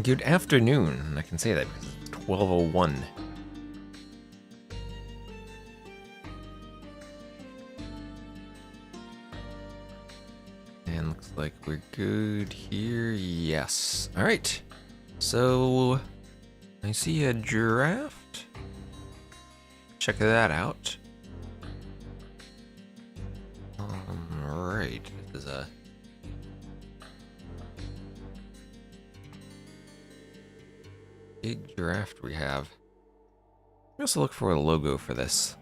Good afternoon. I can say that because it's 12:01. And looks like we're good here. Yes. All right. So I see a draft. Check that out. Right. This is a big draft we have. We also look for a logo for this.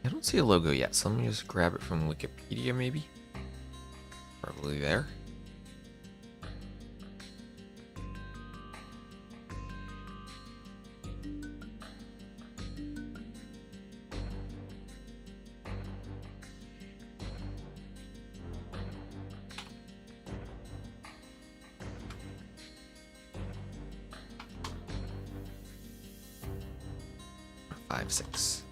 I don't see a logo yet, so let me just grab it from Wikipedia maybe. Probably there. Five, six.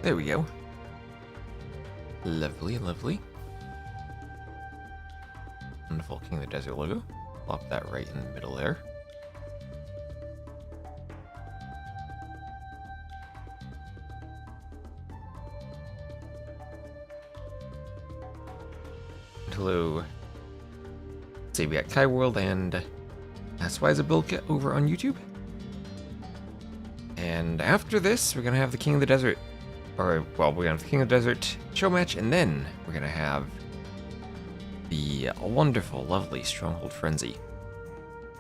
There we go. Lovely, lovely. Wonderful King of the Desert logo. Plop that right in the middle there. Hello. Say we got Kai World and That's Why Is a Build Kit over on YouTube. And after this, we're gonna have the King of the Desert. Or, well, we're gonna have the King of the Desert show match, and then we're gonna have the wonderful, lovely Stronghold Frenzy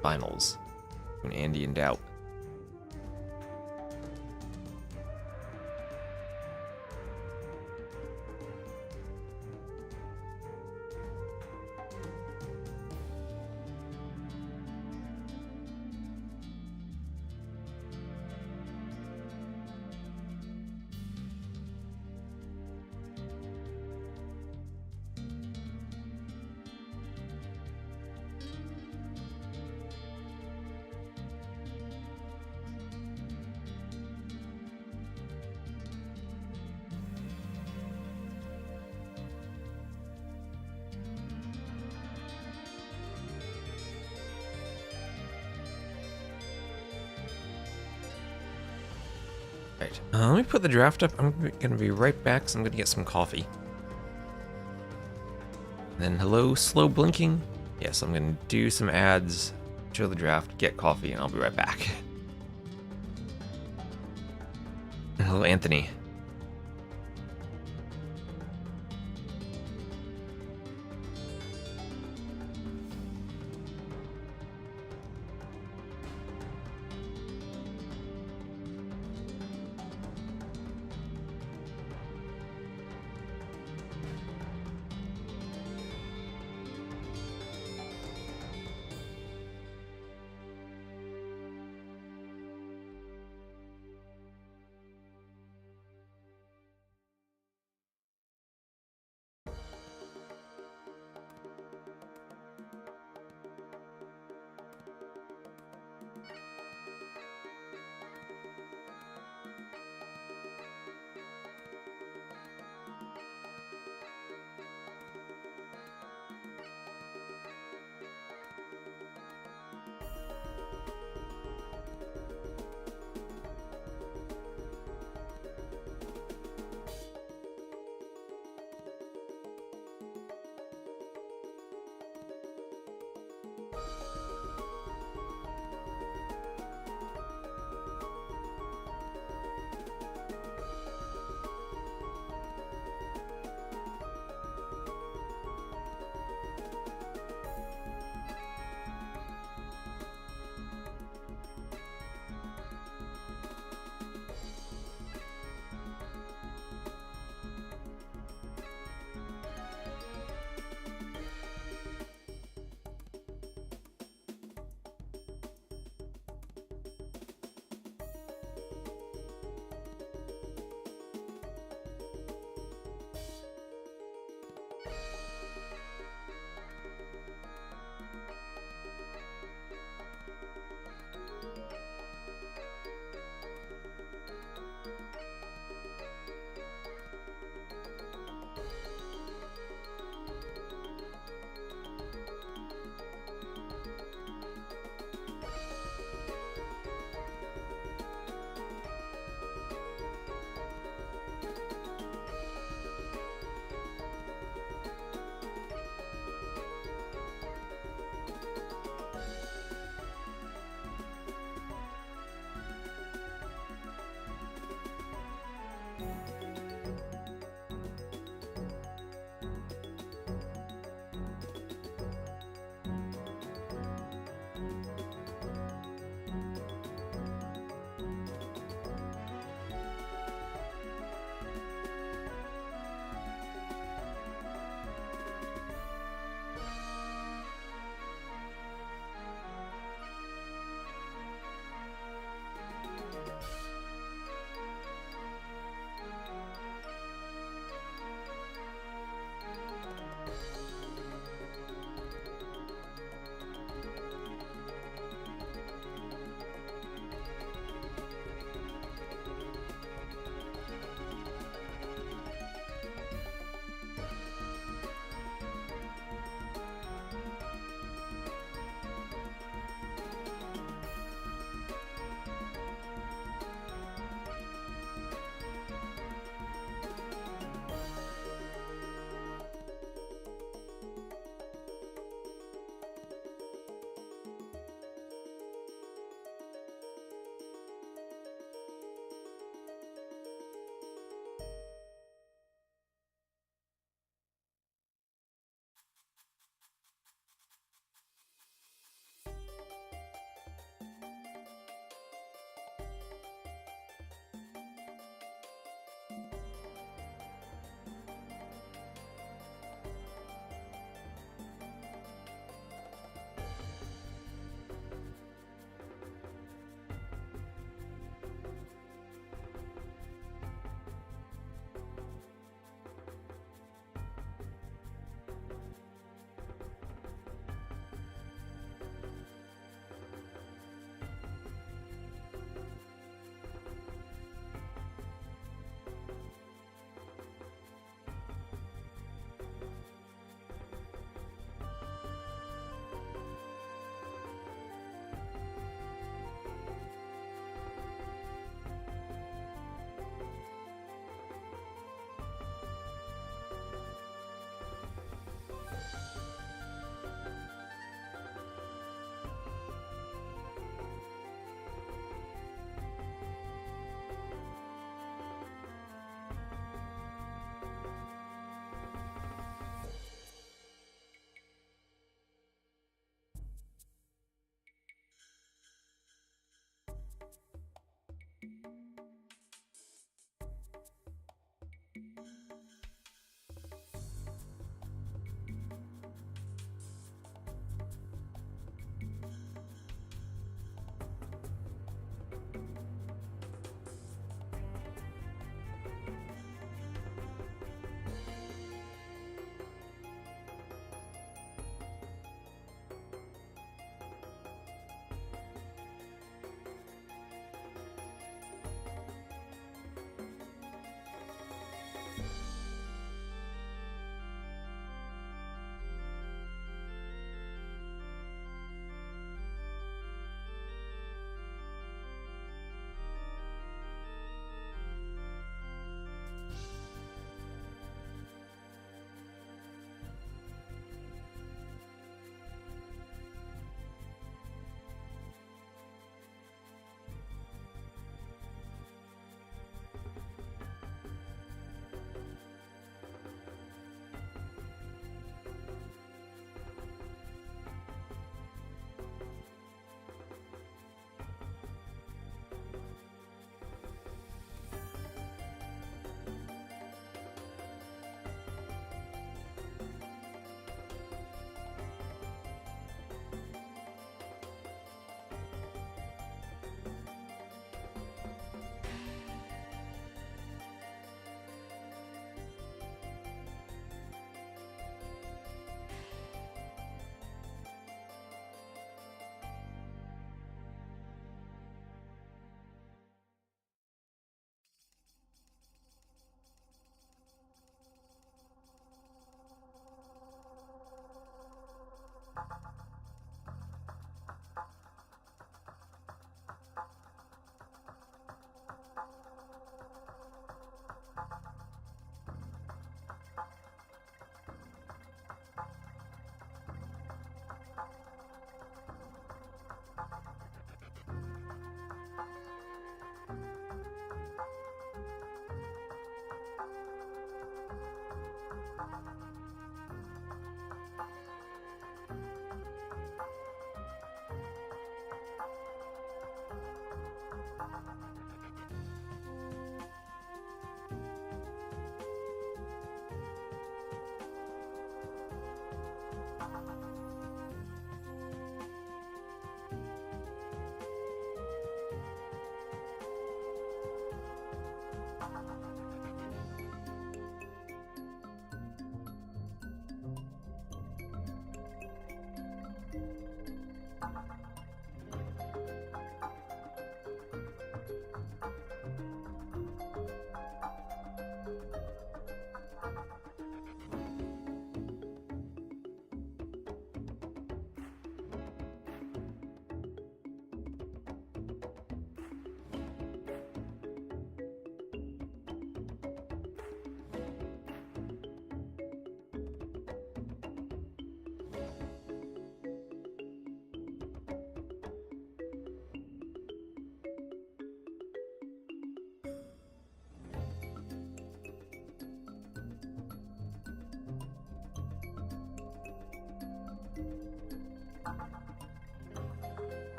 finals between Andy and DauT. Right, let me put the draft up. I'm gonna be right back, so I'm gonna get some coffee. And then hello, slow blinking. Yes, I'm gonna do some ads, show the draft, get coffee, and I'll be right back. And hello, Anthony.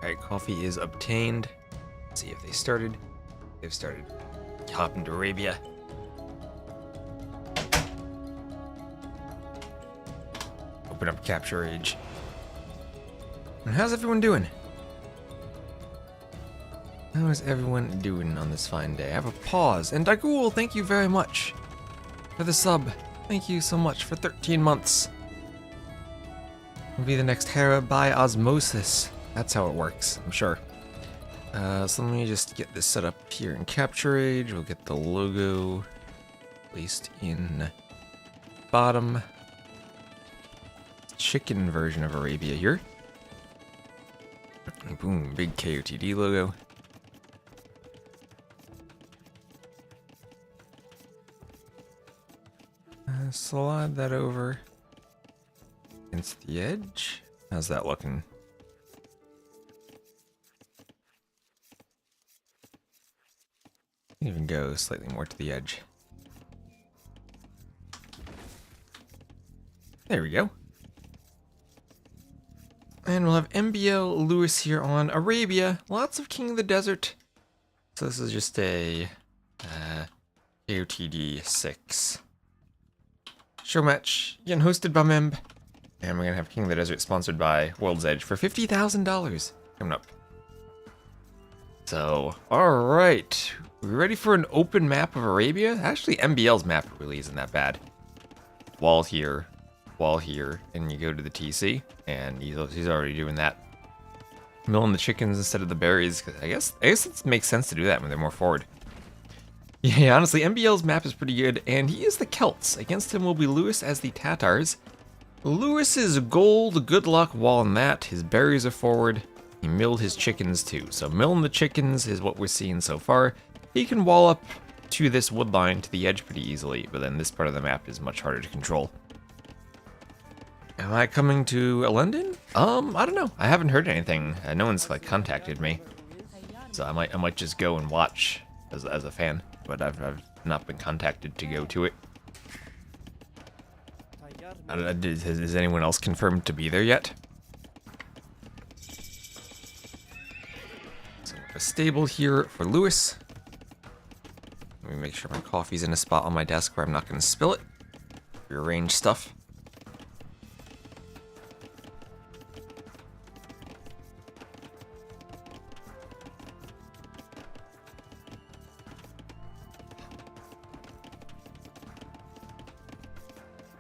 Alright, coffee is obtained. Let's see if they started. They've started. Hop into Arabia. Open up capture age. And how's everyone doing? How is everyone doing on this fine day? I have a pause. And Dagul, thank you very much for the sub. Thank you so much for 13 months. Will be the next Hera by osmosis. That's how it works, I'm sure. So let me just get this set up here in Capture Age. We'll get the logo placed in bottom. Chicken version of Arabia here. Boom, big KotD logo. Slide that over against the edge. How's that looking? Even go slightly more to the edge. There we go. And we'll have MBL Lewis here on Arabia. Lots of King of the Desert. So this is just a KotD 6 Showmatch, again hosted by Memb. And we're gonna have King of the Desert sponsored by World's Edge for $50,000 coming up. So, alright. We ready for an open map of Arabia? Actually, MBL's map really isn't that bad. Wall here, and you go to the TC, and he's already doing that. Milling the chickens instead of the berries, 'cause I guess it makes sense to do that when they're more forward. Yeah, honestly, MBL's map is pretty good, and he is the Celts. Against him will be Lewis as the Tatars. Lewis is gold, good luck walling that. His berries are forward. He milled his chickens too. So milling the chickens is what we're seeing so far. He can wall up to this wood line to the edge pretty easily, but then this part of the map is much harder to control. Am I coming to London? I don't know. I haven't heard anything. No one's like contacted me, so I might just go and watch as a fan. But I've not been contacted to go to it. Is anyone else confirmed to be there yet? So a stable here for Lewis. Let me make sure my coffee's in a spot on my desk where I'm not going to spill it. Rearrange stuff.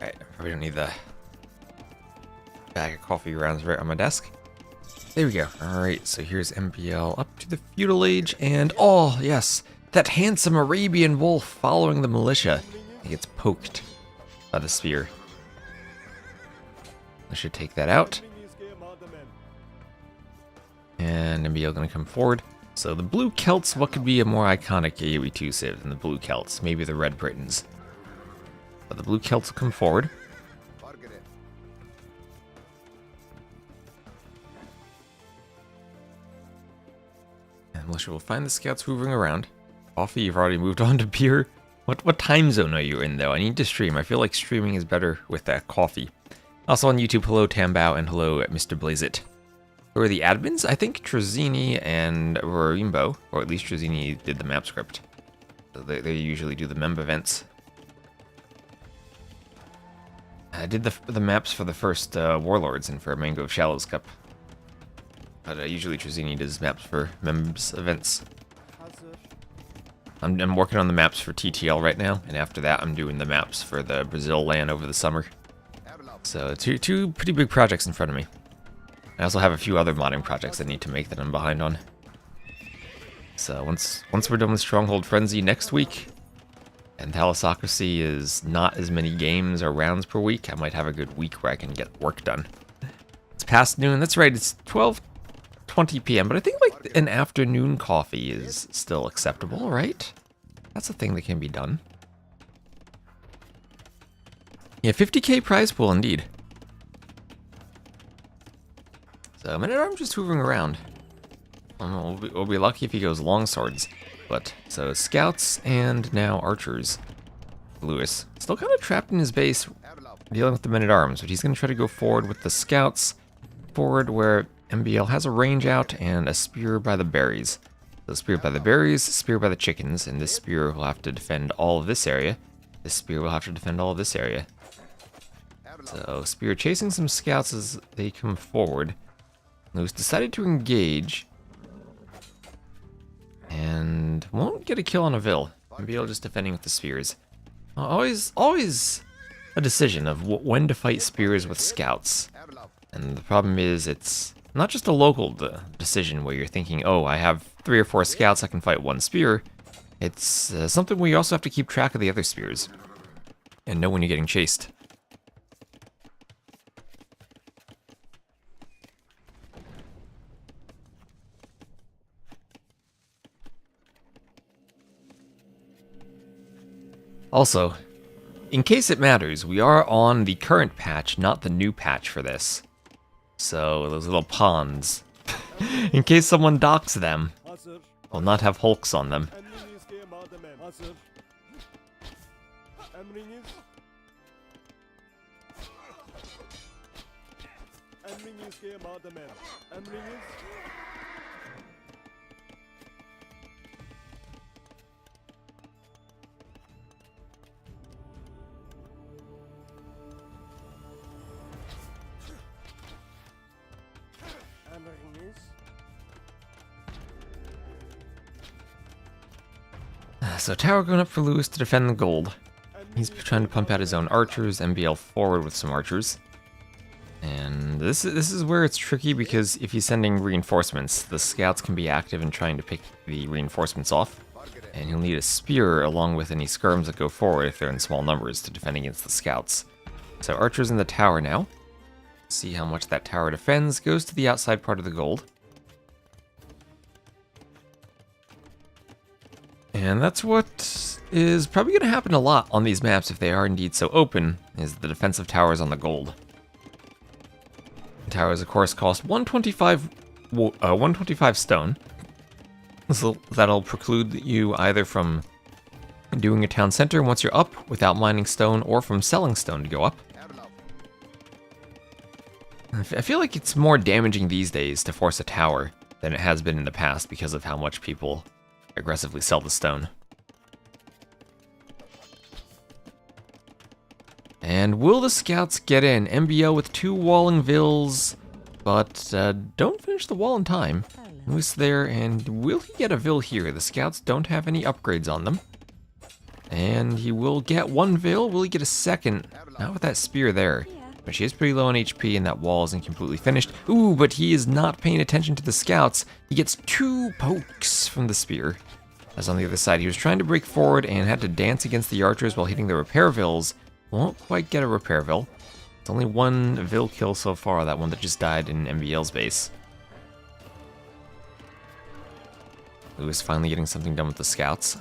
Alright, I probably don't need the bag of coffee rounds right on my desk. There we go. Alright, so here's MBL up to the feudal age, and oh, yes, that handsome Arabian wolf following the militia. He gets poked by the spear. I should take that out. And MBL gonna come forward. So the blue Celts, what could be a more iconic AoE2 civ than the blue Celts? Maybe the Red Britons. But the blue Celts will come forward. And militia will find the scouts hovering around. Coffee, you've already moved on to beer. What time zone are you in, though? I need to stream. I feel like streaming is better with that coffee. Also on YouTube, hello Tambao and hello Mr. Blazeit. Who are the admins? I think Trezini and Rorimbo, or at least Trezini did the map script. So they usually do the memb events. I did the maps for the first Warlords and for Mango of Shallows Cup. But usually Trezini does maps for membs events. I'm working on the maps for TTL right now, and after that I'm doing the maps for the Brazil LAN over the summer. So two pretty big projects in front of me. I also have a few other modding projects I need to make that I'm behind on. So once we're done with Stronghold Frenzy next week, and Thalassocracy is not as many games or rounds per week, I might have a good week where I can get work done. It's past noon, that's right, it's 12:20 p.m., but I think like an afternoon coffee is still acceptable, right? That's a thing that can be done. Yeah, 50k prize pool indeed. So Man-at-Arms just hovering around. We'll be lucky if he goes longswords. But, so scouts and now archers. Lewis, still kind of trapped in his base, dealing with the Men-at-Arms, but he's going to try to go forward with the scouts. Forward where MBL has a range out and a spear by the berries. So spear by the berries, spear by the chickens, and this spear will have to defend all of this area. This spear will have to defend all of this area. So spear chasing some scouts as they come forward. Lewis decided to engage and won't get a kill on a Vil. MBL just defending with the spears. Always a decision of when to fight spears with scouts. And the problem is it's not just a local decision where you're thinking, oh, I have 3 or 4 scouts, I can fight one spear. It's something where you also have to keep track of the other spears and know when you're getting chased. Also, in case it matters, we are on the current patch, not the new patch for this. So those little pawns, in case someone docks them, will not have hulks on them. So tower going up for Lewis to defend the gold. He's trying to pump out his own archers, MBL forward with some archers. And this is where it's tricky because if he's sending reinforcements, the scouts can be active in trying to pick the reinforcements off. And he'll need a spear along with any skirms that go forward if they're in small numbers to defend against the scouts. So archers in the tower now. See how much that tower defends, goes to the outside part of the gold. And that's what is probably going to happen a lot on these maps if they are indeed so open, is the defensive towers on the gold. Towers, of course, cost 125 stone. So that'll preclude you either from doing a town center once you're up without mining stone, or from selling stone to go up. I feel like it's more damaging these days to force a tower than it has been in the past because of how much people aggressively sell the stone. And will the scouts get in? MBO with 2 walling Vils, but don't finish the wall in time. Moose there, and will he get a Vil here? The scouts don't have any upgrades on them. And he will get 1 Vil. Will he get a second? Not with that spear there. But she is pretty low on HP, and that wall isn't completely finished. Ooh, but he is not paying attention to the scouts. He gets 2 pokes from the spear. As on the other side, he was trying to break forward and had to dance against the archers while hitting the repair Vils. Won't quite get a repair Vil. It's only 1 Vil kill so far, that one that just died in MBL's base. Lewis finally getting something done with the scouts.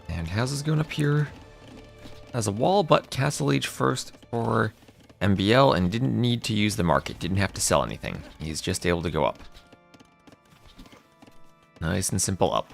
And houses going up here as a wall, but Castle Age first for MBL, and didn't need to use the market, didn't have to sell anything. He's just able to go up. Nice and simple up.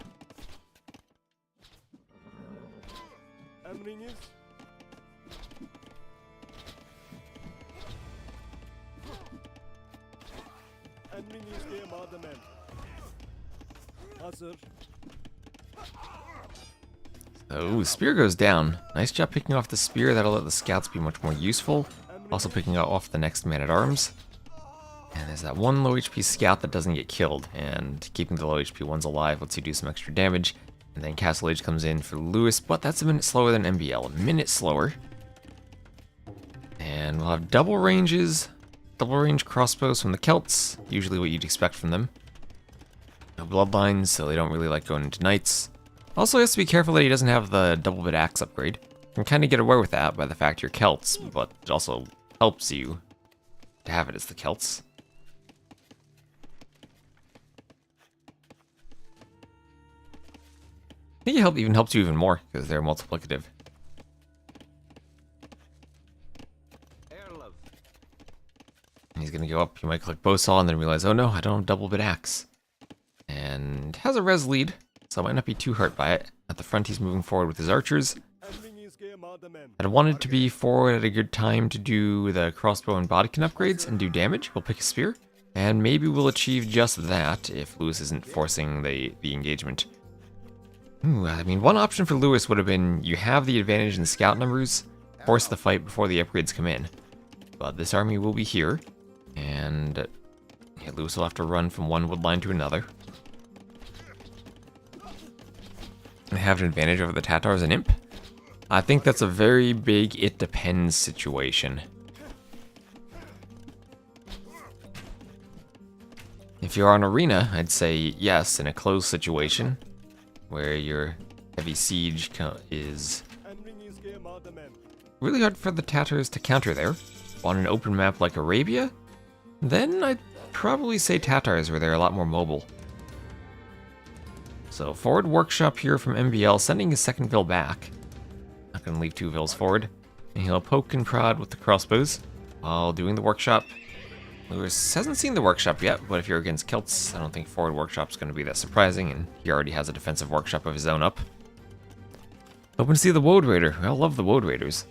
Oh, spear goes down. Nice job picking off the spear. That'll let the scouts be much more useful. Also picking off the next man-at-arms. And there's that 1 low HP scout that doesn't get killed. And keeping the low HP ones alive lets you do some extra damage. And then Castle Age comes in for Lewis, but that's a minute slower than MBL. A minute slower. And we'll have double ranges. Double range crossbows from the Celts. Usually what you'd expect from them. No bloodlines, so they don't really like going into knights. Also, he has to be careful that he doesn't have the double bit axe upgrade. You can kind of get away with that by the fact you're Celts, but it also helps you to have it as the Celts. I think it even helps you even more, because they're multiplicative. And he's going to go up, you might click Bowsaw and then realize, oh no, I don't have double bit axe. And has a res lead, so I might not be too hurt by it. At the front, he's moving forward with his archers. I wanted to be forward at a good time to do the crossbow and bodykin upgrades and do damage. We'll pick a spear, and maybe we'll achieve just that if Lewis isn't forcing the engagement. Ooh, I mean, one option for Lewis would have been you have the advantage in scout numbers, force the fight before the upgrades come in. But this army will be here, and yeah, Lewis will have to run from one wood line to another. I have an advantage over the Tatars and Imp. I think that's a very big it depends situation. If you're on arena, I'd say yes in a closed situation, where your heavy siege is really hard for the Tatars to counter there. On an open map like Arabia, then I'd probably say Tatars, where they're a lot more mobile. So forward workshop here from MBL, sending his second Vil back. Not gonna leave two Vils forward. And he'll poke and prod with the crossbows while doing the workshop. Lewis hasn't seen the workshop yet, but if you're against Celts, I don't think forward workshop's gonna be that surprising, and he already has a defensive workshop of his own up. Hoping to see the Woad Raider. I love the Woad Raiders.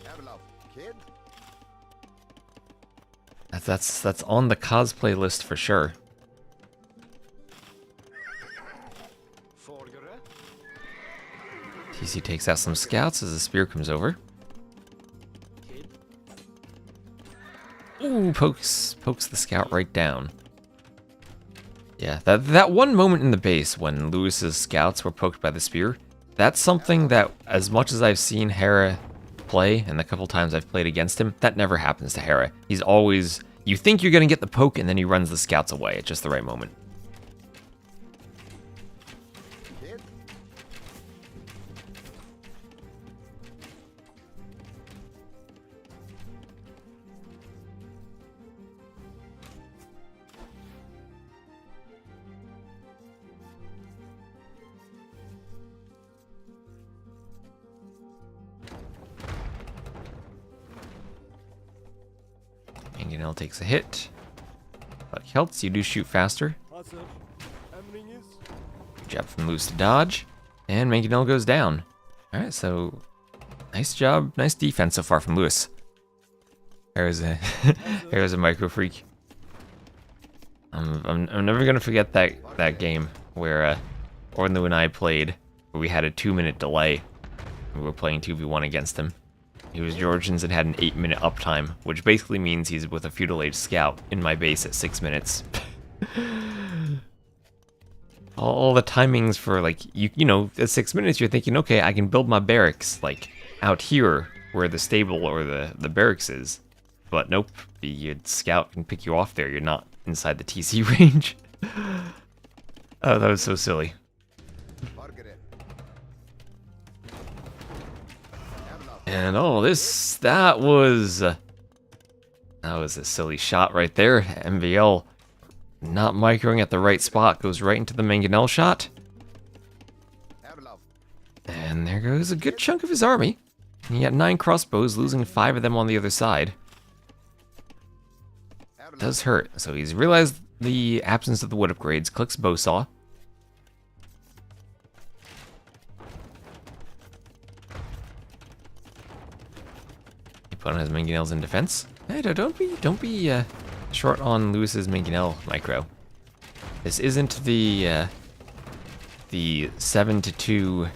That's on the cosplay list for sure. TC takes out some scouts as the spear comes over. Ooh, pokes the scout right down. Yeah, that one moment in the base when Lewis's scouts were poked by the spear, that's something that, as much as I've seen Hera play, and the couple times I've played against him, that never happens to Hera. He's always, you think you're gonna get the poke, and then he runs the scouts away at just the right moment. Mangonel takes a hit. But Celts, you do shoot faster. Jab from Lewis to dodge. And Mangonel goes down. Alright, so nice job. Nice defense so far from Lewis. There's a micro freak. I'm never gonna forget that game where Ornu and I played, where we had a 2-minute delay. We were playing 2v1 against him. He was Georgians and had an 8-minute uptime, which basically means he's with a feudal age scout in my base at 6 minutes. all the timings for, like, you know, at 6 minutes you're thinking, okay, I can build my barracks, like, out here where the stable or the barracks is. But nope, the scout can pick you off there, you're not inside the TC range. Oh, that was so silly. And oh, that was a silly shot right there. MVL not microing at the right spot, goes right into the Mangonel shot. And there goes a good chunk of his army. He had 9 crossbows, losing 5 of them on the other side. Does hurt. So he's realized the absence of the wood upgrades, clicks bowsaw. Put on his Mangonels in defense. Hey, don't be short on Lewis's Mangonel micro. This isn't the 7-2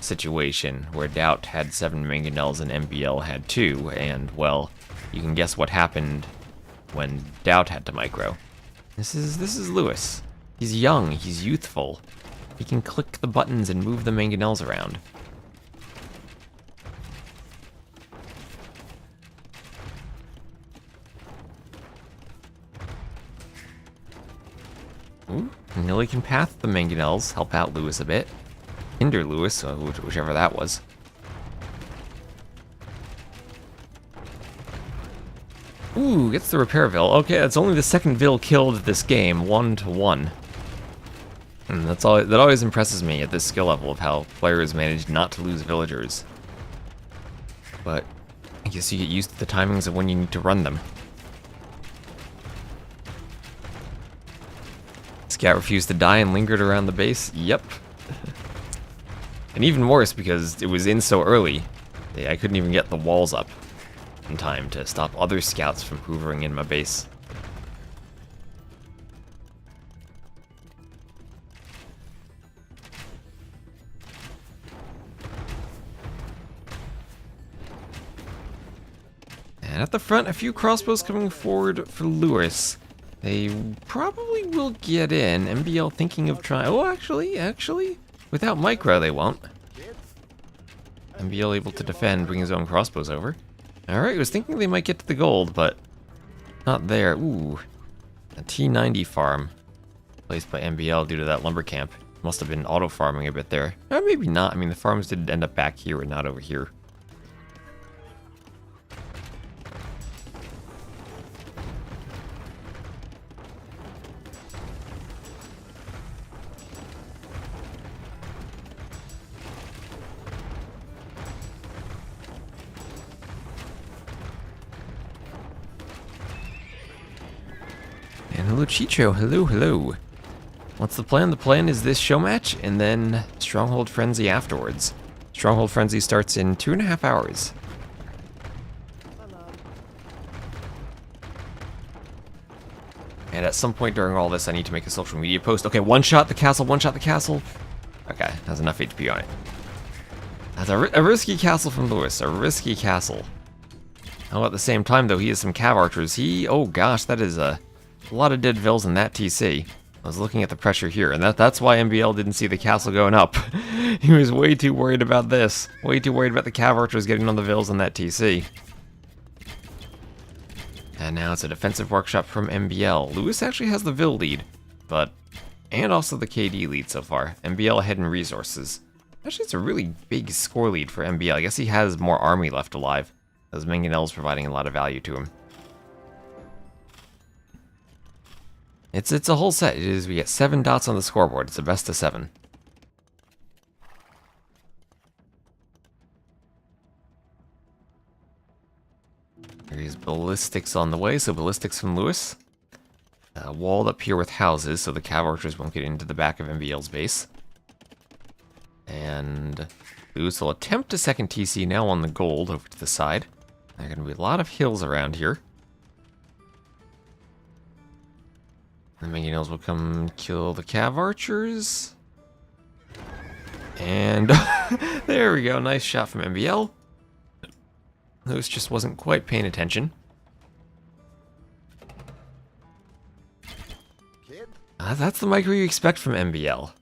situation where DauT had 7 Mangonels and MBL had 2, and well, you can guess what happened when DauT had to micro. This is Lewis. He's young. He's youthful. He can click the buttons and move the Mangonels around. Ooh, Nilly can path the Mangonels, help out Lewis a bit. Hinder Lewis, whichever that was. Ooh, gets the repair Vil. Okay, that's only the second Vil killed this game, 1-1. And that always impresses me at this skill level of how players manage not to lose villagers. But I guess you get used to the timings of when you need to run them. Scout refused to die and lingered around the base. Yep. And even worse because it was in so early I couldn't even get the walls up in time to stop other scouts from hoovering in my base. And at the front, a few crossbows coming forward for Lewis. They probably will get in. MBL thinking of trying... Oh, actually, without Micro, they won't. MBL able to defend, bring his own crossbows over. Alright, was thinking they might get to the gold, but not there. Ooh, a T90 farm placed by MBL due to that lumber camp. Must have been auto-farming a bit there. Or maybe not. I mean, the farms did end up back here and not over here. And hello Chicho, hello. What's the plan? The plan is this show match, and then Stronghold Frenzy afterwards. Stronghold Frenzy starts in 2.5 hours. And at some point during all this, I need to make a social media post. Okay, one-shot the castle, one-shot the castle. Okay, has enough HP on it. That's a risky castle from Lewis, a risky castle. Oh, at the same time, though, he has some cav archers. Oh gosh, that is a lot of dead vills in that TC. I was looking at the pressure here, and that's why MBL didn't see the castle going up. He was way too worried about this. Way too worried about the cav archers getting on the vills in that TC. And now it's a defensive workshop from MBL. Lewis actually has the vill lead, and also the KD lead so far. MBL ahead in resources. Actually, it's a really big score lead for MBL. I guess he has more army left alive. Those mangonels providing a lot of value to him. It's a whole set. We get 7 dots on the scoreboard. It's a best of 7. There's ballistics on the way, so ballistics from Lewis. Walled up here with houses, so the cav archers won't get into the back of MBL's base. And Lewis will attempt a second TC now on the gold over to the side. There are going to be a lot of hills around here. The mangonels will come kill the cav archers. And there we go, nice shot from MBL. Lewis just wasn't quite paying attention. That's the micro you expect from MBL.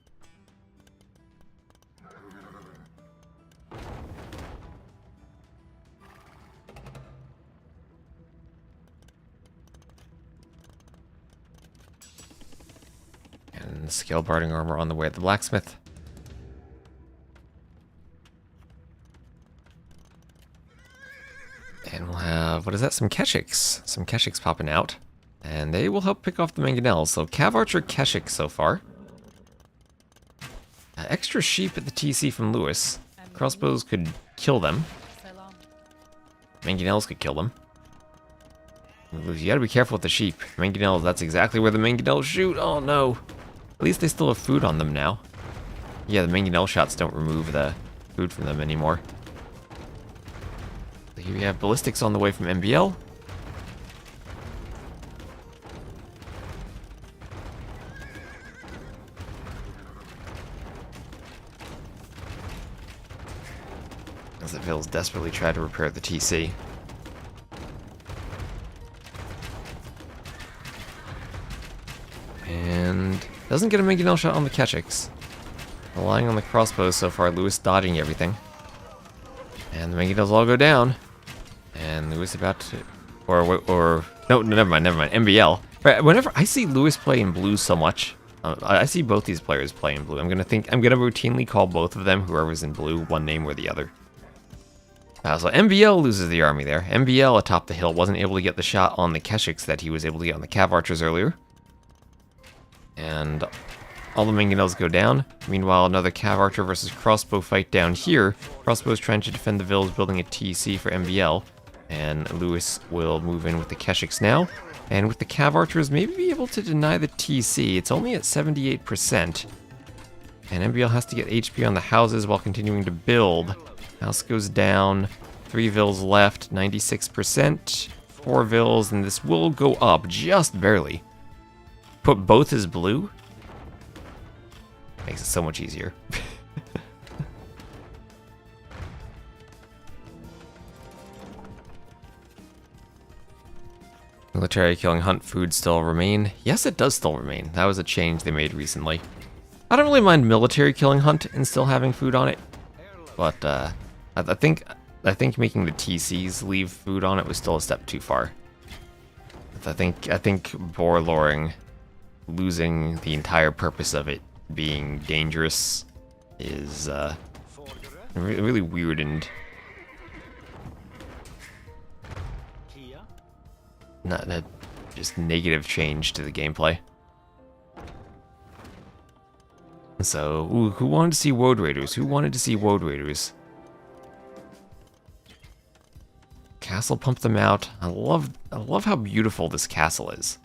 And scale barding armor on the way at the blacksmith. And we'll have, what is that? Some Keshiks. Some Keshiks popping out. And they will help pick off the mangonels. So cav archer Keshik so far. Extra sheep at the TC from Lewis. Crossbows could kill them. Mangonels could kill them. You gotta be careful with the sheep. Mangonels, that's exactly where the mangonels shoot. Oh no. At least they still have food on them now. Yeah, the mangonel shots don't remove the food from them anymore. Here we have ballistics on the way from MBL. As the Vills desperately try to repair the TC. And doesn't get a mangonel shot on the Keshiks. Relying on the crossbows so far, Lewis dodging everything. And the mangonels all go down. And Lewis about to, no, never mind, MBL. Right, whenever I see Lewis play in blue so much, I see both these players play in blue. I'm gonna routinely call both of them, whoever's in blue, one name or the other. So MBL loses the army there. MBL atop the hill wasn't able to get the shot on the Keshiks that he was able to get on the cav archers earlier. And all the mangonels go down. Meanwhile, another cav archer versus crossbow fight down here. Crossbow's trying to defend the Vills, building a TC for MBL. And Lewis will move in with the Keshiks now. And with the cav archers, maybe be able to deny the TC. It's only at 78%. And MBL has to get HP on the houses while continuing to build. House goes down. 3 vills left, 96%. 4 vills, and this will go up just barely. Put both as blue. Makes it so much easier. Military killing hunt food still remain. Yes, it does still remain. That was a change they made recently. I don't really mind military killing hunt and still having food on it, but I think making the TCs leave food on it was still a step too far. I think boar loring, losing the entire purpose of it being dangerous, is really weird and not a just negative change to the gameplay. So, ooh, who wanted to see Woad Raiders? Who wanted to see Woad Raiders? Castle pumped them out. I love how beautiful this castle is.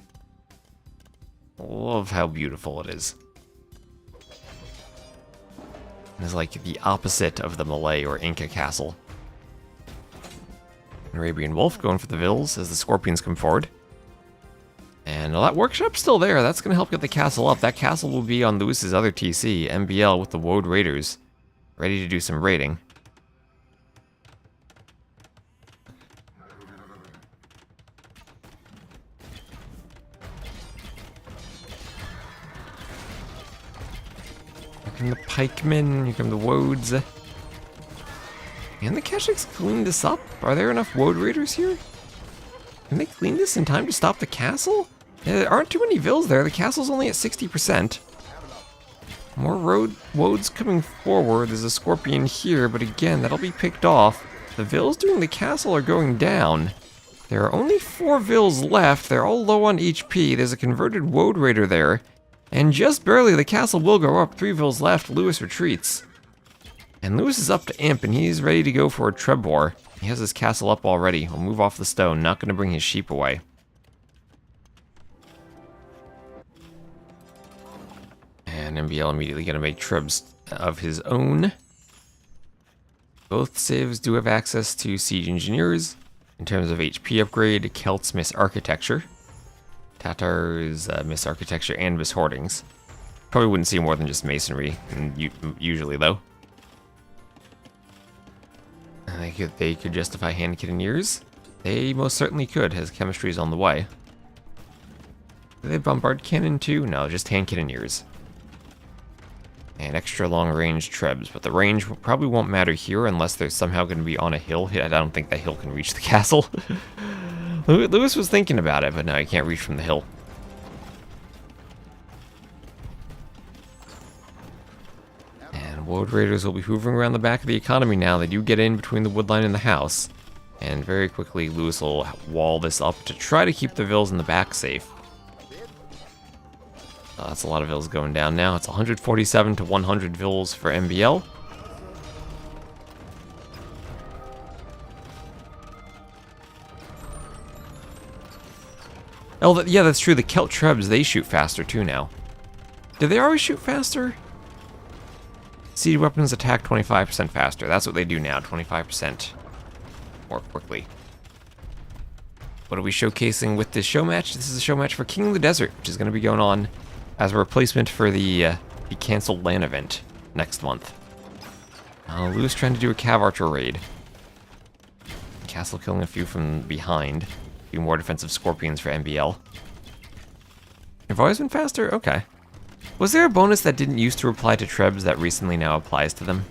I love how beautiful it is. It's like the opposite of the Malay or Inca castle. Arabian Wolf going for the Vills as the Scorpions come forward. And that workshop's still there. That's going to help get the castle up. That castle will be on Lewis's other TC, MBL, with the Woad Raiders, ready to do some raiding. Here come the pikemen, here come the Woads. Can the Keshiks clean this up? Are there enough Woad Raiders here? Can they clean this in time to stop the castle? There aren't too many vills there. The castle's only at 60%. More Woads coming forward. There's a Scorpion here, but again, that'll be picked off. The vills doing the castle are going down. There are only 4 vills left. They're all low on HP. There's a converted Woad Raider there. And just barely, the castle will go up. 3 vills left. Lewis retreats. And Lewis is up to Imp, and he's ready to go for a Trebor. He has his castle up already. He'll move off the stone. Not going to bring his sheep away. And MBL immediately going to make Trebs of his own. Both civs do have access to Siege Engineers. In terms of HP upgrade, Celts miss Architecture. Tatars miss Architecture and miss Hoardings. Probably wouldn't see more than just Masonry, usually though. They could justify hand cannoneers. They most certainly could, as chemistry is on the way. Do they bombard cannon too? No, just hand cannoneers. And extra long range Trebs, but the range probably won't matter here unless they're somehow going to be on a hill. I don't think that hill can reach the castle. Lewis was thinking about it, but no, he can't reach from the hill. And Woad Raiders will be hoovering around the back of the economy now. They do get in between the woodline and the house. And very quickly, Lewis will wall this up to try to keep the vills in the back safe. That's a lot of vills going down now. It's 147 to 100 vills for MBL. Oh, yeah, that's true. The Celt Trebs, they shoot faster too now. Do they always shoot faster? Siege weapons attack 25% faster. That's what they do now, 25% more quickly. What are we showcasing with this show match? This is a show match for King of the Desert, which is going to be going on as a replacement for the canceled LAN event next month. Lewis trying to do a Cav Archer raid. Castle killing a few from behind. A few more defensive Scorpions for MBL. They've always been faster? Okay. Was there a bonus that didn't used to apply to Trebs that recently now applies to them?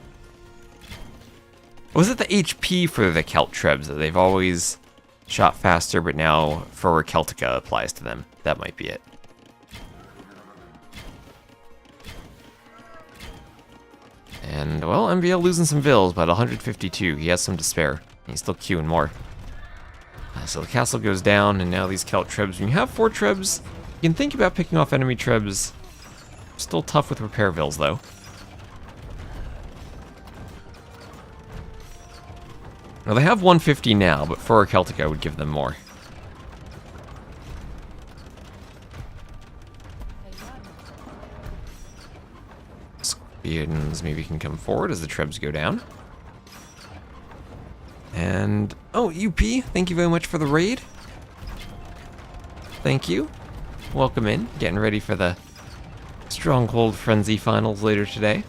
Or was it the HP for the Celt Trebs that they've always shot faster, but now for Celtica applies to them? That might be it. And, well, MBL losing some vills, but 152. He has some to spare. He's still queuing more. So the castle goes down, and now these Celt Trebs. When you have 4 Trebs, you can think about picking off enemy Trebs. Still tough with repair vills, though. Now, they have 150 now, but for a Celtica, I would give them more. Scorpions maybe can come forward as the Trebs go down. And, oh, UP, thank you very much for the raid. Thank you. Welcome in. Getting ready for the Stronghold Frenzy finals later today.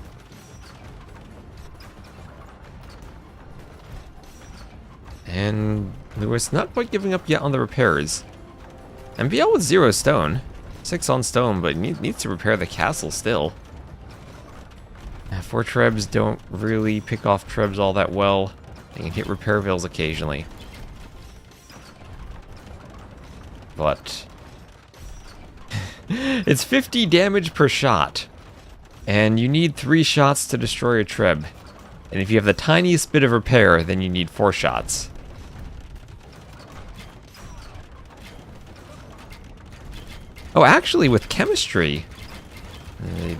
And Lewis not quite giving up yet on the repairs. MBL with 0 stone. 6 on stone, but needs to repair the castle still. 4 trebs don't really pick off trebs all that well. They can hit repair vills occasionally. But it's 50 damage per shot. And you need 3 shots to destroy a treb. And if you have the tiniest bit of repair, then you need 4 shots. Oh, actually, with chemistry,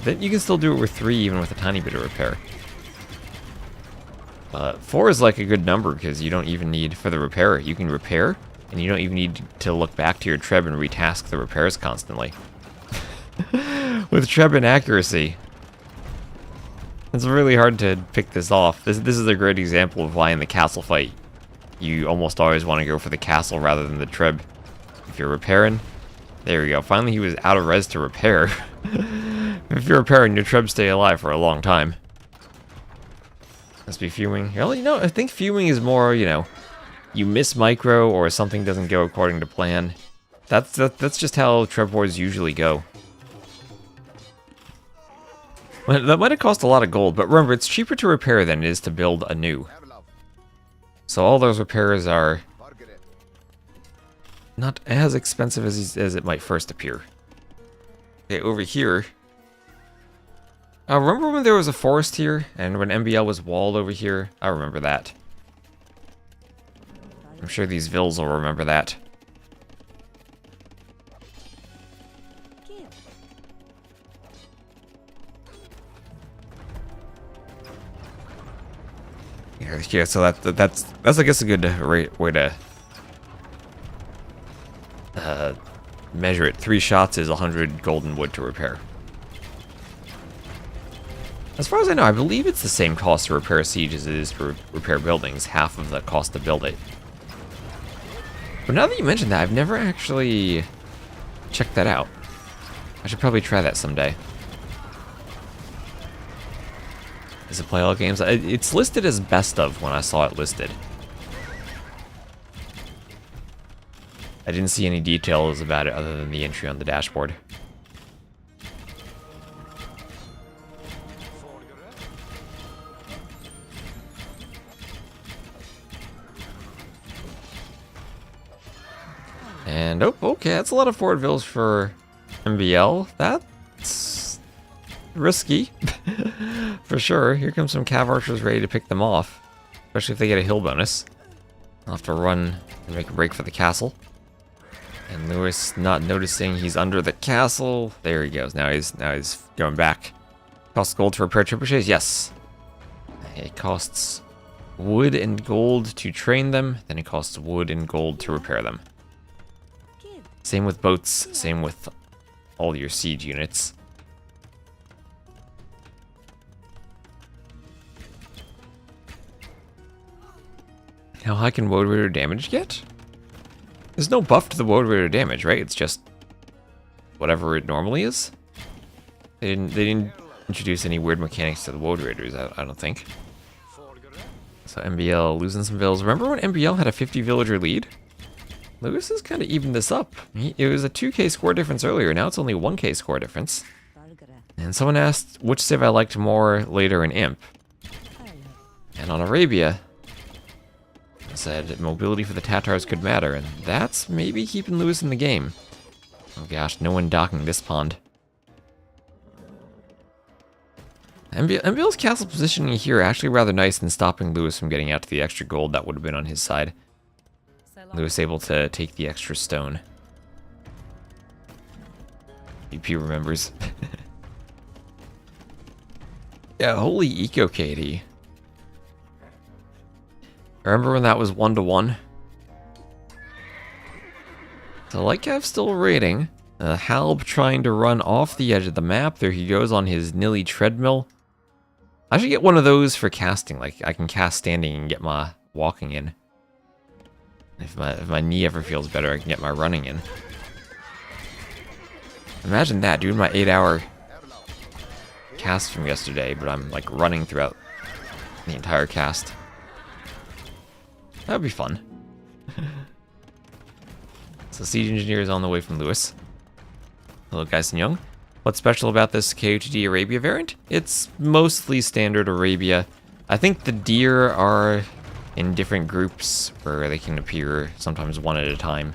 you can still do it with 3 even with a tiny bit of repair. 4 is like a good number because you don't even need, for the repair, you can repair, and you don't even need to look back to your treb and retask the repairs constantly. With treb and accuracy, it's really hard to pick this off. This is a great example of why in the castle fight, you almost always want to go for the castle rather than the treb. If you're repairing, there we go. Finally, he was out of res to repair. If you're repairing, your trebs stay alive for a long time. Must be fuming. Well, you know, I think fuming is more, you know, you miss micro or something doesn't go according to plan. That's just how treb wars usually go. Well, that might have cost a lot of gold, but remember, it's cheaper to repair than it is to build anew. So all those repairs are not as expensive as it might first appear. Okay, over here. Remember when there was a forest here, and when MBL was walled over here? I remember that. I'm sure these vills will remember that. Yeah, so that's I guess a good way to measure it. 3 shots is 100 golden wood to repair. As far as I know, I believe it's the same cost to repair a siege as it is to repair buildings, half of the cost to build it. But now that you mention that, I've never actually checked that out. I should probably try that someday. Does it play all games? It's listed as best of when I saw it listed. I didn't see any details about it other than the entry on the dashboard. And, oh, okay, that's a lot of forward vills for MBL. That's risky. For sure. Here comes some cav archers ready to pick them off. Especially if they get a hill bonus. I'll have to run and make a break for the castle. And Lewis not noticing he's under the castle. There he goes. Now he's going back. Costs gold to repair trebuchets? Yes. It costs wood and gold to train them. Then it costs wood and gold to repair them. Same with boats. Same with all your siege units. How high can Woad Raider damage get? There's no buff to the Woad Raider damage, right? It's just whatever it normally is. They didn't introduce any weird mechanics to the Woad Raiders, I don't think. So MBL losing some vills. Remember when MBL had a 50 villager lead? Lewis has kind of evened this up. It was a 2k score difference earlier, now it's only 1k score difference. And someone asked which civ I liked more later in Imp. And on Arabia, I said mobility for the Tatars could matter, and that's maybe keeping Lewis in the game. Oh gosh, no one docking this pond. MBL's castle positioning here actually rather nice in stopping Lewis from getting out to the extra gold that would have been on his side. Lewis able to take the extra stone. UP remembers. Yeah, holy eco KD. Remember when that was 1-to-1? So Lightcav's still raiding. Halb trying to run off the edge of the map. There he goes on his Nilly treadmill. I should get one of those for casting. Like, I can cast standing and get my walking in. If my knee ever feels better, I can get my running in. Imagine that, doing my 8-hour cast from yesterday, but I'm like running throughout the entire cast. That would be fun. So Siege Engineer is on the way from Lewis. Hello, guys and young. What's special about this KotD Arabia variant? It's mostly standard Arabia. I think the deer are in different groups where they can appear sometimes one at a time.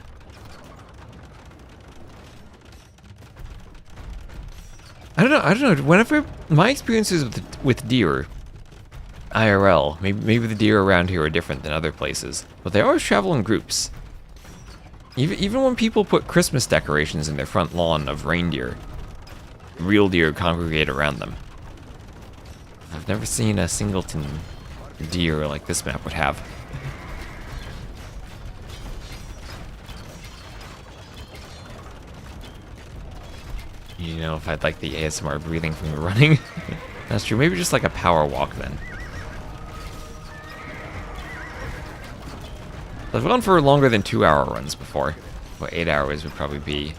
I don't know. Whenever my experiences with deer, IRL, maybe the deer around here are different than other places, but they always travel in groups. Even when people put Christmas decorations in their front lawn of reindeer, real deer congregate around them. I've never seen a singleton deer like this map would have. You know, if I'd like the ASMR breathing from the running. That's true. Maybe just like a power walk then. I've gone for longer than 2-hour runs before. Well, 8 hours would probably be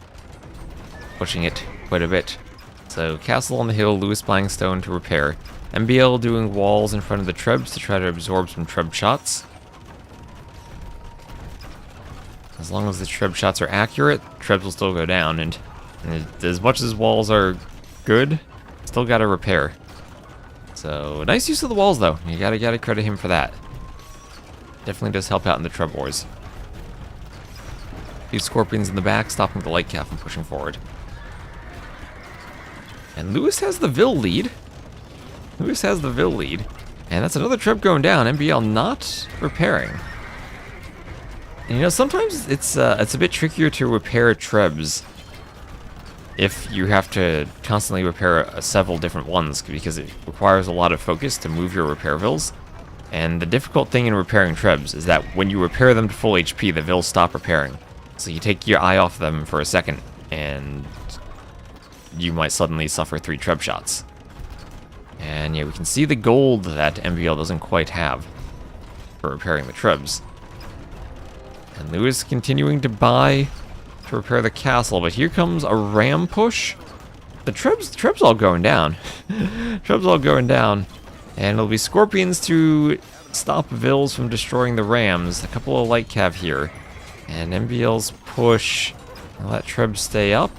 pushing it quite a bit. So, Castle on the Hill, Lewis buying stone to repair. MBL doing walls in front of the Trebs to try to absorb some Treb shots. As long as the Treb shots are accurate, Trebs will still go down, and as much as walls are good, still gotta repair. So, nice use of the walls though. You gotta credit him for that. Definitely does help out in the Treb wars. A few Scorpions in the back, stopping the light cap from pushing forward. And Lewis has the Vil lead. And that's another Treb going down. MBL not repairing. And you know, sometimes it's a bit trickier to repair Trebs if you have to constantly repair several different ones, because it requires a lot of focus to move your repair Vils. And the difficult thing in repairing Trebs is that when you repair them to full HP, the Vils stop repairing. So you take your eye off them for a second, and you might suddenly suffer 3 Treb shots. And yeah, we can see the gold that MBL doesn't quite have for repairing the Trebs. And Lewis continuing to buy to repair the castle, but here comes a ram push. The Trebs all going down. Trebs all going down. And it'll be Scorpions to stop Vils from destroying the rams. A couple of light cav here. And MBL's push. I'll let Treb stay up.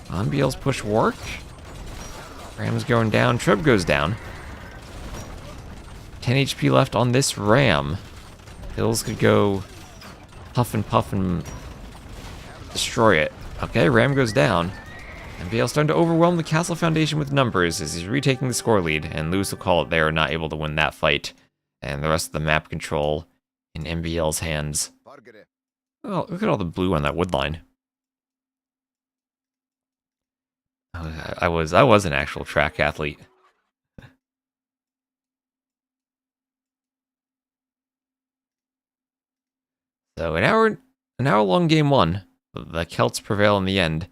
MBL's push work. Ram's going down. Treb goes down. 10 HP left on this ram. Vils could go huff and destroy it. Okay, ram goes down. MBL's starting to overwhelm the castle foundation with numbers as he's retaking the score lead, and Lewis will call it they are not able to win that fight. And the rest of the map control in MBL's hands. Oh, look at all the blue on that wood line. I was an actual track athlete. So an hour long game 1. The Celts prevail in the end.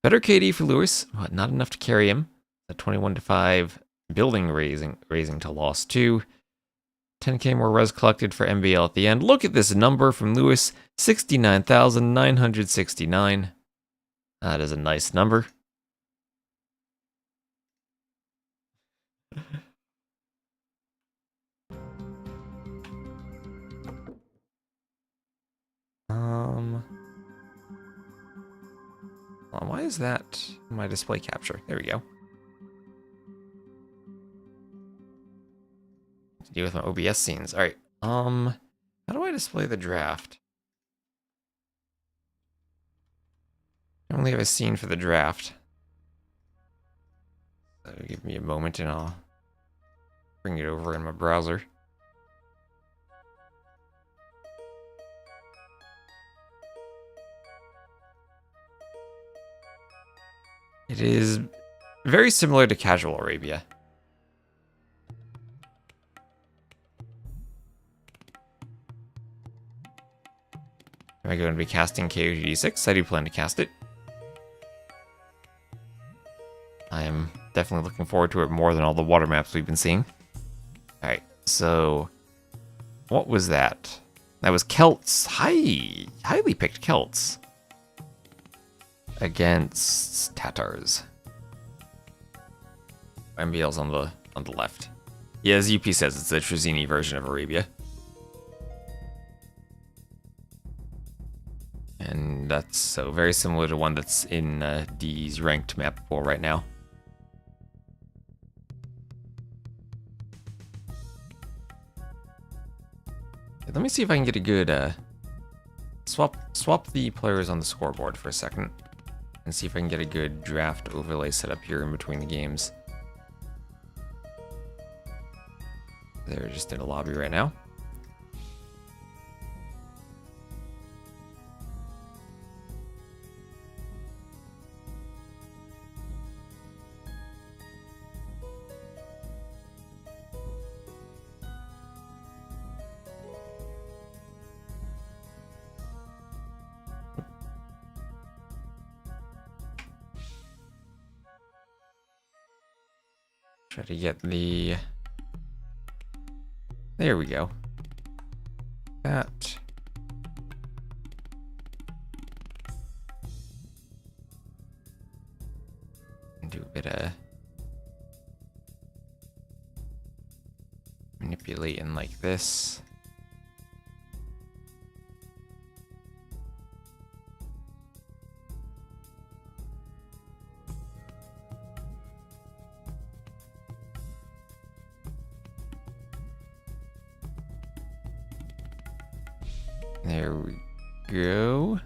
Better KD for Lewis, but not enough to carry him. A 21-5 building raising to loss 2. 10k more res collected for MBL at the end. Look at this number from Lewis, 69,969. That is a nice number. Why is that my display capture? There we go. To deal with my OBS scenes. Alright. How do I display the draft? I only have a scene for the draft. So give me a moment and I'll bring it over in my browser. It is very similar to Casual Arabia. Am I going to be casting KotD 6? I do plan to cast it. I am definitely looking forward to it more than all the water maps we've been seeing. Alright, so what was that? That was Celts. Highly picked Celts. Against Tatars. MBL's on the left. Yeah, as UP says, it's the Trezini version of Arabia. And that's so very similar to one that's in D's ranked map pool right now. Let me see if I can get a good swap the players on the scoreboard for a second and see if I can get a good draft overlay set up here in between the games. They're just in a lobby right now. Try to get the... There we go. That. And do a bit of manipulating like this. There we go.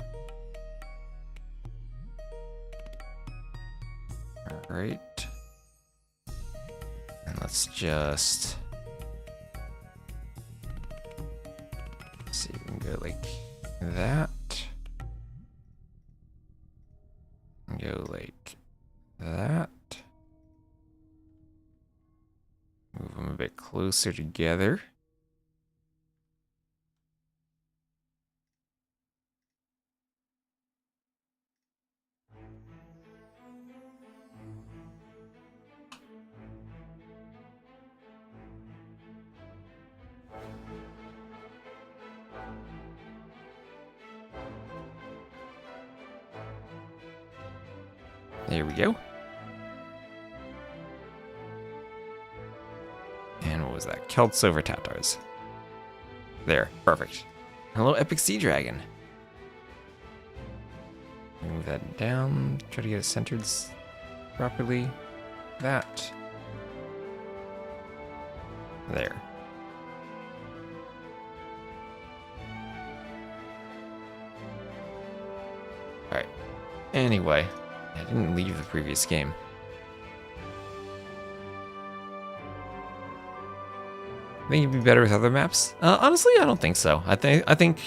All right. And let's just see if we can go like that. And go like that. Move them a bit closer together. There we go. And what was that? Celts over Tatars. There, perfect. Hello, Epic Sea Dragon. Move that down. Try to get it centered properly. That. There. Alright. Anyway. I didn't leave the previous game. Think it'd be better with other maps? Honestly, I don't think so. I think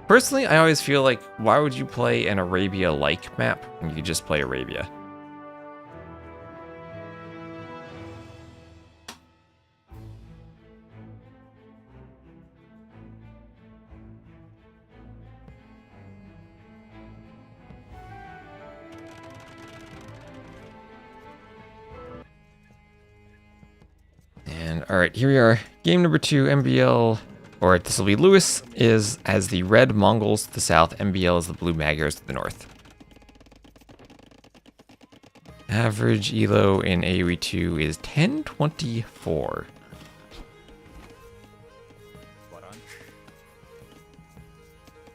personally, I always feel like, why would you play an Arabia-like map when you could just play Arabia? All right, here we are. Game number 2, MBL, or this will be Lewis, is as the red Mongols to the south, MBL is the blue Magyars to the north. Average elo in AoE 2 is 1024.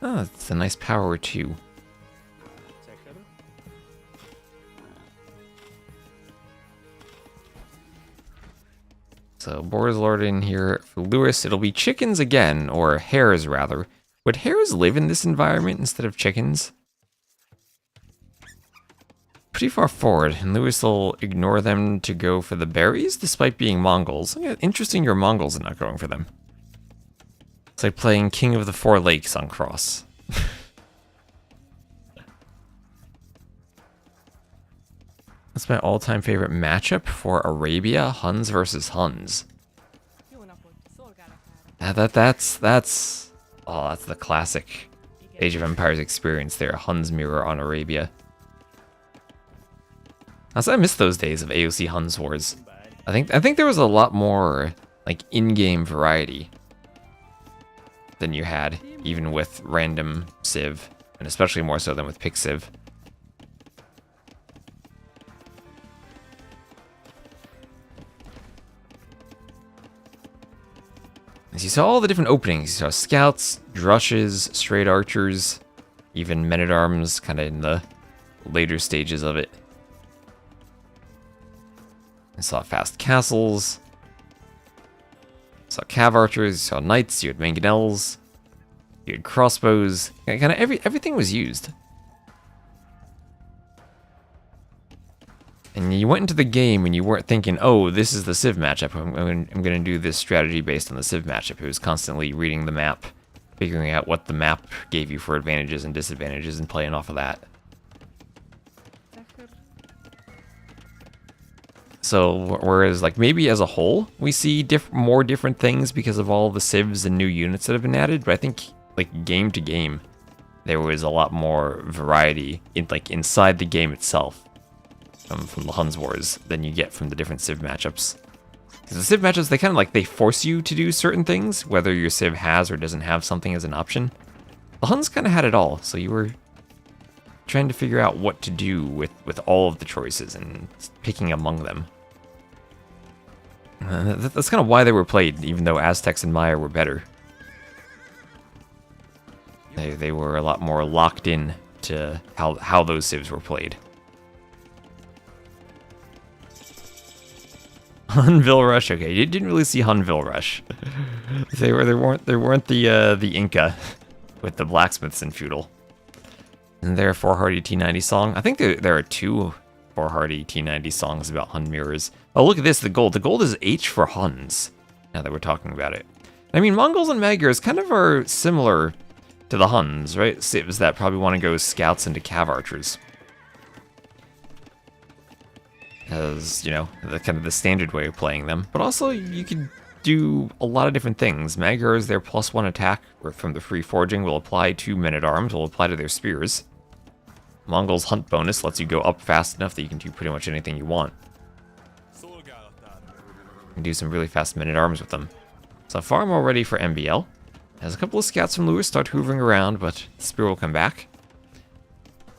Oh, it's a nice power 2. So, Boar's Lord in here for Lewis. It'll be chickens again, or hares rather. Would hares live in this environment instead of chickens? Pretty far forward, and Lewis will ignore them to go for the berries, despite being Mongols. Yeah, interesting you're Mongols and not going for them. It's like playing King of the Four Lakes on Cross. That's my all-time favorite matchup for Arabia, Huns versus Huns. That's the classic Age of Empires experience there, Huns mirror on Arabia. Also, I miss those days of AOC Huns wars. I think there was a lot more like in-game variety. than you had, even with random Civ, and especially more so than with Pick Civ. As you saw all the different openings, you saw scouts, drushes, straight archers, even men-at-arms, kind of in the later stages of it. You saw fast castles, you saw cav archers, you saw knights, you had mangonels, you had crossbows, kind of everything was used. And you went into the game and you weren't thinking, oh, this is the Civ matchup. I'm going to do this strategy based on the Civ matchup. It was constantly reading the map, figuring out what the map gave you for advantages and disadvantages, and playing off of that. So, whereas, like, maybe as a whole, we see more different things because of all the Civs and new units that have been added, but I think, like, game to game, there was a lot more variety, inside the game itself. From the Huns Wars than you get from the different Civ matchups. Because the Civ matchups, they kind of they force you to do certain things, whether your Civ has or doesn't have something as an option. The Huns kind of had it all, so you were trying to figure out what to do with all of the choices and picking among them. That's kind of why they were played, even though Aztecs and Maya were better. They were a lot more locked in to how those Civs were played. Hunville Rush. Okay, you didn't really see Hunville Rush. They weren't the Inca with the blacksmiths and feudal. Isn't there a Four-Hardy T90 song? I think there are two Four-Hardy T90 songs about Hun mirrors. Oh, look at this, the gold. The gold is H for Huns, now that we're talking about it. I mean, Mongols and Magyars kind of are similar to the Huns, right? Civs that probably want to go scouts into cav archers. As, you know, the kind of the standard way of playing them. But also, you could do a lot of different things. Magyars, their +1 attack from the free forging will apply to men-at-arms, will apply to their spears. Mongols' hunt bonus lets you go up fast enough that you can do pretty much anything you want. You can do some really fast men-at-arms with them. So farm all ready for MBL. Has a couple of scouts from Lewis start hoovering around, but the spear will come back.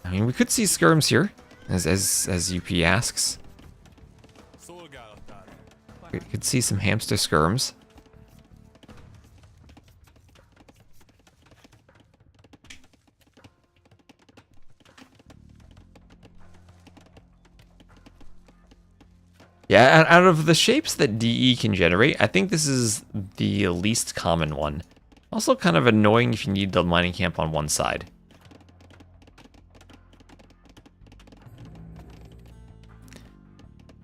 I mean, we could see skirms here, as UP asks. We could see some hamster skirms. Yeah, out of the shapes that DE can generate, I think this is the least common one. Also kind of annoying if you need the mining camp on one side.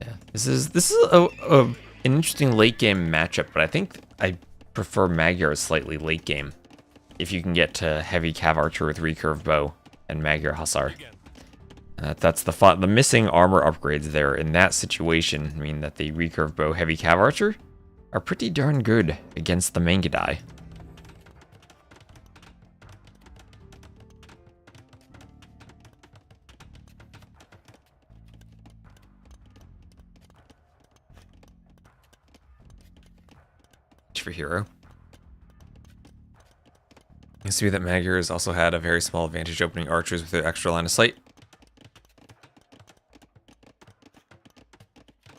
Yeah, this is an interesting late game matchup, but I think I prefer Magyar slightly late game. If you can get to heavy cav archer with recurve bow and Magyar hussar. That's the missing armor upgrades there in that situation mean that the recurve bow heavy cav archer are pretty darn good against the Mangudai. For hero. You see that Magyars also had a very small advantage opening archers with their extra line of sight.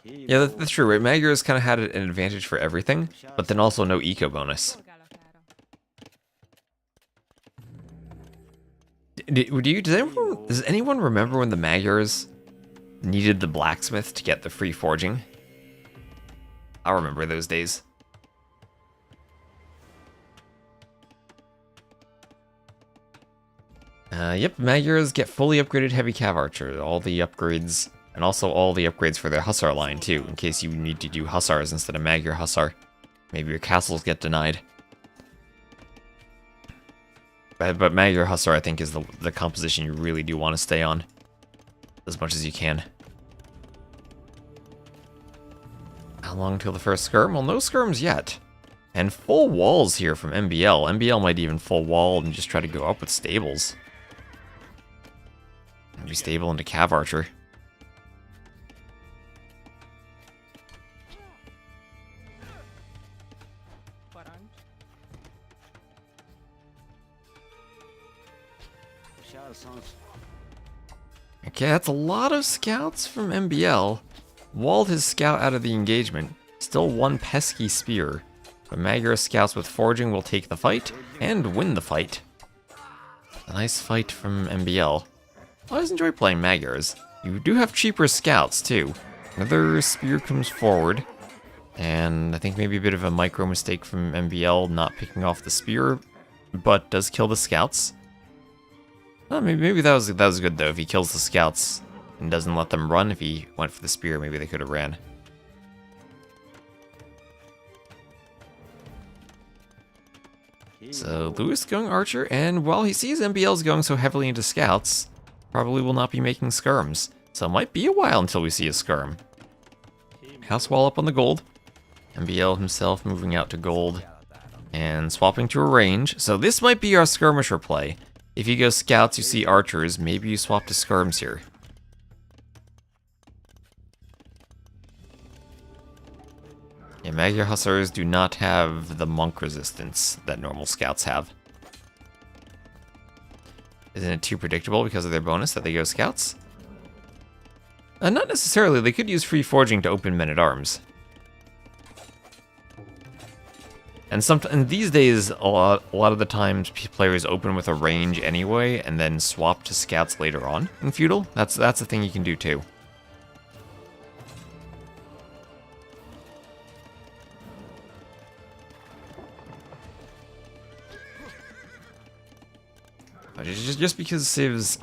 Yeah, that's true, right? Magyars kind of had an advantage for everything, but then also no eco bonus. Does anyone remember when the Magyars needed the blacksmith to get the free forging? I remember those days. Yep, Magyars get fully upgraded heavy cav archer, all the upgrades, and also all the upgrades for their hussar line too, in case you need to do hussars instead of Magyar hussar. Maybe your castles get denied. But Magyar hussar, I think, is the composition you really do want to stay on as much as you can. How long till the first skirm? Well, no skirms yet. And full walls here from MBL. MBL might even full wall and just try to go up with stables. Maybe stable into cav archer. Okay, that's a lot of scouts from MBL. Walled his scout out of the engagement. Still one pesky spear. But Magyar's scouts with foraging will take the fight and win the fight. A nice fight from MBL. I always enjoy playing Magyars. You do have cheaper scouts too. Another spear comes forward. And I think maybe a bit of a micro mistake from MBL not picking off the spear, but does kill the scouts. Well, maybe that was good though. If he kills the scouts and doesn't let them run, if he went for the spear, maybe they could have ran. So Lewis going archer, and while he sees MBL's going so heavily into scouts, probably will not be making skirms. So it might be a while until we see a skirm. House wall up on the gold. MBL himself moving out to gold and swapping to a range. So this might be our skirmisher play. If you go scouts, you see archers, maybe you swap to skirms here. Yeah, Magyar Hussars do not have the monk resistance that normal scouts have. Isn't it too predictable because of their bonus that they go scouts? Not necessarily, they could use free forging to open men-at-arms. And these days, a lot of the times, players open with a range anyway, and then swap to scouts later on in feudal. That's a thing you can do too. But just because civs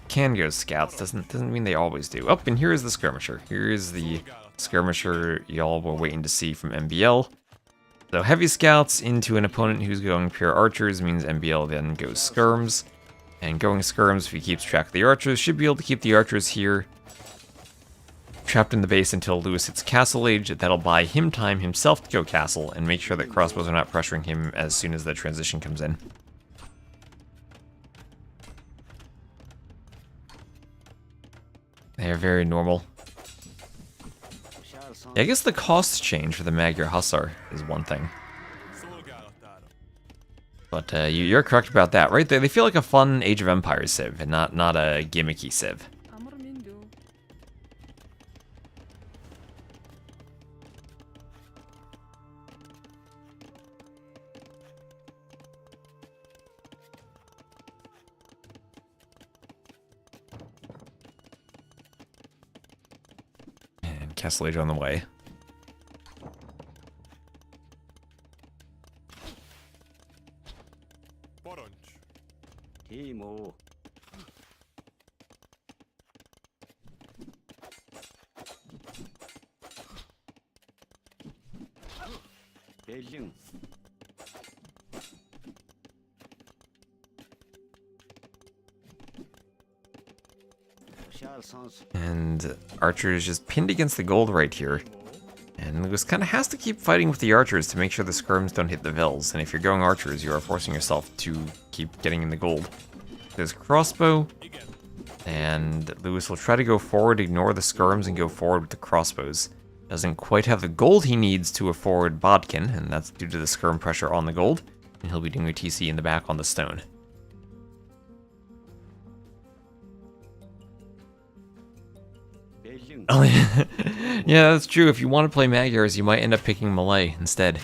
can go scouts doesn't mean they always do. Oh, and here is the skirmisher. Here is the skirmisher y'all were waiting to see from MBL. So heavy scouts into an opponent who's going pure archers means MBL then goes skirms. And going skirms, if he keeps track of the archers, should be able to keep the archers here trapped in the base until Lewis hits castle age. That'll buy him time himself to go castle and make sure that crossbows are not pressuring him as soon as the transition comes in. They are very normal. Yeah, I guess the cost change for the Magyar Hussar is one thing. But you're correct about that, right? They feel like a fun Age of Empires civ, and not a gimmicky civ. And Castle Age on the way. And Archer is just pinned against the gold right here. And Lewis kind of has to keep fighting with the archers to make sure the skirms don't hit the vills. And if you're going archers, you are forcing yourself to keep getting in the gold. There's crossbow. And Lewis will try to go forward, ignore the skirms, and go forward with the crossbows. Doesn't quite have the gold he needs to afford Bodkin, and that's due to the skirm pressure on the gold. And he'll be doing a TC in the back on the stone. Oh, yeah. Yeah, that's true. If you want to play Magyars, you might end up picking Malay instead.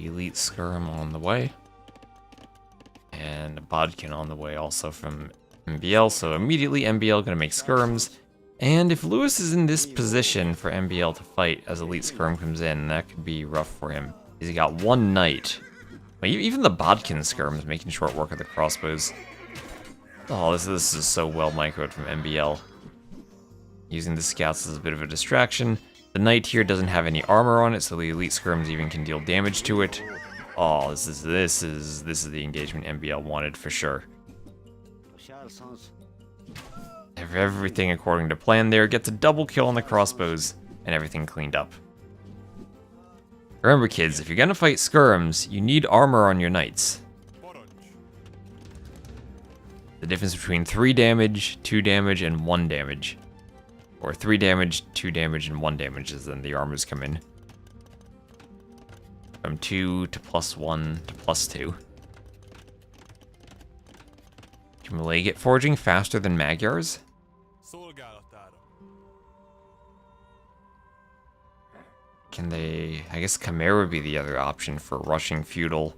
Elite Skirm on the way. And Bodkin on the way also from MBL. So immediately MBL gonna make skirms. And if Lewis is in this position for MBL to fight as Elite Skirm comes in, that could be rough for him. He's got one knight. Even the Bodkin Skirm is making short work of the crossbows. Oh, this is so well microed from MBL. Using the scouts as a bit of a distraction. The knight here doesn't have any armor on it, so the Elite Skirms even can deal damage to it. Oh, this is the engagement MBL wanted for sure. Everything according to plan there. Gets a double kill on the crossbows and everything cleaned up. Remember kids, if you're gonna fight skirms, you need armor on your knights. The difference between 3 damage, 2 damage, and 1 damage. Or 3 damage, 2 damage, and 1 damage is then the armors come in. From 2 to +1 to +2. Can Malay get forging faster than Magyars? Can they... I guess Khmer would be the other option for rushing feudal,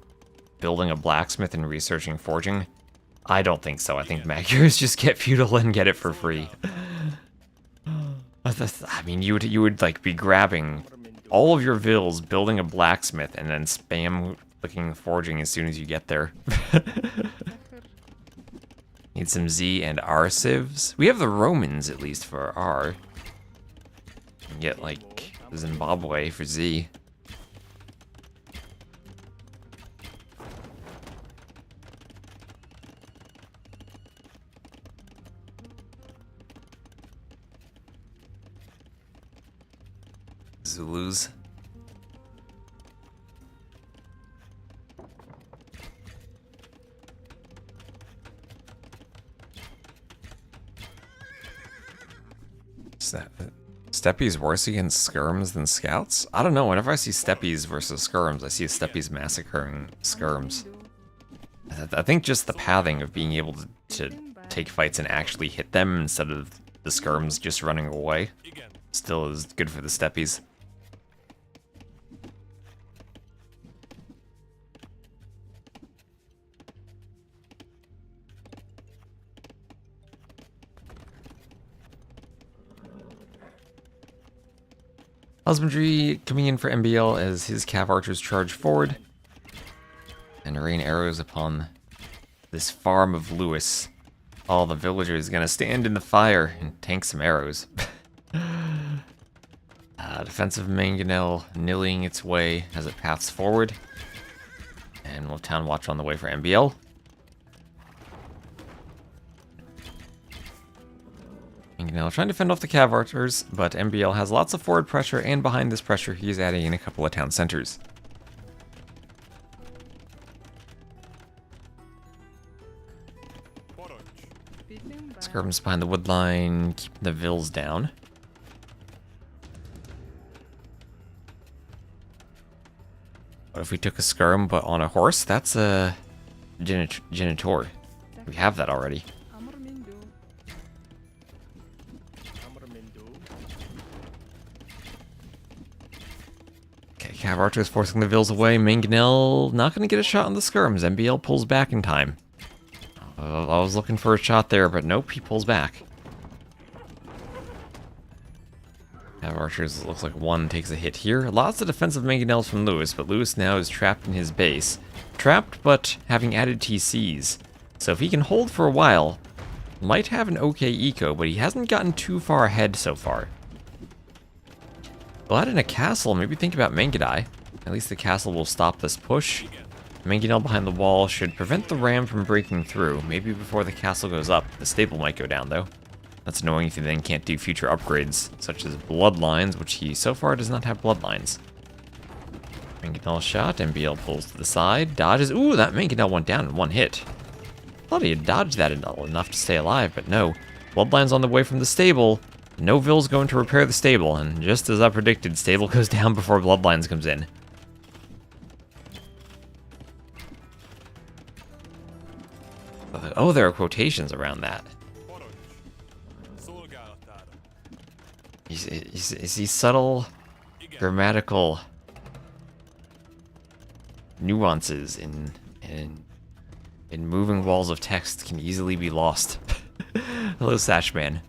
building a blacksmith and researching forging. I don't think so. I think Magyars just get feudal and get it for free. I mean, you would like be grabbing all of your vills, building a blacksmith, and then spam clicking forging as soon as you get there. Need some Z and R civs. We have the Romans at least for R. Can get like Zimbabwe for Z. Zulus. Steppies worse against skirms than scouts? I don't know, whenever I see Steppies versus skirms, I see Steppies massacring skirms. I think just the pathing of being able to take fights and actually hit them instead of the skirms just running away still is good for the Steppies. Husbandry coming in for MBL as his cav archers charge forward and rain arrows upon this farm of Lewis. All the villagers gonna stand in the fire and tank some arrows. Defensive Mangonel nillying its way as it paths forward. And we'll town watch on the way for MBL. Mangonel trying to fend off the cav archers, but MBL has lots of forward pressure, and behind this pressure he's adding in a couple of town centers. Skirms behind the wood line, keeping the vills down. What if we took a skirm but on a horse? That's a genitor. We have that already. Okay, cav archers forcing the vills away. Mangonel not going to get a shot on the skirms. MBL pulls back in time. I was looking for a shot there, but nope, he pulls back. Cav archers, looks like one takes a hit here. Lots of defensive mangonels from Lewis, but Lewis now is trapped in his base. Trapped, but having added TCs. So if he can hold for a while, might have an okay eco, but he hasn't gotten too far ahead so far. We'll add in a castle, maybe think about Mangudai. At least the castle will stop this push. Mangonel behind the wall should prevent the ram from breaking through. Maybe before the castle goes up. The stable might go down, though. That's annoying if he then can't do future upgrades, such as bloodlines, which he so far does not have bloodlines. Mangonel shot, MBL pulls to the side, dodges. Ooh, that Mangonel went down in one hit. Thought he had dodged that enough to stay alive, but no. Bloodline's on the way from the stable. No Vill's going to repair the stable, and just as I predicted, stable goes down before bloodlines comes in. Oh, there are quotations around that. You see subtle grammatical nuances in moving walls of text can easily be lost. Hello, Sashman.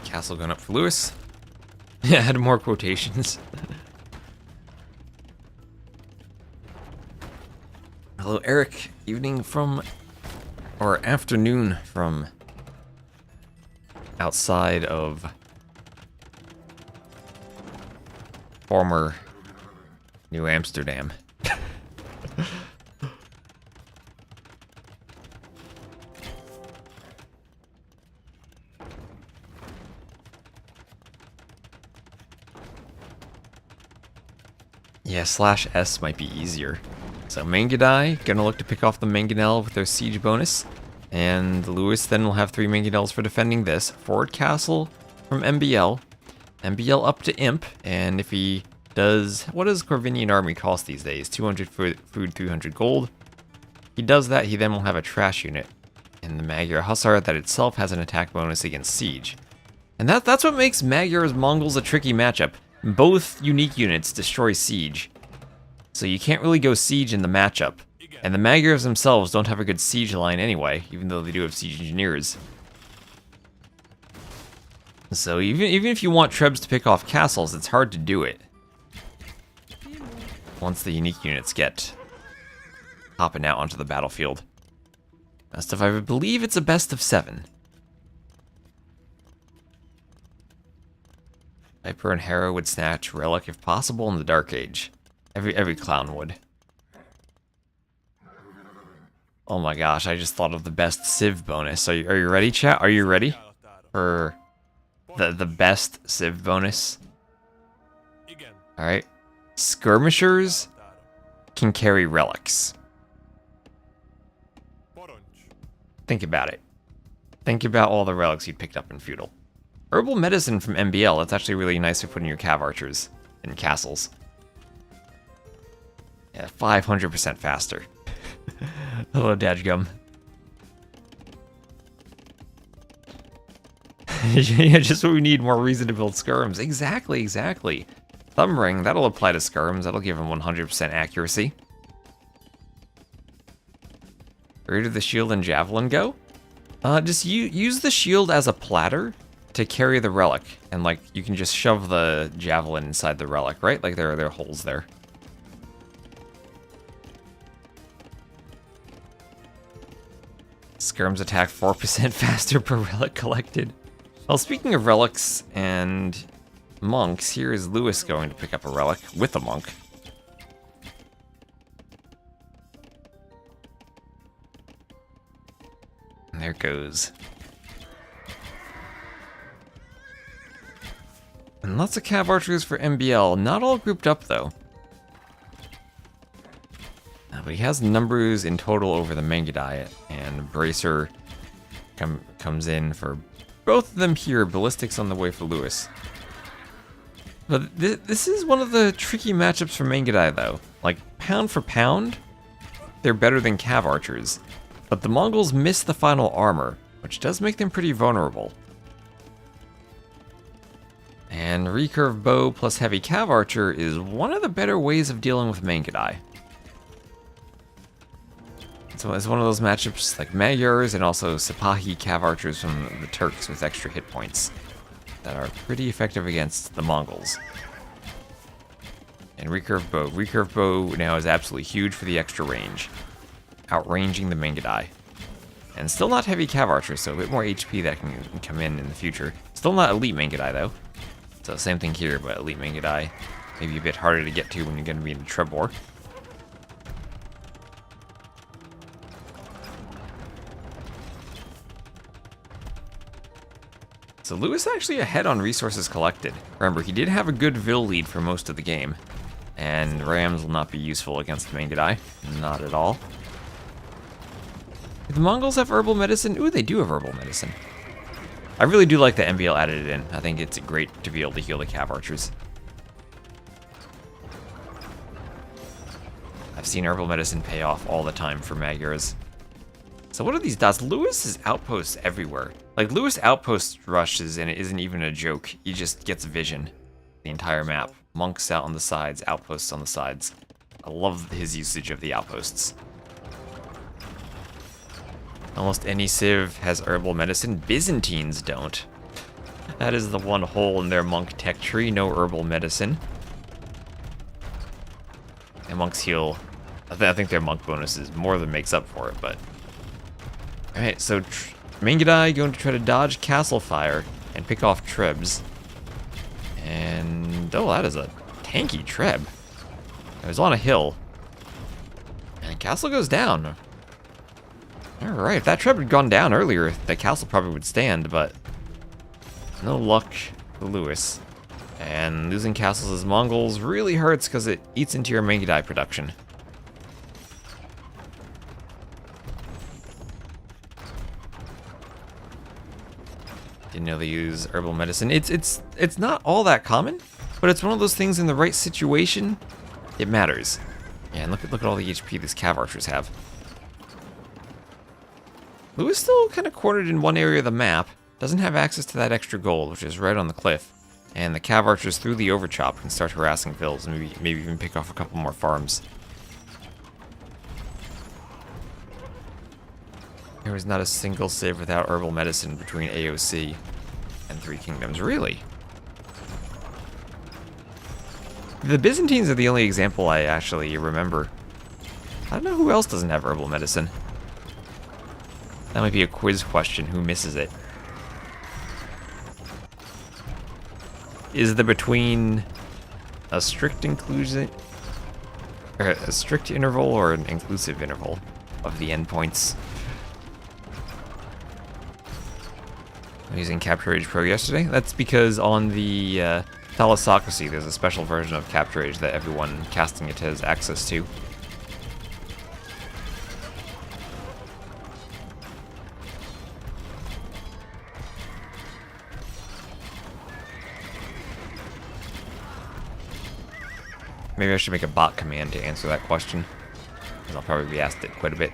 Castle going up for Lewis. Yeah, add more quotations. Hello, Eric. Evening from, or afternoon from outside of former New Amsterdam. Yeah, /S might be easier. So Mangadai, gonna look to pick off the Mangonel with their siege bonus. And Lewis then will have 3 Mangonels for defending this. Forward castle from MBL. MBL up to Imp, and if he does... What does Corvinian army cost these days? 200 food, 300 gold. He does that, he then will have a trash unit in the Magyar Hussar that itself has an attack bonus against siege. And that's what makes Magyar's Mongols a tricky matchup. Both unique units destroy siege, so you can't really go siege in the matchup. And the Magyars themselves don't have a good siege line anyway, even though they do have siege engineers. So even if you want Trebs to pick off castles, it's hard to do it once the unique units get hopping out onto the battlefield. Best of, I believe it's a best of 7. Viper and Hera would snatch Relic if possible in the Dark Age. Every clown would. Oh my gosh, I just thought of the best Civ bonus. Are you ready, chat? Are you ready for the best Civ bonus? Alright. Skirmishers can carry relics. Think about it. Think about all the relics you picked up in Feudal. Herbal Medicine from MBL, that's actually really nice for putting your cav archers in castles. Yeah, 500% faster. Hello, Dadgum. Yeah, just what we need, more reason to build skirms. Exactly. Thumb Ring, that'll apply to skirms. That'll give them 100% accuracy. Where did the shield and javelin go? Just use the shield as a platter to carry the relic, and like you can just shove the javelin inside the relic, right? Like there are holes there. Skirms attack 4% faster per relic collected. Well, speaking of relics and monks, here is Lewis going to pick up a relic with a monk. And there it goes. And lots of cav archers for MBL, not all grouped up though. But he has numbers in total over the Mangadai, and Bracer comes in for both of them here. Ballistics on the way for Lewis. But this is one of the tricky matchups for Mangadai though. Like, pound for pound, they're better than cav archers. But the Mongols miss the final armor, which does make them pretty vulnerable. And recurve bow plus heavy cav archer is one of the better ways of dealing with Mangadai. So it's one of those matchups like Magyars and also Sipahi cav archers from the Turks with extra hit points that are pretty effective against the Mongols. And recurve bow. Recurve bow now is absolutely huge for the extra range, outranging the Mangadai. And still not heavy cav archer, so a bit more HP that can come in the future. Still not elite Mangadai though. So same thing here, but elite Mangadai maybe a bit harder to get to when you're going to be in the Treb War. So Lewis actually ahead on resources collected. Remember, he did have a good Vil lead for most of the game. And Rams will not be useful against the Mangadai. Not at all. Do the Mongols have herbal medicine? Ooh, they do have herbal medicine. I really do like that MBL added it in. I think it's great to be able to heal the cav archers. I've seen herbal medicine pay off all the time for Magyars. So what are these dots? Lewis is outposts everywhere. Like, Lewis outpost rushes and it isn't even a joke. He just gets vision the entire map. Monks out on the sides, outposts on the sides. I love his usage of the outposts. Almost any civ has herbal medicine. Byzantines don't. That is the one hole in their monk tech tree. No herbal medicine. And monks heal I think their monk bonus is more than makes up for it, but... Alright, so Mangudai going to try to dodge Castle Fire and pick off Trebs. And... oh, that is a tanky Treb. It was on a hill. And Castle goes down. Alright, if that Treb had gone down earlier, the Castle probably would stand, but... no luck for Lewis. And losing castles as Mongols really hurts because it eats into your Mangudai production. Didn't know they use herbal medicine. It's not all that common, but it's one of those things in the right situation, it matters. Yeah, and look at all the HP these Cav archers have. Lewis still kind of cornered in one area of the map. Doesn't have access to that extra gold, which is right on the cliff. And the Cav archers through the overchop can start harassing Vills and maybe even pick off a couple more farms. There was not a single save without herbal medicine between AOC and Three Kingdoms. Really? The Byzantines are the only example I actually remember. I don't know who else doesn't have herbal medicine. That might be a quiz question. Who misses it? Is the between a strict inclusion, or a strict interval, or an inclusive interval of the endpoints? I'm using Capture Age Pro yesterday. That's because on the Thalassocracy, there's a special version of Capture Age that everyone casting it has access to. Maybe I should make a bot command to answer that question, because I'll probably be asked it quite a bit.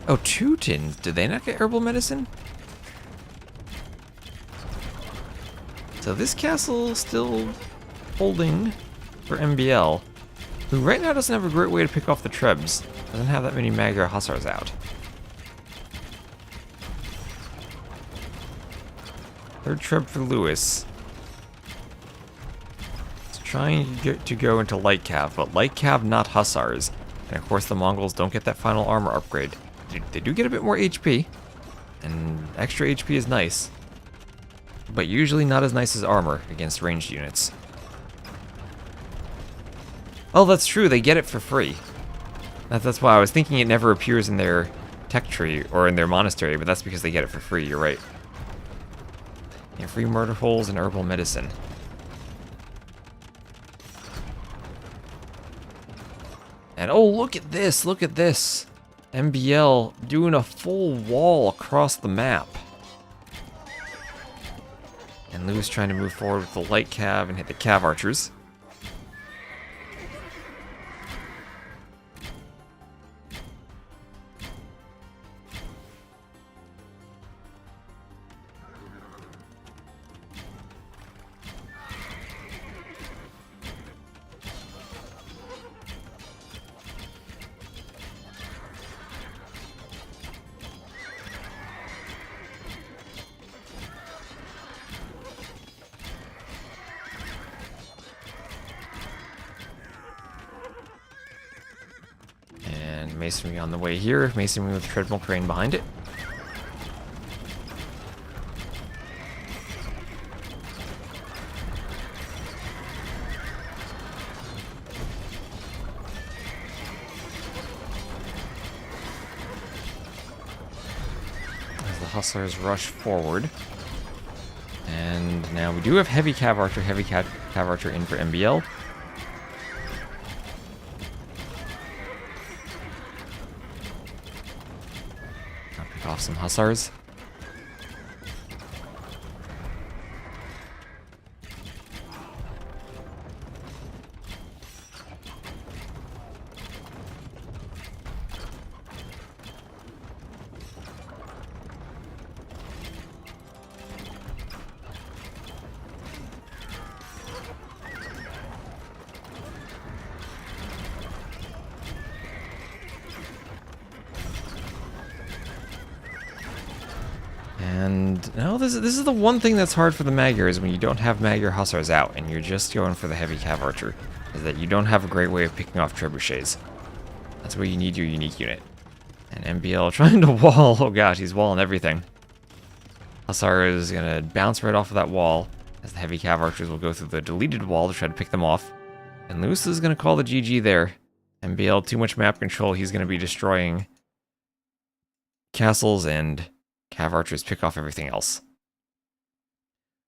Oh, Teutons. Did they not get herbal medicine? So this castle still holding for MBL, who right now doesn't have a great way to pick off the Trebs. Doesn't have that many Magyar Hussars out. Third Treb for Lewis. It's trying to go into Light Cav, but Light Cav not Hussars. And of course the Mongols don't get that final armor upgrade. They do get a bit more HP, and extra HP is nice, but usually not as nice as armor against ranged units. Oh, that's true, they get it for free. That's why I was thinking it never appears in their tech tree or in their monastery, but that's because they get it for free, you're right. Yeah, free murder holes and herbal medicine. And oh, look at this, look at this. MBL doing a full wall across the map. And Lewis trying to move forward with the light cav and hit the cav archers. Masonry on the way here. Masonry with treadmill crane behind it. As the Hustlers rush forward. And now we do have heavy cav archer in for MBL. Off some Hussars. And no, this is the one thing that's hard for the Magyar is when you don't have Magyar Hussars out and you're just going for the heavy cav archer, is that you don't have a great way of picking off trebuchets. That's where you need your unique unit. And MBL trying to wall. Oh gosh, he's walling everything. Hussar is gonna bounce right off of that wall as the heavy cav archers will go through the deleted wall to try to pick them off. And Lewis is gonna call the GG there. MBL too much map control. He's gonna be destroying castles and cav archers pick off everything else.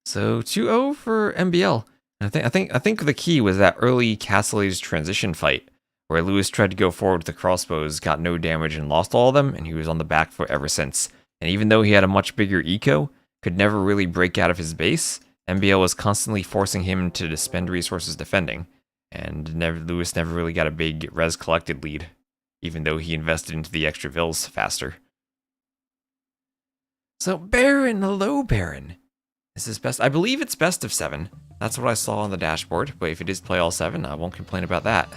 So 2-0 for MBL. I think the key was that early Castle Age transition fight where Lewis tried to go forward with the crossbows, got no damage and lost all of them, and he was on the back foot ever since. And even though he had a much bigger eco, could never really break out of his base, MBL was constantly forcing him to spend resources defending, and Lewis never really got a big res collected lead, even though he invested into the extra vills faster. So Baron, hello Baron. This is best, I believe it's best of 7. That's what I saw on the dashboard, but if it is play all 7, I won't complain about that.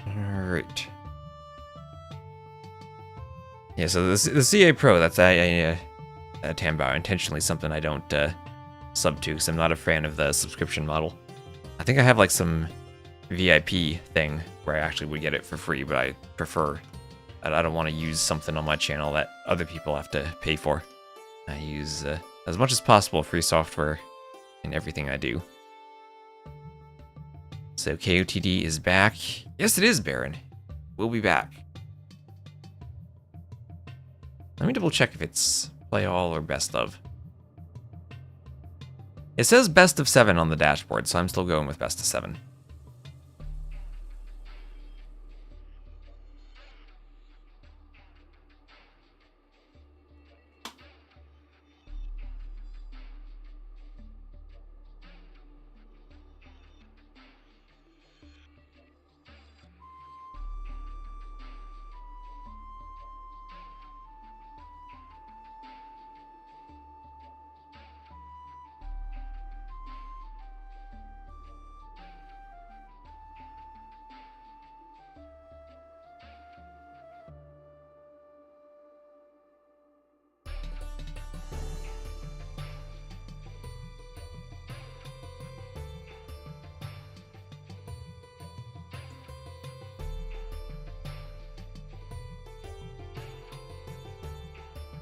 Alright. Yeah, so the CA Pro, that's a Tambauer, intentionally something I don't sub to, because I'm not a fan of the subscription model. I think I have like some VIP thing where I actually would get it for free, but I prefer, I don't want to use something on my channel that other people have to pay for. I use, as much as possible, free software in everything I do. So KotD is back. Yes, it is, Baron. We'll be back. Let me double check if it's play all or best of. It says best of 7 on the dashboard, so I'm still going with best of 7.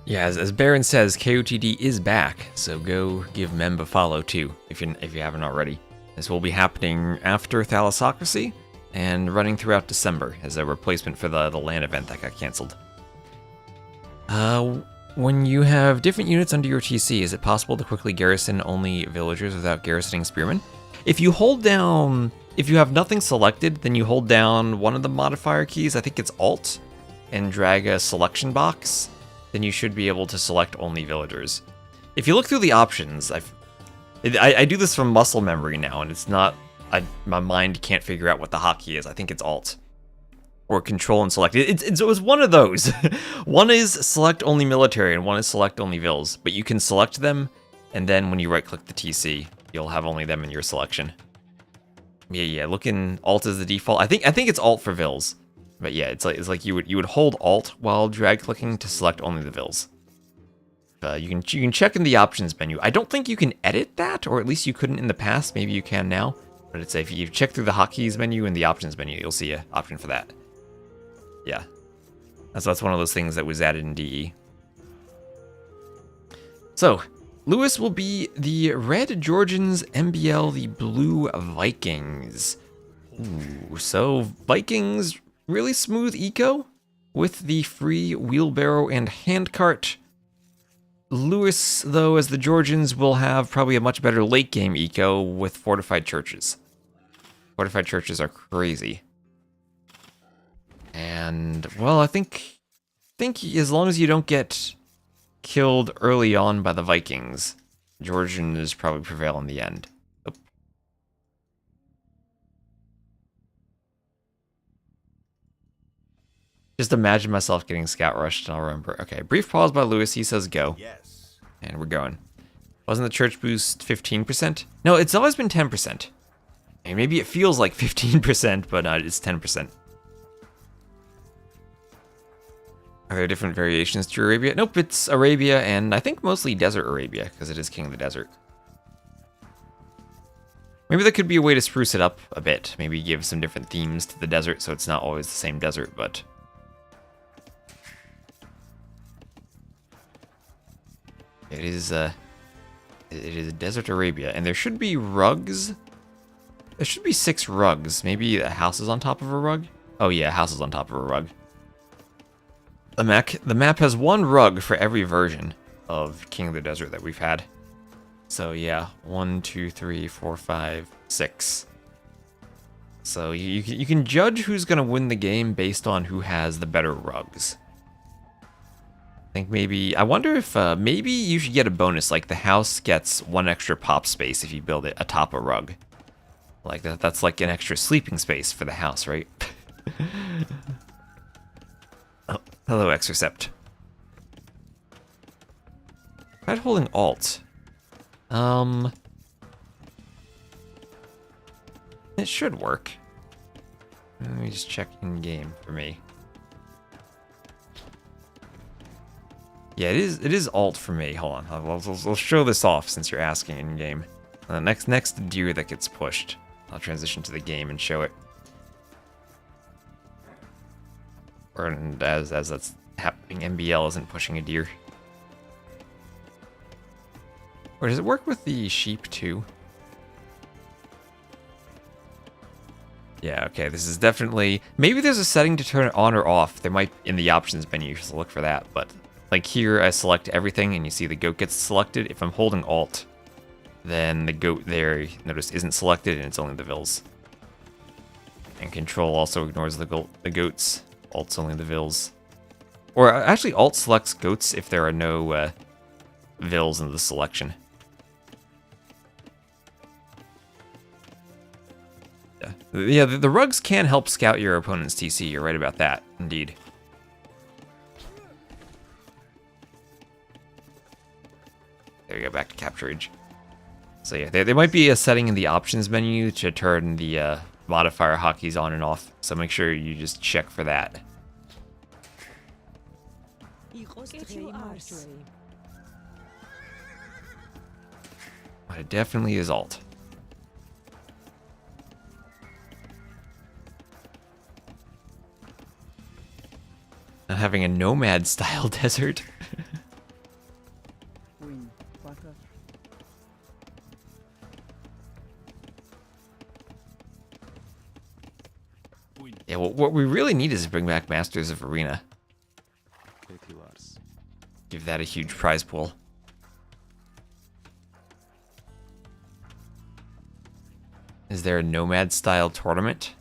Yeah, as Baron says, KotD is back, so go give Memb a follow too, if you haven't already. This will be happening after Thalassocracy, and running throughout December as a replacement for the LAN event that got cancelled. When you have different units under your TC, is it possible to quickly garrison only villagers without garrisoning spearmen? If you hold down, if you have nothing selected, then you hold down one of the modifier keys, I think it's Alt, and drag a selection box, then you should be able to select only villagers. If you look through the options, I do this from muscle memory now, and it's not, my mind can't figure out what the hotkey is. I think it's Alt. Or Control and Select. It was one of those. One is select only military, and one is select only vills. But you can select them, and then when you right-click the TC, you'll have only them in your selection. Yeah, looking Alt is the default. I think it's Alt for vills. But yeah, it's like you would hold Alt while drag clicking to select only the vills. You can check in the options menu. I don't think you can edit that, or at least you couldn't in the past. Maybe you can now. But it's if you check through the hotkeys menu and the options menu, you'll see an option for that. Yeah, that's one of those things that was added in DE. So Lewis will be the Red Georgians, MBL the Blue Vikings. Ooh, so Vikings. Really smooth eco with the free wheelbarrow and handcart. Lewis, though, as the Georgians, will have probably a much better late game eco with fortified churches. Fortified churches are crazy. And, well, I think as long as you don't get killed early on by the Vikings, Georgians probably prevail in the end. Just imagine myself getting scout rushed and I'll remember. Okay, brief pause by Lewis. He says go. Yes. And we're going. Wasn't the church boost 15%? No, it's always been 10%. And maybe it feels like 15%, but it's 10%. Are there different variations to Arabia? Nope, it's Arabia, and I think mostly Desert Arabia, because it is King of the Desert. Maybe there could be a way to spruce it up a bit. Maybe give some different themes to the desert so it's not always the same desert, but... It is Desert Arabia, and there should be rugs. There should be 6 rugs. Maybe a house is on top of a rug? Oh yeah, a house is on top of a rug. The map has 1 rug for every version of King of the Desert that we've had. So yeah, 1, 2, 3, 4, 5, 6. So you can judge who's gonna win the game based on who has the better rugs. I think maybe, I wonder if maybe you should get a bonus, like the house gets 1 extra pop space if you build it atop a rug. Like that's like an extra sleeping space for the house, right? Oh, hello, Exorcept. Tried holding Alt. It should work. Let me just check in game for me. Yeah, it is Alt for me. Hold on, I'll show this off since you're asking in game. Next deer that gets pushed, I'll transition to the game and show it. And as that's happening, MBL isn't pushing a deer. Or does it work with the sheep too? Yeah, okay, this is definitely... Maybe there's a setting to turn it on or off. There might in the options menu, so look for that. But like here, I select everything and you see the goat gets selected. If I'm holding Alt, then the goat there, notice, isn't selected and it's only the vills. And Control also ignores the goats. Alt's only the vills. Or actually, Alt selects goats if there are no vills in the selection. Yeah, the rugs can help scout your opponent's TC. You're right about that, indeed. There you go, back to capturage. So yeah, there might be a setting in the options menu to turn the modifier hotkeys on and off. So make sure you just check for that. But it definitely is Alt. Not having a nomad-style desert. Yeah, well, what we really need is to bring back Masters of Arena. Give that a huge prize pool. Is there a nomad-style tournament?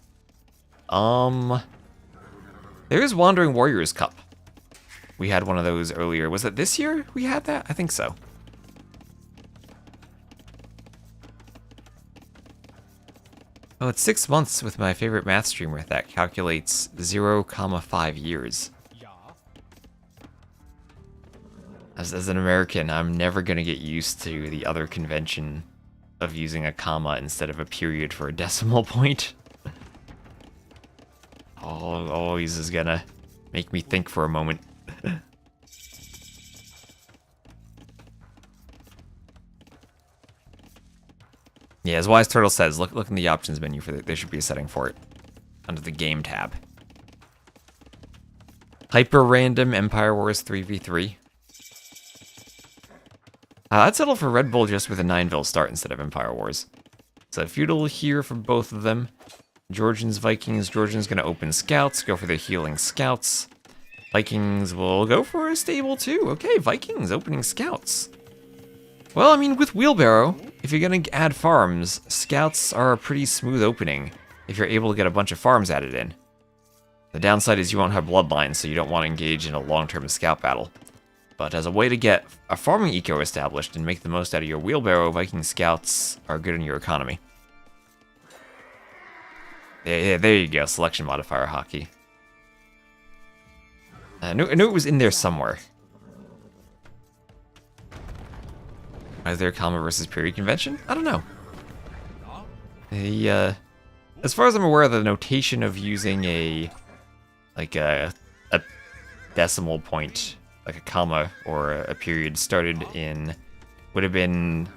There is Wandering Warriors Cup. We had one of those earlier. Was it this year we had that? I think so. Oh, it's 6 months with my favorite math streamer. That calculates 0,5 years. As an American, I'm never gonna get used to the other convention of using a comma instead of a period for a decimal point. Always is gonna make me think for a moment. Yeah, as Wise Turtle says, look in the options menu for there should be a setting for it under the game tab. Hyper random Empire Wars 3v3. I'd settle for Red Bull just with a 9-vil start instead of Empire Wars. So feudal here for both of them. Georgians, Vikings. Georgians gonna open scouts, go for their healing scouts. Vikings will go for a stable too. Okay, Vikings opening scouts. Well, I mean, with Wheelbarrow, if you're gonna add farms, scouts are a pretty smooth opening if you're able to get a bunch of farms added in. The downside is you won't have bloodlines, so you don't want to engage in a long-term scout battle. But as a way to get a farming eco established and make the most out of your Wheelbarrow, Viking scouts are good in your economy. Yeah, there you go, selection modifier hockey. I knew it was in there somewhere. Is there a comma versus period convention? I don't know. As far as I'm aware, the notation of using a decimal point, like a comma or a period, started in, would have been,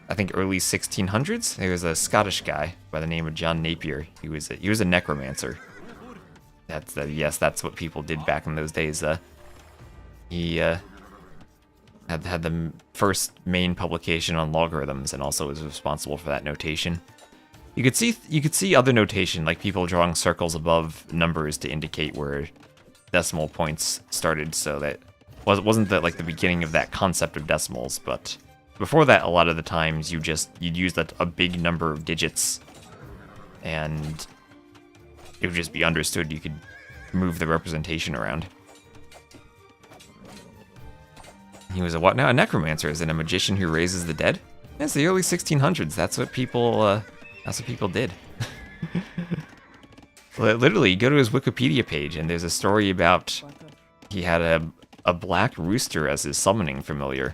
I think, early 1600s. There was a Scottish guy by the name of John Napier. He was a necromancer. Yes, that's what people did back in those days. He had the first main publication on logarithms, and also was responsible for that notation. You could see other notation, like people drawing circles above numbers to indicate where decimal points started, so that wasn't that like the beginning of that concept of decimals, but before that, a lot of the times you'd use a big number of digits, and it would just be understood. You could move the representation around. He was a what now? A necromancer, as in a magician who raises the dead? It's the early 1600s. That's what people did. Literally, you go to his Wikipedia page, and there's a story about he had a black rooster as his summoning familiar,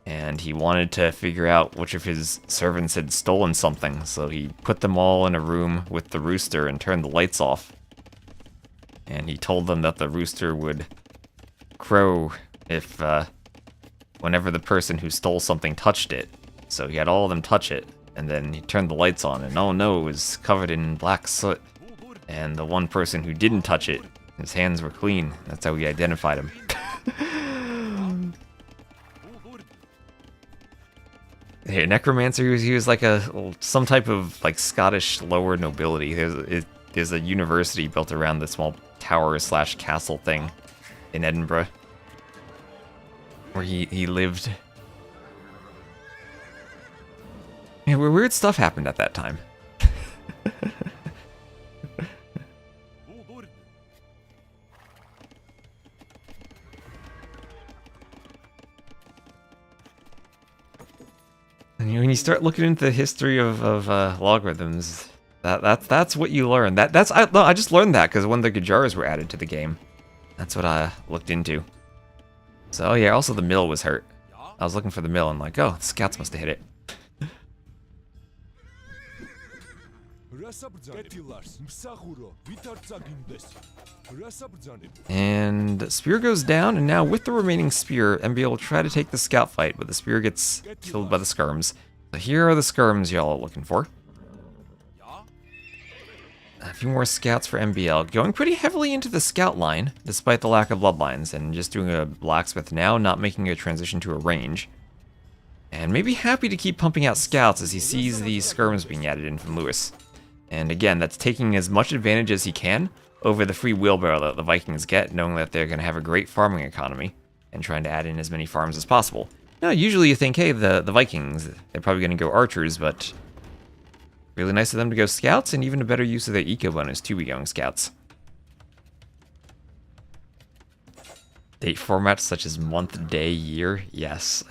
and he wanted to figure out which of his servants had stolen something, so he put them all in a room with the rooster and turned the lights off. And he told them that the rooster would crow if whenever the person who stole something touched it. So he had all of them touch it, and then he turned the lights on, and oh no, it was covered in black soot. And the one person who didn't touch it, his hands were clean. That's how we identified him. Yeah, necromancer, he was like some type of like Scottish lower nobility. There's a university built around the small tower / castle thing in Edinburgh, where he lived. Yeah, weird stuff happened at that time. And when you start looking into the history of logarithms, that's what you learn. I just learned that because when the Gajars were added to the game, that's what I looked into. So yeah, also the mill was hurt. I was looking for the mill and like, oh, the scouts must have hit it. And spear goes down, and now with the remaining spear, MBL will try to take the scout fight, but the spear gets killed by the skirms. So here are the skirms y'all are looking for. A few more scouts for MBL, going pretty heavily into the scout line, despite the lack of bloodlines, and just doing a blacksmith now, not making a transition to a range. And maybe happy to keep pumping out scouts as he sees these skirms being added in from Lewis. And again, that's taking as much advantage as he can over the free wheelbarrow that the Vikings get, knowing that they're going to have a great farming economy, and trying to add in as many farms as possible. Now, usually you think, hey, the Vikings, they're probably going to go archers, but really nice of them to go scouts, and even a better use of their eco bonus to be going scouts. Date formats such as month, day, year, yes.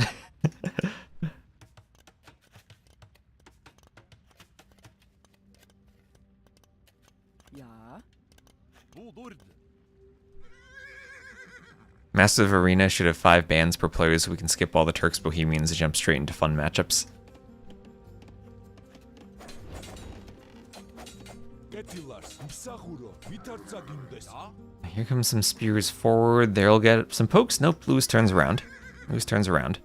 Massive Arena should have 5 bans per player so we can skip all the Turks Bohemians and jump straight into fun matchups. Here comes some spears forward. They'll get some pokes. Nope, Lewis turns around. Lewis turns around.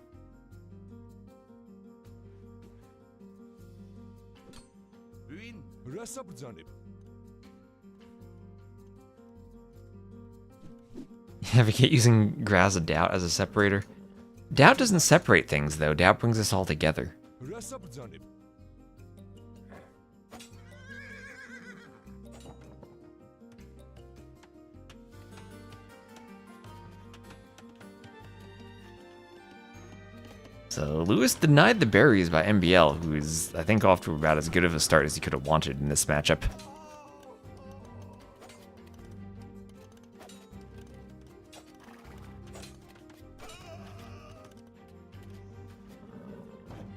Advocate using Grass of DauT as a separator. DauT doesn't separate things, though. DauT brings us all together. So Lewis denied the berries by MBL, who is, I think, off to about as good of a start as he could have wanted in this matchup.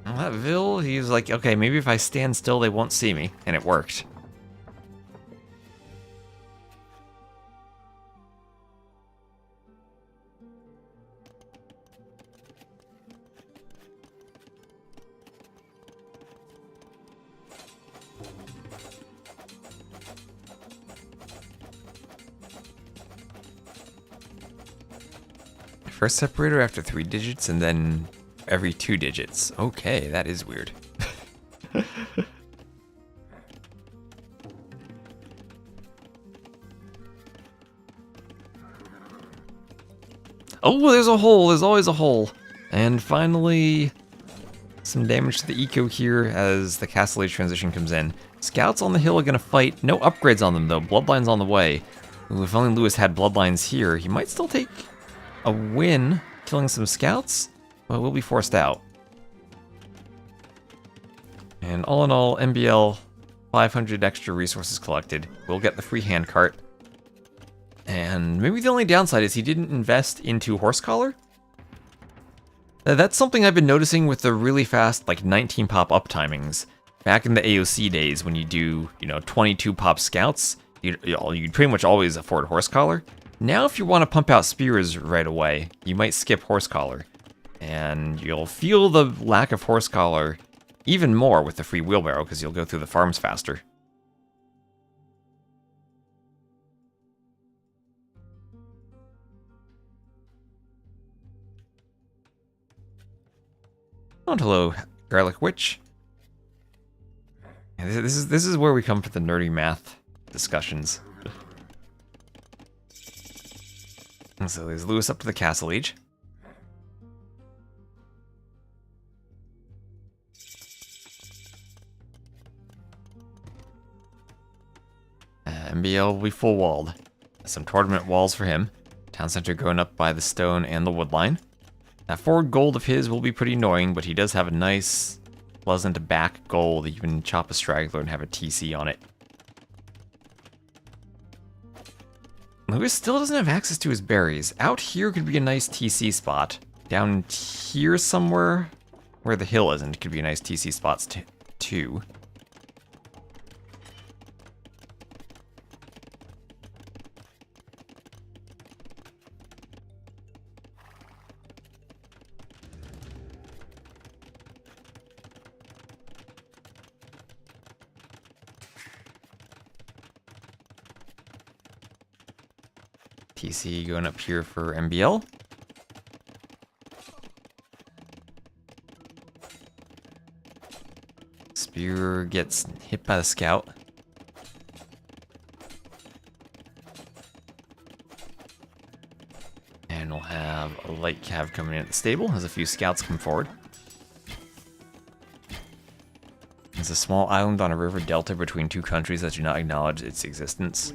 Well, that Vil, he's like, okay, maybe if I stand still, they won't see me, and it worked. first separator after 3 digits and then every 2 digits. Okay, that is weird. Oh, there's a hole. There's always a hole. And finally, some damage to the eco here as the Castle Age transition comes in. Scouts on the hill are going to fight. No upgrades on them, though. Bloodline's on the way. Ooh, if only Lewis had Bloodlines here, he might still take a win killing some scouts, but will be forced out. And all in all, MBL, 500 extra resources collected. We'll get the free hand cart. And maybe the only downside is he didn't invest into Horse Collar. That's something I've been noticing with the really fast, like 19 pop up timings. Back in the AOC days, when you do, 22 pop scouts, you'd pretty much always afford Horse Collar. Now, if you want to pump out spears right away, you might skip Horse Collar. And you'll feel the lack of Horse Collar even more with the free wheelbarrow, because you'll go through the farms faster. Oh, hello, Garlic Witch. And this is where we come for the nerdy math discussions. And so there's Lewis up to the Castle Age. MBL will be full walled. Some tournament walls for him. Town center going up by the stone and the wood line. That forward gold of his will be pretty annoying, but he does have a nice, pleasant back goal that you can chop a straggler and have a TC on it. Lewis still doesn't have access to his berries. Out here could be a nice TC spot. Down here somewhere, where the hill isn't, could be a nice TC spot too. TC going up here for MBL. Spear gets hit by the scout. And we'll have a light cav coming in at the stable as a few scouts come forward. There's a small island on a river delta between 2 countries that do not acknowledge its existence.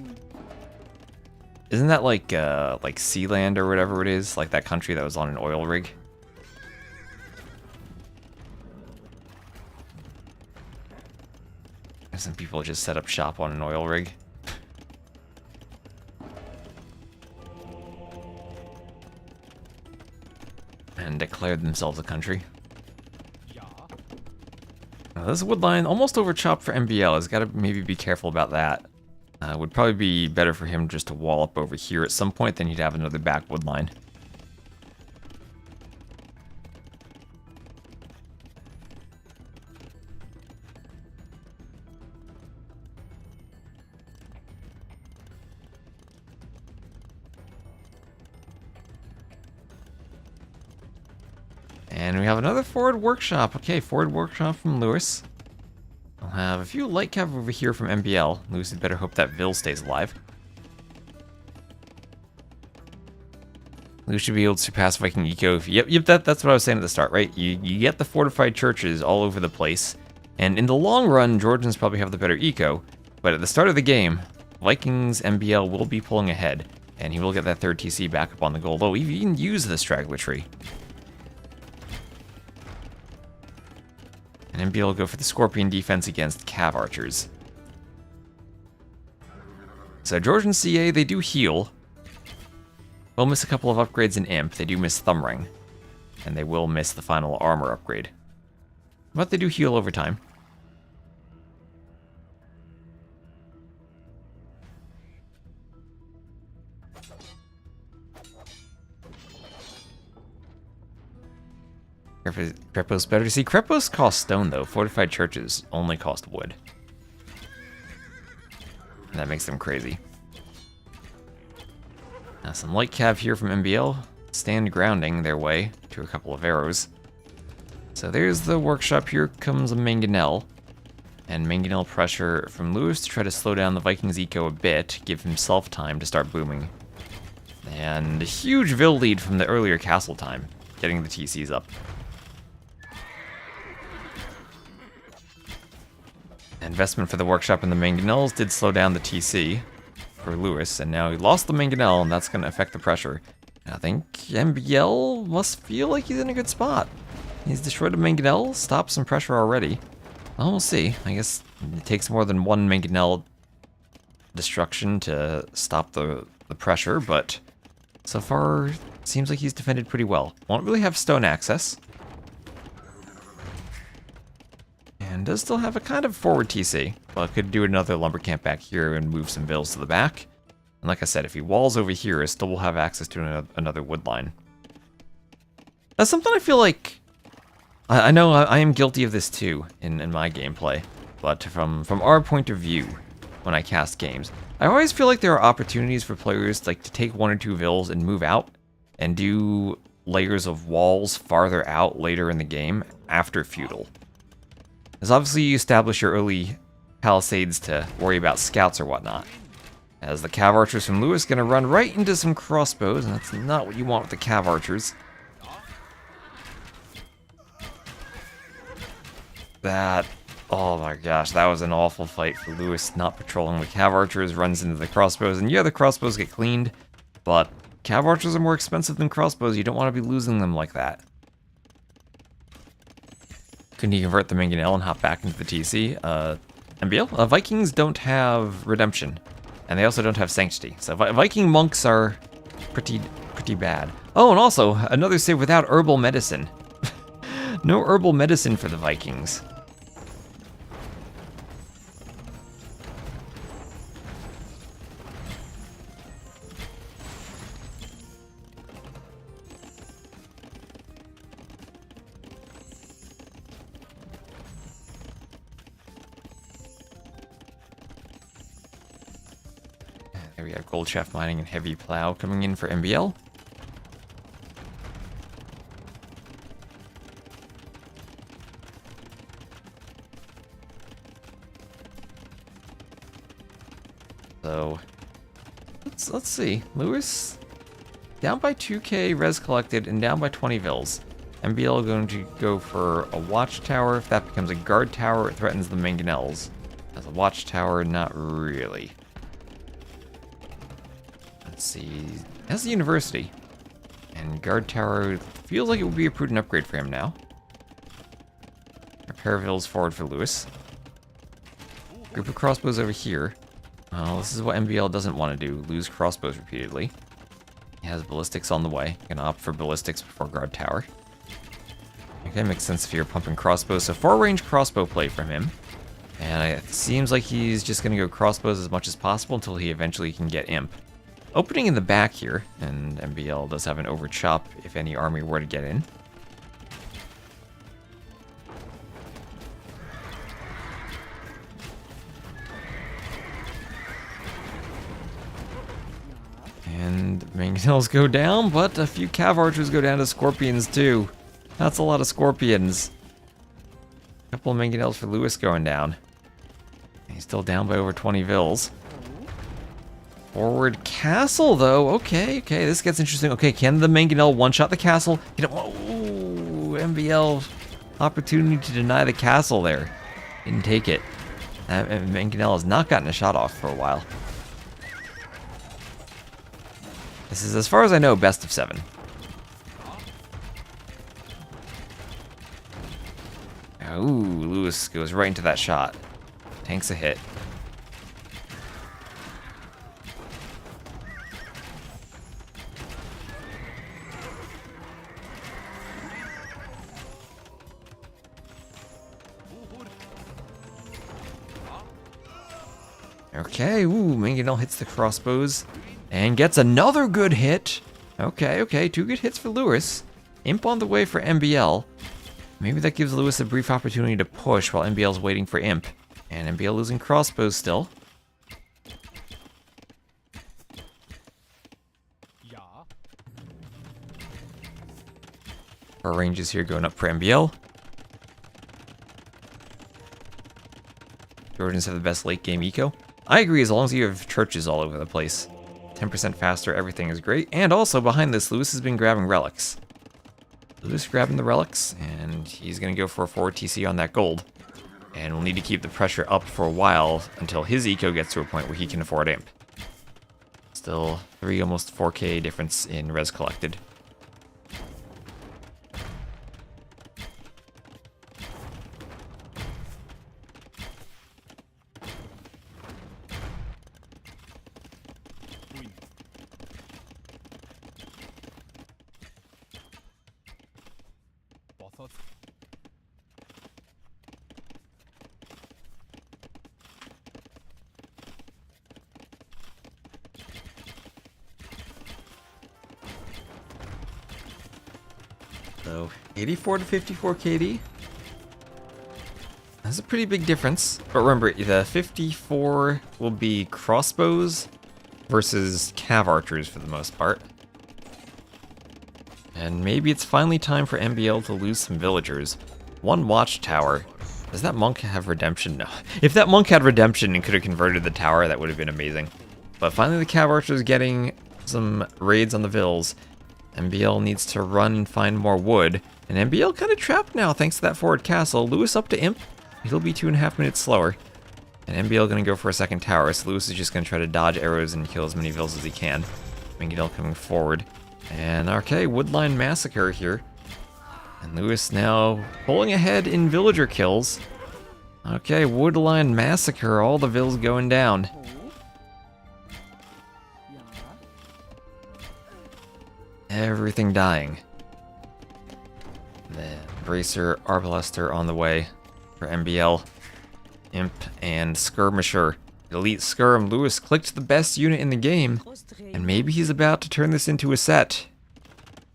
Isn't that like Sealand or whatever it is? Like that country that was on an oil rig? Some people just set up shop on an oil rig. And declared themselves a country. Now, this wood line almost overchopped for MBL. Has got to maybe be careful about that. Would probably be better for him just to wall up over here at some point, then he'd have another back wood line. And we have another forward workshop. Okay, forward workshop from Lewis. I'll have a few light cav over here from MBL. Lewis had better hope that Vil stays alive. Lewis should be able to surpass Viking Eco. Yep, that's what I was saying at the start, right? You get the fortified churches all over the place. And in the long run, Georgians probably have the better eco. But at the start of the game, Vikings MBL will be pulling ahead. And he will get that 3rd TC back up on the goal. Oh, he can use the straggler tree. And MBL will go for the Scorpion defense against Cav Archers. So Georgian CA, they do heal. They'll miss a couple of upgrades in Imp. They do miss Thumb Ring. And they will miss the final armor upgrade. But they do heal over time. Krepos better to see. Krepos cost stone though. Fortified churches only cost wood. And that makes them crazy. Now some light cav here from MBL. stand grounding their way to a couple of arrows. So there's the workshop. Here comes a Mangonel. And Mangonel pressure from Lewis to try to slow down the Vikings' eco a bit, give himself time to start booming. And a huge Vil lead from the earlier castle time, getting the TCs up. Investment for the workshop and the Mangonels did slow down the TC for Lewis, and now he lost the Mangonel, and that's going to affect the pressure. And I think MBL must feel like he's in a good spot. He's destroyed a Mangonel, stopped some pressure already. Well, we'll see. I guess it takes more than one Mangonel destruction to stop the pressure, but so far, seems like he's defended pretty well. Won't really have stone access. And does still have a kind of forward TC, but could do another lumber camp back here and move some Vils to the back. And like I said, if he walls over here, he still will have access to another wood line. That's something I feel like... I know I am guilty of this too in my gameplay, but from our point of view, when I cast games, I always feel like there are opportunities for players like to take 1 or 2 Vils and move out, and do layers of walls farther out later in the game after feudal. As obviously you establish your early palisades to worry about scouts or whatnot. As the cav archers from Lewis gonna run right into some crossbows, and that's not what you want with the cav archers. Oh my gosh, that was an awful fight for Lewis, not patrolling with cav archers, runs into the crossbows, and yeah, the crossbows get cleaned, but cav archers are more expensive than crossbows, you don't want to be losing them like that. Couldn't he convert the Mangonel and hop back into the TC? MBL? Vikings don't have Redemption, and they also don't have Sanctity, so Viking monks are pretty bad. Oh, and also, another save without herbal medicine. No herbal medicine for the Vikings. There we have Gold Shaft Mining and Heavy Plow coming in for MBL. So, let's see. Lewis, down by 2k res collected and down by 20 Vils. MBL going to go for a watchtower. If that becomes a guard tower, it threatens the Mangonels. As a watchtower, not really. Let's see. That's the university. And guard tower feels like it would be a prudent upgrade for him now. Repair Vils forward for Lewis. Group of crossbows over here. Well, this is what MBL doesn't want to do, lose crossbows repeatedly. He has ballistics on the way. Gonna opt for ballistics before guard tower. Okay, makes sense if you're pumping crossbows. So 4-range crossbow play from him. And it seems like he's just gonna go crossbows as much as possible until he eventually can get imp. Opening in the back here, and MBL does have an overchop if any army were to get in. And Mangonels go down, but a few cav archers go down to scorpions too. That's a lot of scorpions. A couple of Mangonels for Lewis going down. He's still down by over 20 Vils. Forward castle though. Okay, this gets interesting. Okay, can the Mangonel one-shot the castle? Oh, MBL opportunity to deny the castle there. Didn't take it. Mangonel has not gotten a shot off for a while. This is, as far as I know, best of 7. Ooh, Lewis goes right into that shot. Tanks a hit. Okay, ooh, Mangonel hits the crossbows. And gets another good hit. Okay, 2 good hits for Lewis. Imp on the way for MBL. Maybe that gives Lewis a brief opportunity to push while MBL's waiting for Imp. And MBL losing crossbows still. Our ranges here going up for MBL. Georgians have the best late game eco. I agree, as long as you have churches all over the place. 10% faster, everything is great. And also, behind this, Lewis has been grabbing relics. Lewis grabbing the relics, and he's going to go for a forward TC on that gold. And we'll need to keep the pressure up for a while until his eco gets to a point where he can afford imp. Still 3, almost 4k difference in res collected. So 84 to 54 KD. That's a pretty big difference. But remember, the 54 will be crossbows versus cav archers for the most part. And maybe it's finally time for MBL to lose some villagers. One watchtower. Does that monk have redemption? No. If that monk had redemption and could have converted the tower, that would have been amazing. But finally the cav archers getting some raids on the vills. MBL needs to run and find more wood. And MBL kind of trapped now thanks to that forward castle. Lewis up to imp. He'll be 2.5 minutes slower. And MBL going to go for a second tower. So Lewis is just going to try to dodge arrows and kill as many vills as he can. MBL coming forward. And okay, Woodline Massacre here. And Lewis now pulling ahead in villager kills. Okay, Woodline Massacre, all the vills going down. Everything dying. The Bracer, Arbalester on the way for MBL. Imp and Skirmisher. Elite Skirm. Lewis clicked the best unit in the game. And maybe he's about to turn this into a set.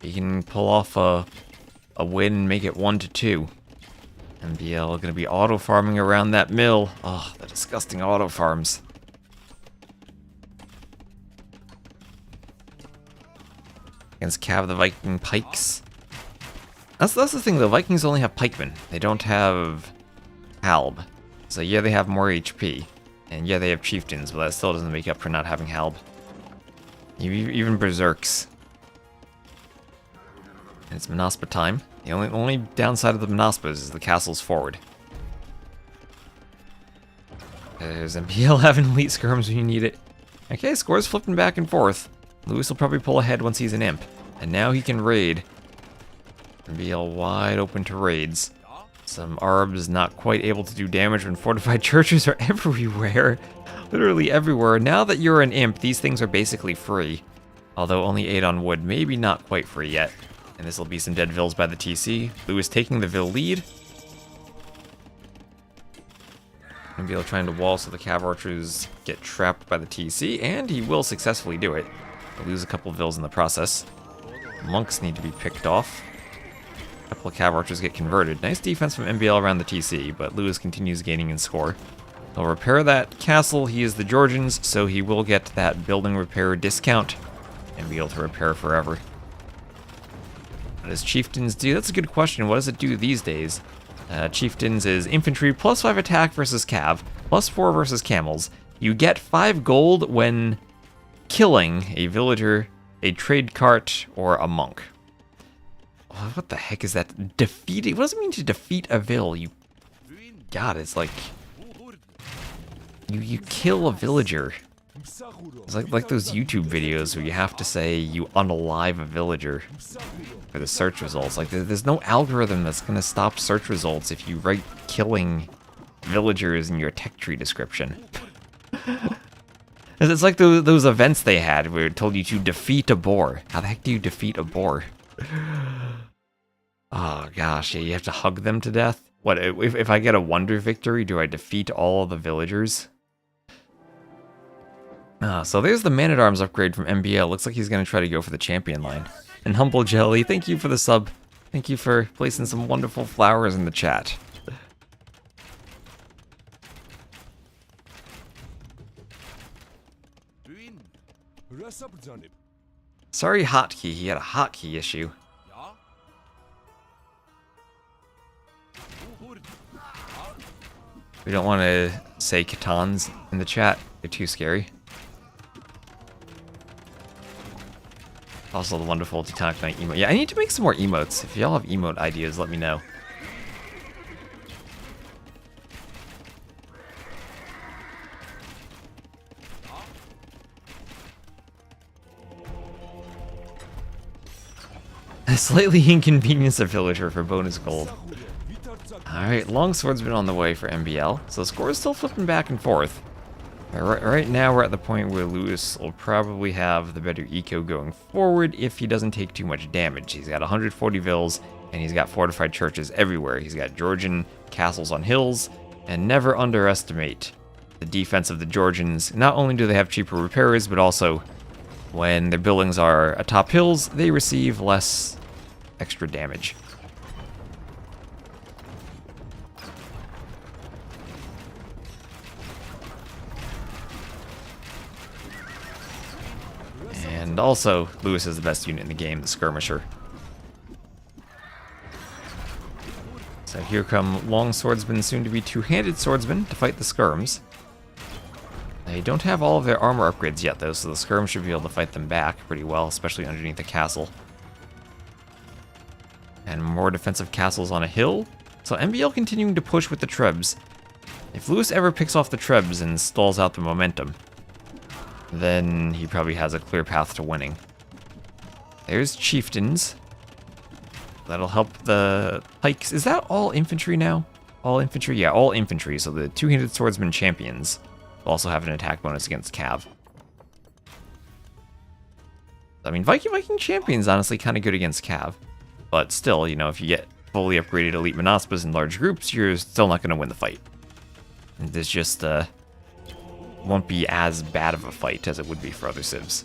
He can pull off a win and make it 1-2. MBL gonna be auto farming around that mill. Oh, the disgusting auto farms. Against Cav the Viking pikes. That's the thing, the Vikings only have pikemen. They don't have halb. So yeah, they have more HP. And yeah, they have chieftains, but that still doesn't make up for not having halb. Even berserks. And it's Monaspa time. The only downside of the Monaspas is the castle's forward. There's MPL having elite skirms when you need it. Okay, scores flipping back and forth. Lewis will probably pull ahead once he's an imp. And now he can raid. MPL wide open to raids. Some Arbs not quite able to do damage when fortified churches are everywhere. Literally everywhere. Now that you're an imp, these things are basically free. Although only 8 on wood, maybe not quite free yet. And this will be some dead vills by the TC. Lewis taking the vill lead. MBL trying to wall so the cav archers get trapped by the TC, and he will successfully do it. He'll lose a couple of vills in the process. Monks need to be picked off. A couple of cav archers get converted. Nice defense from MBL around the TC, but Lewis continues gaining in score. He'll repair that castle. He is the Georgians, so he will get that building repair discount and be able to repair forever. What does Chieftains do? That's a good question. What does it do these days? Chieftains is infantry, +5 attack versus cav, +4 versus camels. You get 5 gold when killing a villager, a trade cart, or a monk. What the heck is that? Defeating? What does it mean to defeat a vill? God, it's like you kill a villager. It's like those YouTube videos where you have to say you unalive a villager for the search results. Like there's no algorithm that's gonna stop search results if you write killing villagers in your tech tree description. It's like those events they had where it told you to defeat a boar. How the heck do you defeat a boar? Oh gosh, yeah, you have to hug them to death? What, if I get a wonder victory, do I defeat all of the villagers? So there's the Man-at-Arms upgrade from MBL. Looks like he's going to try to go for the champion line. And Humble Jelly, thank you for the sub. Thank you for placing some wonderful flowers in the chat. Sorry, Hotkey. He had a hotkey issue. We don't want to say Catans in the chat. They're too scary. Also the wonderful Titanic Knight emote. Yeah, I need to make some more emotes. If y'all have emote ideas, let me know. Slightly inconvenience a villager for bonus gold. Alright, longsword's been on the way for MBL, so the score is still flipping back and forth. Right now we're at the point where Lewis will probably have the better eco going forward if he doesn't take too much damage. He's got 140 vills, and he's got fortified churches everywhere. He's got Georgian castles on hills, and never underestimate the defense of the Georgians. Not only do they have cheaper repairers, but also when their buildings are atop hills, they receive less extra damage. And also, Lewis is the best unit in the game, the Skirmisher. So here come long swordsmen, soon to be two-handed swordsmen, to fight the skirms. They don't have all of their armor upgrades yet, though, so the skirm should be able to fight them back pretty well, especially underneath the castle. And more defensive castles on a hill. So MBL continuing to push with the trebs. If Lewis ever picks off the trebs and stalls out the momentum, then he probably has a clear path to winning. There's chieftains. That'll help the pikes. Is that all infantry now? All infantry? Yeah, all infantry. So the two-handed swordsman champions also have an attack bonus against Cav. I mean, Viking champions honestly kind of good against Cav. But still, you know, if you get fully upgraded elite Monospas in large groups, you're still not going to win the fight. And this just won't be as bad of a fight as it would be for other civs.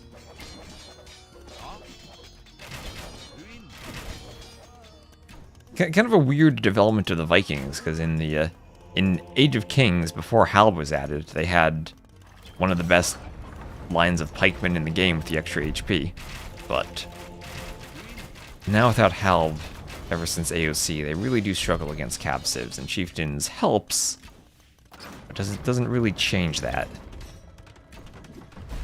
Kind of a weird development of the Vikings, because in the in Age of Kings, before Halb was added, they had one of the best lines of pikemen in the game with the extra HP. But now without Halb, ever since AOC, they really do struggle against Cav civs, and Chieftains helps, but doesn't really change that.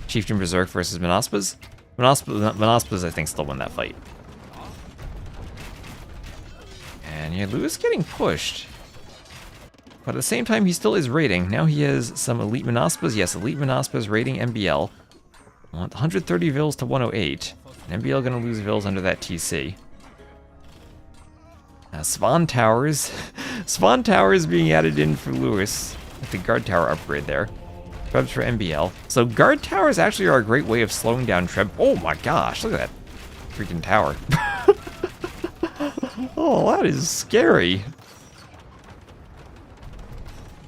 Chieftain Berserk versus Monospas? Monospas, I think, still win that fight. And yeah, Lewis getting pushed. But at the same time, he still is raiding. Now he has some Elite Monospas. Yes, Elite Monospas raiding MBL. 130 vills to 108. And MBL gonna lose vills under that TC. Swan Towers. Swan Towers being added in for Lewis with the Guard Tower upgrade there. Trebs for MBL. So Guard Towers actually are a great way of slowing down Treb. Oh my gosh, look at that freaking tower. Oh, that is scary.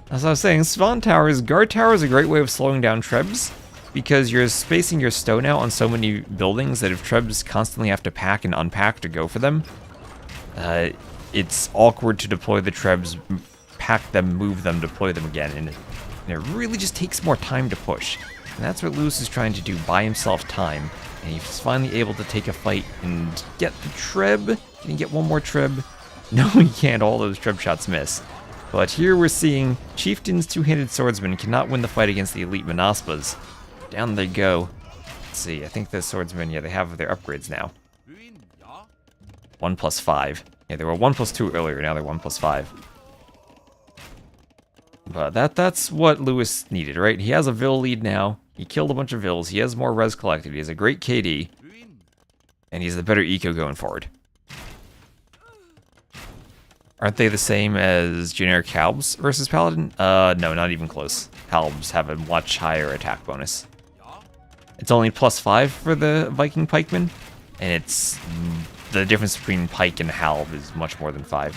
As I was saying, Swan Towers, Guard Tower is a great way of slowing down Trebs, because you're spacing your stone out on so many buildings that if Trebs constantly have to pack and unpack to go for them, it's awkward to deploy the Trebs, pack them, move them, deploy them again, and it really just takes more time to push. And that's what Lewis is trying to do, buy himself time, and he's finally able to take a fight and get the Treb. Can he get one more Treb? No, he can't. All those Treb shots miss. But here we're seeing Chieftain's two-handed swordsman cannot win the fight against the elite Monospas. Down they go. Let's see, I think the swordsmen, yeah, they have their upgrades now. 1+5. Yeah, they were 1+2 earlier, now they're 1+5. But that's what Lewis needed, right? He has a Vill lead now. He killed a bunch of Vills. He has more res collected. He has a great KD. And he's the better eco going forward. Aren't they the same as generic Halbs versus Paladin? No, not even close. Halbs have a much higher attack bonus. It's only +5 for the Viking pikeman, and it's the difference between pike and Halb is much more than 5.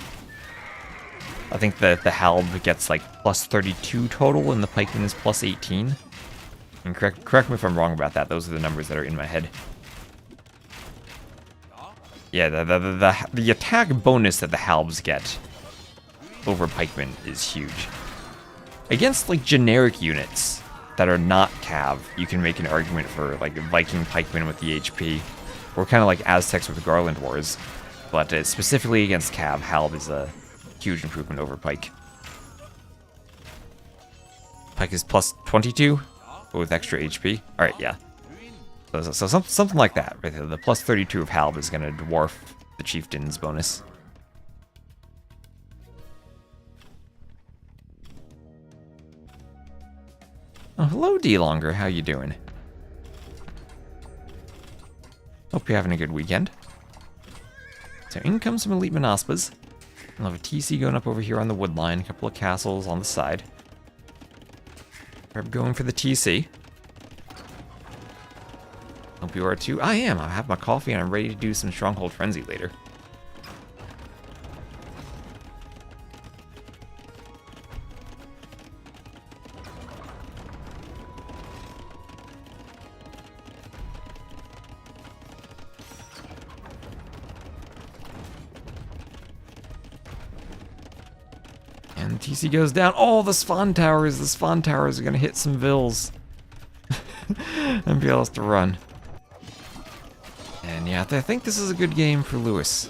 I think that the Halb gets like +32 total, and the pikeman is +18. And correct me if I'm wrong about that. Those are the numbers that are in my head. Yeah, the attack bonus that the Halbs get over pikemen is huge. Against like generic units that are not Cav, you can make an argument for like Viking pikemen with the HP, or kind of like Aztecs with Garland Wars. But specifically against Cav, Halb is a huge improvement over pike. Pike is plus 22, but with extra HP. Alright, yeah. So something like that. Right there. The plus 32 of Halb is going to dwarf the Chieftain's bonus. Oh, hello, D-Longer. How you doing? Hope you're having a good weekend. So in comes some Elite Menaspas. We'll have a TC going up over here on the wood line. A couple of castles on the side. We're going for the TC. Hope you are too. I am. I have my coffee and I'm ready to do some Stronghold Frenzy later. And TC goes down. Oh, the Svan Towers. The Svan Towers are going to hit some vills. MBL has to run. And yeah, I think this is a good game for Lewis.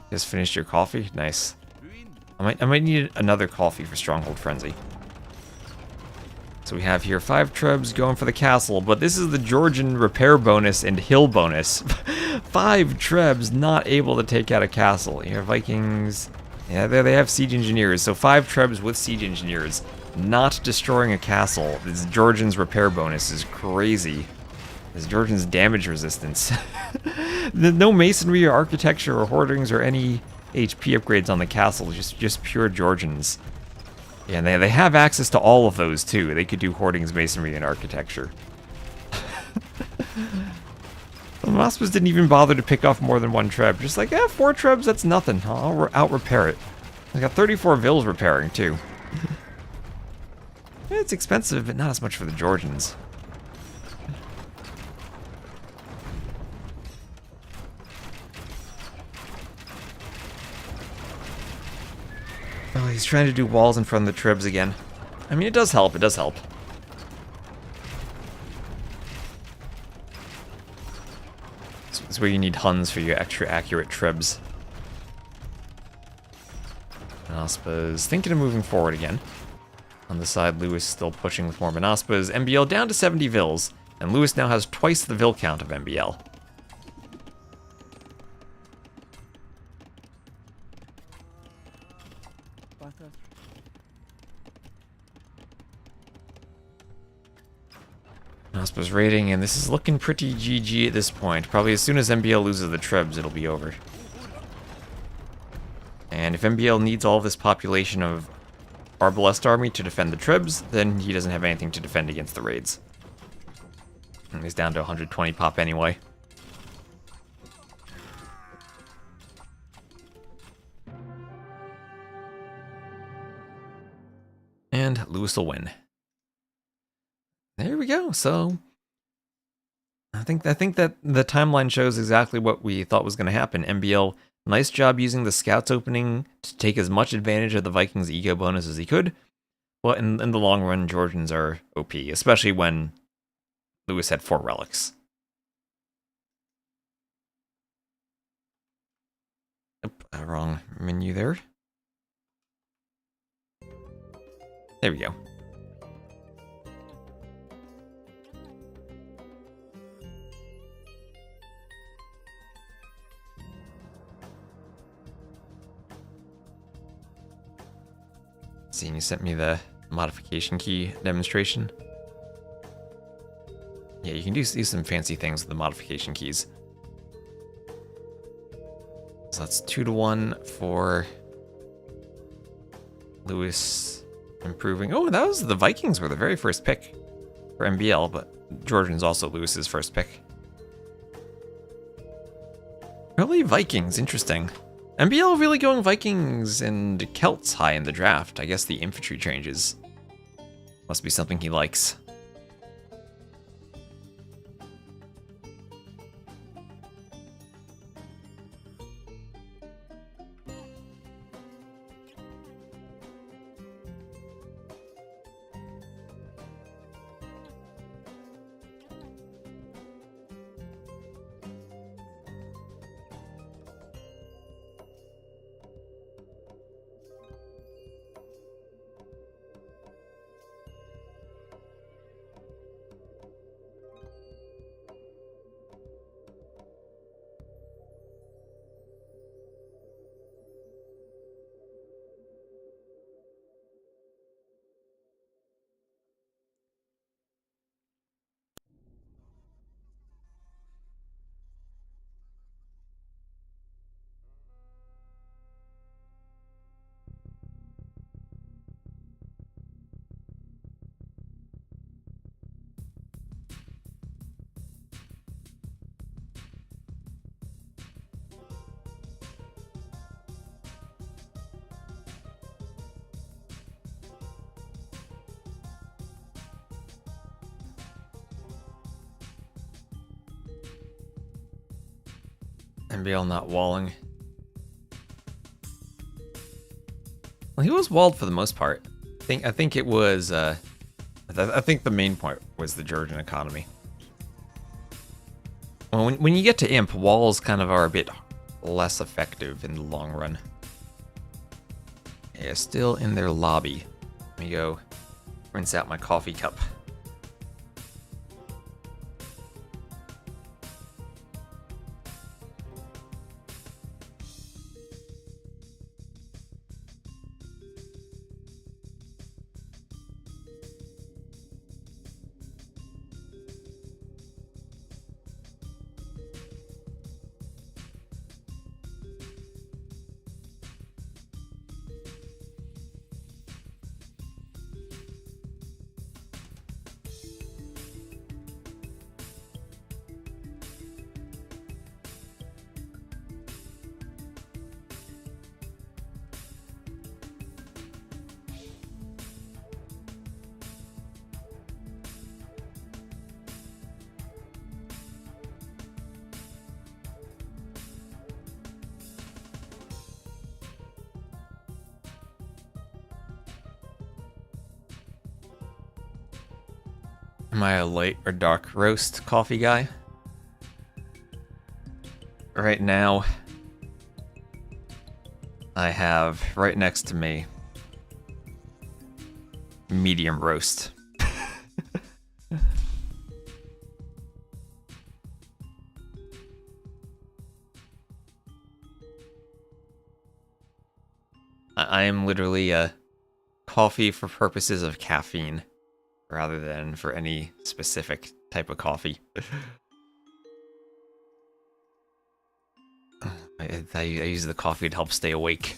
Just finished your coffee? Nice. I might need another coffee for Stronghold Frenzy. So we have here 5 trebs going for the castle, but this is the Georgian repair bonus and hill bonus. 5 trebs not able to take out a castle. Here, Vikings. Yeah, they have siege engineers, so 5 trebs with siege engineers not destroying a castle. This Georgian's repair bonus is crazy. This Georgian's damage resistance. No masonry or architecture or hoardings or any HP upgrades on the castle, just pure Georgians. Yeah, and they have access to all of those too. They could do hoardings, masonry, and architecture. The Mospas didn't even bother to pick off more than 1 treb. Just like, 4 trebs, that's nothing. I'll out-repair it. I got 34 vills repairing, too. It's expensive, but not as much for the Georgians. Oh, he's trying to do walls in front of the trebs again. I mean, it does help, it does help. It's where you need Huns for your extra accurate trebs. Menaspas thinking of moving forward again. On the side, Lewis still pushing with more Menaspas. MBL down to 70 vills, and Lewis now has twice the vill count of MBL. Menaspas raiding, and this is looking pretty GG at this point. Probably as soon as MBL loses the trebs, it'll be over. And if MBL needs all of this population of Arbalest army to defend the trebs, then he doesn't have anything to defend against the raids. And he's down to 120 pop anyway. And Lewis will win. There we go. So I think that the timeline shows exactly what we thought was going to happen. MBL, nice job using the scouts opening to take as much advantage of the Vikings' ego bonus as he could. But in the long run, Georgians are OP, especially when Lewis had 4 relics. Oop, wrong menu there. There we go. See, you sent me the modification key demonstration. Yeah, you can do some fancy things with the modification keys. So that's 2-to-1 for Lewis improving. Oh, that was the Vikings were the very first pick for MBL, but Georgian's also Lewis's first pick. Really, Vikings, interesting. MBL really going Vikings and Celts high in the draft. I guess the infantry changes. Must be something he likes. MBL not walling. Well, he was walled for the most part. I think it was. I think the main point was the Georgian economy. Well, when you get to Imp, walls kind of are a bit less effective in the long run. Yeah, still in their lobby. Let me go rinse out my coffee cup. Am I a light or dark roast coffee guy? Right now, I have right next to me medium roast. I am literally a coffee for purposes of caffeine, rather than for any specific type of coffee. I use the coffee to help stay awake.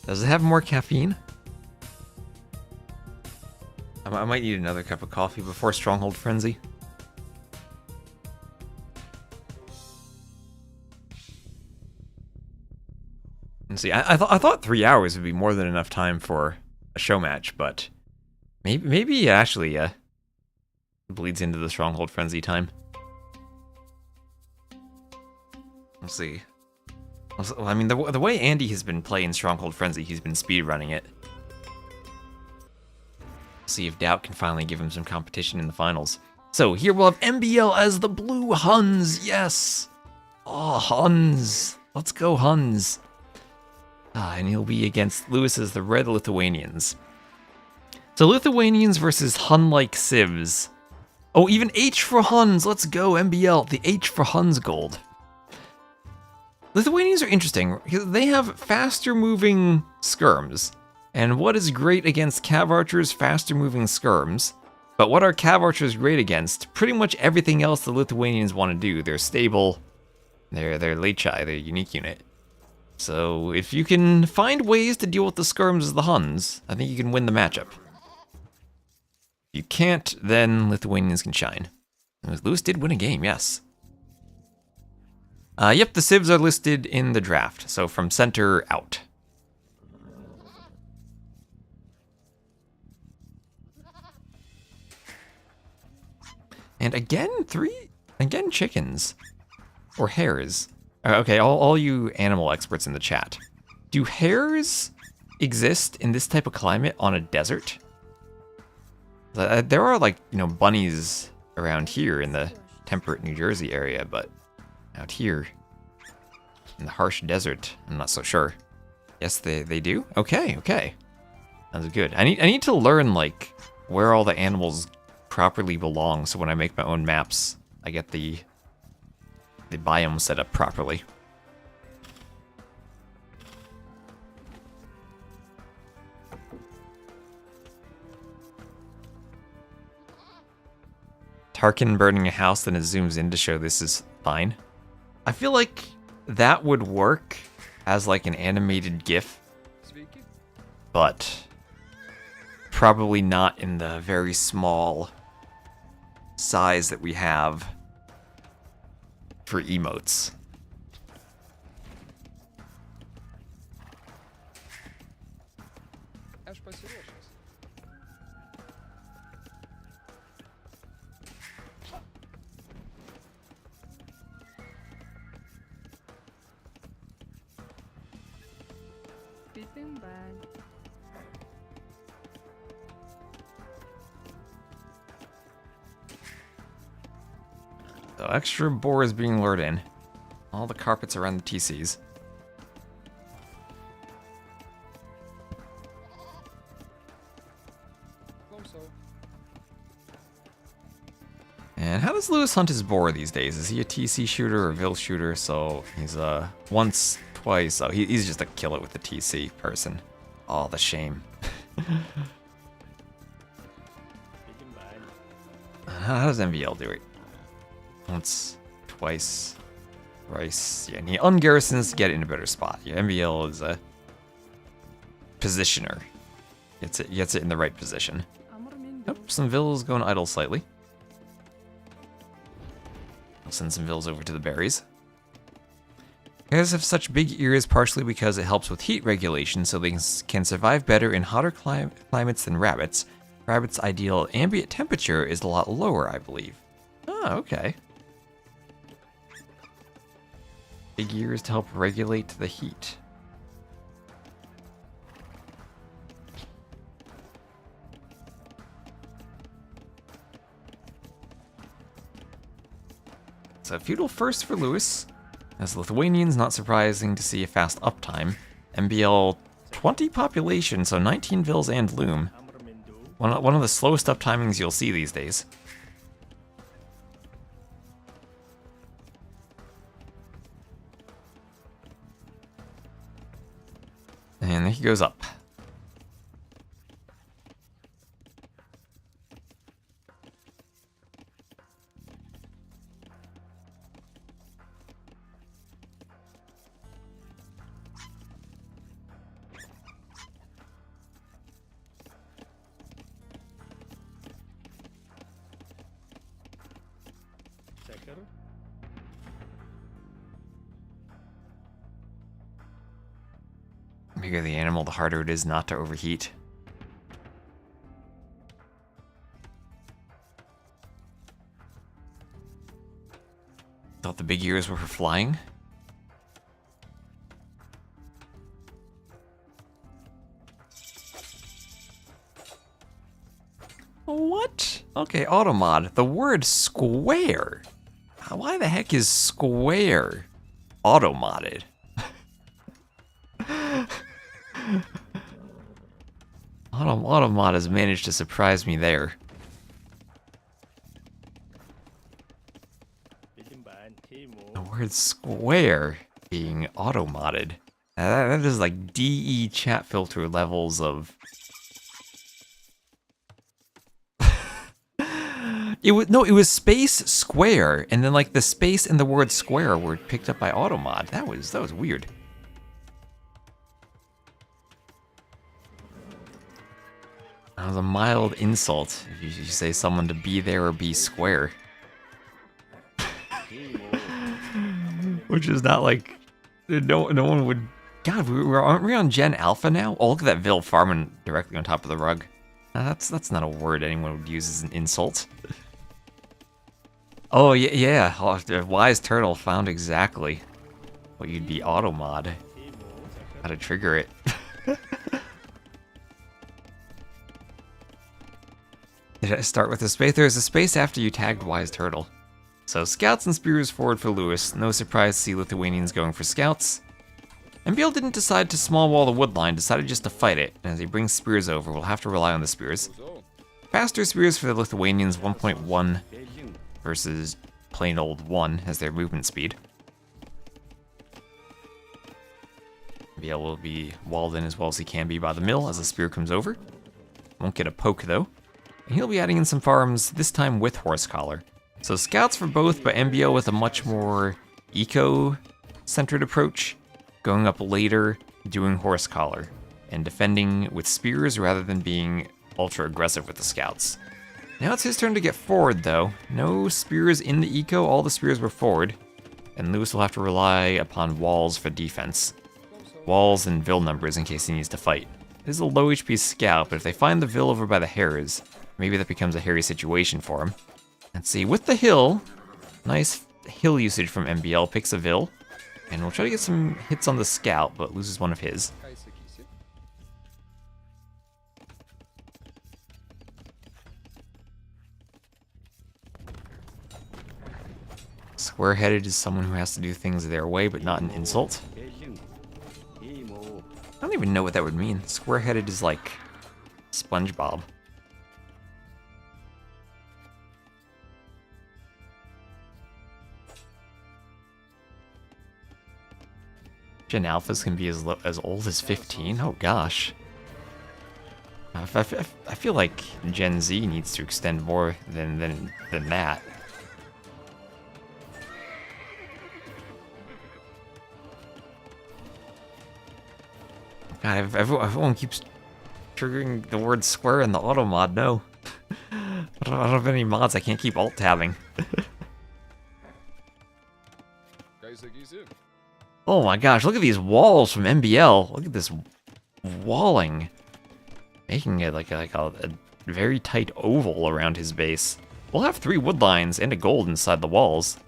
Does it have more caffeine? I might need another cup of coffee before Stronghold Frenzy. And see, I thought 3 hours would be more than enough time for a show match, but maybe actually bleeds into the Stronghold Frenzy time. We'll see. Well, I mean, the way Andy has been playing Stronghold Frenzy, he's been speedrunning it. See if DauT can finally give him some competition in the finals. So here we'll have MBL as the blue Huns. Yes. Oh, Huns. Let's go Huns. And he'll be against Lewis as the red Lithuanians. So Lithuanians versus Hun-like civs. Oh, even H for Huns. Let's go MBL. The H for Huns gold. Lithuanians are interesting because they have faster moving skirms. And what is great against Cav Archers? Faster moving skirms. But what are Cav Archers great against? Pretty much everything else the Lithuanians want to do. They're stable. They're Lechai, they're a unique unit. So if you can find ways to deal with the skirms as the Huns, I think you can win the matchup. If you can't, then Lithuanians can shine. Lewis did win a game, yes. Yep, the civs are listed in the draft, so from center out. And again, chickens. Or hares. Okay, all you animal experts in the chat. Do hares exist in this type of climate on a desert? There are, like, bunnies around here in the temperate New Jersey area, but out here in the harsh desert, I'm not so sure. Yes, they do? Okay. That's good. I need to learn, like, where all the animals properly belong, so when I make my own maps, I get the biome set up properly. Tarkin burning a house, then it zooms in to show this is fine. I feel like that would work as like an animated GIF, but probably not in the very small size that we have for emotes. So extra boar is being lured in. All the carpets around the TCs. And how does Lewis hunt his boar these days? Is he a TC shooter or a Vil shooter? So he's once, twice. Oh, he's just a kill it with the TC person. Oh, the shame. How does MVL do it? Once, twice, thrice. Yeah, and he ungarrisons to get it in a better spot. Yeah, MVL is a positioner. Gets it in the right position. Yep, some Vils going idle slightly. I'll send some Vils over to the berries. Bears have such big ears partially because it helps with heat regulation, so they can survive better in hotter climates than rabbits. Rabbits' ideal ambient temperature is a lot lower, I believe. Oh, okay. Big ears to help regulate the heat. So feudal first for Lewis. As Lithuanians, not surprising to see a fast uptime. MBL 20 population, so 19 Vils and Loom. One of the slowest uptimings you'll see these days. And there he goes up. The bigger the animal, the harder it is not to overheat. Thought the big ears were for flying. What? Okay, automod. The word square. Why the heck is square automodded? Automod has managed to surprise me there. The word square being automodded. That is like DE chat filter levels of... It was space square, and then like the space and the word square were picked up by automod. That was weird. That was a mild insult if you say someone to be there or be square. Which is not like, no one would... God, aren't we on Gen Alpha now? Oh, look at that Vil farming directly on top of the rug. That's not a word anyone would use as an insult. Oh, yeah. Oh, the wise turtle found exactly what you'd be automod. How to trigger it. Did I start with a space? There's a space after you tagged wise turtle. So scouts and spears forward for Lewis. No surprise to see Lithuanians going for scouts. MBL didn't decide to small wall the wood line, decided just to fight it. And as he brings spears over, we'll have to rely on the spears. Faster spears for the Lithuanians, 1.1 versus plain old 1 as their movement speed. MBL will be walled in as well as he can be by the mill as the spear comes over. Won't get a poke though. And he'll be adding in some farms, this time with horse collar. So scouts for both, but MBO with a much more eco-centered approach. Going up later, doing horse collar, and defending with spears rather than being ultra aggressive with the scouts. Now it's his turn to get forward though. No spears in the eco, all the spears were forward. And Lewis will have to rely upon walls for defense. Walls and Vil numbers in case he needs to fight. It is a low HP scout, but if they find the Vil over by the hares, maybe that becomes a hairy situation for him. Let's see, with the hill, nice hill usage from MBL, picks a Vil, and we'll try to get some hits on the scout, but loses one of his. Square-headed is someone who has to do things their way, but not an insult. I don't even know what that would mean. Square-headed is like SpongeBob. Gen Alphas can be as old as 15? Oh gosh. I feel like Gen Z needs to extend more than that. God, everyone keeps triggering the word square in the auto mod. No. I don't have any mods. I can't keep alt tabbing. Oh my gosh, look at these walls from MBL. Look at this walling. Making it like a very tight oval around his base. We'll have 3 wood lines and a gold inside the walls.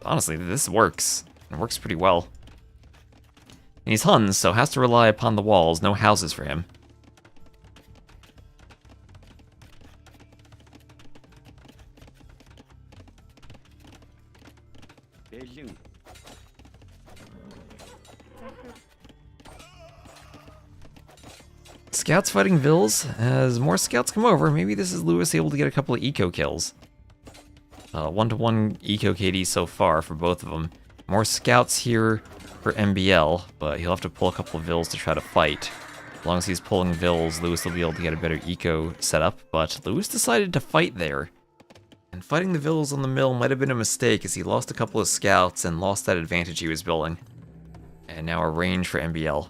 Honestly, this works. It works pretty well. And he's Huns, so has to rely upon the walls. No houses for him. Scouts fighting Vils. As more scouts come over, maybe this is Lewis able to get a couple of eco kills. 1-to-1 eco KD so far for both of them. More scouts here for MBL, but he'll have to pull a couple of Vils to try to fight. As long as he's pulling Vils, Lewis will be able to get a better eco setup, but Lewis decided to fight there. And fighting the Vils on the mill might have been a mistake as he lost a couple of scouts and lost that advantage he was building. And now a range for MBL.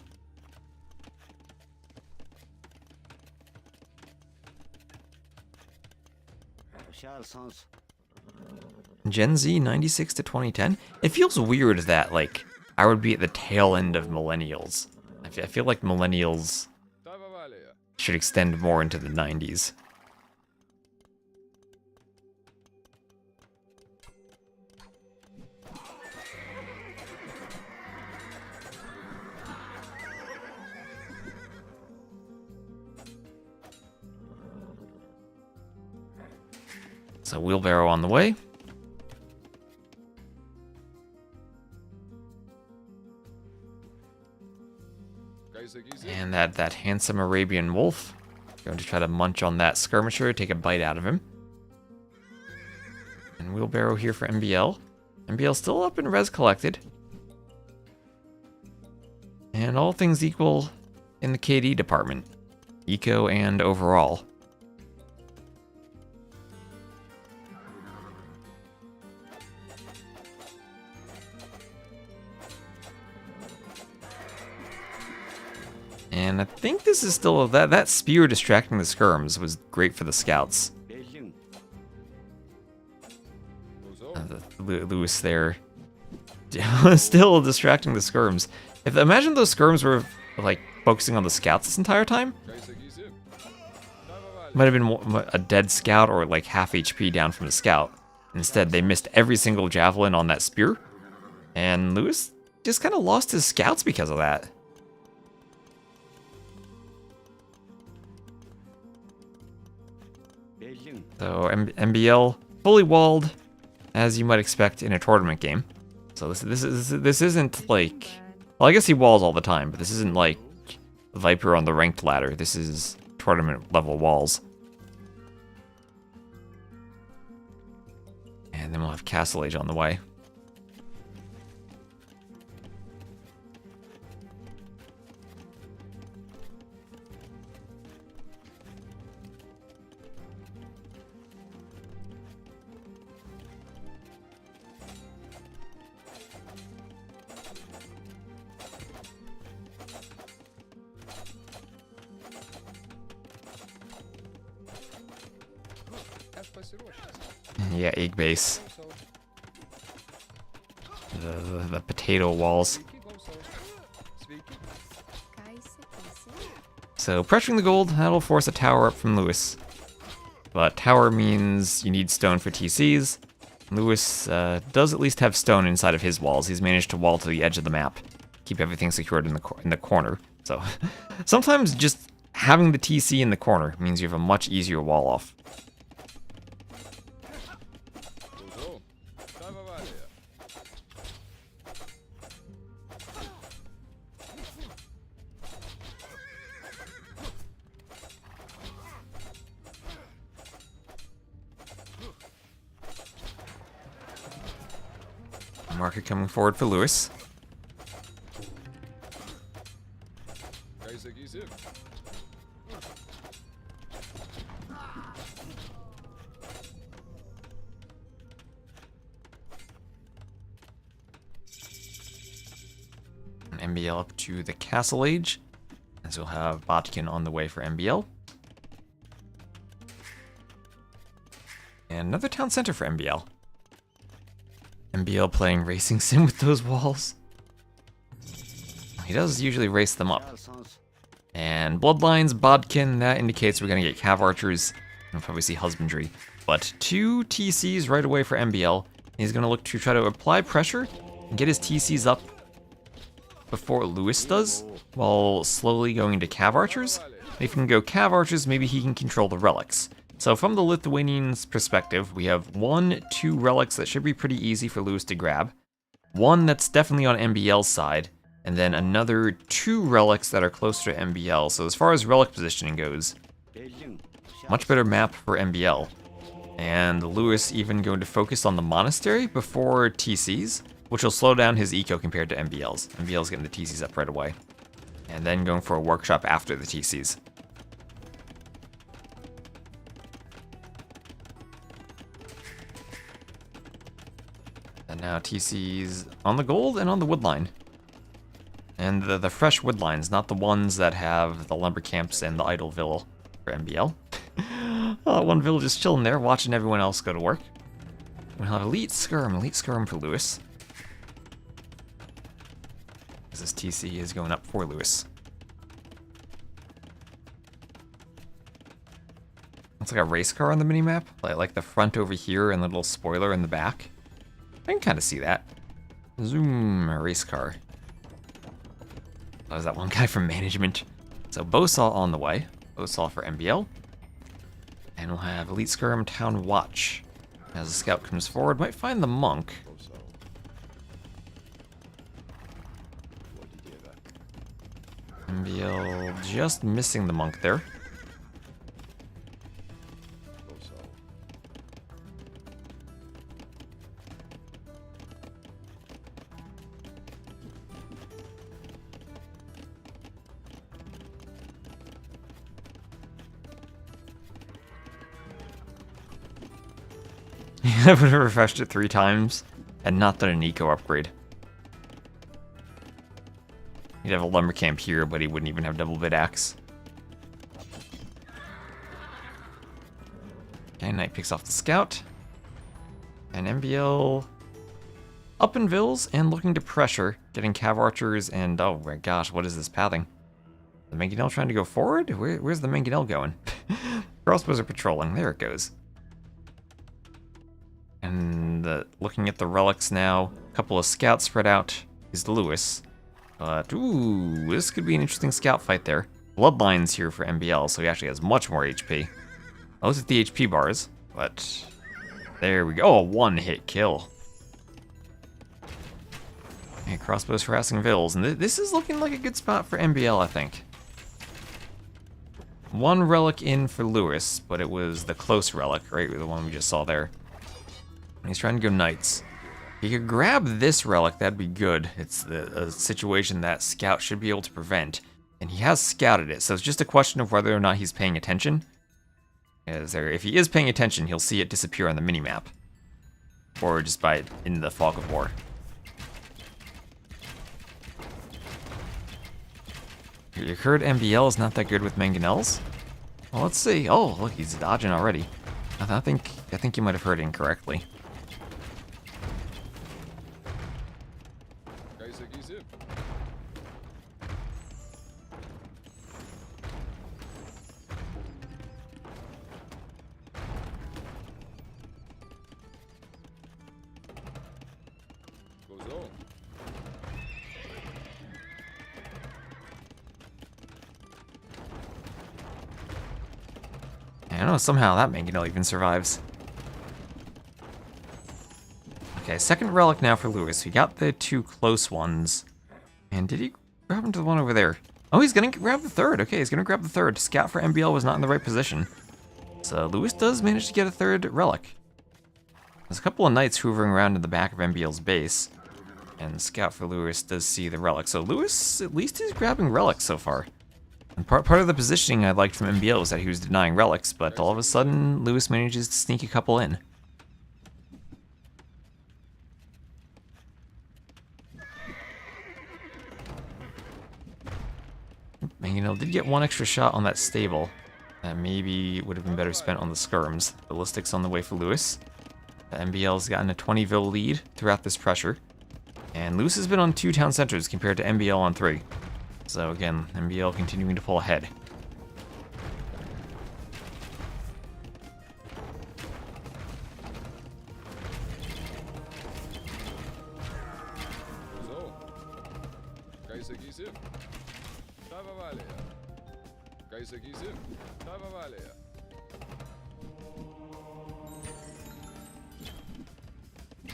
Gen Z 96 to 2010? It feels weird that, like, I would be at the tail end of millennials. I feel like millennials should extend more into the 90s. So wheelbarrow on the way. And that handsome Arabian wolf. Going to try to munch on that skirmisher, take a bite out of him. And wheelbarrow here for MBL. MBL still up in res collected. And all things equal in the KD department. Eco and overall. And I think this is still that spear distracting the skirms was great for the scouts. Lewis there, still distracting the skirms. Imagine those skirms were like focusing on the scouts this entire time. Might have been a dead scout or like half HP down from the scout. Instead, they missed every single javelin on that spear, and Lewis just kind of lost his scouts because of that. So MBL fully walled, as you might expect in a tournament game. So this isn't like, well, I guess he walls all the time, but this isn't like Viper on the ranked ladder. This is tournament level walls. And then we'll have Castle Age on the way. Yeah, egg base. The potato walls. So pressuring the gold, that'll force a tower up from Lewis. But tower means you need stone for TCs. Lewis does at least have stone inside of his walls. He's managed to wall to the edge of the map. Keep everything secured in the corner. So sometimes just having the TC in the corner means you have a much easier wall off. Marker coming forward for Lewis. And MBL up to the Castle Age, as we'll have Botkin on the way for MBL. And another town center for MBL. MBL playing racing sim with those walls. He does usually race them up. And Bloodlines, Bodkin, that indicates we're going to get Cav Archers. We'll probably see Husbandry. But 2 TCs right away for MBL. He's going to look to try to apply pressure and get his TCs up before Lewis does, while slowly going to Cav Archers. If he can go Cav Archers, maybe he can control the relics. So from the Lithuanians' perspective, we have 2 relics that should be pretty easy for Lewis to grab. 1 that's definitely on MBL's side, and then another 2 relics that are closer to MBL. So as far as relic positioning goes, much better map for MBL. And Lewis even going to focus on the monastery before TCs, which will slow down his eco compared to MBL's. MBL's getting the TCs up right away. And then going for a workshop after the TCs. And now TC's on the gold and on the wood line. And the fresh wood lines, not the ones that have the lumber camps and the idle villa for MBL. One villa just chilling there, watching everyone else go to work. We'll have elite skirm for Lewis. As this TC is going up for Lewis. Looks like a race car on the minimap, like the front over here and the little spoiler in the back. I can kind of see that. Zoom, a race car. That was that one guy from management. So Bosaw on the way. Bosaw for MBL. And we'll have Elite Skirm Town Watch. As the scout comes forward, might find the monk. MBL just missing the monk there. I would have refreshed it 3 times and not done an eco upgrade. He'd have a lumber camp here, but he wouldn't even have double bit axe. Okay, Knight picks off the scout. And MBL up in Vills and looking to pressure, getting Cav Archers and oh my gosh, what is this pathing? The Mangonel trying to go forward? Where's the Mangonel going? Crossbows are patrolling, there it goes. And looking at the relics now, a couple of scouts spread out is Lewis. But, ooh, this could be an interesting scout fight there. Bloodlines here for MBL, so he actually has much more HP. I looked at the HP bars, but there we go. Oh, a 1-hit kill. Okay, crossbows harassing Vills, and this is looking like a good spot for MBL, I think. 1 relic in for Lewis, but it was the close relic, right? The one we just saw there. He's trying to go knights. If he could grab this relic, that'd be good. It's a situation that Scout should be able to prevent. And he has scouted it, so it's just a question of whether or not he's paying attention. If he is paying attention, he'll see it disappear on the minimap. Or just by in the fog of war. You heard MBL is not that good with Mangonels? Well, let's see. Oh, look, he's dodging already. I think you might have heard incorrectly. I don't know, somehow that mangonel even survives. Okay, second relic now for Lewis. We got the 2 close ones. And did he grab him to the one over there? Oh, he's gonna grab the third. Okay, he's gonna grab the third. Scout for MBL was not in the right position. So Lewis does manage to get a third relic. There's a couple of knights hoovering around in the back of MBL's base. And Scout for Lewis does see the relic. So Lewis, at least, is grabbing relics so far. And part of the positioning I liked from MBL was that he was denying relics, but all of a sudden, Lewis manages to sneak a couple in. Mangonel did get 1 extra shot on that stable. That maybe would have been better spent on the skirms. Ballistics on the way for Lewis. MBL's gotten a 20 lead throughout this pressure. And Lewis has been on 2 town centers compared to MBL on 3. So again, MBL continuing to pull ahead.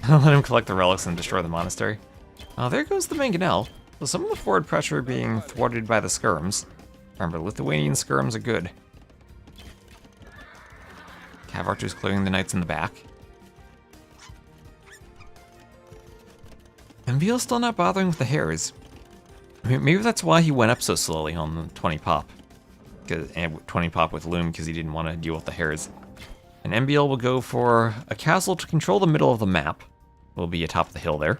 Let him collect the relics and destroy the monastery. Oh, there goes the mangonel. So some of the forward pressure being thwarted by the skirms. Remember, Lithuanian skirms are good. Cav archers clearing the knights in the back. MBL's still not bothering with the hares. I mean, maybe that's why he went up so slowly on the 20 pop. And 20 pop with Loom because he didn't want to deal with the hares. And MBL will go for a castle to control the middle of the map. Will be atop the hill there.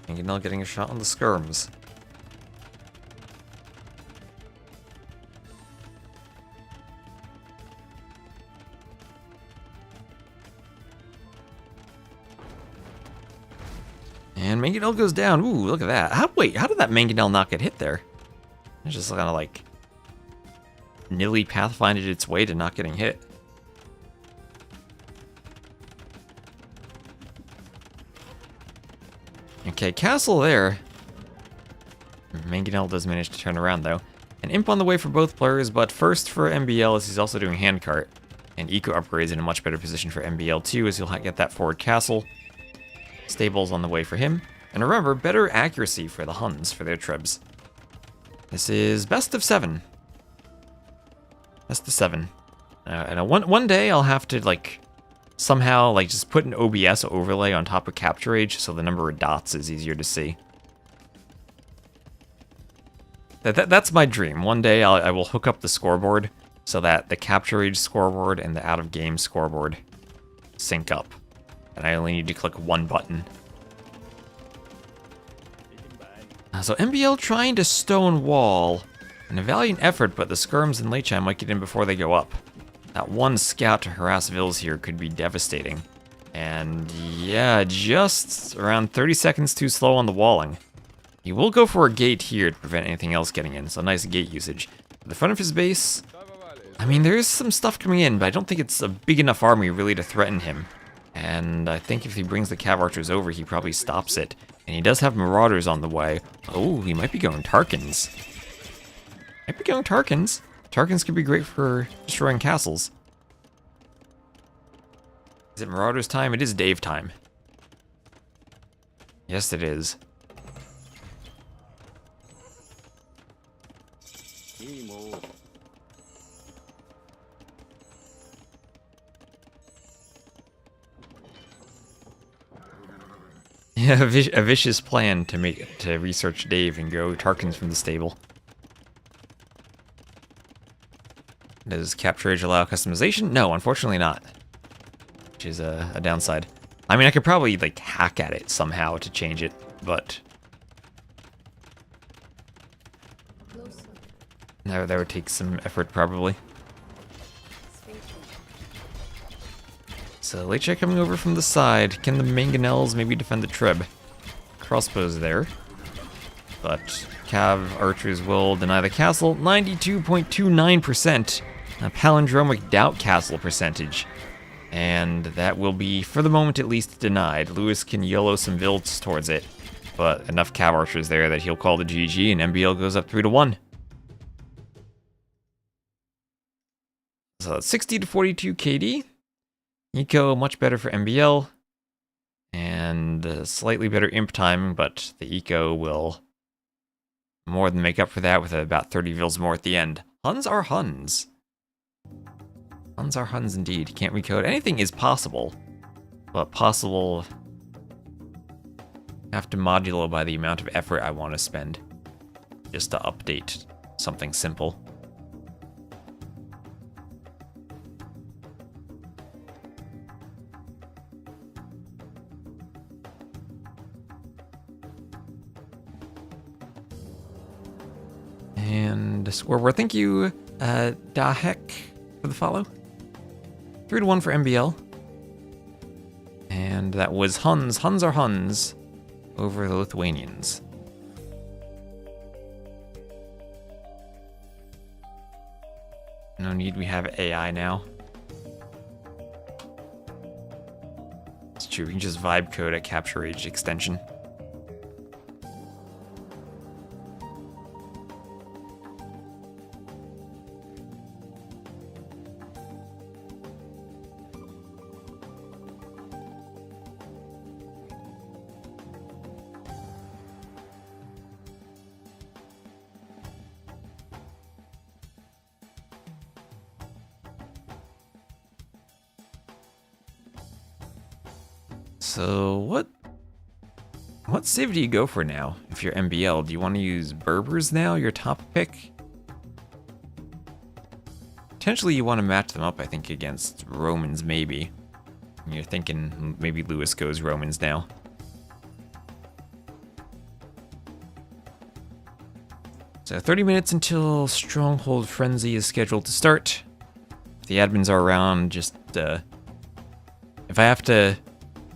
Mangonel getting a shot on the skirms. And Mangonel goes down. Ooh, look at that. Wait, how did that Mangonel not get hit there? It's just kind of like nearly pathfinded its way to not getting hit. Okay, castle there. Mangonel does manage to turn around though. An imp on the way for both players, but first for MBL as he's also doing handcart. And eco upgrades in a much better position for MBL too as he'll get that forward castle. Stables on the way for him. And remember, better accuracy for the Huns for their tribs. This is best of 7. Best of 7. And one day I'll have to like somehow like just put an OBS overlay on top of capture age so the number of dots is easier to see. That's my dream. One day I will hook up the scoreboard so that the capture age scoreboard and the out of game scoreboard sync up. And I only need to click one button. So MBL trying to stone wall. An valiant effort, but the skirms and Leichai might get in before they go up. That one scout to harass Vils here could be devastating. And yeah, just around 30 seconds too slow on the walling. He will go for a gate here to prevent anything else getting in, so nice gate usage. At the front of his base, I mean, there is some stuff coming in, but I don't think it's a big enough army really to threaten him. And I think if he brings the Cav archers over, he probably stops it. And he does have marauders on the way. Oh, he might be going Tarkans. Might be going Tarkans. Tarkans could be great for destroying castles. Is it Marauders time? It is Dave time. Yes, it is. Yeah, a vicious plan to research Dave and go Tarkans from the stable. Does capture age allow customization? No, unfortunately not. Which is a downside. I mean, I could probably like hack at it somehow to change it, but that would take some effort probably. So Leichai coming over from the side. Can the Mangonels maybe defend the Trib? Crossbows there. But Cav archers will deny the castle. 92.29%. A palindromic DauT castle percentage. And that will be, for the moment at least, denied. Lewis can YOLO some builds towards it. But enough Cav archers there that he'll call the GG, and MBL goes up 3-1. So that's 60 to 42 KD. Eco much better for MBL. And slightly better imp time, but the eco will more than make up for that with about 30 vils more at the end. Huns are Huns. Huns are Huns indeed. Can't recode. Anything is possible, but possible have to modulo by the amount of effort I want to spend just to update something simple. And scoreboard. Thank you, Dahek, for the follow. 3-1 for MBL. And that was Huns. Huns are Huns over the Lithuanians. No need, we have AI now. It's true, we can just vibe code a capture age extension. So what civ do you go for now if you're MBL? Do you want to use Berbers now, your top pick? Potentially you want to match them up, I think, against Romans maybe. And you're thinking maybe Lewis goes Romans now. So 30 minutes until Stronghold Frenzy is scheduled to start. If the admins are around, just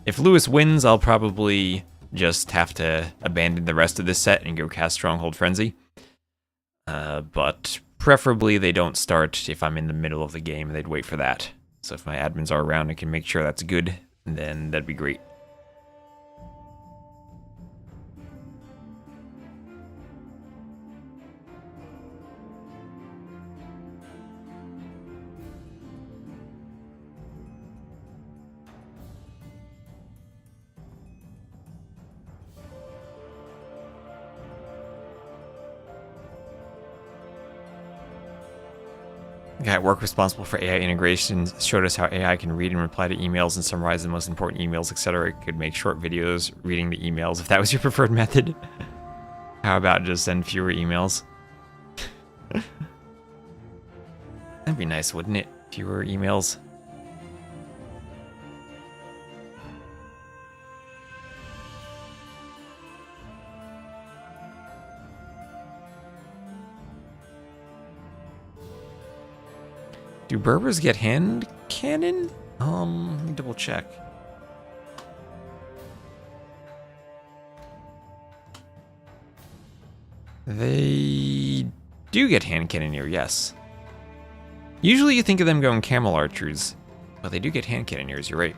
if Lewis wins, I'll probably just have to abandon the rest of this set and go cast Stronghold Frenzy. But preferably they don't start if I'm in the middle of the game. They'd wait for that. So if my admins are around and can make sure that's good, then that'd be great. The guy at work responsible for AI integration showed us how AI can read and reply to emails and summarize the most important emails, etc. It could make short videos reading the emails if that was your preferred method. How about just send fewer emails? That'd be nice, wouldn't it? Fewer emails. Do Berbers get hand cannon? Let me double check. They do get hand cannoneer, yes. Usually you think of them going camel archers, but they do get hand cannoneers, you're right.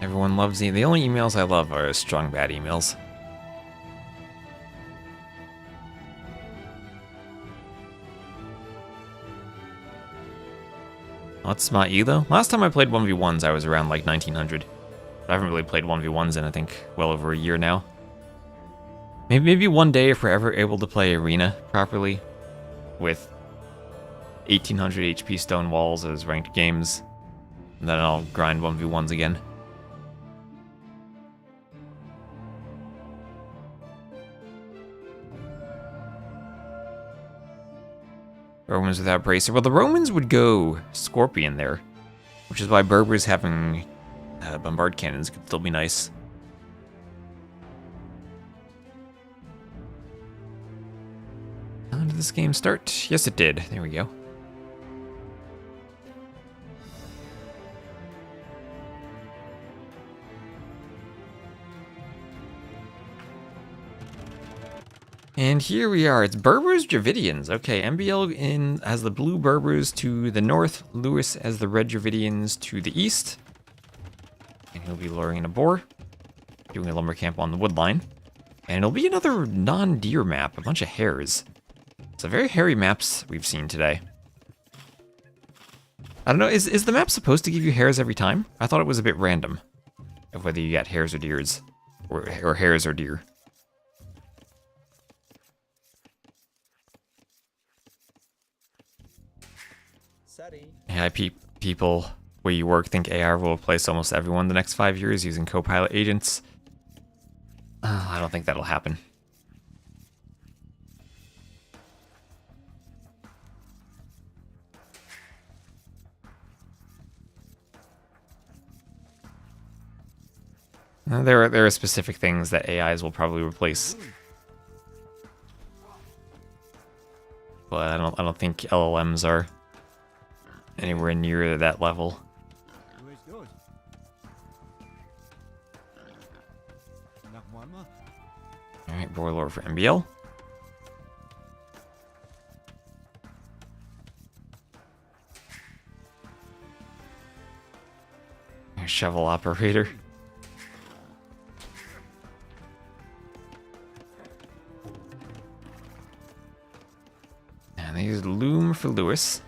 Everyone loves the only emails I love are strong bad emails. What's Smart You though? Last time I played 1v1s I was around like 1900. I haven't really played 1v1s in I think well over a year now. Maybe one day if we're ever able to play Arena properly with 1800 HP stone walls as ranked games, then I'll grind 1v1s again. Romans without bracer. Well, the Romans would go Scorpion there, which is why Berbers having bombard cannons could still be nice. Did this game start? Yes, it did. There we go. And here we are. It's Berbers Dravidians. Okay, MBL has the blue Berbers to the north, Lewis has the red Dravidians to the east. And he'll be luring in a boar, doing a lumber camp on the wood line. And it'll be another non-deer map, a bunch of hares. So very hairy maps we've seen today. I don't know, is the map supposed to give you hares every time? I thought it was a bit random of whether you got hares or deers, or hares or deer. Yeah, people where you work think AR will replace almost everyone the next 5 years using co-pilot agents. I don't think that'll happen. There are specific things that AIs will probably replace, but I don't think LLMs are anywhere near that level. All right, Boarlord for MBL. Shovel operator. And they use loom for Lewis.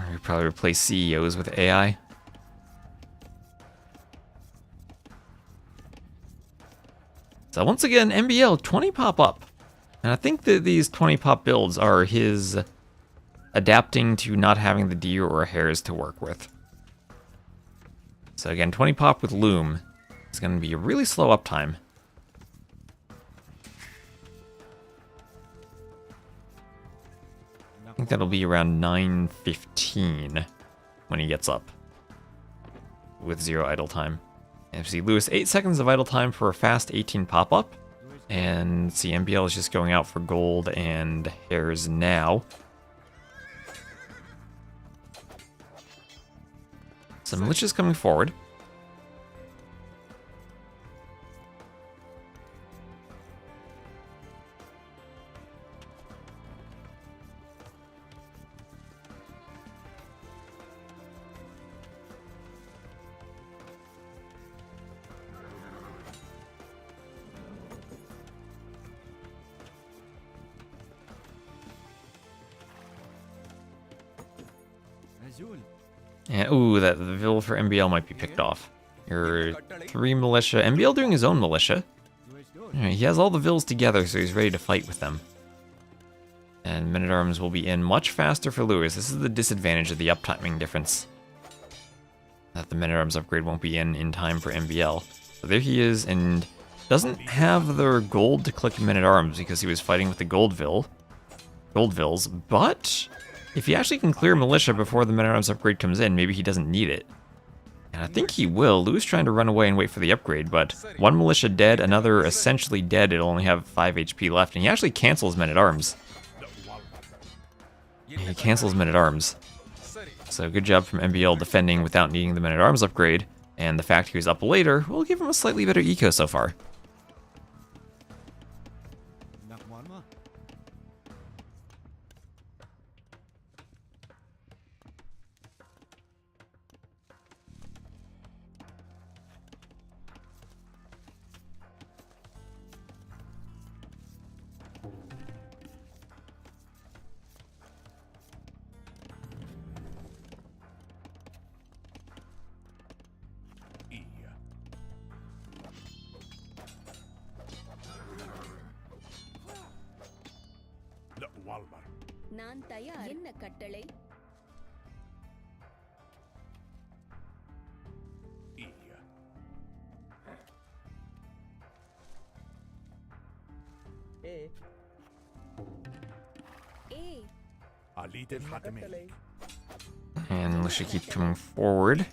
We probably replace CEOs with AI. So once again, MBL 20 pop up. And I think that these 20 pop builds are his adapting to not having the deer or hares to work with. So again, 20 pop with loom is going to be a really slow uptime. I think that'll be around 9:15 when he gets up with 0 idle time. And see, Lewis, 8 seconds of idle time for a fast 18 pop-up. And see, MBL is just going out for gold and hares now. Some militias coming forward. And ooh, that the Vil for MBL might be picked off. Your 3 militia. MBL doing his own militia. Alright, he has all the Vils together, so he's ready to fight with them. And men-at-arms will be in much faster for Lewis. This is the disadvantage of the uptiming difference. That the men-at-arms upgrade won't be in time for MBL. So there he is, and doesn't have the gold to click men-at-arms because he was fighting with the gold Vils, but if he actually can clear militia before the men-at-arms upgrade comes in, maybe he doesn't need it. And I think he will. Lou's trying to run away and wait for the upgrade, but 1 militia dead, another essentially dead. It'll only have 5 HP left, and he actually cancels men-at-arms. He cancels men-at-arms. So good job from MBL defending without needing the men-at-arms upgrade, and the fact he was up later will give him a slightly better eco so far. நான் தயார். என்ன கட்டளை? And Militia keep coming forward.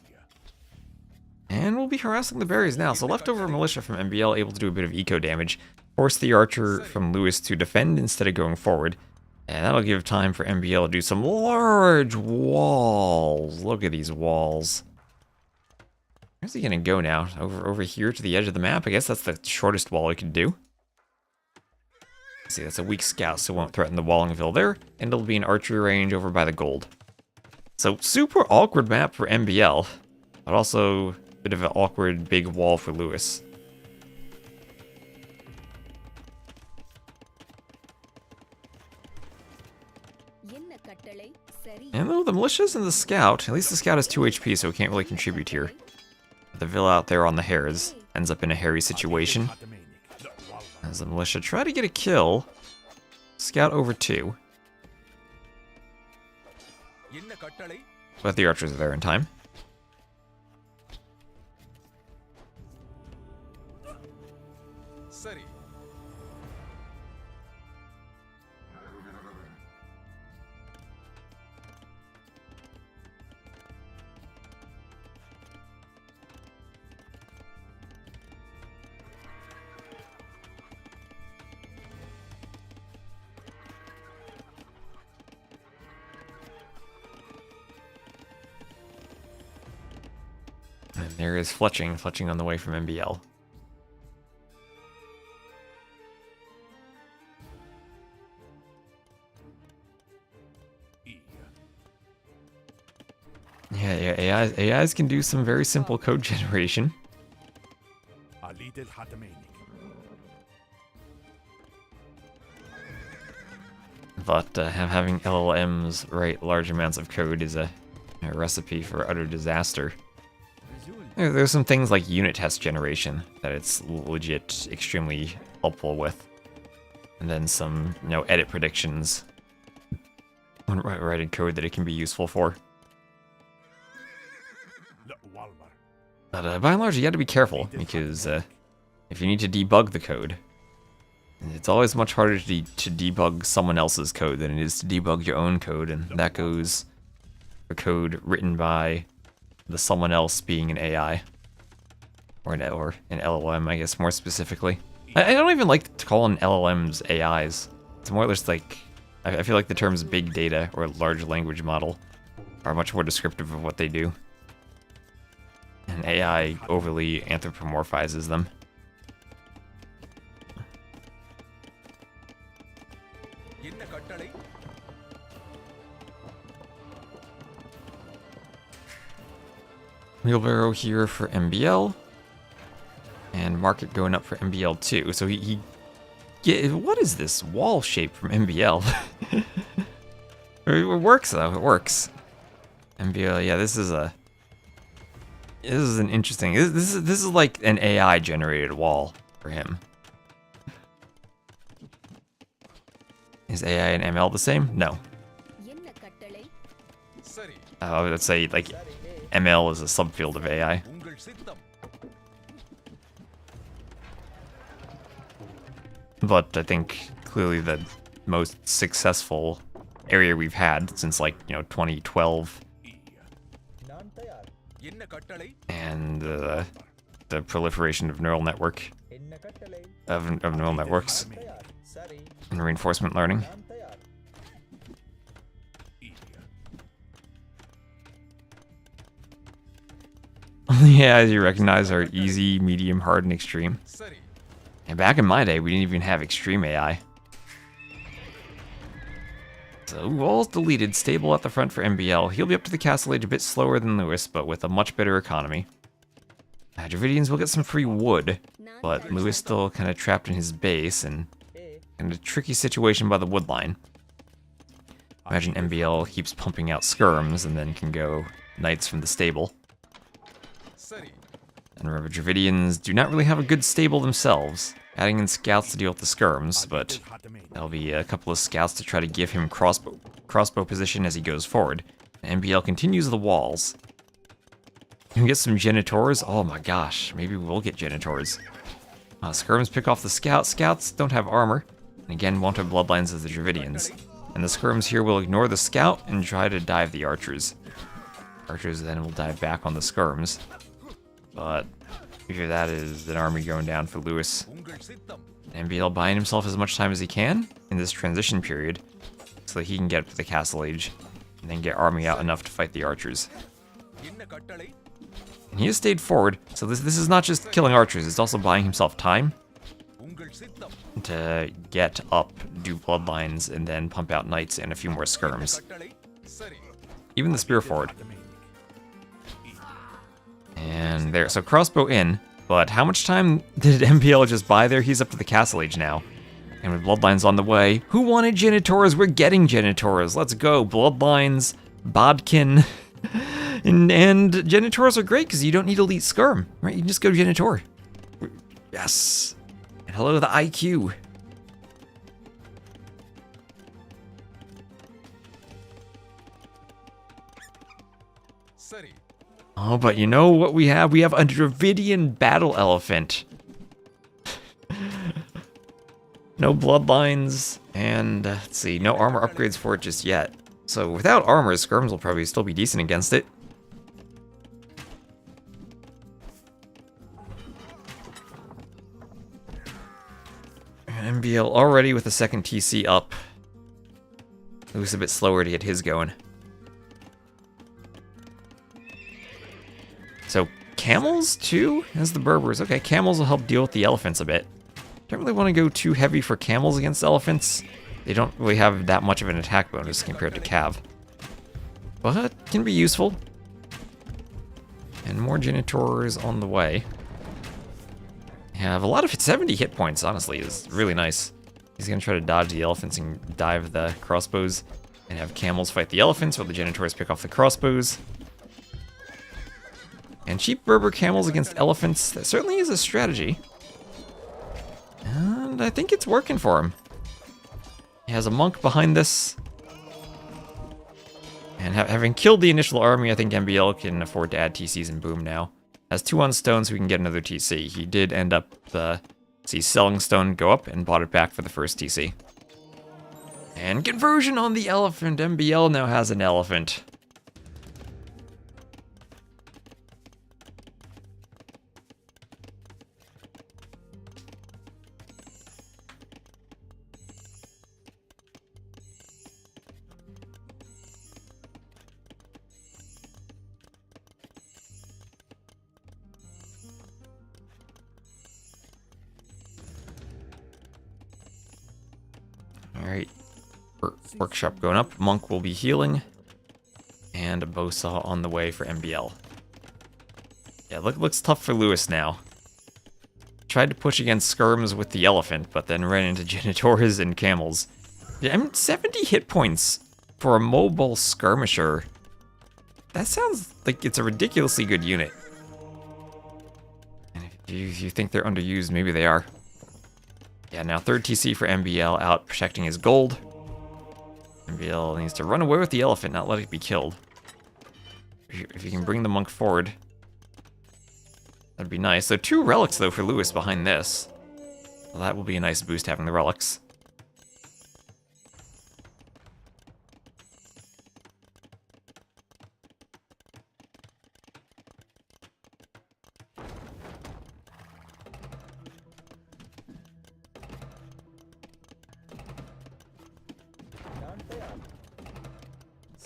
And we'll be harassing the berries now. So leftover militia from MBL able to do a bit of eco damage. Force the archer from Lewis to defend instead of going forward. And that'll give time for MBL to do some large walls. Look at these walls. Where's he gonna go now? Over here to the edge of the map? I guess that's the shortest wall he can do. See, that's a weak scout, so won't threaten the Wallingville there. And it'll be an archery range over by the gold. So super awkward map for MBL. But also a bit of an awkward big wall for Lewis. And though the militias and the scout, at least the scout has 2 HP, so it can't really contribute here. The villa out there on the hares ends up in a hairy situation. As the militia try to get a kill. Scout over 2. But the archers are there in time. And there is Fletching on the way from MBL. Yeah, AIs can do some very simple code generation. But having LLMs write large amounts of code is a recipe for utter disaster. There's some things like unit test generation that it's legit extremely helpful with. And then some, edit predictions when writing code that it can be useful for. But by and large, you got to be careful, because if you need to debug the code, it's always much harder to debug someone else's code than it is to debug your own code, and that goes for code written by the someone else being an AI. Or an LLM, I guess, more specifically. I don't even like to call on LLMs AIs. It's more or less like, I feel like the terms big data or large language model are much more descriptive of what they do. And AI overly anthropomorphizes them. Wheelbarrow here for MBL. And market going up for MBL too. So what is this wall shape from MBL? It works though, it works. MBL, yeah, this is an interesting, this is like an AI generated wall for him. Is AI and ML the same? No. I would say like ML is a subfield of AI. But I think clearly the most successful area we've had since like 2012, and the proliferation of neural networks and reinforcement learning. Yeah, as you recognize, are easy, medium, hard, and extreme. And back in my day, we didn't even have extreme AI. So, walls deleted, stable at the front for MBL. He'll be up to the castle age a bit slower than Lewis, but with a much better economy. Dravidians will get some free wood, but Lewis still kind of trapped in his base and in a tricky situation by the wood line. Imagine MBL keeps pumping out skirms and then can go knights from the stable. And remember, Dravidians do not really have a good stable themselves. Adding in scouts to deal with the skirms, but there'll be a couple of scouts to try to give him crossbow position as he goes forward. And MBL continues the walls. You can get some genitors. Oh my gosh, maybe we'll get genitors. Skirms pick off the scouts. Scouts don't have armor, and again won't have bloodlines as the Dravidians. And the skirms here will ignore the scout and try to dive the archers. Archers then will dive back on the skirms. But either that is an army going down for Lewis. MBL buying himself as much time as he can in this transition period so that he can get up to the castle age and then get army out enough to fight the archers. And he has stayed forward, so this is not just killing archers, it's also buying himself time to get up, do bloodlines, and then pump out knights and a few more skirms. Even the spear forward. And there, so crossbow in, but how much time did MPL just buy there? He's up to the castle age now. And with bloodlines on the way, who wanted Genitoras? We're getting Genitoras. Let's go. Bloodlines, Bodkin, and Genitoras are great because you don't need elite skirm, right? You can just go Genitor. Yes. And hello to the IQ. Oh, but you know what we have? We have a Dravidian battle elephant. No bloodlines, and let's see, no armor upgrades for it just yet. So without armor, skirms will probably still be decent against it. And MBL already with the second TC up. It was a bit slower to get his going. So camels too, as the Berbers. Okay, camels will help deal with the elephants a bit. Don't really want to go too heavy for camels against elephants. They don't really have that much of an attack bonus compared to cav. But can be useful. And more Genitors on the way. Have a lot of 70 hit points, honestly, is really nice. He's going to try to dodge the elephants and dive the crossbows. And have camels fight the elephants while the Genitors pick off the crossbows. And cheap Berber camels against elephants, that certainly is a strategy. And I think it's working for him. He has a monk behind this. And having killed the initial army, I think MBL can afford to add TCs and boom now. Has 2 on stone, so we can get another TC. He did end up, selling stone go up and bought it back for the first TC. And conversion on the elephant. MBL now has an elephant. Alright, workshop going up, monk will be healing, and a bowsaw on the way for MBL. Yeah, looks tough for Lewis now. Tried to push against skirms with the elephant, but then ran into Genitors and camels. Yeah, I mean, 70 hit points for a mobile skirmisher. That sounds like it's a ridiculously good unit. And if you think they're underused, maybe they are. Yeah, now third TC for MBL out protecting his gold. MBL needs to run away with the elephant, not let it be killed. If you can bring the monk forward, that'd be nice. So 2 relics, though, for Lewis behind this. Well, that will be a nice boost having the relics.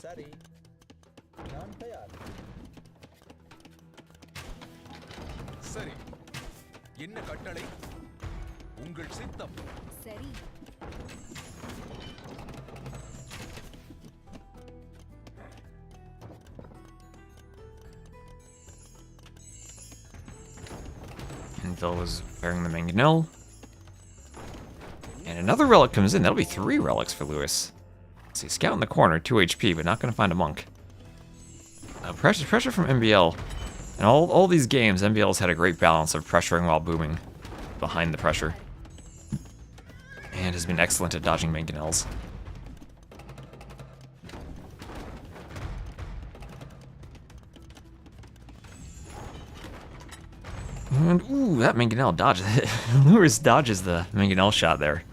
சரி நான் தயார் சரி என்ன கட்டளை உங்கள் சித்தம் சரி And Phil was bearing the mangonel. And another relic comes in. That'll be 3 relics for Lewis. Let's see, scout in the corner, 2 HP, but not going to find a monk. Pressure from MBL. In all these games, MBL's had a great balance of pressuring while booming behind the pressure. And has been excellent at dodging mangonels. And, ooh, that mangonel dodge. Lewis dodges the mangonel shot there.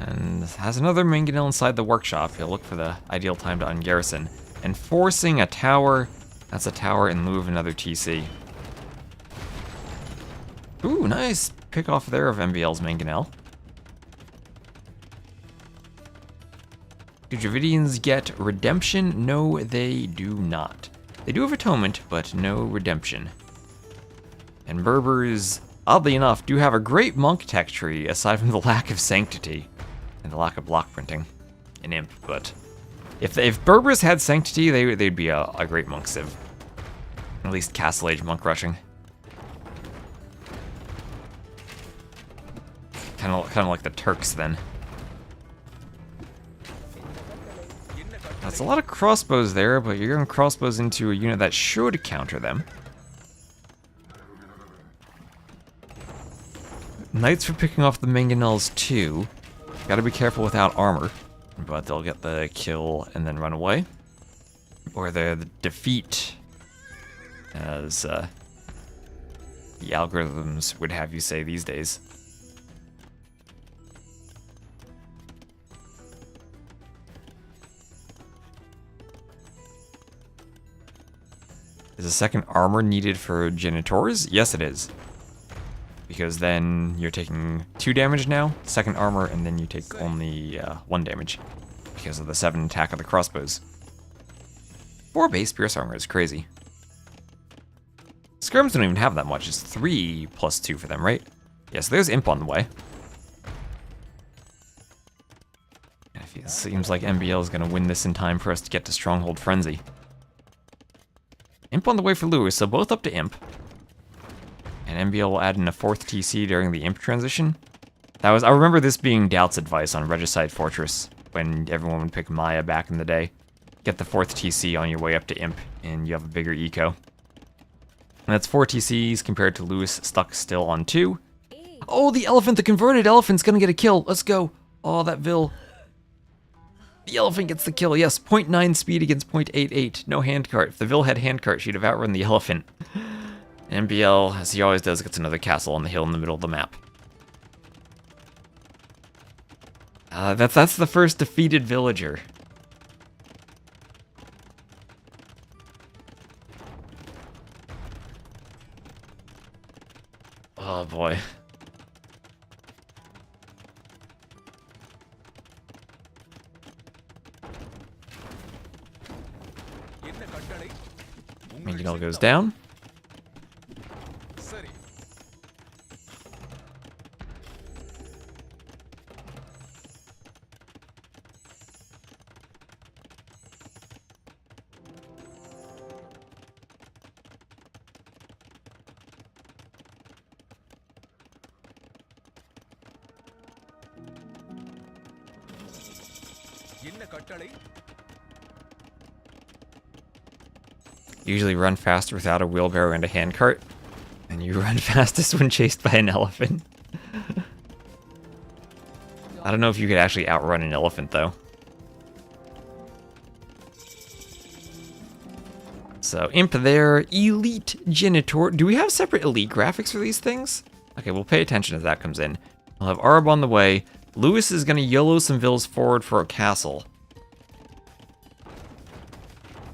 And has another mangonel inside the workshop. He'll look for the ideal time to ungarrison. And forcing a tower. That's a tower in lieu of another TC. Ooh, nice pick off there of MBL's mangonel. Do Dravidians get redemption? No, they do not. They do have atonement, but no redemption. And Berbers, oddly enough, do have a great monk tech tree, aside from the lack of sanctity and the lack of block printing in Imp. But if Berbers had sanctity, they'd be a great monk civ. At least Castle Age monk rushing. Kind of like the Turks then. That's a lot of crossbows there, but you're going crossbows into a unit that should counter them. Knights for picking off the mangonels too. Gotta be careful without armor, but they'll get the kill and then run away. Or the defeat, as the algorithms would have you say these days. Is a second armor needed for Genitors? Yes, it is. Because then you're taking 2 damage now, second armor, and then you take only 1 damage. Because of the 7 attack of the crossbows. 4 base Pierce armor is crazy. Skirms don't even have that much, it's 3 plus 2 for them, right? Yeah, so there's Imp on the way. It seems like MBL is going to win this in time for us to get to Stronghold Frenzy. Imp on the way for Lewis, so both up to Imp. And MBL will add in a 4th TC during the Imp transition. I remember this being DauT's advice on Regicide Fortress, when everyone would pick Maya back in the day. Get the 4th TC on your way up to Imp, and you have a bigger eco. And that's 4 TCs compared to Lewis stuck still on 2. Oh, the elephant, the converted elephant's gonna get a kill. Let's go. Oh, that Vil. The elephant gets the kill, yes. 0.9 speed against 0.88. No handcart. If the Vil had handcart, she'd have outrun the elephant. MBL, as he always does, gets another castle on the hill in the middle of the map. That's the first defeated villager. Oh boy. Mangonel goes down. Usually run faster without a wheelbarrow and a handcart, and you run fastest when chased by an elephant. I don't know if you could actually outrun an elephant, though. So, Imp there, Elite Genitor. Do we have separate Elite graphics for these things? Okay, we'll pay attention as that comes in. We'll have Arb on the way. Lewis is going to YOLO some Vils forward for a castle.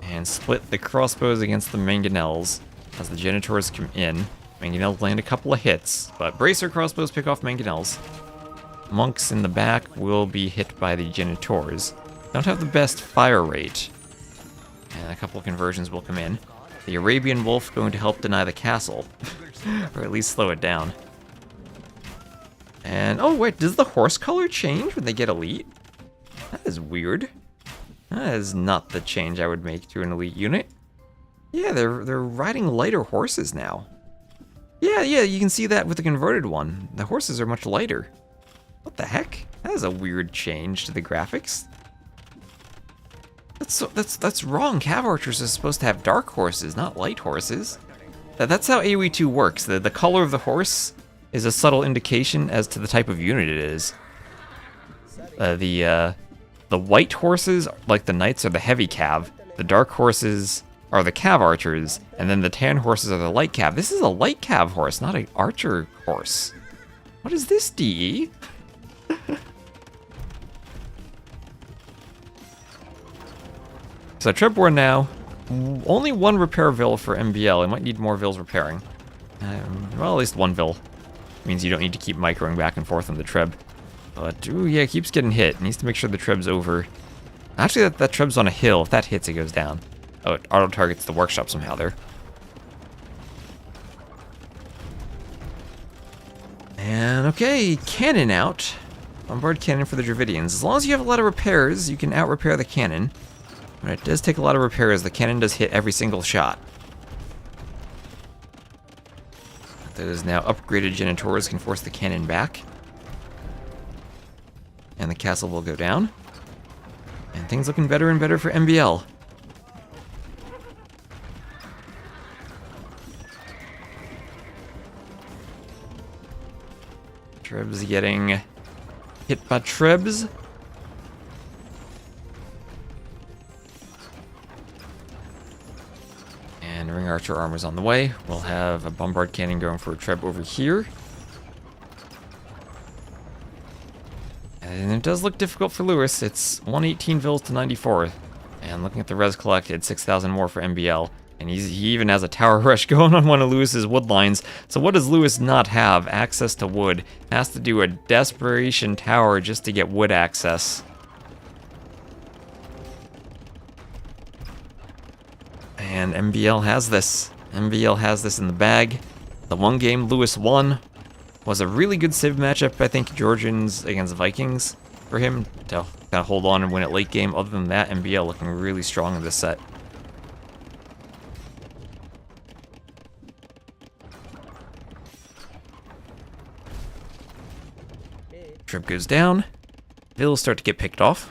And split the crossbows against the mangonels as the Genitors come in. Mangonels land a couple of hits, but Bracer crossbows pick off mangonels. Monks in the back will be hit by the Genitors. Don't have the best fire rate. And a couple of conversions will come in. The Arabian Wolf going to help deny the castle, or at least slow it down. And, oh wait, does the horse color change when they get elite? That is weird. That is not the change I would make to an elite unit. Yeah, they're riding lighter horses now. Yeah, you can see that with the converted one. The horses are much lighter. What the heck? That is a weird change to the graphics. That's wrong. Cav archers are supposed to have dark horses, not light horses. That's how AoE 2 works. The color of the horse is a subtle indication as to the type of unit it is. The white horses, like the knights, are the heavy cav. The dark horses are the cav archers, and then the tan horses are the light cav. This is a light cav horse, not an archer horse. What is this, DE? So Trebor now, only one repair vill for MBL. It might need more vills repairing. Well, at least one vill. Means you don't need to keep microing back and forth on the Treb. But, ooh, yeah, it keeps getting hit. Needs to make sure the Treb's over. Actually, that Treb's on a hill. If that hits, it goes down. Oh, it auto-targets the workshop somehow there. And, okay, cannon out. Bombard cannon for the Dravidians. As long as you have a lot of repairs, you can out-repair the cannon. But it does take a lot of repairs. The cannon does hit every single shot. Those now upgraded Genitors can force the cannon back. And the castle will go down. And things looking better and better for MBL. Trebs getting hit by Trebs. And Ring Archer armor's on the way. We'll have a Bombard Cannon going for a Treb over here. And it does look difficult for Lewis. It's 118 vills to 94. And looking at the res collected, 6,000 more for MBL. And he even has a tower rush going on one of Lewis's wood lines. So what does Lewis not have? Access to wood. Has to do a desperation tower just to get wood access. And MBL has this. MBL has this in the bag. The one game Lewis won was a really good civ matchup, I think, Georgians against Vikings, for him to kind of hold on and win it late game. Other than that, MBL looking really strong in this set. Trip goes down. Vills start to get picked off.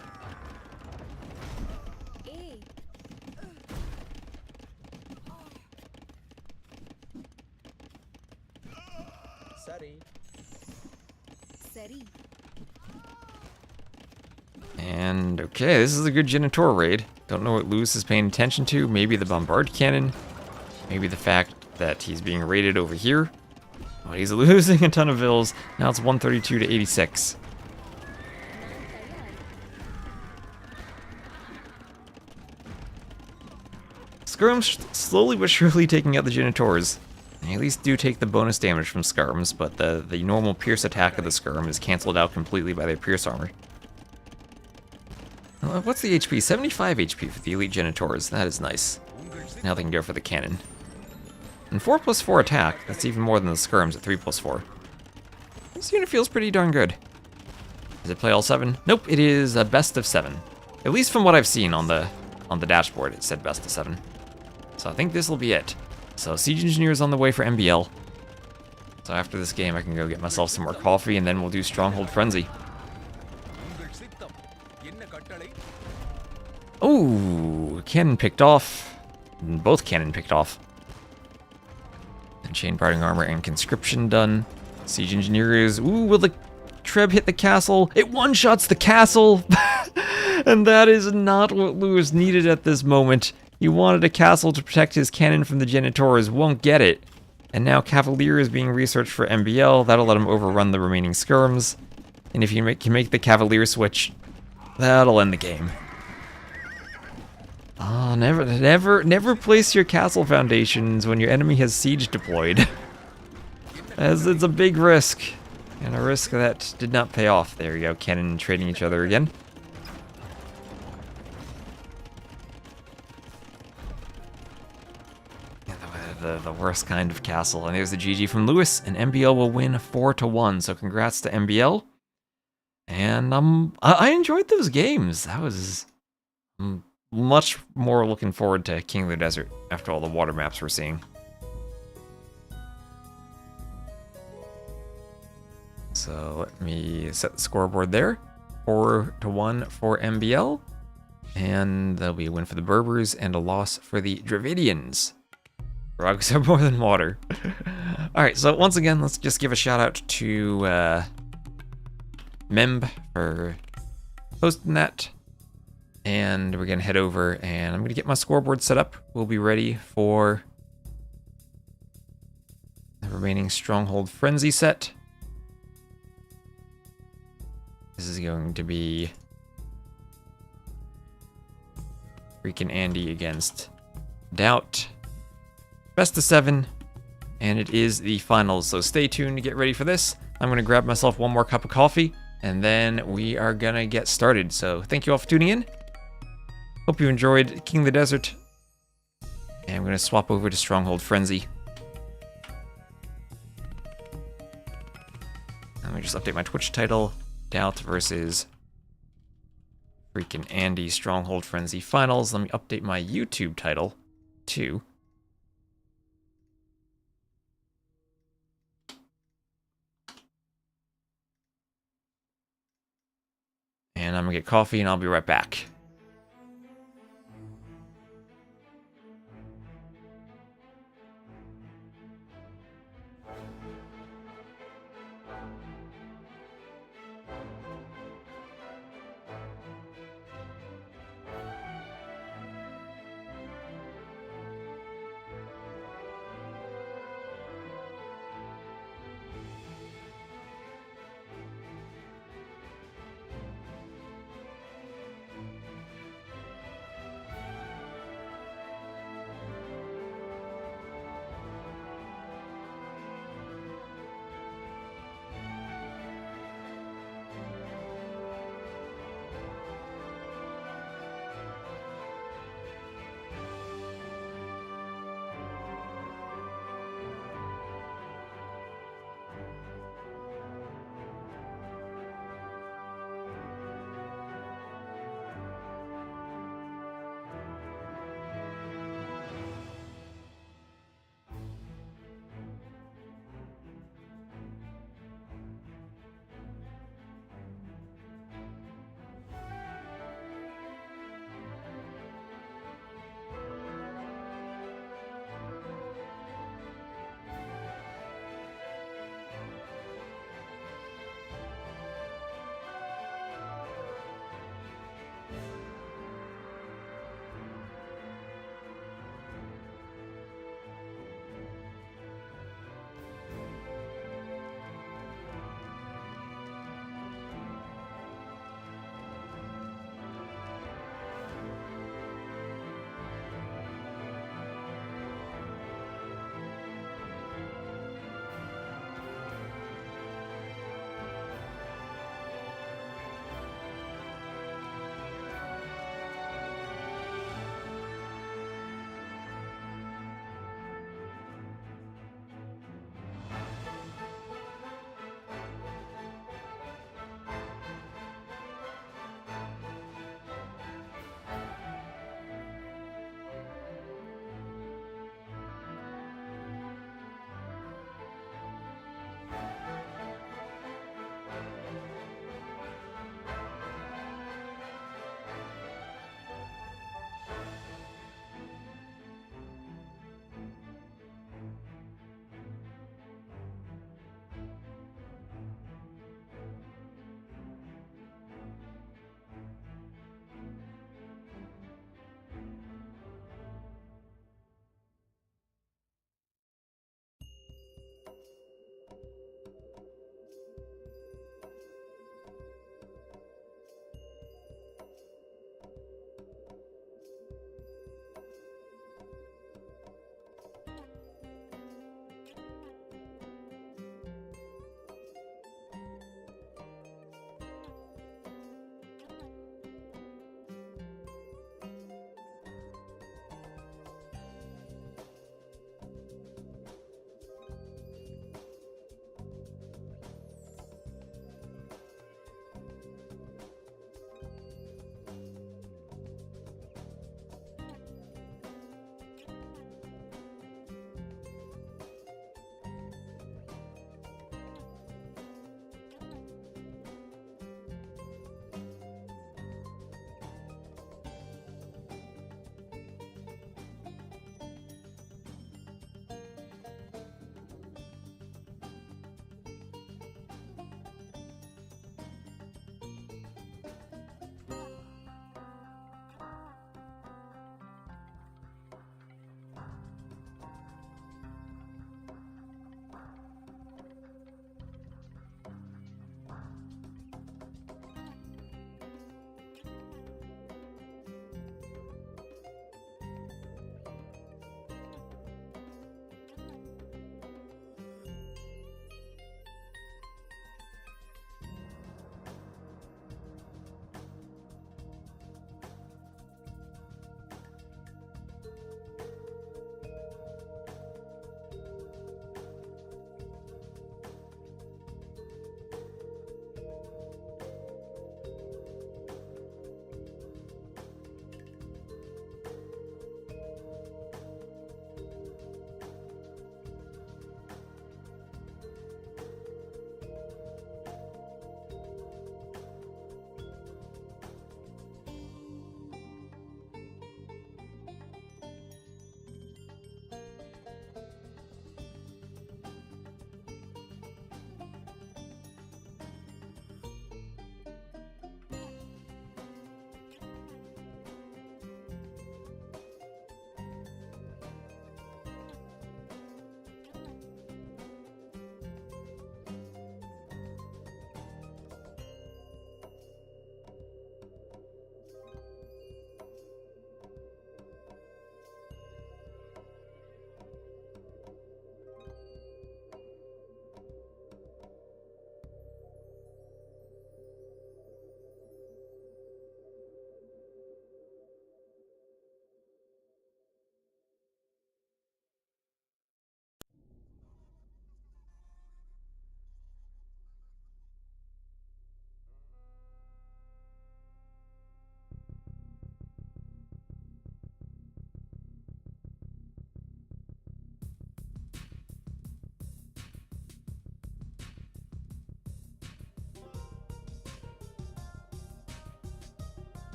And okay, this is a good Genitor raid. Don't know what Lewis is paying attention to. Maybe the Bombard Cannon. Maybe the fact that he's being raided over here. Oh, he's losing a ton of vills. Now it's 132 to 86. Skirms slowly but surely taking out the Genitors. They at least do take the bonus damage from Skirms, but the normal Pierce attack of the Skirm is cancelled out completely by their Pierce armor. What's the HP? 75 HP for the Elite Genitors. That is nice. Now they can go for the cannon. And 4+4 attack. That's even more than the Skirms at 3+4. This unit feels pretty darn good. Does it play all 7? Nope, it is a best of 7. At least from what I've seen on the dashboard, it said best of 7. So I think this will be it. So Siege Engineer is on the way for MBL. So after this game, I can go get myself some more coffee, and then we'll do Stronghold Frenzy. Oh, cannon picked off. Both cannon picked off. And chain barding armor and conscription done. Siege Engineer is, ooh, will the Treb hit the castle? It one-shots the castle! And that is not what Lewis needed at this moment. He wanted a castle to protect his cannon from the Genitors, won't get it. And now Cavalier is being researched for MBL, that'll let him overrun the remaining Skirms. And if you can make the Cavalier switch, that'll end the game. Oh, never place your castle foundations when your enemy has siege deployed. As it's a big risk. And a risk that did not pay off. There you go, cannon trading each other again. The worst kind of castle. And there's the GG from Lewis, and MBL will win 4-1. So congrats to MBL. And I enjoyed those games. That was much more looking forward to King of the Desert after all the water maps we're seeing. So let me set the scoreboard there. 4-1 for MBL. And that'll be a win for the Berbers and a loss for the Dravidians. Rugs are more than water. Alright, so once again, let's just give a shout out to Memb for posting that. And we're gonna head over and I'm gonna get my scoreboard set up. We'll be ready for the remaining Stronghold Frenzy set. This is going to be FreakinAndy against DauT. Best of 7, and it is the finals, so stay tuned to get ready for this. I'm going to grab myself one more cup of coffee, and then we are going to get started. So thank you all for tuning in. Hope you enjoyed King of the Desert. And I'm going to swap over to Stronghold Frenzy. Let me just update my Twitch title. DauT versus FreakinAndy Stronghold Frenzy Finals. Let me update my YouTube title too. And I'm gonna get coffee and I'll be right back.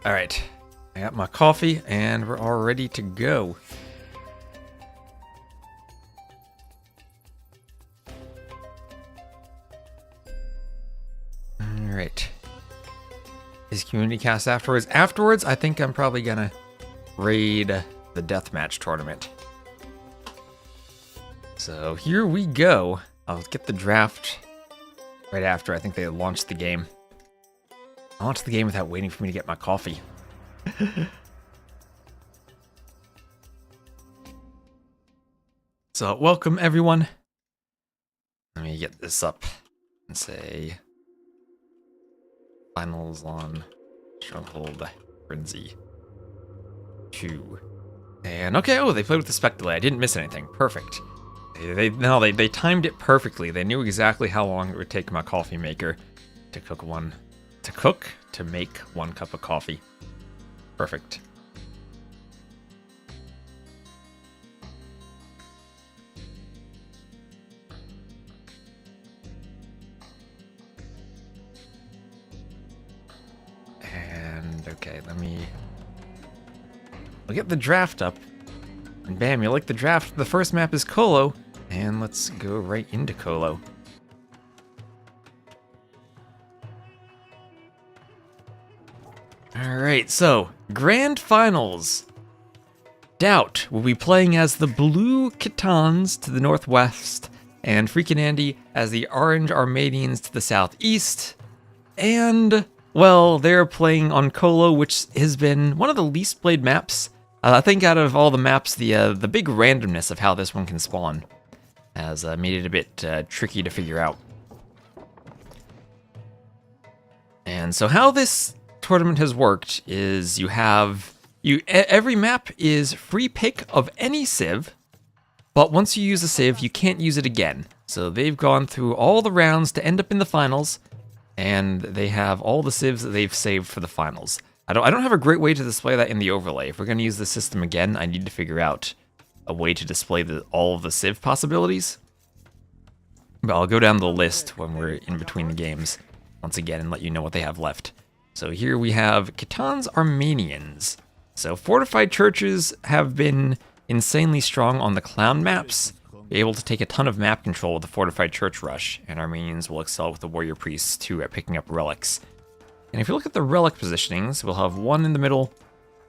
All right, I got my coffee and we're all ready to go. All right. Is community cast afterwards? Afterwards, I think I'm probably gonna raid the deathmatch tournament. So here we go. I'll get the draft right after. I think they launched the game. I launched the game without waiting for me to get my coffee. So welcome everyone. Let me get this up and say finals on Stronghold Frenzy 2. And okay, oh, they played with the spec delay. I didn't miss anything. Perfect. They timed it perfectly. They knew exactly how long it would take my coffee maker to make 1 cup of coffee. Perfect. And okay, I'll get the draft up. And bam, you like the draft. The first map is Colo. And let's go right into Colo. Alright, so, Grand Finals. DauT will be playing as the Blue Kitans to the northwest, and FreakinAndy as the Orange Armadians to the southeast. And, well, they're playing on Colo, which has been one of the least played maps. I think out of all the maps, the big randomness of how this one can spawn has made it a bit tricky to figure out. And so how this tournament has worked is every map is free pick of any civ, but once you use a civ, you can't use it again. So they've gone through all the rounds to end up in the finals, and they have all the civs that they've saved for the finals. I don't have a great way to display that in the overlay. If we're going to use the system again, I need to figure out a way to display all of the civ possibilities. But I'll go down the list when we're in between the games once again and let you know what they have left. So here we have Catan Armenians. So fortified churches have been insanely strong on the clown maps, be able to take a ton of map control with the fortified church rush, and Armenians will excel with the warrior priests too at picking up relics. And if you look at the relic positionings, we'll have 1 in the middle,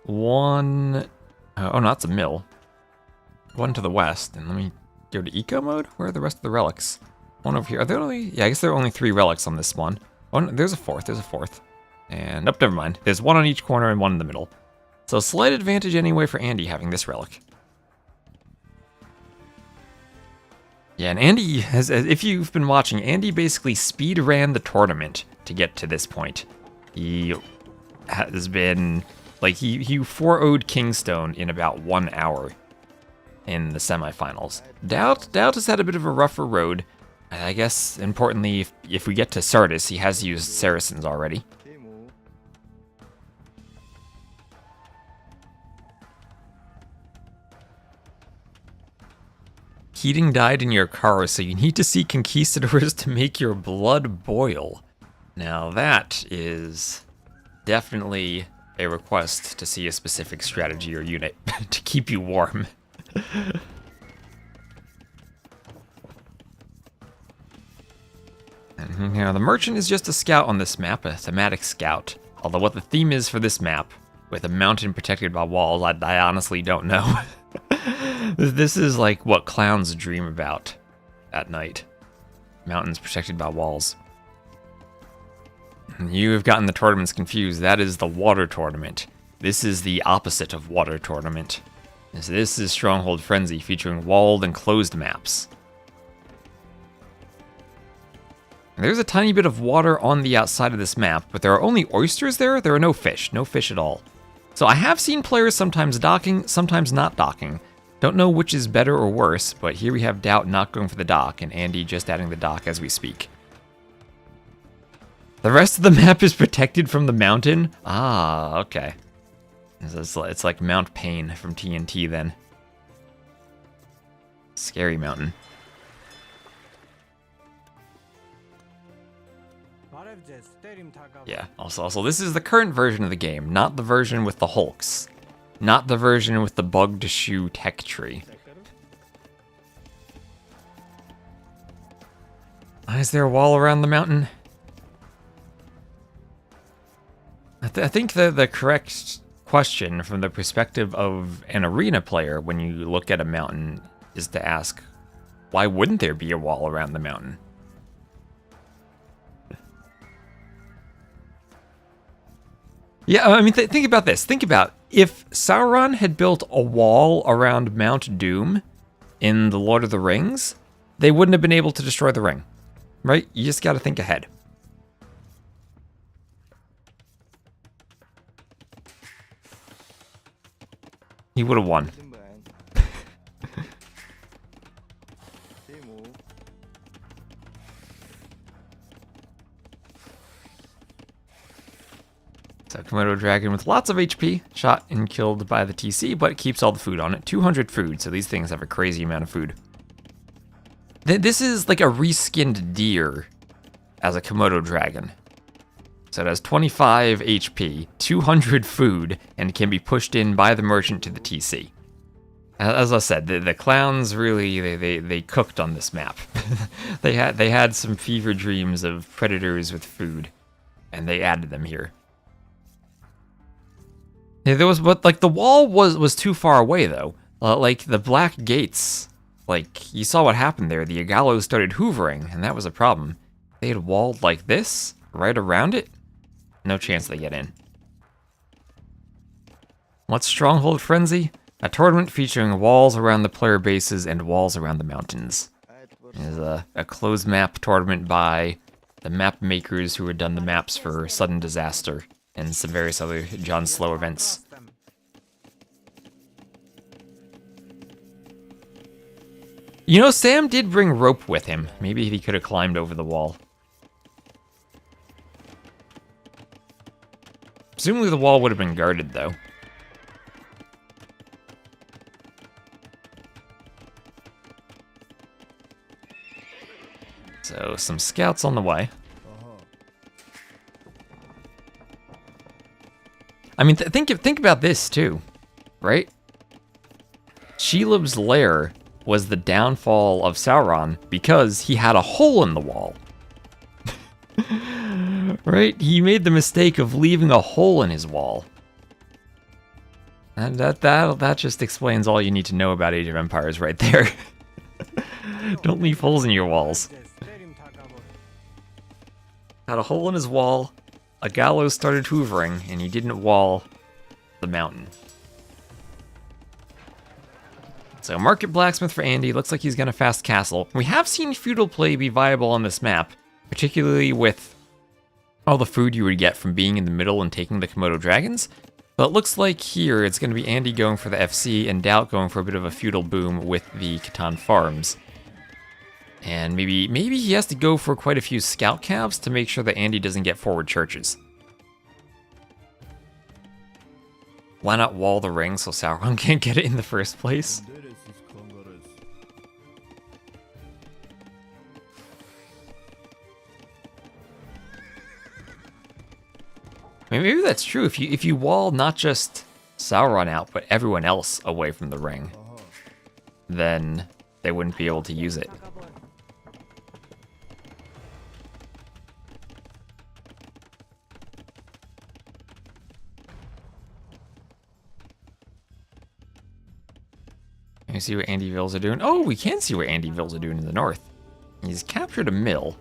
1, oh no, that's a mill, 1 to the west, and let me go to eco mode. Where are the rest of the relics? 1 over here. Are there only, yeah, I guess there are only 3 relics on this one. Oh, no, there's a 4th, and, oh, never mind. There's 1 on each corner and 1 in the middle. So slight advantage anyway for Andy having this relic. Yeah, and Andy has, if you've been watching, Andy basically speed ran the tournament to get to this point. He has been, like, he 4-0'd Kingstone in about 1 hour in the semifinals. DauT has had a bit of a rougher road. I guess, importantly, if we get to Sardis, he has used Saracens already. Heating died in your car, so you need to see conquistadors to make your blood boil. Now that is definitely a request to see a specific strategy or unit to keep you warm. And you know, the merchant is just a scout on this map, a thematic scout. Although what the theme is for this map, with a mountain protected by walls, I honestly don't know. This is like what clowns dream about at night. Mountains protected by walls. You have gotten the tournaments confused. That is the water tournament. This is the opposite of water tournament. This is Stronghold Frenzy, featuring walled and closed maps. There's a tiny bit of water on the outside of this map, but there are only oysters there. There are no fish at all. So I have seen players sometimes docking, sometimes not docking. Don't know which is better or worse, but here we have DauT not going for the dock, and Andy just adding the dock as we speak. The rest of the map is protected from the mountain? Ah, okay. It's like Mount Pain from TNT then. Scary mountain. Yeah, also, this is the current version of the game, not the version with the Hulks. Not the version with the bugged shoe tech tree. Is there a wall around the mountain? I think the correct question from the perspective of an arena player when you look at a mountain is to ask, why wouldn't there be a wall around the mountain? Yeah, I mean, think about this. Think about if Sauron had built a wall around Mount Doom in The Lord of the Rings, they wouldn't have been able to destroy the ring, right? You just got to think ahead. He would have won. So Komodo dragon with lots of HP, shot and killed by the TC, but keeps all the food on it. 200 food, so these things have a crazy amount of food. This is like a reskinned deer as a Komodo dragon. So it has 25 HP, 200 food, and can be pushed in by the merchant to the TC. As I said, the clowns really, they cooked on this map. they had some fever dreams of predators with food, and they added them here. Yeah, but like the wall was too far away though. Like the black gates, like you saw what happened there. The Agalos started hoovering, and that was a problem. They had walled like this right around it. No chance they get in. What's Stronghold Frenzy? A tournament featuring walls around the player bases and walls around the mountains. It is a closed map tournament by the map makers who had done the maps for Sudden Disaster and some various other John Slow events. You know, Sam did bring rope with him. Maybe he could have climbed over the wall. Presumably the wall would have been guarded, though. So, some scouts on the way. I mean, think about this, too. Right? Shelob's lair was the downfall of Sauron because he had a hole in the wall. Right? He made the mistake of leaving a hole in his wall. And that just explains all you need to know about Age of Empires right there. Don't leave holes in your walls. Had a hole in his wall, a gallows started hoovering, and he didn't wall the mountain. So Market Blacksmith for Andy, looks like he's gonna fast castle. We have seen feudal play be viable on this map, particularly with all the food you would get from being in the middle and taking the Komodo dragons. But it looks like here it's gonna be Andy going for the FC and DauT going for a bit of a feudal boom with the Catan farms. And maybe he has to go for quite a few scout cabs to make sure that Andy doesn't get forward churches. Why not wall the ring so Sauron can't get it in the first place? I mean, maybe that's true. If you wall not just Sauron out, but everyone else away from the ring, then they wouldn't be able to use it. Can you see what Andy Vills are doing? Oh, we can see what Andy Vills are doing in the north. He's captured a mill,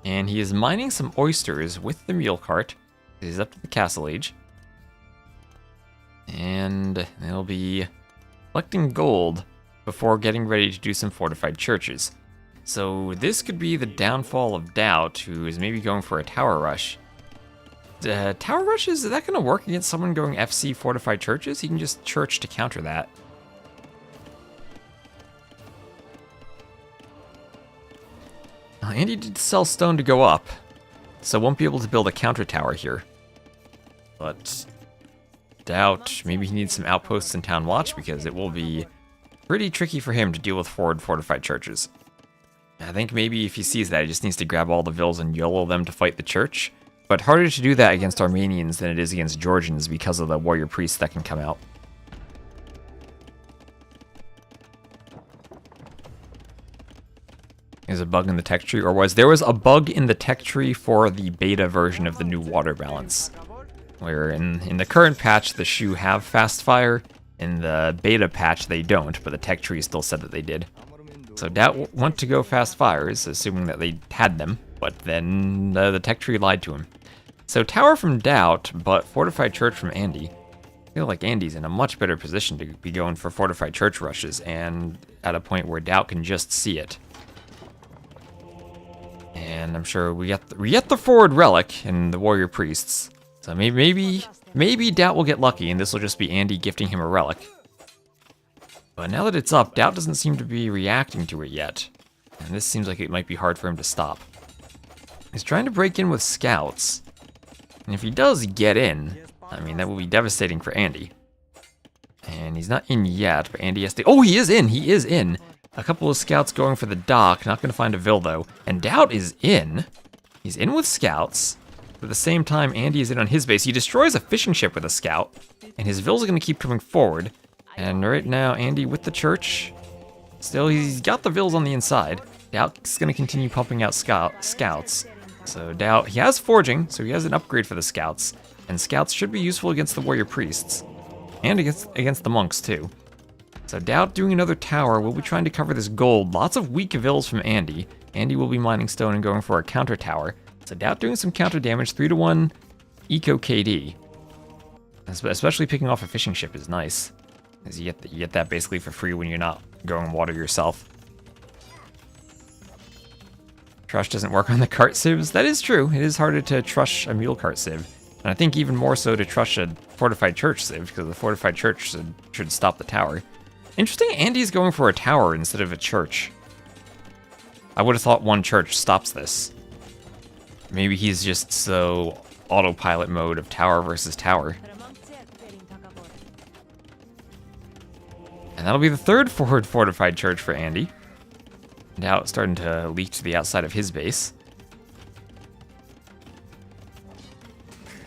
and he is mining some oysters with the mule cart. He's up to the castle age. And they'll be collecting gold before getting ready to do some fortified churches. So this could be the downfall of DauT, who is maybe going for a tower rush. Tower rush, is that going to work against someone going FC fortified churches? He can just church to counter that. Andy did sell stone to go up, so won't be able to build a counter tower here. But DauT, maybe he needs some outposts in Town Watch because it will be pretty tricky for him to deal with forward fortified churches. I think maybe if he sees that, he just needs to grab all the vills and YOLO them to fight the church. But harder to do that against Armenians than it is against Georgians because of the warrior priests that can come out. There's a bug in the tech tree, or there was a bug in the tech tree for the beta version of the new water balance. Where in the current patch, the Shu have fast fire. In the beta patch, they don't, but the tech tree still said that they did. So DauT went to go fast fires, assuming that they had them, but then the tech tree lied to him. So tower from DauT, but fortified church from Andy. I feel like Andy's in a much better position to be going for fortified church rushes, and at a point where DauT can just see it. And I'm sure we get the forward relic and the warrior priests. So maybe DauT will get lucky, and this will just be Andy gifting him a relic. But now that it's up, DauT doesn't seem to be reacting to it yet. And this seems like it might be hard for him to stop. He's trying to break in with scouts. And if he does get in, I mean, that will be devastating for Andy. And he's not in yet, but Andy has to... Oh, he is in! He is in! A couple of scouts going for the dock, not going to find a Vil, though. And DauT is in. He's in with scouts. But at the same time, Andy is in on his base. He destroys a fishing ship with a scout. And his Vils are going to keep coming forward. And right now, Andy with the church. Still, he's got the Vils on the inside. DauT's going to continue pumping out scouts. So DauT, he has forging, so he has an upgrade for the scouts. And scouts should be useful against the warrior priests. And against the monks, too. So DauT doing another tower. We'll be trying to cover this gold. Lots of weak Vils from Andy. Andy will be mining stone and going for a counter tower. So DauT doing some counter damage. 3-1 eco KD. Especially picking off a fishing ship is nice. Because you get that basically for free when you're not going water yourself. Trush doesn't work on the cart civs. That is true. It is harder to trush a mule cart civ. And I think even more so to trush a fortified church civ, because the fortified church should stop the tower. Interesting, Andy's going for a tower instead of a church. I would have thought one church stops this. Maybe he's just so autopilot mode of tower versus tower. And that'll be the third fortified church for Andy. Now it's starting to leak to the outside of his base.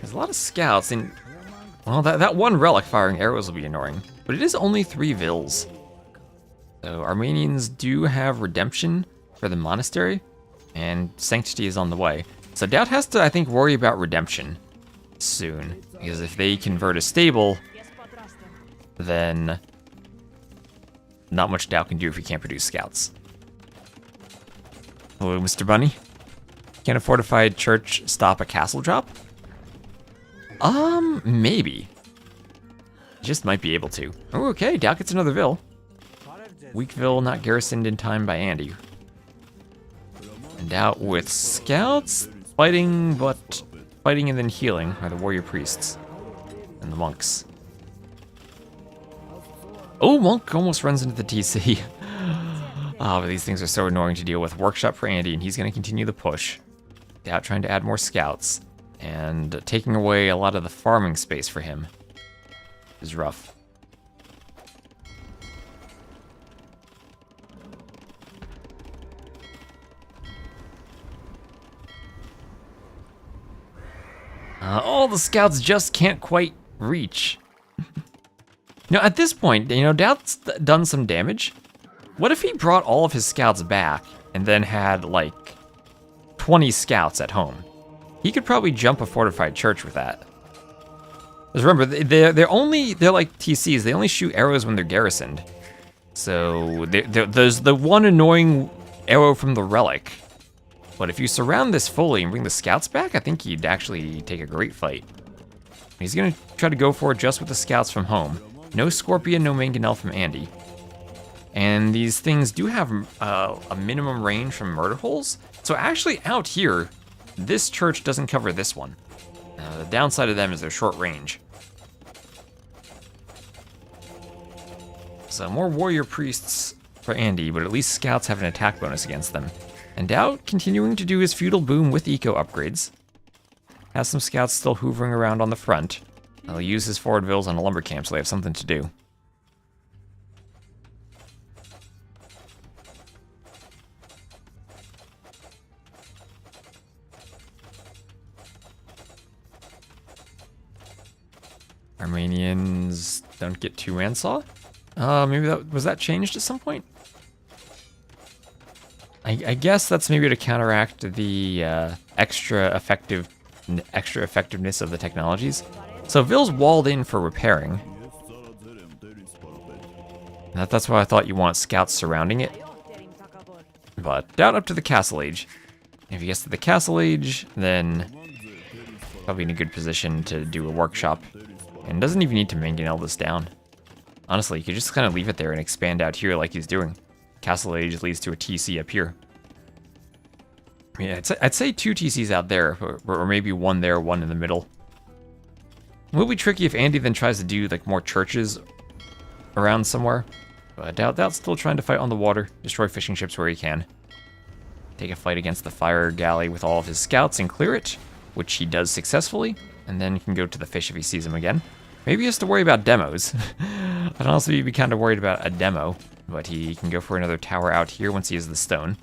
There's a lot of scouts, and well, that one relic firing arrows will be annoying. But it is only 3 Vils. So Armenians do have redemption for the monastery, and sanctity is on the way. So DauT has to, I think, worry about redemption soon, because if they convert a stable, then not much DauT can do if he can't produce scouts. Hello, Mr. Bunny. Can a fortified church stop a castle drop? Maybe. Just might be able to. Oh, okay, DauT gets another Vil. Weak Vil not garrisoned in time by Andy. And DauT with scouts, fighting, but fighting and then healing are the warrior priests and the monks. Oh, monk almost runs into the TC. But these things are so annoying to deal with. Workshop for Andy, and he's going to continue the push. DauT trying to add more scouts, and taking away a lot of the farming space for him is rough. All the scouts just can't quite reach. Now, at this point, DauT's done some damage. What if he brought all of his scouts back and then had, like, 20 scouts at home? He could probably jump a fortified church with that. Because remember, they're like TCs. They only shoot arrows when they're garrisoned. So there's the one annoying arrow from the relic. But if you surround this fully and bring the scouts back, I think he'd actually take a great fight. He's going to try to go for it just with the scouts from home. No Scorpion, no Mangonel from Andy. And these things do have a minimum range from murder holes. So actually out here, this church doesn't cover this one. The downside of them is their short range. So more warrior priests for Andy, but at least scouts have an attack bonus against them. And DauT continuing to do his feudal boom with eco upgrades. Has some scouts still hoovering around on the front. He'll use his forward Vils on a lumber camp so they have something to do. Armenians don't get 2 Mansaw. Maybe that changed at some point? I guess that's maybe to counteract the extra effectiveness of the technologies. So Vil's walled in for repairing. That's why I thought you want scouts surrounding it. But down up to the castle age. If he gets to the castle age, then probably in a good position to do a workshop. And doesn't even need to mangonel this down. Honestly, you could just kind of leave it there and expand out here like he's doing. Castle age leads to a TC up here. Yeah, I'd say 2 TCs out there, or maybe 1 there, 1 in the middle. It will be tricky if Andy then tries to do like more churches around somewhere. But I doubt DauT's still trying to fight on the water, destroy fishing ships where he can. Take a fight against the fire galley with all of his scouts and clear it, which he does successfully, and then he can go to the fish if he sees him again. Maybe he has to worry about demos. I'd honestly be kind of worried about a demo, but he can go for another tower out here once he has the stone.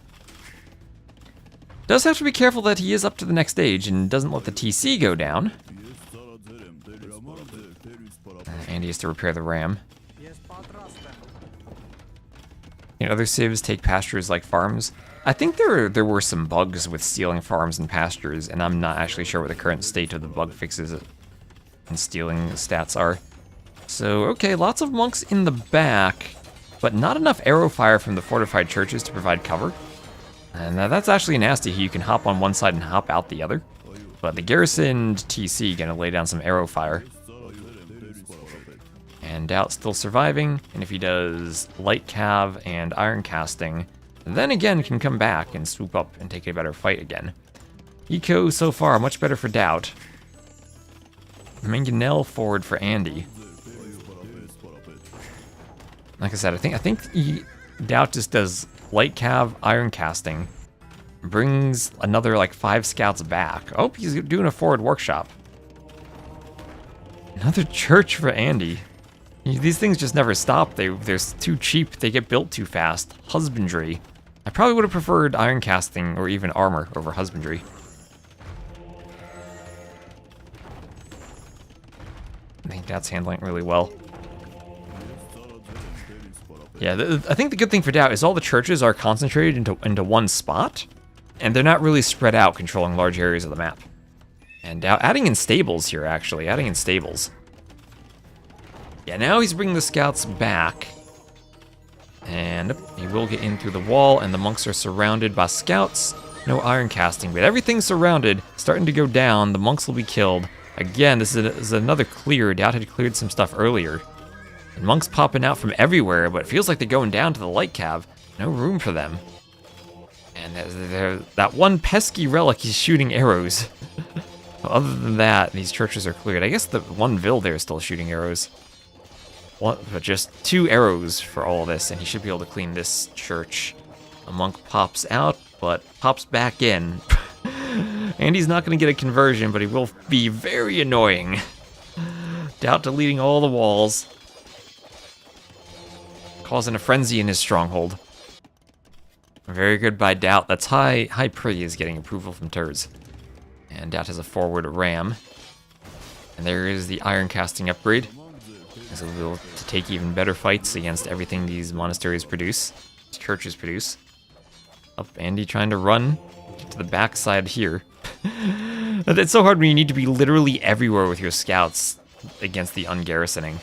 Does have to be careful that he is up to the next stage and doesn't let the TC go down. Andy has to repair the ram. Other civs take pastures like farms. I think there were some bugs with stealing farms and pastures, and I'm not actually sure what the current state of the bug fixes and stealing stats are. So, okay, lots of monks in the back, but not enough arrow fire from the fortified churches to provide cover. And that's actually nasty. You can hop on one side and hop out the other. But the garrisoned TC gonna lay down some arrow fire. And DauT still surviving, and if he does light cav and iron casting, then again can come back and swoop up and take a better fight again. Eco so far much better for DauT. Mangonel forward for Andy. Like I said, I think DauT just does light cav, iron casting, brings another like 5 scouts back. Oh, he's doing a forward workshop. Another church for Andy. These things just never stop. They're too cheap. They get built too fast. Husbandry. I probably would have preferred iron casting or even armor over husbandry. I think DauT's handling it really well. Yeah, I think the good thing for DauT is all the churches are concentrated into one spot, and they're not really spread out, controlling large areas of the map. And DauT adding in stables here, actually. Adding in stables. Yeah, now he's bringing the scouts back. And he will get in through the wall, and the monks are surrounded by scouts. No iron casting, but everything's surrounded, starting to go down. The monks will be killed. Again, this is another clear. DauT had cleared some stuff earlier. And monks popping out from everywhere, but it feels like they're going down to the light cav. No room for them. And that one pesky relic is shooting arrows. Other than that, these churches are cleared. I guess the one Vil there is still shooting arrows. But just 2 arrows for all of this, and he should be able to clean this church. A monk pops out, but pops back in. And he's not going to get a conversion, but he will be very annoying. DauT deleting all the walls. Causing a frenzy in his stronghold. Very good by DauT. That's high praise, getting approval from turds. And DauT has a forward ram. And there is the iron casting upgrade. So we'll to take even better fights against everything these monasteries produce, these churches produce. Up, Andy trying to run to the backside here. It's so hard when you need to be literally everywhere with your scouts against the ungarrisoning.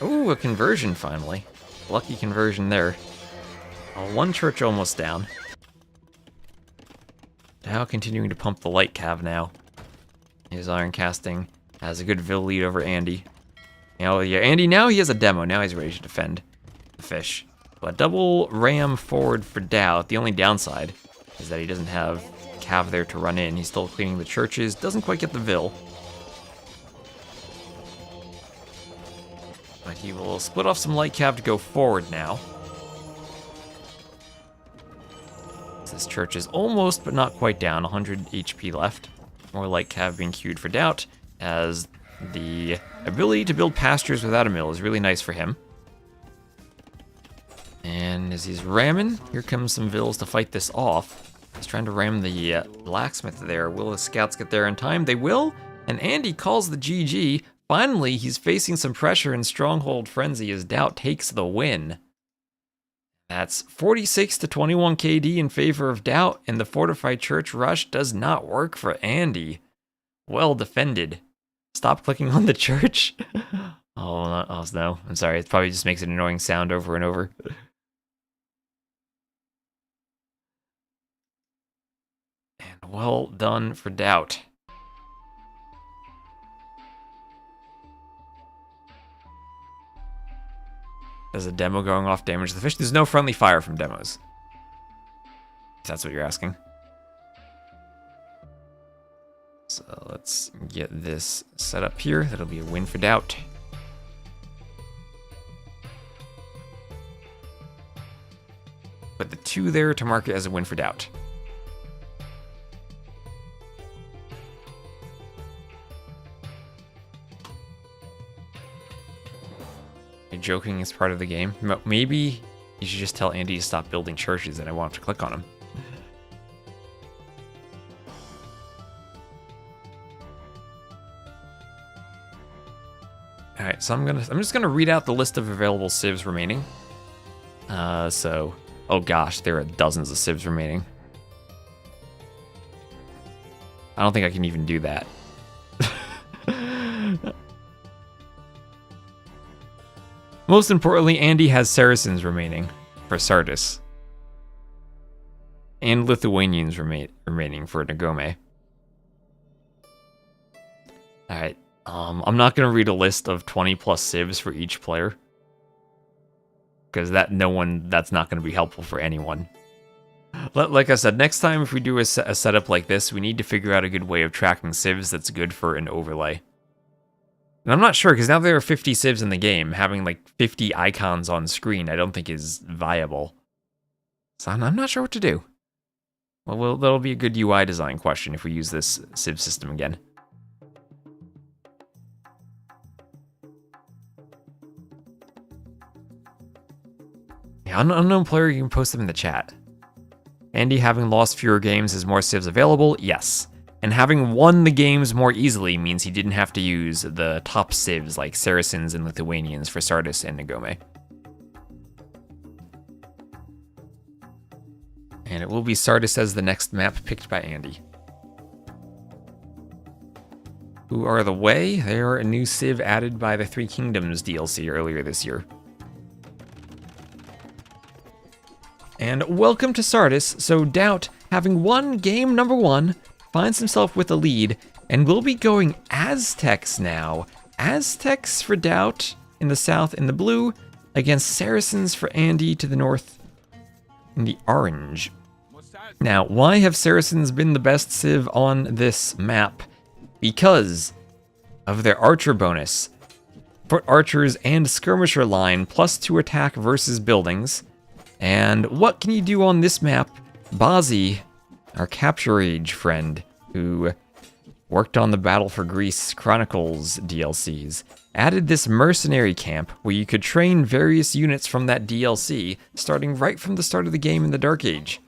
Ooh, a conversion finally. Lucky conversion there. One church almost down. Now continuing to pump the light cav now. His iron casting has a good Vil lead over Andy. Now, yeah, Andy, now he has a demo. Now he's ready to defend the fish. But double ram forward for DauT. The only downside is that he doesn't have cav there to run in. He's still cleaning the churches. Doesn't quite get the Vil. But he will split off some light cav to go forward now. This church is almost, but not quite down. 100 HP left. More light cav being queued for DauT, as the ability to build pastures without a mill is really nice for him. And And as he's ramming, here comes some vills to fight this off. He's trying to ram the blacksmith there. Will the scouts get there in time? They will. And Andy calls the GG. Finally, he's facing some pressure in Stronghold Frenzy as DauT takes the win. That's 46 to 21 KD in favor of DauT, and the fortified church rush does not work for Andy. Well defended. Stop clicking on the church. Oh no, I'm sorry. It probably just makes an annoying sound over and over. And well done for DauT. Does a demo going off damage the fish? There's no friendly fire from demos. If that's what you're asking. So let's get this set up here. That'll be a win for DauT. Put the 2 there to mark it as a win for DauT. You're joking, it's part of the game. Maybe you should just tell Andy to stop building churches and I won't have to click on him. Alright, so I'm just gonna read out the list of available civs remaining. Oh gosh, there are dozens of civs remaining. I don't think I can even do that. Most importantly, Andy has Saracens remaining for Sardis. And Lithuanians remaining for Nagome. Alright, I'm not going to read a list of 20 plus civs for each player. Because that's not going to be helpful for anyone. Like I said, next time if we do a setup like this, we need to figure out a good way of tracking civs that's good for an overlay. And I'm not sure, because now there are 50 civs in the game. Having like 50 icons on screen I don't think is viable. So I'm not sure what to do. Well, that'll be a good UI design question if we use this civ system again. Yeah, unknown player, you can post them in the chat. Andy having lost fewer games is more civs available? Yes. And having won the games more easily means he didn't have to use the top civs like Saracens and Lithuanians for Sardis and Nagome. And it will be Sardis as the next map picked by Andy. Who are the way? They are a new civ added by the Three Kingdoms DLC earlier this year. And welcome to Sardis. So DauT, having won game number 1, finds himself with a lead, and we'll be going Aztecs now. Aztecs for DauT in the south in the blue, against Saracens for Andy to the north in the orange. Now, why have Saracens been the best civ on this map? Because of their archer bonus. Foot archers and skirmisher line, +2 attack versus buildings. And what can you do on this map? Bazi, our Capture Age friend, who worked on the Battle for Greece Chronicles DLCs, added this mercenary camp where you could train various units from that DLC, starting right from the start of the game in the Dark Age.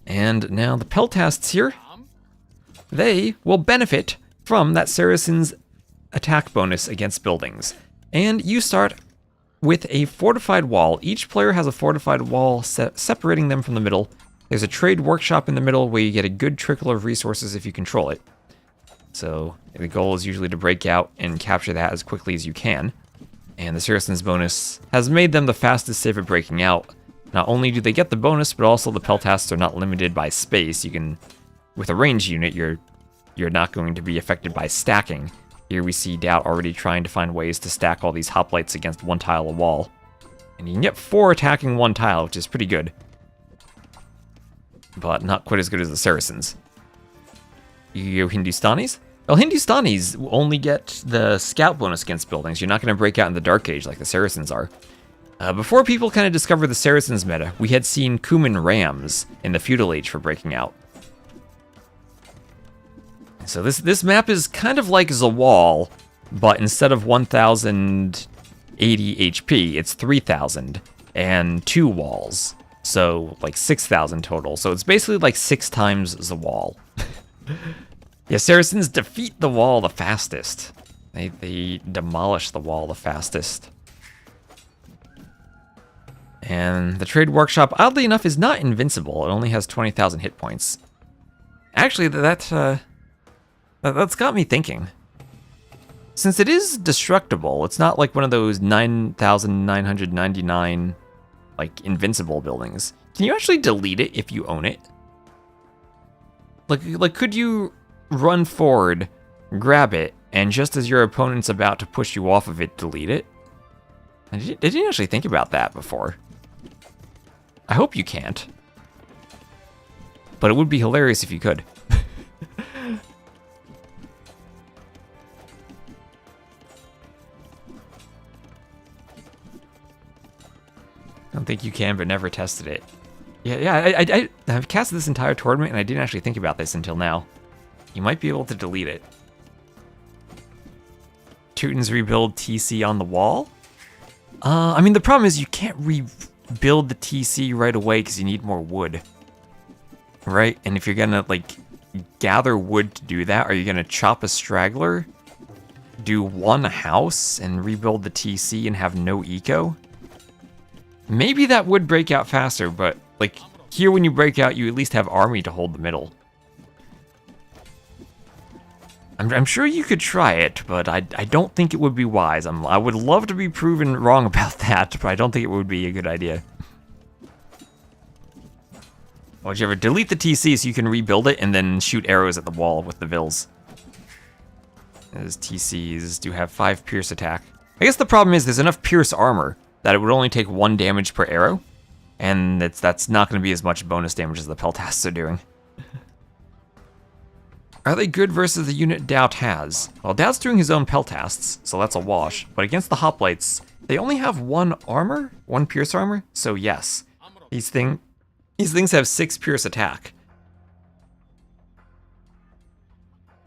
And now the Peltasts here, they will benefit from that Saracen's attack bonus against buildings. And you start with a fortified wall. Each player has a fortified wall separating them from the middle. There's a trade workshop in the middle where you get a good trickle of resources if you control it. So the goal is usually to break out and capture that as quickly as you can. And the Saracen's bonus has made them the fastest civ at breaking out. Not only do they get the bonus, but also the Peltasts are not limited by space. You can, with a ranged unit, you're not going to be affected by stacking. Here we see DauT already trying to find ways to stack all these hoplites against one tile of wall. And you can get 4 attacking one tile, which is pretty good. But not quite as good as the Saracens. You go Hindustanis? Well, Hindustanis only get the scout bonus against buildings. You're not going to break out in the Dark Age like the Saracens are. Before people kind of discovered the Saracens meta, we had seen Cuman Rams in the Feudal Age for breaking out. So this map is kind of like Zawal, but instead of 1080 HP, it's 3000. and 2 walls. So like 6,000 total. So it's basically like 6 times the wall. Yeah, Saracens defeat the wall the fastest. They demolish the wall the fastest. And the trade workshop, oddly enough, is not invincible. It only has 20,000 hit points. Actually, that's got me thinking. Since it is destructible, it's not like one of those 9,999 like invincible buildings. Can you actually delete it if you own it? Like could you run forward, grab it, and just as your opponent's about to push you off of it, delete it? I didn't actually think about that before. I hope you can't. But it would be hilarious if you could. I don't think you can, but never tested it. Yeah, I've casted this entire tournament and I didn't actually think about this until now. You might be able to delete it. Teuton's rebuild TC on the wall? I mean, the problem is you can't rebuild the TC right away because you need more wood. Right? And if you're gonna, like, gather wood to do that, are you gonna chop a straggler, do 1 house, and rebuild the TC and have no eco? Maybe that would break out faster, but, like, here when you break out, you at least have army to hold the middle. I'm sure you could try it, but I don't think it would be wise. I would love to be proven wrong about that, but I don't think it would be a good idea. Whichever, delete the TC so you can rebuild it and then shoot arrows at the wall with the Vils. As TCs do have 5 pierce attack. I guess the problem is there's enough pierce armor that it would only take 1 damage per arrow, and that's not going to be as much bonus damage as the peltasts are doing. Are they good versus the unit DauT has? Well, DauT's doing his own peltasts, so that's a wash. But against the hoplites, they only have 1 armor, 1 pierce armor, so yes. These things have 6 pierce attack.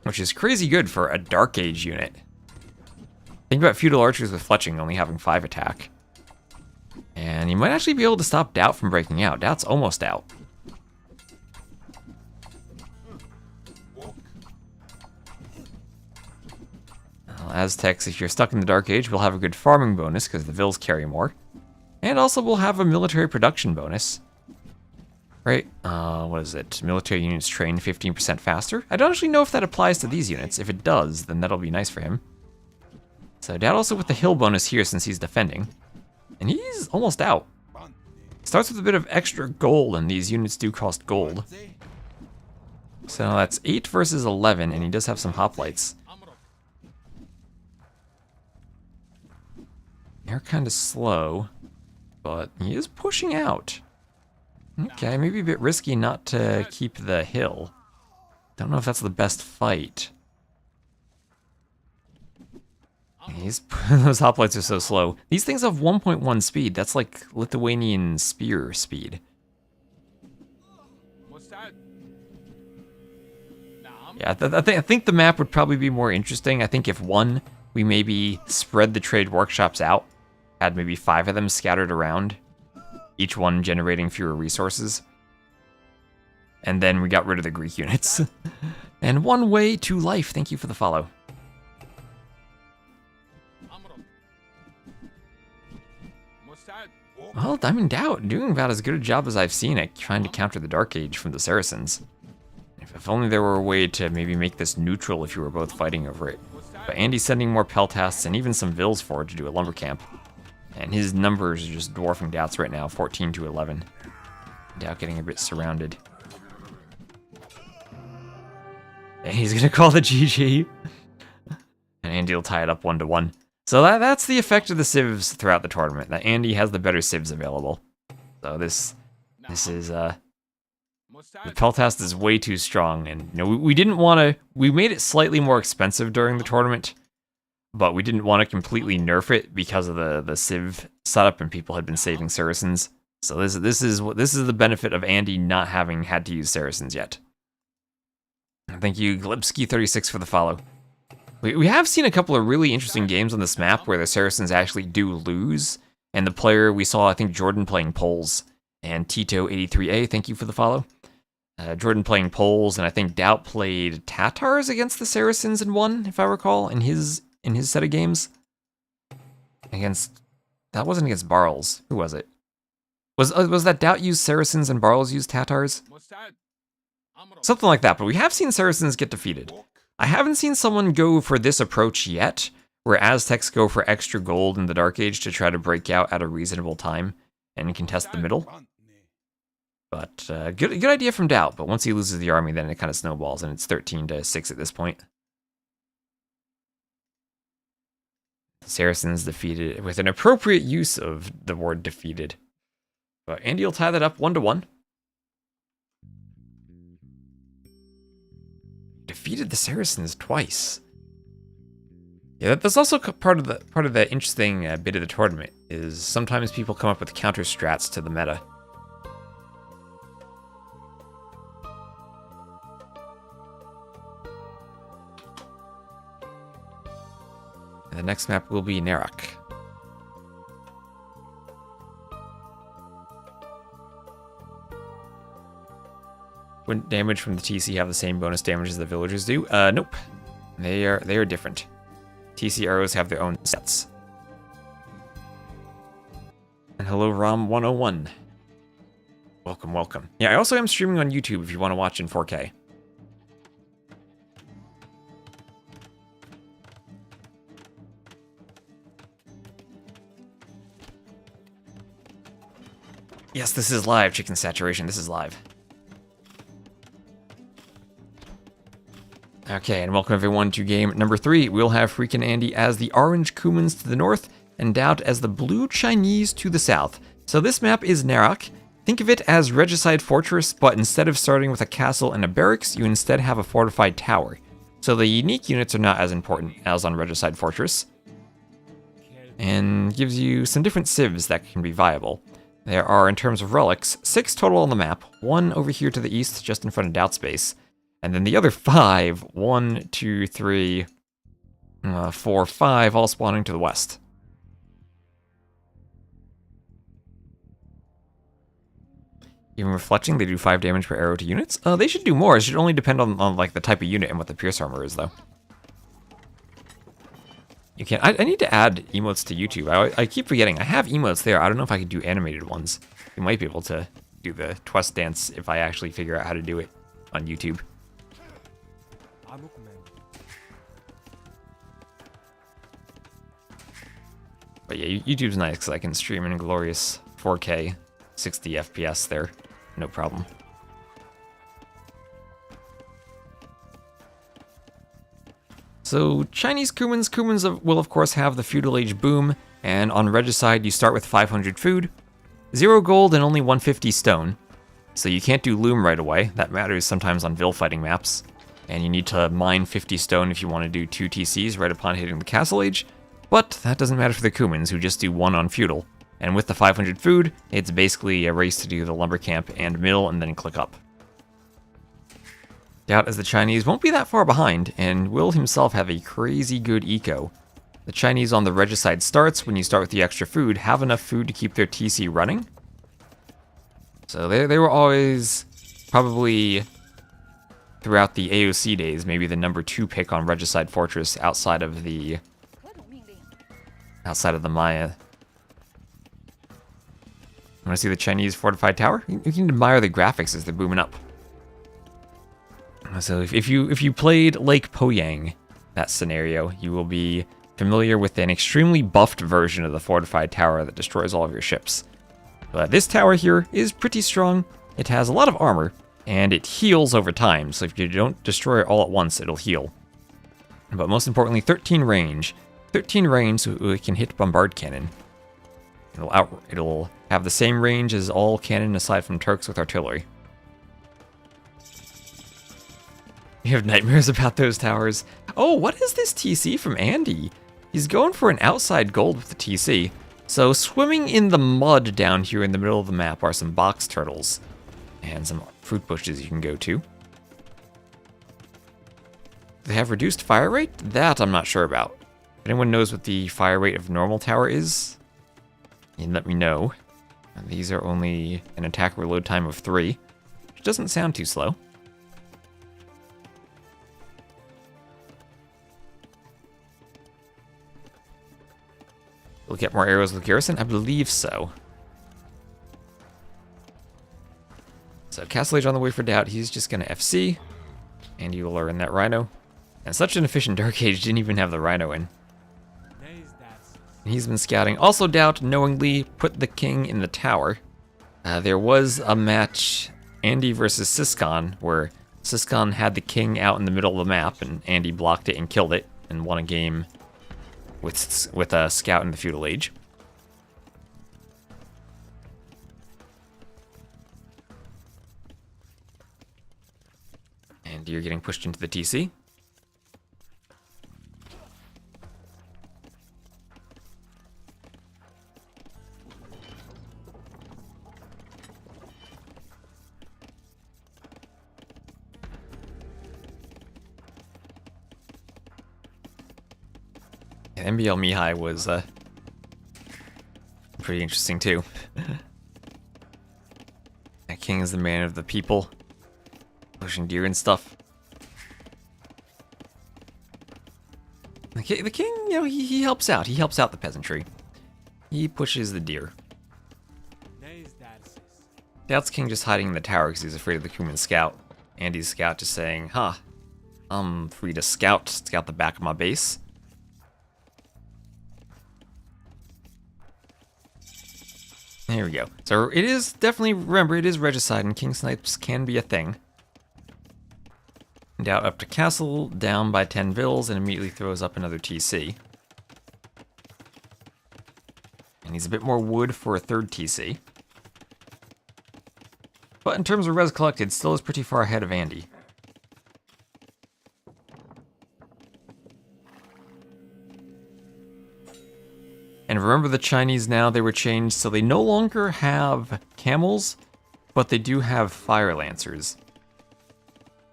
Which is crazy good for a Dark Age unit. Think about feudal archers with fletching only having 5 attack. And you might actually be able to stop DauT from breaking out. DauT's almost out. Aztecs, if you're stuck in the Dark Age, will have a good farming bonus because the Vils carry more. And also we'll have a military production bonus. Right? What is it? Military units train 15% faster. I don't actually know if that applies to these units. If it does, then that'll be nice for him. So DauT also with the hill bonus here since he's defending. And he's almost out. Starts with a bit of extra gold, and these units do cost gold. So that's 8 versus 11, and he does have some hoplites. They're kind of slow, but he is pushing out. Okay, maybe a bit risky not to keep the hill. Don't know if that's the best fight. Those hoplites are so slow. These things have 1.1 speed. That's like Lithuanian spear speed. Yeah, I think the map would probably be more interesting. I think if we maybe spread the trade workshops out, had maybe 5 of them scattered around, each one generating fewer resources. And then we got rid of the Greek units. And one way to life. Thank you for the follow. Well, I'm in DauT, doing about as good a job as I've seen at trying to counter the Dark Age from the Saracens. If only there were a way to maybe make this neutral if you were both fighting over it. But Andy's sending more peltasts and even some Vils forward to do a lumber camp. And his numbers are just dwarfing DauT's right now, 14 to 11. DauT getting a bit surrounded. And he's gonna call the GG. And Andy will tie it up 1-1. So that's the effect of the civs throughout the tournament. That Andy has the better civs available. So this is the peltast is way too strong, and you know we didn't want to. We made it slightly more expensive during the tournament, but we didn't want to completely nerf it because of the civ setup, and people had been saving Saracens. So this is the benefit of Andy not having had to use Saracens yet. Thank you, Glibsky36 for the follow. We have seen a couple of really interesting games on this map where the Saracens actually do lose, And the player we saw, I think Jordan playing poles, and Tito83A, thank you for the follow. Jordan playing poles, and I think DauT played Tatars against the Saracens and won, if I recall, in his set of games. That wasn't against Barles. Who was it? Was that DauT used Saracens and Barles used Tatars? Something like that, but we have seen Saracens get defeated. I haven't seen someone go for this approach yet, where Aztecs go for extra gold in the Dark Age to try to break out at a reasonable time and contest the middle. But good idea from DauT, but once he loses the army, then it kind of snowballs, and it's 13-6 at this point. Saracens defeated with an appropriate use of the word defeated. But Andy will tie that up 1-1. Defeated the Saracens twice. Yeah, that's also part of the interesting bit of the tournament, is sometimes people come up with counter strats to the meta. And the next map will be Narak. Wouldn't damage from the TC have the same bonus damage as the villagers do? Nope. They are different. TC arrows have their own sets. And hello, Rom101. Welcome, welcome. Yeah, I also am streaming on YouTube if you want to watch in 4K. Yes, this is live, Chicken Saturation. This is live. Okay, and welcome everyone to game number 3. We'll have FreakinAndy as the orange Kumans to the north, and DauT as the blue Chinese to the south. So this map is Narak. Think of it as Regicide Fortress, but instead of starting with a castle and a barracks, you instead have a fortified tower. So the unique units are not as important as on Regicide Fortress, and gives you some different civs that can be viable. There are, in terms of relics, 6 total on the map, 1 over here to the east, just in front of DauT's base. And then the other 5, 1, 2, 3, 4, 5, all spawning to the west. Even reflecting, they do 5 damage per arrow to units. They should do more. It should only depend on like the type of unit and what the pierce armor is, though. You can't. I need to add emotes to YouTube. I keep forgetting. I have emotes there. I don't know if I could do animated ones. You might be able to do the twist dance if I actually figure out how to do it on YouTube. But yeah, YouTube's nice because I can stream in glorious 4K, 60 FPS there, no problem. So Chinese Kumans will of course have the feudal age boom, and on Regicide you start with 500 food, 0 gold and only 150 stone. So you can't do loom right away. That matters sometimes on Vil fighting maps. And you need to mine 50 stone if you want to do 2 TCs right upon hitting the castle age. But that doesn't matter for the Kumans, who just do 1 on feudal. And with the 500 food, it's basically a race to do the lumber camp and mill and then click up. DauT as the Chinese won't be that far behind, and will himself have a crazy good eco. The Chinese on the Regicide starts, when you start with the extra food, have enough food to keep their TC running. So they were always, probably throughout the AOC days, maybe the number 2 pick on Regicide Fortress outside of the Maya. Want to see the Chinese fortified tower? You can admire the graphics as they're booming up. So if you played Lake Poyang, that scenario, you will be familiar with an extremely buffed version of the fortified tower that destroys all of your ships. But this tower here is pretty strong. It has a lot of armor, and it heals over time, so if you don't destroy it all at once, it'll heal. But most importantly, 13 range. 13 range, so it can hit bombard cannon. It'll have the same range as all cannon aside from Turks with artillery. You have nightmares about those towers. Oh, what is this TC from Andy? He's going for an outside gold with the TC. So swimming in the mud down here in the middle of the map are some box turtles. And some fruit bushes you can go to. They have reduced fire rate? That I'm not sure about. If anyone knows what the fire rate of normal tower is? you let me know. And these are only an attack reload time of 3, which doesn't sound too slow. We'll get more arrows with Garrison? I believe so. So Castle Age on the way for DauT. He's just going to FC. And you will learn that Rhino. And such an efficient Dark Age didn't even have the Rhino in. And he's been scouting. Also DauT knowingly put the king in the tower. There was a match, Andy versus Siscon, where Siscon had the king out in the middle of the map, and Andy blocked it and killed it, and won a game with a scout in the feudal age. And you're getting pushed into the TC. MBL Mihai was pretty interesting too. That king is the man of the people, pushing deer and stuff. The king, you know, he helps out. He helps out the peasantry. He pushes the deer. DauT's king just hiding in the tower because he's afraid of the Kuman scout. Andy's scout just saying, "Huh, I'm free to scout the back of my base." There we go. So it is definitely, remember, it is regicide, and king snipes can be a thing. DauT up to castle, down by 10 vills, and immediately throws up another TC. And needs a bit more wood for a third TC. But in terms of res collected, still is pretty far ahead of Andy. And remember the Chinese now, they were changed, so they no longer have camels, but they do have fire lancers.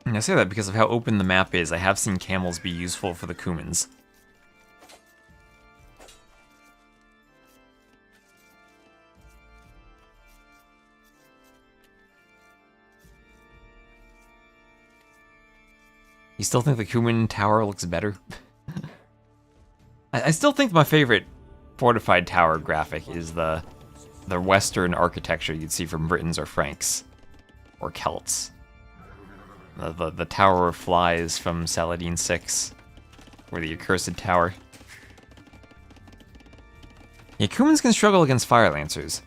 And I say that because of how open the map is. I have seen camels be useful for the Kumans. You still think the Kuman tower looks better? I still think my favorite fortified tower graphic is the Western architecture you'd see from Britons or Franks or Celts. The Tower of Flies from Saladin 6, or the Accursed Tower. Yeah, Kumans can struggle against Fire Lancers.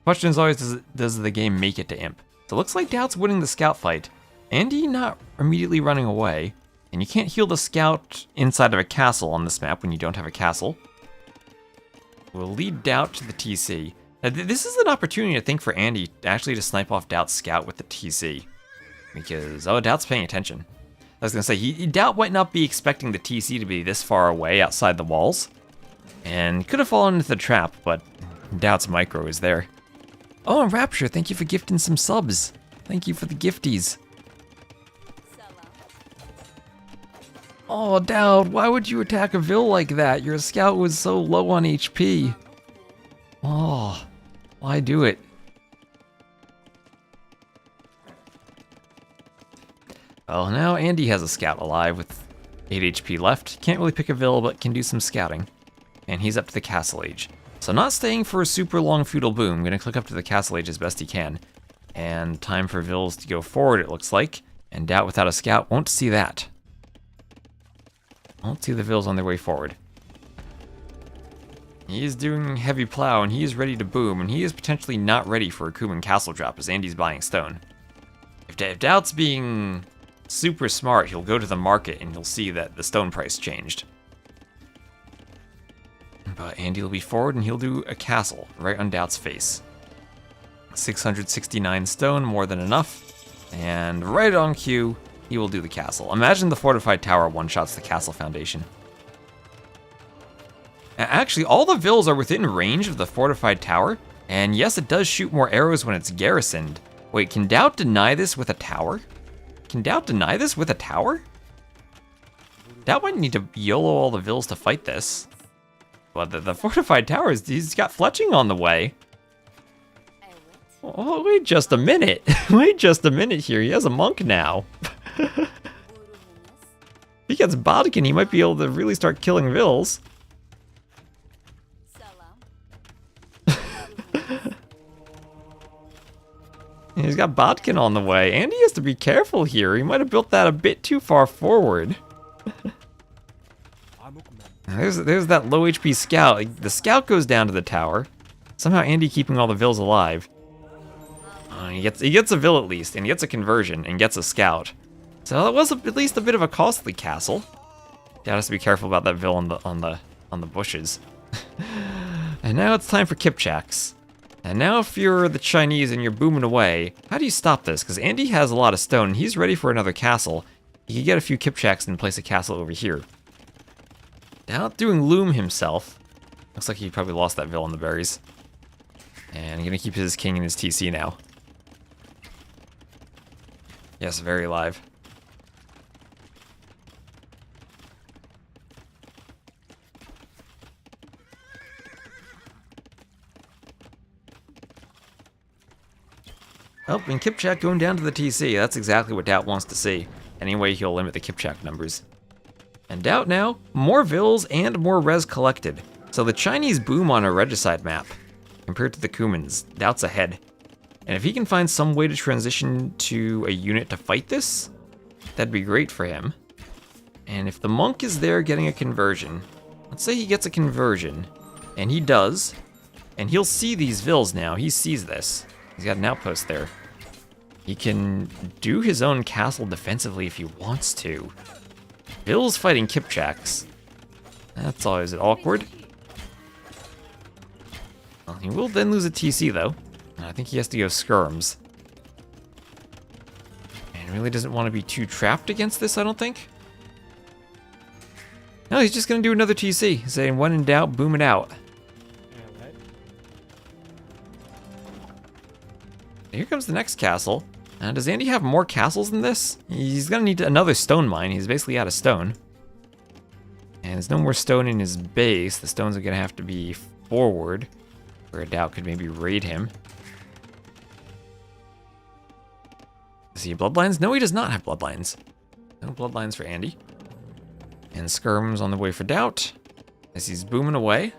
Question is always, does the game make it to Imp? So it looks like DauT's winning the scout fight. Andy not immediately running away. And you can't heal the scout inside of a castle on this map when you don't have a castle. We'll lead DauT to the TC. Now, this is an opportunity, I think, for Andy actually to snipe off DauT's scout with the TC. Because, oh, DauT's paying attention. I was going to say, DauT might not be expecting the TC to be this far away outside the walls. And could have fallen into the trap, but DauT's micro is there. Oh, and Rapture, thank you for gifting some subs. Thank you for the gifties. Oh, DauT, why would you attack a Vil like that? Your scout was so low on HP. Oh, why do it? Well, now Andy has a scout alive with 8 HP left. Can't really pick a Vil, but can do some scouting. And he's up to the Castle Age. So not staying for a super long feudal boom. Gonna click up to the Castle Age as best he can. And time for Vils to go forward, it looks like. And DauT without a scout won't see that. Won't see the Vils on their way forward. He is doing heavy plow, and he is ready to boom, and he is potentially not ready for a Kuman castle drop as Andy's buying stone. If DauT's being super smart, he'll go to the market and he'll see that the stone price changed. But Andy will be forward and he'll do a castle right on DauT's face. 669 stone, more than enough. And right on cue, he will do the castle. Imagine the fortified tower one-shots the castle foundation. Actually, all the Vils are within range of the fortified tower. And yes, it does shoot more arrows when it's garrisoned. Wait, can DauT deny this with a tower? Can DauT deny this with a tower? DauT might need to YOLO all the Vils to fight this. Well, the fortified towers, he's got fletching on the way. Oh, wait just a minute. Wait just a minute here. He has a monk now. If he gets Bodkin, he might be able to really start killing Vills. He's got Bodkin on the way, and he has to be careful here. He might have built that a bit too far forward. There's that low HP scout. The scout goes down to the tower. Somehow Andy keeping all the Vills alive. He gets a Vill at least, and he gets a conversion, and gets a scout. So that was at least a bit of a costly castle. Yeah, has to be careful about that Vill on the bushes. And now it's time for Kipchaks. And now if you're the Chinese and you're booming away, how do you stop this? Because Andy has a lot of stone, and he's ready for another castle. He could get a few Kipchaks and place a castle over here. DauT doing loom himself. Looks like he probably lost that Vill on the berries. And he's gonna keep his king in his TC now. Yes, very alive. Oh, and Kipchak going down to the TC. That's exactly what DauT wants to see. Anyway, he'll limit the Kipchak numbers. And DauT now, more Vills and more res collected. So the Chinese boom on a regicide map. Compared to the Kumans, DauT's ahead. And if he can find some way to transition to a unit to fight this, that'd be great for him. And if the monk is there getting a conversion, let's say he gets a conversion, and he does, and he'll see these Vills now, he sees this. He's got an outpost there. He can do his own castle defensively if he wants to. Vills fighting Kipchaks. That's always awkward. Well, he will then lose a TC though. I think he has to go skirms. And really doesn't want to be too trapped against this, I don't think. No, he's just going to do another TC, saying when in doubt, boom it out. Here comes the next castle. Does Andy have more castles than this? He's going to need another stone mine. He's basically out of stone. And there's no more stone in his base. The stones are going to have to be forward, where a DauT could maybe raid him. Does he have bloodlines? No, he does not have bloodlines. No bloodlines for Andy. And skirms on the way for DauT, as he's booming away.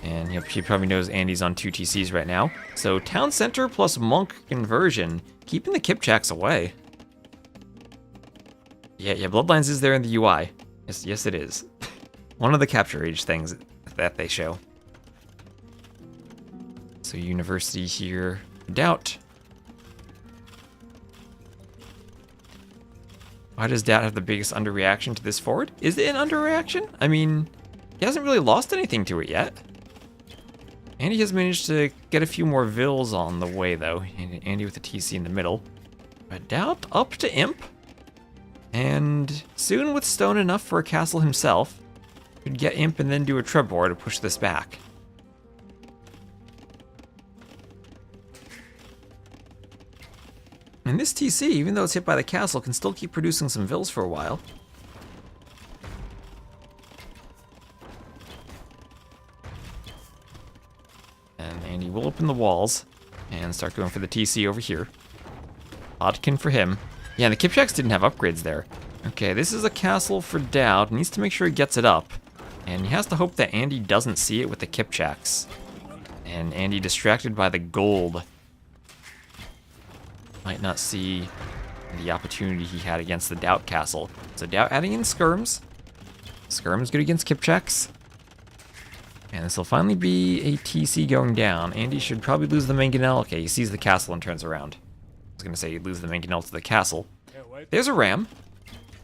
And he probably knows Andy's on 2 TCs right now. So town center plus monk conversion, keeping the Kipchaks away. Yeah, bloodlines is there in the UI. Yes, it is. One of the capture age things that they show. So university here, DauT. Why does DauT have the biggest underreaction to this forward? Is it an underreaction? I mean, he hasn't really lost anything to it yet. And he has managed to get a few more Vills on the way, though. Andy with the TC in the middle. But DauT up to Imp. And soon with stone enough for a castle himself, could get Imp and then do a Trebor to push this back. And this TC, even though it's hit by the castle, can still keep producing some Vills for a while. And Andy will open the walls and start going for the TC over here. Bodkin for him. Yeah, the Kipchaks didn't have upgrades there. Okay, this is a castle for DauT. Needs to make sure he gets it up. And he has to hope that Andy doesn't see it with the Kipchaks. And Andy, distracted by the gold, might not see the opportunity he had against the DauT castle. So DauT adding in skirms. Skirms good against Kipchaks. And this will finally be a TC going down. Andy should probably lose the mangonel. Okay, he sees the castle and turns around. I was going to say he'd lose the mangonel to the castle. There's a ram.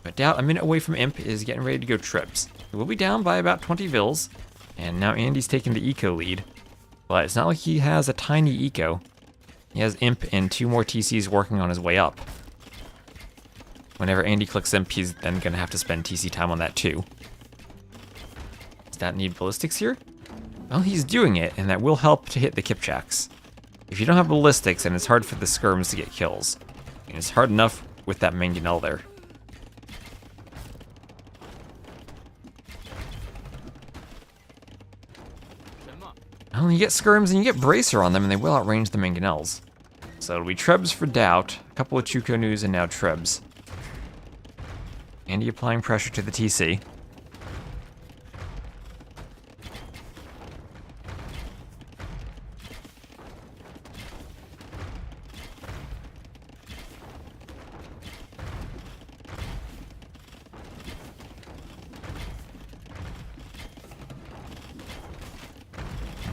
But DauT, a minute away from Imp, is getting ready to go trips. He will be down by about 20 Vills. And now Andy's taking the eco lead. But it's not like he has a tiny eco. He has Imp and 2 more TCs working on his way up. Whenever Andy clicks Imp, he's then going to have to spend TC time on that too. Does DauT need ballistics here? Well, he's doing it, and that will help to hit the Kipchaks. If you don't have ballistics, then it's hard for the skirms to get kills. And it's hard enough with that mangonel there. Well, you get skirms and you get bracer on them, and they will outrange the mangonels. So it'll be Trebs for DauT, a couple of Chukonus, and now Trebs. Andy applying pressure to the TC.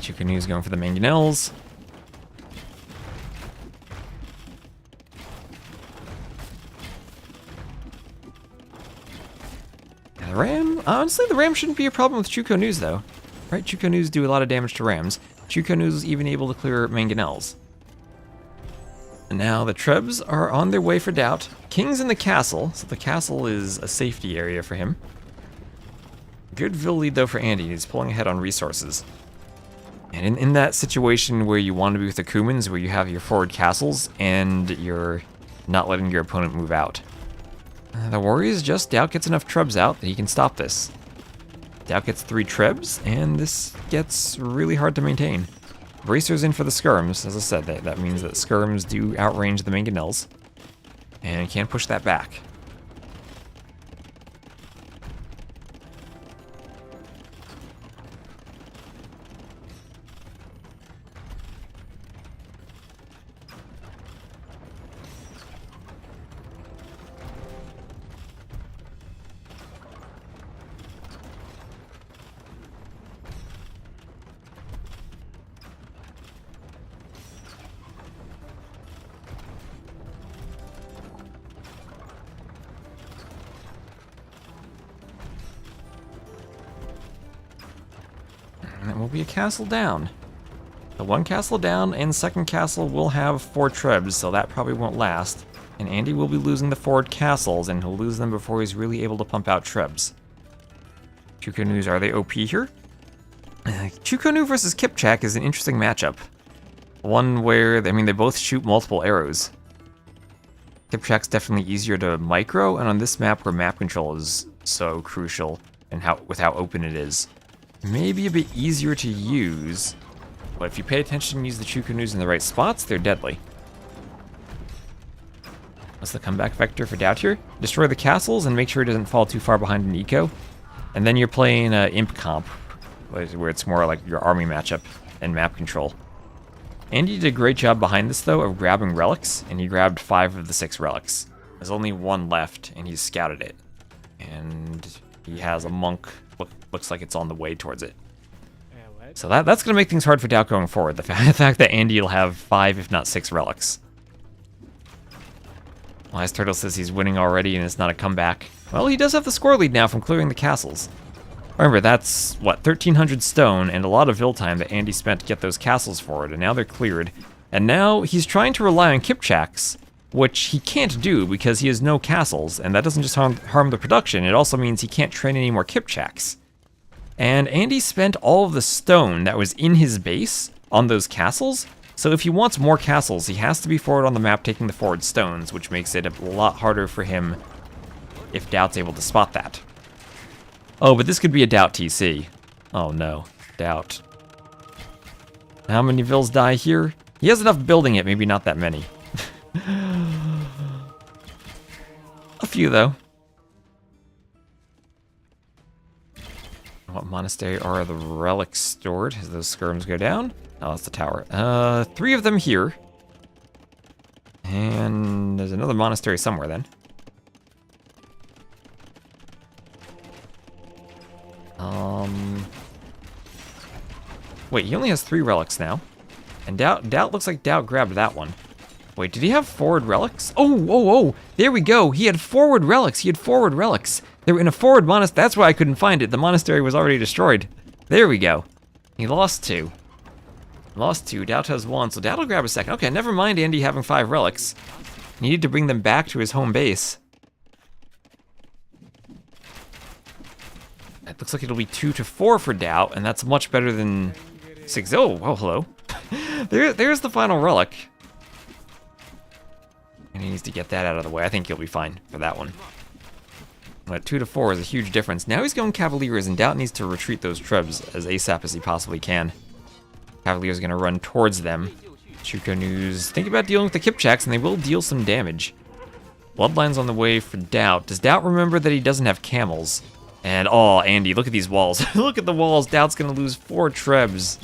Chukonu's going for the mangonels. The ram? Honestly, the ram shouldn't be a problem with Chukonus, though. Right? Chukonus do a lot of damage to rams. Chukonus even able to clear mangonels. And now the Trebs are on their way for DauT. King's in the castle, so the castle is a safety area for him. Good Vil lead, though, for Andy. He's pulling ahead on resources. And in that situation where you want to be with the Kumans, where you have your forward castles, and you're not letting your opponent move out. The worry is just DauT gets enough Trebs out that he can stop this. DauT gets 3 Trebs, and this gets really hard to maintain. Bracer's in for the skirms. As I said, that means that skirms do outrange the mangonels, and you can't push that back. And it will be a castle down. The one castle down and second castle will have 4 Trebs, so that probably won't last. And Andy will be losing the forward castles, and he'll lose them before he's really able to pump out Trebs. Chukonus, are they OP here? Chukonu versus Kipchak is an interesting matchup. One where, I mean, they both shoot multiple arrows. Kipchak's definitely easier to micro, and on this map where map control is so crucial, and with how open it is, maybe a bit easier to use, but if you pay attention and use the Chukonus in the right spots, they're deadly. What's the comeback vector for DauT here? Destroy the castles and make sure it doesn't fall too far behind an eco. And then you're playing Imp Comp, where it's more like your army matchup and map control. Andy did a great job behind this, though, of grabbing relics, and he grabbed 5 of the 6 relics. There's only 1 left, and he's scouted it. And he has a monk. Looks like it's on the way towards it. So that's going to make things hard for DauT going forward. The fact that Andy will have 5, if not 6 relics. Wise Turtle says he's winning already and it's not a comeback. Well, he does have the score lead now from clearing the castles. Remember, that's, what, 1,300 stone and a lot of Vil time that Andy spent to get those castles forward, and now they're cleared. And now he's trying to rely on Kipchaks, which he can't do because he has no castles, and that doesn't just harm the production, it also means he can't train any more Kipchaks. And Andy spent all of the stone that was in his base on those castles, so if he wants more castles, he has to be forward on the map taking the forward stones, which makes it a lot harder for him if DauT's able to spot that. Oh, but this could be a DauT TC. Oh no, DauT. How many Vils die here? He has enough building it, maybe not that many. A few, though. What monastery are the relics stored as those skirms go down? Oh, that's the tower. 3 of them here. And there's another monastery somewhere then. Wait, he only has 3 relics now. And DauT looks like DauT grabbed that one. Wait, did he have forward relics? Oh, there we go. He had forward relics. They were in a forward monastery. That's why I couldn't find it. The monastery was already destroyed. There we go. He lost 2. DauT has 1, so DauT will grab a second. Okay, never mind Andy having 5 relics. He needed to bring them back to his home base. It looks like it'll be 2 to 4 for DauT, and that's much better than 6. Oh, hello. There's the final relic. And he needs to get that out of the way. I think he'll be fine for that one. But 2 to 4 is a huge difference. Now he's going Cavaliers, and DauT needs to retreat those Trebs as ASAP as he possibly can. Cavaliers are going to run towards them. Chuko News think about dealing with the Kipchaks, and they will deal some damage. Bloodline's on the way for DauT. Does DauT remember that he doesn't have camels? And, oh, Andy, look at these walls. Look at the walls. DauT's going to lose 4 Trebs.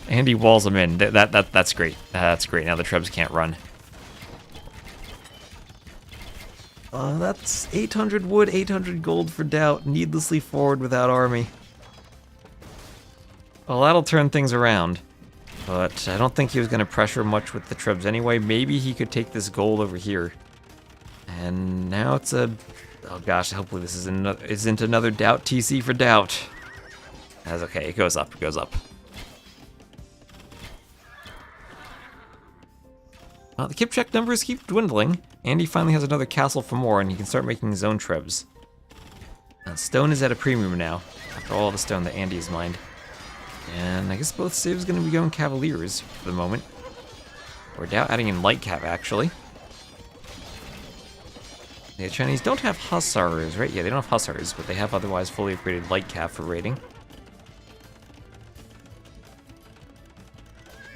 Andy walls them in. That's great. That's great. Now the Trebs can't run. That's 800 wood, 800 gold for DauT. Needlessly forward without army. Well, that'll turn things around. But I don't think he was going to pressure much with the Trebs anyway. Maybe he could take this gold over here. And now it's a... Oh gosh, hopefully this isn't another DauT TC for DauT. That's okay, it goes up, it goes up. The Kipchak numbers keep dwindling. Andy finally has another castle for more, and he can start making his own Trebs. Stone is at a premium now, after all the stone that Andy has mined. And I guess both saves going to be going Cavaliers for the moment. Or DauT adding in Light Cav, actually. The Chinese don't have Hussars, right? Yeah, they don't have Hussars, but they have otherwise fully upgraded Light Cav for raiding.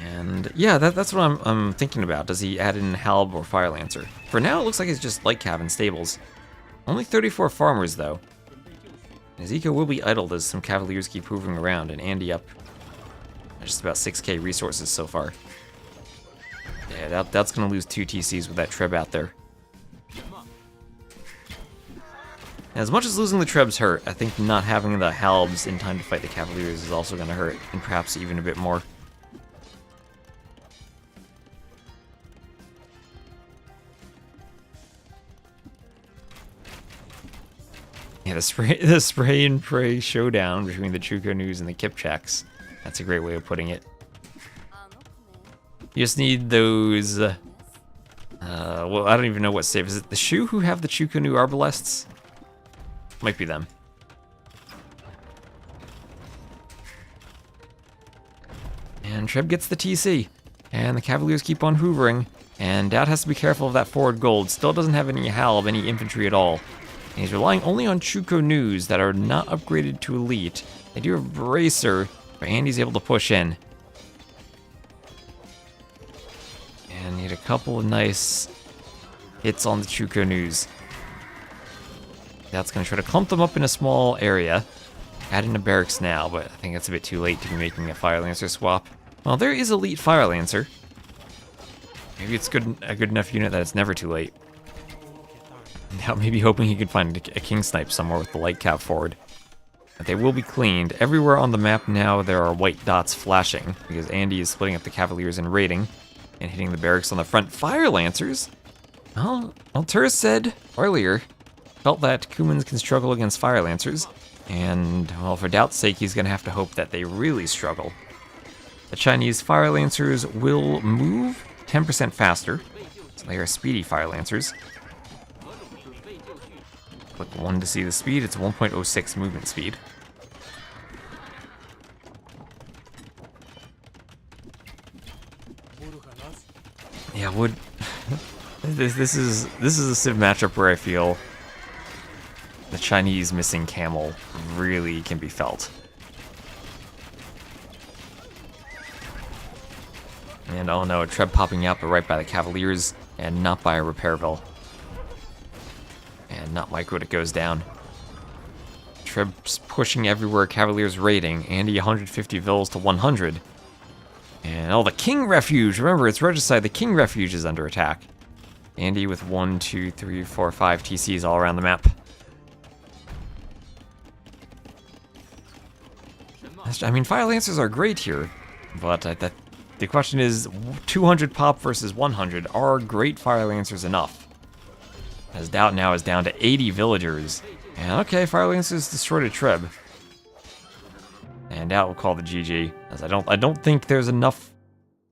And yeah, that's what I'm thinking about. Does he add in Halb or Fire Lancer? For now, it looks like it's just Light Cav and stables. Only 34 farmers, though. Ezekiel will be idled as some Cavaliers keep hovering around, and Andy up just about 6k resources so far. Yeah, that's going to lose 2 TCs with that Treb out there. As much as losing the Trebs hurt, I think not having the Halbs in time to fight the Cavaliers is also going to hurt, and perhaps even a bit more. Yeah, the spray and pray showdown between the Chuko News and the Kipchaks. That's a great way of putting it. You just need those... well, I don't even know what save. Is it the Shu who have the Chuko New Arbalests? Might be them. And Treb gets the TC. And the Cavaliers keep on hoovering. And DauT has to be careful of that forward gold. Still doesn't have any Halb, any infantry at all. And he's relying only on Chuko News that are not upgraded to elite. They do have Bracer, but Andy's able to push in. And need a couple of nice hits on the Chuko News. That's going to try to clump them up in a small area. Add in a barracks now, but I think that's a bit too late to be making a Fire Lancer swap. Well, there is elite Fire Lancer. Maybe it's a good enough unit that it's never too late. Now, maybe hoping he could find a King Snipe somewhere with the Light Cav forward. But they will be cleaned. Everywhere on the map now there are white dots flashing, because Andy is splitting up the Cavaliers and raiding, and hitting the barracks on the front. Fire Lancers? Well, Tur said earlier, felt that Kumans can struggle against Fire Lancers, and, well, for DauT's sake, he's going to have to hope that they really struggle. The Chinese Fire Lancers will move 10% faster, so they are speedy Fire Lancers. Click 1 to see the speed. It's 1.06 movement speed. Yeah, would this is a Civ matchup where I feel the Chinese missing camel really can be felt. And oh no, a Treb popping out, but right by the Cavaliers and not by a Repairville. And not microed, it goes down. Treb's pushing everywhere, Cavaliers raiding. Andy 150 vills to 100. And oh, the King Refuge! Remember, it's Regicide, the King Refuge is under attack. Andy with 1, 2, 3, 4, 5 TCs all around the map. I mean, Fire Lancers are great here, but the question is, 200 pop versus 100, are great Fire Lancers enough? As DauT now is down to 80 villagers. And okay, Fire Lancers destroyed a Treb. And DauT will call the GG, as I don't think there's enough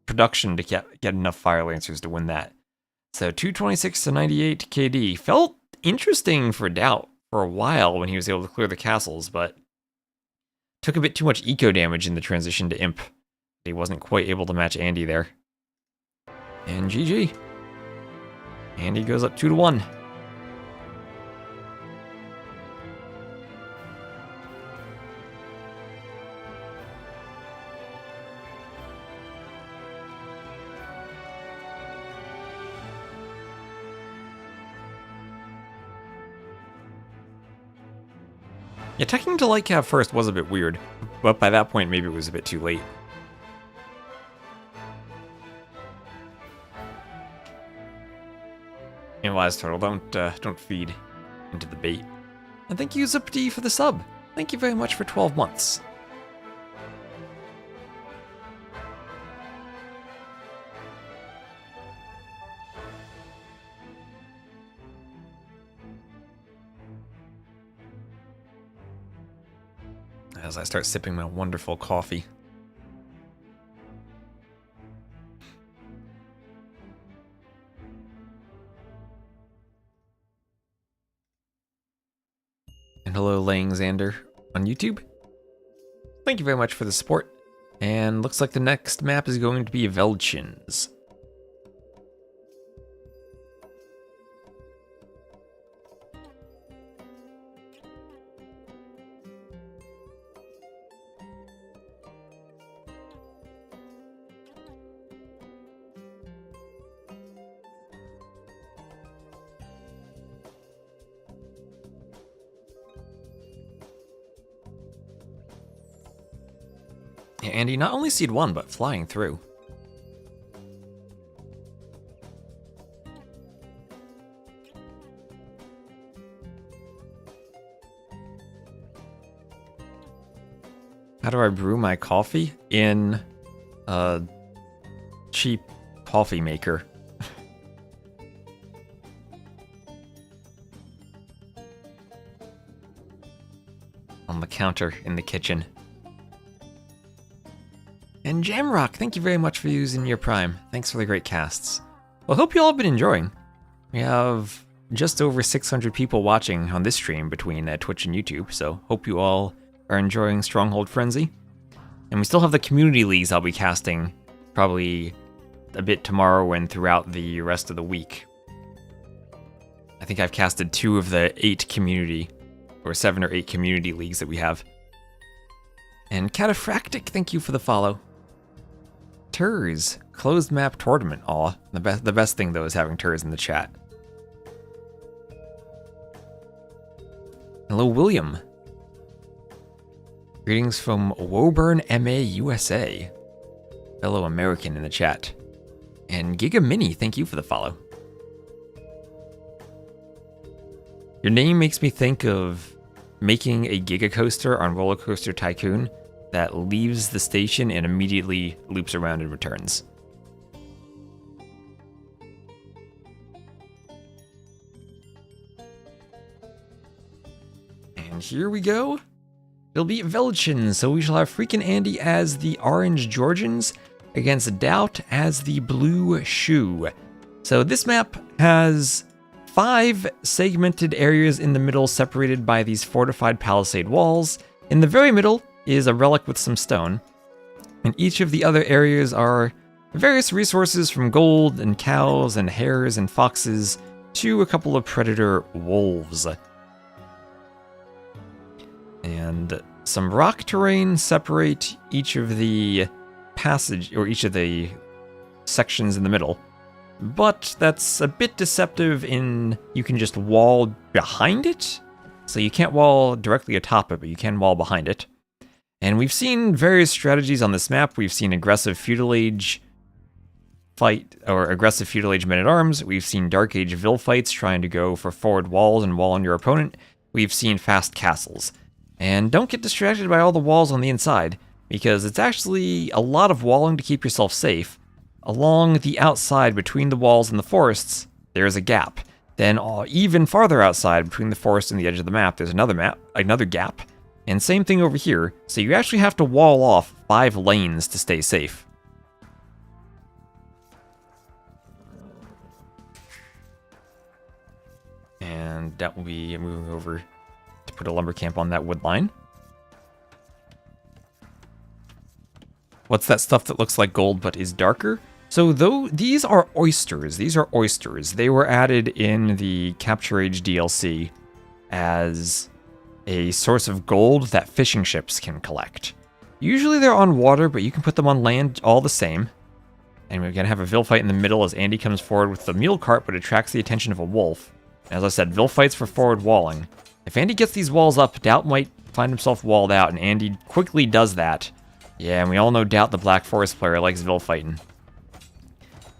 production to get enough Fire Lancers to win that. So 226 to 98 KD. Felt interesting for DauT for a while when he was able to clear the castles, but took a bit too much eco damage in the transition to Imp. He wasn't quite able to match Andy there. And GG. Andy goes up 2 to 1. Yeah, teching to light cab first was a bit weird, but by that point maybe it was a bit too late. Analyze turtle, don't feed into the bait. And thank you, ZipD, for the sub. Thank you very much for 12 months. As I start sipping my wonderful coffee. And hello, Lang Xander on YouTube. Thank you very much for the support. And looks like the next map is going to be Velchins. Yeah, Andy, not only seed 1, but flying through. How do I brew my coffee? In a cheap coffee maker. On the counter in the kitchen. And Jamrock, thank you very much for using your Prime. Thanks for the great casts. Well, hope you all have been enjoying. We have just over 600 people watching on this stream between Twitch and YouTube, so hope you all are enjoying Stronghold Frenzy. And we still have the community leagues I'll be casting probably a bit tomorrow and throughout the rest of the week. I think I've casted 2 of the 8 community, or 7 or 8 community leagues that we have. And Cataphractic, thank you for the follow. Turs, closed map tournament. Aw, the best thing though is having Turs in the chat. Hello, William. Greetings from Woburn, MA, USA. Fellow American in the chat. And Giga Mini, thank you for the follow. Your name makes me think of making a Giga Coaster on Roller Coaster Tycoon that leaves the station and immediately loops around and returns. And here we go. It'll be Velchin, so we shall have FreakinAndy as the Orange Georgians against DauT as the Blue Shoe. So this map has 5 segmented areas in the middle separated by these fortified palisade walls. In the very middle is a relic with some stone, and each of the other areas are various resources from gold and cows and hares and foxes to a couple of predator wolves. And some rock terrain separate each of the passage, or each of the sections in the middle. But that's a bit deceptive in you can just wall behind it. So you can't wall directly atop it, but you can wall behind it. And we've seen various strategies on this map. We've seen aggressive Feudal Age fight, or aggressive Feudal Age men-at-arms. We've seen Dark Age Vil fights trying to go for forward walls and wall on your opponent. We've seen fast castles. And don't get distracted by all the walls on the inside, because it's actually a lot of walling to keep yourself safe. Along the outside between the walls and the forests, there's a gap. Then even farther outside between the forest and the edge of the map, there's another gap. And same thing over here, so you actually have to wall off 5 lanes to stay safe. And that will be moving over to put a lumber camp on that wood line. What's that stuff that looks like gold but is darker? So though these are oysters. They were added in the Capture Age DLC as a source of gold that fishing ships can collect. Usually they're on water, but you can put them on land all the same. And we're gonna have a Vil fight in the middle as Andy comes forward with the mule cart, but attracts the attention of a wolf. As I said, Vil fights for forward walling. If Andy gets these walls up, DauT might find himself walled out, and Andy quickly does that. Yeah, and we all know DauT, the Black Forest player, likes Vil fighting.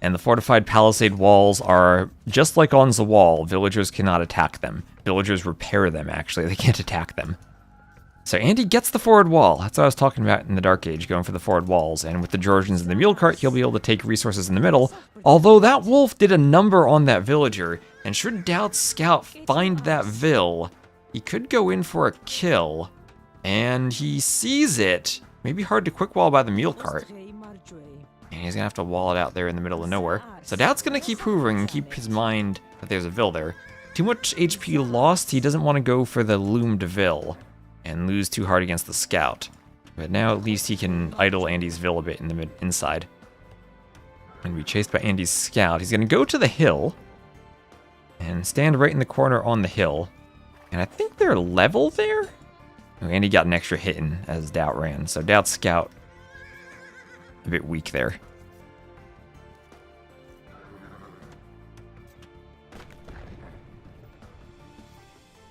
And the fortified palisade walls are just like on the wall. Villagers cannot attack them. Villagers repair them, actually. They can't attack them. So Andy gets the forward wall. That's what I was talking about in the Dark Age, going for the forward walls. And with the Georgians and the mule cart, he'll be able to take resources in the middle. Although that wolf did a number on that villager, and should DauT's scout find that Vil, he could go in for a kill. And he sees it. Maybe hard to quick wall by the mule cart. And he's gonna have to wall it out there in the middle of nowhere. So DauT's gonna keep hoovering and keep his mind that there's a Vil there. Too much HP lost, he doesn't want to go for the loomed Vil and lose too hard against the scout. But now at least he can idle Andy's Vil a bit in the inside. And be chased by Andy's scout. He's gonna go to the hill and stand right in the corner on the hill. And I think they're level there? Oh, Andy got an extra hit in as DauT ran, so DauT's scout a bit weak there.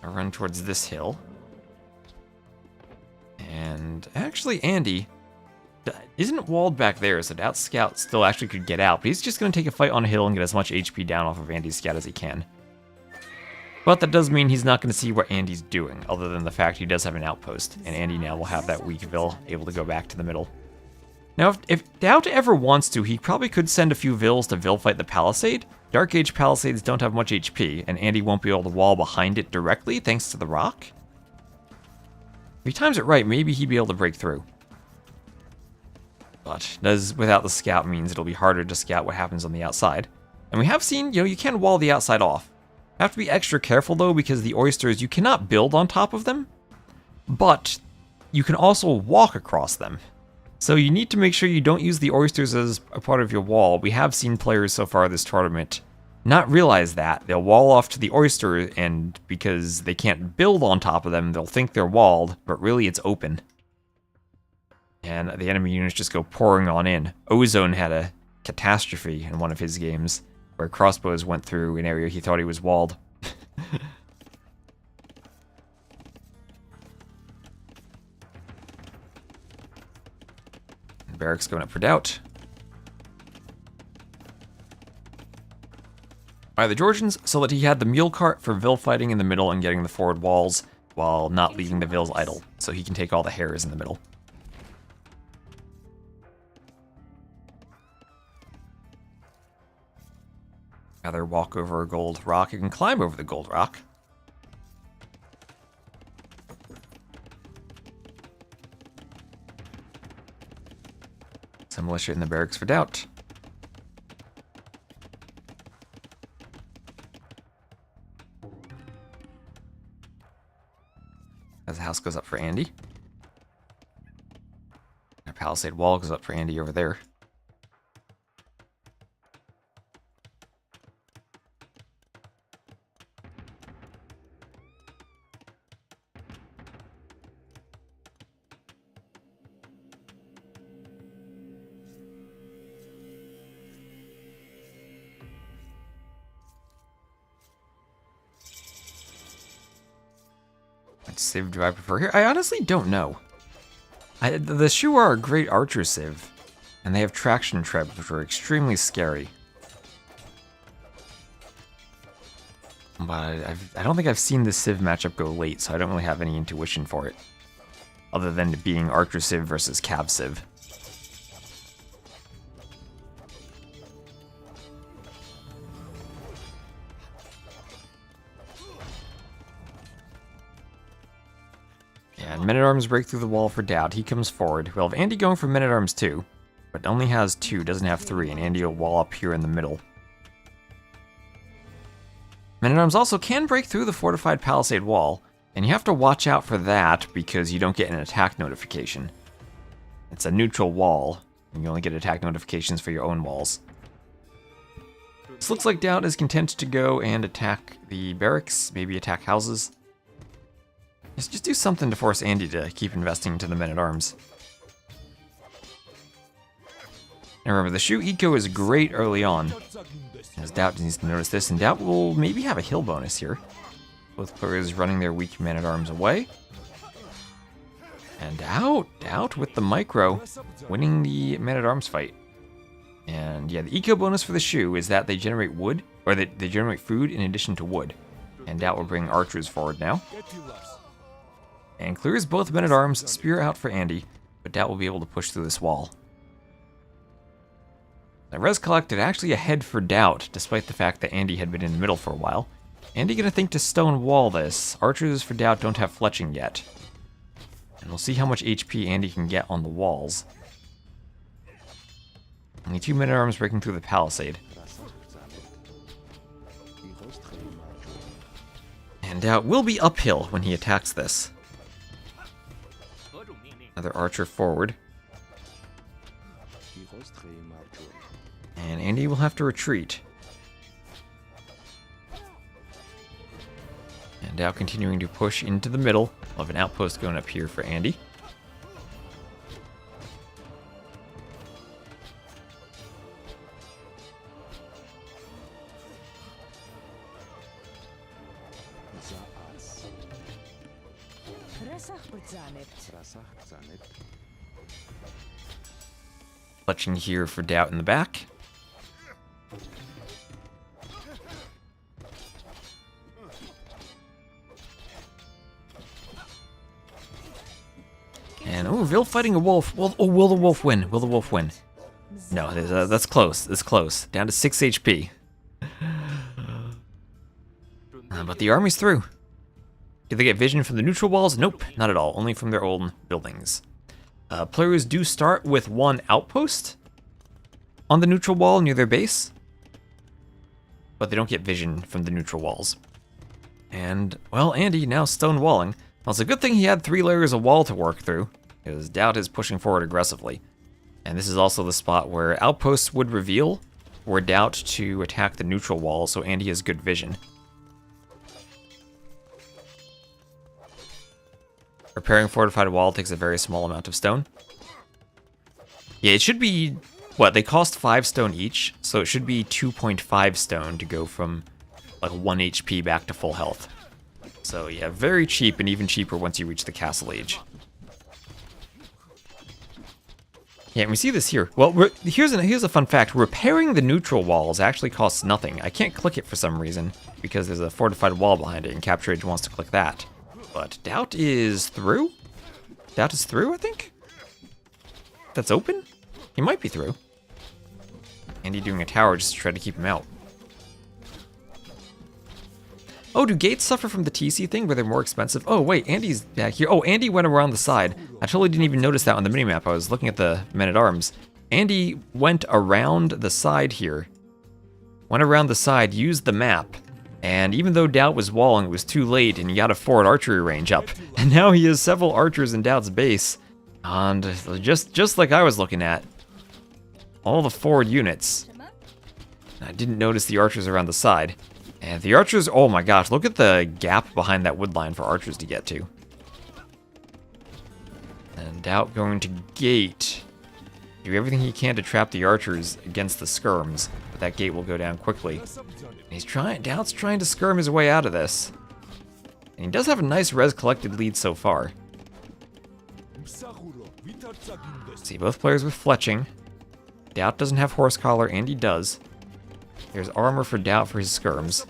I'll run towards this hill. And actually, Andy isn't walled back there, so DauT's scout still actually could get out, but he's just going to take a fight on a hill and get as much HP down off of Andy's scout as he can. But that does mean he's not going to see what Andy's doing, other than the fact he does have an outpost, and Andy now will have that weak Vil able to go back to the middle. Now, if DauT ever wants to, he probably could send a few Vils to Vil fight the Palisade. Dark Age Palisades don't have much HP, and Andy won't be able to wall behind it directly thanks to the rock. If he times it right, maybe he'd be able to break through. But without the scout means it'll be harder to scout what happens on the outside. And we have seen, you can wall the outside off. You have to be extra careful though, because the oysters, you cannot build on top of them, but you can also walk across them. So you need to make sure you don't use the oysters as a part of your wall. We have seen players so far this tournament not realize that. They'll wall off to the oyster, and because they can't build on top of them, they'll think they're walled, but really it's open. And the enemy units just go pouring on in. Ozone had a catastrophe in one of his games, where crossbows went through an area he thought he was walled. Barracks going up for DauT. By the Georgians, so that he had the mule cart for Vil fighting in the middle and getting the forward walls, while not leaving the Vils idle, so he can take all the hares in the middle. Rather walk over a gold rock, you can climb over the gold rock. Some militia in the barracks for DauT. As the house goes up for Andy. A palisade wall goes up for Andy over there. What civ do I prefer here? I honestly don't know. The Shu are a great archer civ, and they have traction trebs, which are extremely scary. But I don't think I've seen this civ matchup go late, so I don't really have any intuition for it, other than it being archer civ versus cav civ. And Men-at-Arms break through the wall for DauT. He comes forward. We'll have Andy going for Men-at-Arms too, but only has 2, doesn't have 3, and Andy will wall up here in the middle. Men-at-Arms also can break through the fortified palisade wall, and you have to watch out for that because you don't get an attack notification. It's a neutral wall, and you only get attack notifications for your own walls. This looks like DauT is content to go and attack the barracks, maybe attack houses. Just do something to force Andy to keep investing into the Men-at-Arms. And remember, the Shu eco is great early on, as DauT needs to notice this, and DauT will maybe have a hill bonus here. Both players running their weak Men-at-Arms away. And DauT with the micro, winning the man-at-arms fight. And yeah, the eco bonus for the shoe is that they generate wood, or they generate food in addition to wood. And DauT will bring archers forward now. And clears both men-at-arms, spear out for Andy, but DauT will be able to push through this wall. Now, res collected actually ahead for DauT, despite the fact that Andy had been in the middle for a while. Andy gonna think to stone wall this. Archers for DauT don't have fletching yet. And we'll see how much HP Andy can get on the walls. Only 2 men-at-arms breaking through the palisade. And DauT will be uphill when he attacks this. Another archer forward. And Andy will have to retreat. And DauT continuing to push into the middle. We'll have an outpost going up here for Andy. Fletching here for DauT in the back. And, oh, Vil fighting a wolf. Will the wolf win? Will the wolf win? No, that's close. It's close. Down to 6 HP. But the army's through. Did they get vision from the neutral walls? Nope, not at all. Only from their own buildings. Players do start with 1 outpost on the neutral wall near their base, but they don't get vision from the neutral walls. And, well, Andy now stonewalling. Well, it's a good thing he had 3 layers of wall to work through, because DauT is pushing forward aggressively. And this is also the spot where outposts would reveal, or DauT to attack the neutral wall, so Andy has good vision. Repairing fortified wall takes a very small amount of stone. Yeah, it should be, what, they cost 5 stone each, so it should be 2.5 stone to go from like 1 HP back to full health. So yeah, very cheap, and even cheaper once you reach the castle age. Yeah, and we see this here. Well, here's a fun fact. Repairing the neutral walls actually costs nothing. I can't click it for some reason, because there's a fortified wall behind it, and Capture Age wants to click that. But DauT is through? DauT is through, I think? That's open? He might be through. Andy doing a tower just to try to keep him out. Oh, do gates suffer from the TC thing where they're more expensive? Oh, wait, Andy's back here. Oh, Andy went around the side. I totally didn't even notice that on the minimap. I was looking at the men-at-arms. Andy went around the side here. Went around the side, used the map. And even though DauT was walling, it was too late, and he got a forward archery range up. And now he has several archers in DauT's base. And just like I was looking at, all the forward units. I didn't notice the archers around the side. And the archers, oh my gosh, look at the gap behind that wood line for archers to get to. And DauT going to gate. Do everything he can to trap the archers against the skirms, but that gate will go down quickly. And DauT's trying to skirm his way out of this. And he does have a nice res collected lead so far. See, both players with fletching. DauT doesn't have horse collar, Andy does. There's armor for DauT for his skirms.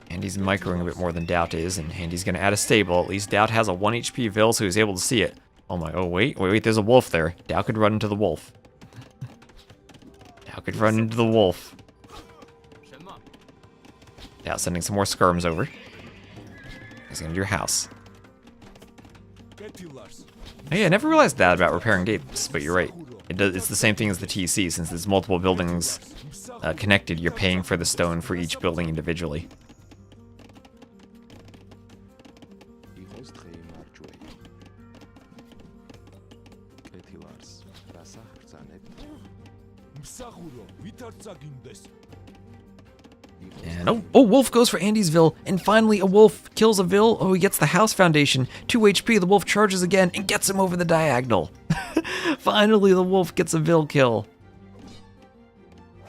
Andy's microing a bit more than DauT is, and Andy's gonna add a stable. At least DauT has a 1 HP Vil, so he's able to see it. Oh wait, there's a wolf there. DauT could run into the wolf. DauT could run into the wolf. DauT sending some more skirms over. He's gonna do your house. Oh yeah, I never realized that about repairing gates, but you're right. It's the same thing as the TC, since there's multiple buildings connected, you're paying for the stone for each building individually. And oh, Wolf goes for Andy's Vil, and finally a Wolf kills a Vil. Oh, he gets the house foundation, 2 HP, the Wolf charges again and gets him over the diagonal. Finally the Wolf gets a Vil kill.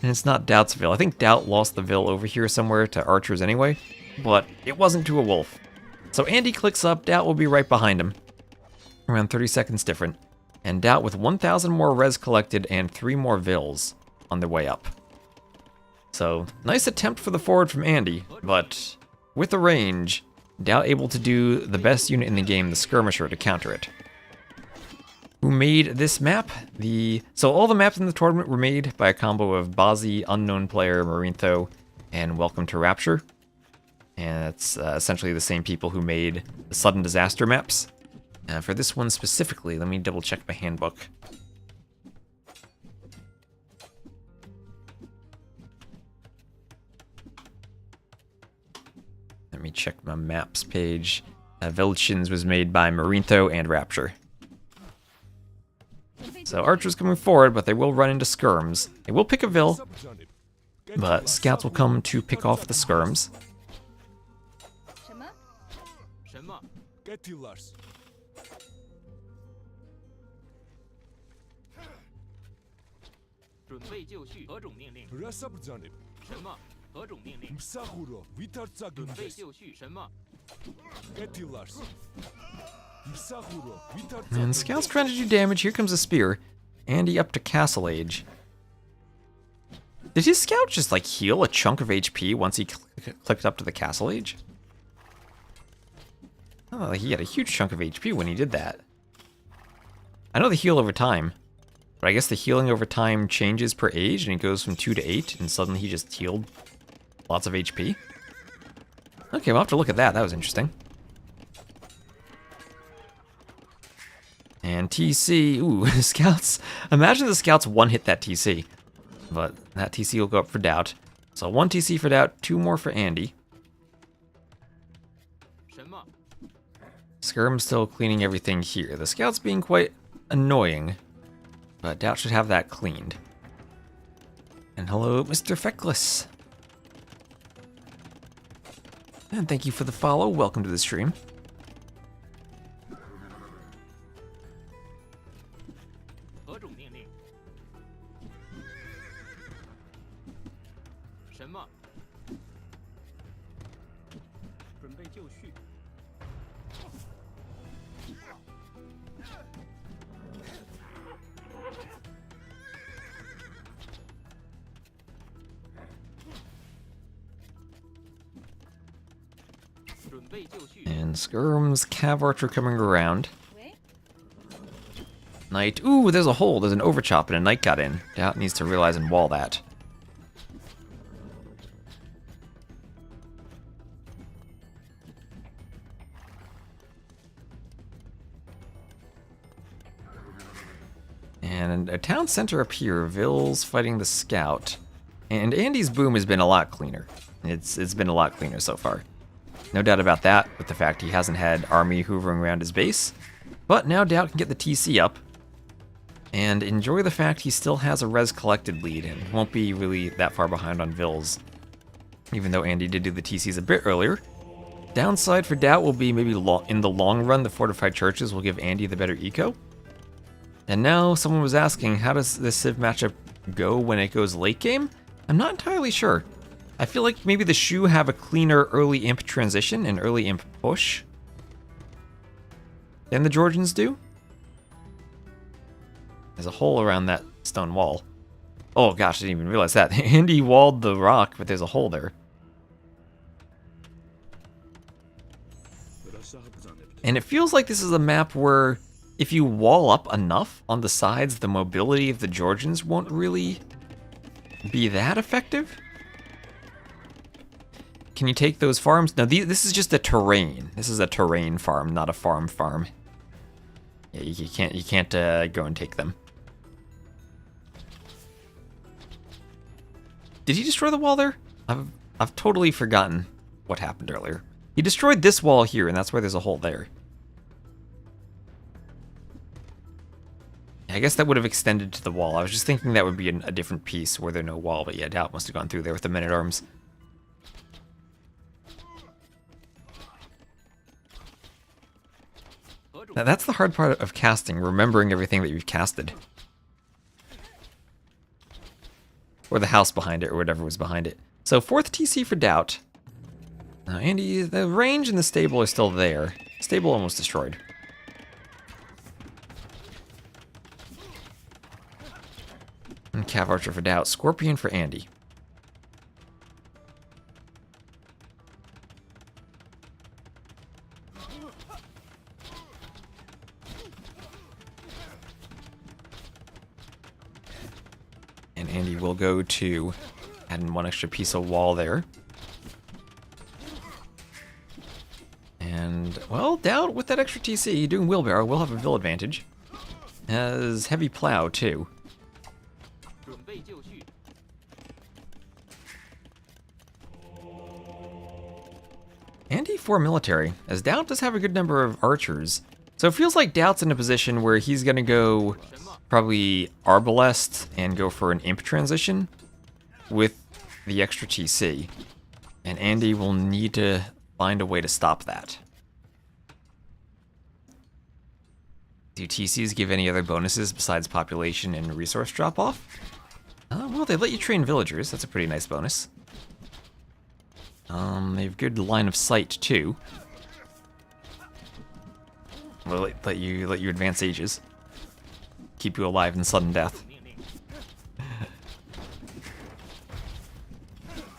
And it's not DauT's Vil. I think DauT lost the Vil over here somewhere to archers anyway, but it wasn't to a Wolf. So Andy clicks up, DauT will be right behind him. around 30 seconds different. And DauT with 1,000 more res collected and 3 more vills on their way up. So, nice attempt for the forward from Andy, but with the range, DauT able to do the best unit in the game, the skirmisher, to counter it. Who made this map? So all the maps in the tournament were made by a combo of Bazi, UnknownPlayer, Marintho, and Welcome to Rapture. And it's essentially the same people who made the Sudden Disaster maps. For this one specifically, let me double check my handbook. Let me check my maps page. Vilchins was made by Marintho and Rapture. So archers coming forward, but they will run into skirms. They will pick a Vil, but scouts will come to pick off the skirms. 什么？ Gettillars. 准备就绪，何种命令？ Rasabzanim. 什么？何种命令？ Msahuro. 准备 Vitarzagindes. 就绪，什么？ Gettillars. Msahuro. And scouts Vitarzagindes. trying to do damage. Here comes a spear. Andy up to Castle Age. Did his scout just like heal a chunk of HP once he clicked up to the Castle Age? Oh, he had a huge chunk of HP when he did that. I know they heal over time, but I guess the healing over time changes per age and it goes from 2 to 8 and suddenly he just healed lots of HP. Okay, we'll have to look at that. That was interesting. And TC, ooh, scouts. Imagine the scouts one-hit that TC. But that TC will go up for DauT. So 1 TC for DauT, 2 more for Andy. 什么？ Skirm's still cleaning everything here. The scouts being quite annoying. But DauT should have that cleaned. And hello, Mr. Feckless. And thank you for the follow. Welcome to the stream. 何种命令？什么？准备就绪。 准备就绪。 And Skirm's Cav Archer coming around. 喂， Knight. Ooh, there's a hole. There's an overchop and a knight got in. DauT needs to realize and wall that. And a town center up here. Vil's fighting the scout. And Andy's boom has been a lot cleaner. It's been a lot cleaner so far. No doubt about that, with the fact he hasn't had army hoovering around his base. But now DauT can get the TC up. And enjoy the fact he still has a res collected lead and won't be really that far behind on Vils. Even though Andy did do the TCs a bit earlier. Downside for DauT will be maybe in the long run, the fortified churches will give Andy the better eco. And now someone was asking, how does this Civ matchup go when it goes late game? I'm not entirely sure. I feel like maybe the Shu have a cleaner early imp transition and early imp push than the Georgians do. There's a hole around that stone wall. Oh gosh, I didn't even realize that. Andy walled the rock, but there's a hole there. And it feels like this is a map where if you wall up enough on the sides, the mobility of the Georgians won't really be that effective. Can you take those farms? No, this is just a terrain. This is a terrain farm, not a farm. Yeah, you can't go and take them. Did he destroy the wall there? I've totally forgotten what happened earlier. He destroyed this wall here, and that's why there's a hole there. I guess that would have extended to the wall. I was just thinking that would be a different piece where there's no wall, but yeah, DauT must have gone through there with the men-at-arms. Now, that's the hard part of casting, remembering everything that you've casted. Or the house behind it, or whatever was behind it. So, 4th TC for DauT. Now, Andy, the range and the stable are still there. Stable almost destroyed. Cav Archer for DauT, Scorpion for Andy. And Andy will go to add in one extra piece of wall there. And, well, DauT with that extra TC, doing wheelbarrow, will have a Vil advantage. Has heavy plow, too. 准备就绪， Andy for military, as DauT does have a good number of archers. So it feels like DauT's in a position where he's going to go probably Arbalest and go for an imp transition with the extra TC. And Andy will need to find a way to stop that. Do TCs give any other bonuses besides population and resource drop-off? Well, they let you train villagers. That's a pretty nice bonus. They have good line of sight too. Well, let you advance ages. Keep you alive in sudden death. 命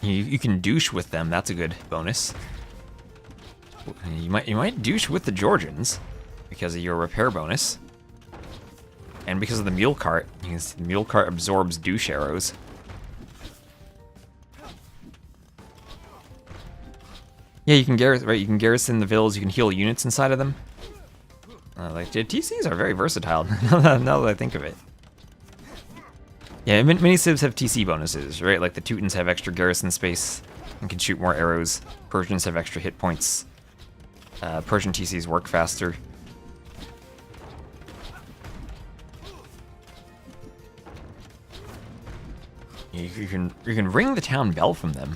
令， You can douche with them. That's a good bonus. You might douche with the Georgians because of your repair bonus, and because of the mule cart. Because the mule cart absorbs douche arrows. Yeah, you can You can garrison the villas. You can heal units inside of them. Like TCs are very versatile. Now that I think of it. Yeah, many civs have TC bonuses, right? Like the Teutons have extra garrison space and can shoot more arrows. Persians have extra hit points. Persian TCs work faster. You can ring the town bell from them.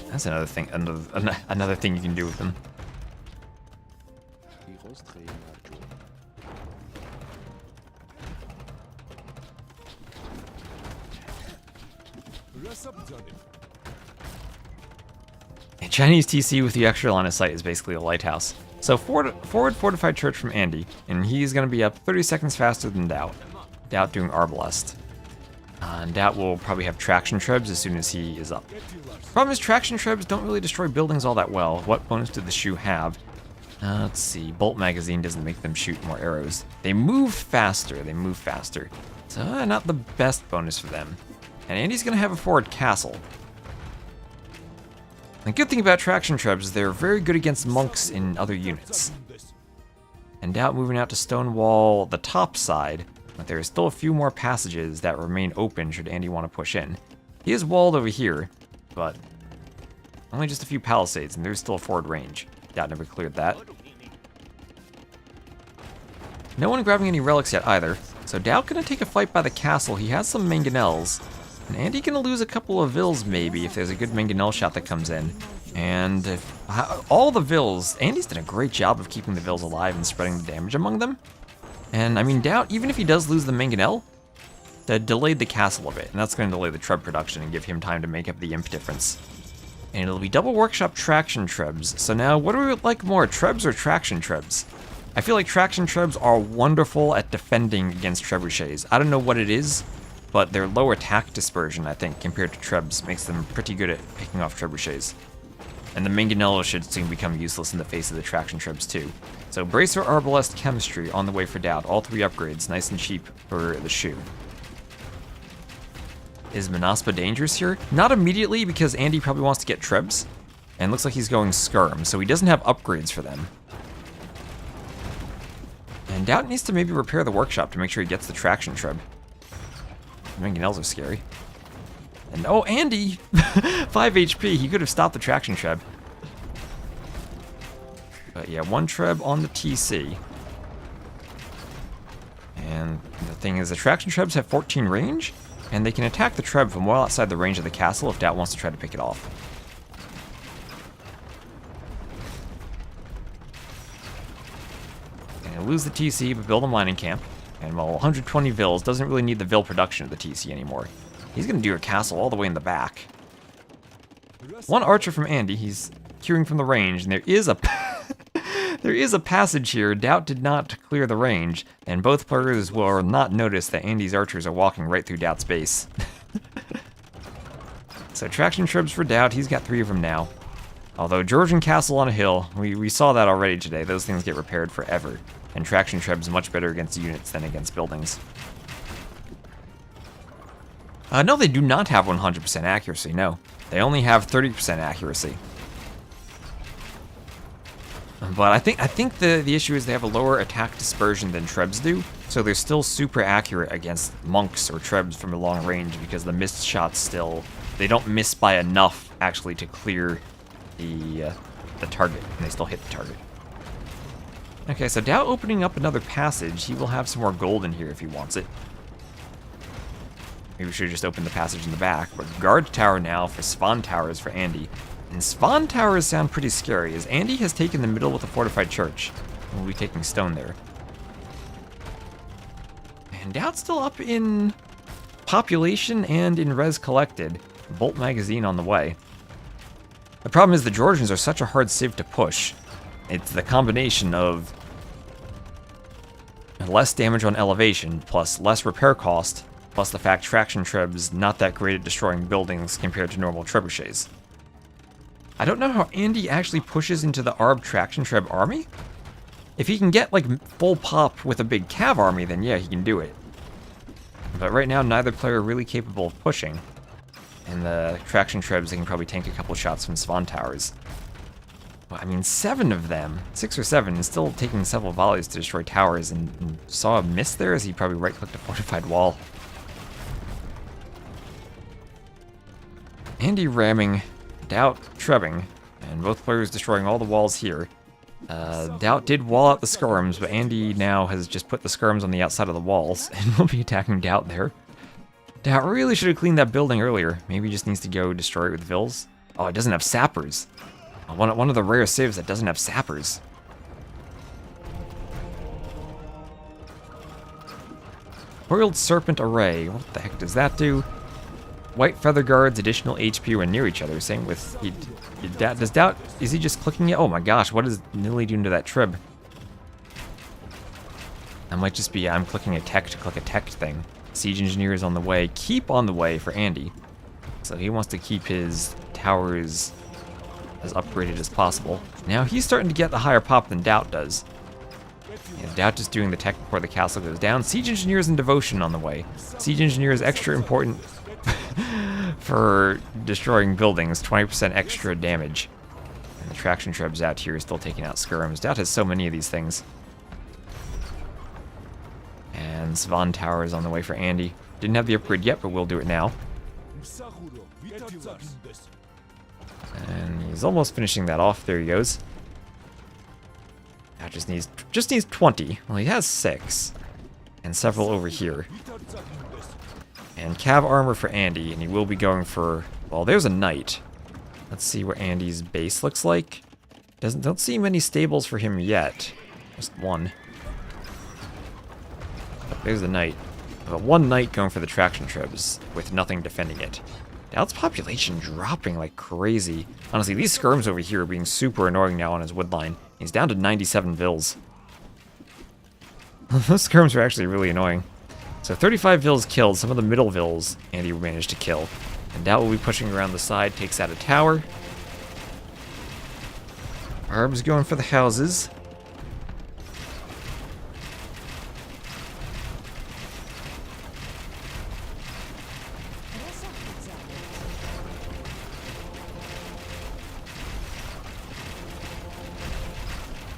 That's another thing. Another thing you can do with them. رسب جانب. A Chinese TC with the extra line of sight is basically a lighthouse. So forward fortified church from Andy, and he's going to be up 30 seconds faster than DauT. DauT doing Arbalest. And DauT will probably have traction trebs as soon as he is up. Problem is, traction trebs don't really destroy buildings all that well. What bonus did the shoe have? Let's see. Bolt magazine doesn't make them shoot more arrows. They move faster. So not the best bonus for them. And Andy's going to have a forward castle. The good thing about traction trebs is they're very good against monks in other units. And DauT moving out to Stonewall the top side, but there are still a few more passages that remain open should Andy want to push in. He is walled over here, but only just a few palisades, and there's still a forward range. DauT never cleared that. 何种命令？ No one grabbing any relics yet either, so DauT gonna take a fight by the castle. He has some mangonels, and Andy gonna lose a couple of vills maybe if there's a good mangonel shot that comes in. And if all the vills, Andy's done a great job of keeping the vills alive and spreading the damage among them. And I mean, DauT, even if he does lose the mangonel, that delayed the castle a bit, and that's going to delay the treb production and give him time to make up the imp difference. And it'll be double workshop traction trebs. So now, what do we like more, trebs or traction trebs? I feel like traction trebs are wonderful at defending against trebuchets. I don't know what it is, but their low attack dispersion, I think, compared to trebs, makes them pretty good at picking off trebuchets. And the mangonel should soon become useless in the face of the traction trebs too. So Bracer, Arbalest, Chemistry on the way for DauT. All three upgrades, nice and cheap for the shoe. Is Manaspa dangerous here? Not immediately, because Andy probably wants to get trebs. And looks like he's going Skirm, so he doesn't have upgrades for them. And DauT needs to maybe repair the workshop to make sure he gets the traction treb. The mangonels are scary. And oh, Andy! 5 HP, he could have stopped the traction treb. But yeah, 1 treb on the TC. And the thing is, the traction trebs have 14 range, and they can attack the treb from well outside the range of the castle if DauT wants to try to pick it off. And lose the TC, but build a mining camp. And well, 120 vills doesn't really need the vill production of the TC anymore. He's gonna do a castle all the way in the back. 1 archer from Andy, he's queuing from the range, and there is a There is a passage here. DauT did not clear the range, and both players will not notice that Andy's archers are walking right through DauT's base. So traction tribs for DauT, he's got 3 of them now. Although Georgian Castle on a hill, we saw that already today. Those things get repaired forever. And traction tribs much better against units than against buildings. No, they do not have 100% accuracy, no. They only have 30% accuracy. But I think the issue is they have a lower attack dispersion than Trebs do, so they're still super accurate against monks or Trebs from a long range because the missed shots still, they don't miss by enough actually to clear the target, and they still hit the target. Okay, so DauT opening up another passage. He will have some more gold in here if he wants it. Maybe we should have just opened the passage in the back. But guard tower now for Svan towers for Andy. And Svan towers sound pretty scary, as Andy has taken the middle with a fortified church. We'll be taking stone there. And DauT's still up in population and in res collected. Bolt magazine on the way. The problem is the Georgians are such a hard civ to push. It's the combination of less damage on elevation, plus less repair cost, plus the fact traction trebs not that great at destroying buildings compared to normal trebuchets. I don't know how Andy actually pushes into the ARB traction treb army. If he can get like full pop with a big cav army, then yeah, he can do it. But right now, neither player really capable of pushing. And the traction trebs, they can probably tank a couple shots from Svan towers. Well, I mean, 7 of them, 6 or 7, and still taking several volleys to destroy towers, and saw a miss there as he probably right-clicked a fortified wall. Andy ramming, DauT trebbing, and both players destroying all the walls here. DauT did wall out the skirms, but Andy now has just put the skirms on the outside of the walls, and will be attacking DauT there. DauT really should have cleaned that building earlier. Maybe he just needs to go destroy it with Vils. Oh, it doesn't have sappers. One of the rare civs that doesn't have sappers. Coiled Serpent Array. What the heck does that do? White Feather Guards, additional HP when near each other. Same with... does DauT... Is he just clicking it? Oh my gosh, what is Nilly doing to that trib? That might just be I'm clicking a tech to click a tech thing. Siege Engineer is on the way. Keep on the way for Andy. So he wants to keep his towers as upgraded as possible. Now he's starting to get the higher pop than DauT does. Yeah, DauT just doing the tech before the castle goes down. Siege Engineers and Devotion on the way. Siege Engineer is extra important for destroying buildings, 20% extra damage. And the traction trebs out here is still taking out skirms. DauT has so many of these things. And Svan Tower is on the way for Andy. Didn't have the upgrade yet, but we'll do it now. And he's almost finishing that off. There he goes. That just needs 20. Well, he has 6. And several over here. And cav armor for Andy, and he will be going for... Well, there's a knight. Let's see what Andy's base looks like. Don't see many stables for him yet. Just one. There's the knight. But one knight going for the traction trebs with nothing defending it. DauT's population dropping like crazy. Honestly, these skirms over here are being super annoying now on his wood line. He's down to 97 Vils. Those skirms are actually really annoying. So 35 Vils killed. Some of the middle Vils Andy managed to kill. And DauT will be pushing around the side, takes out a tower. Arb's going for the houses.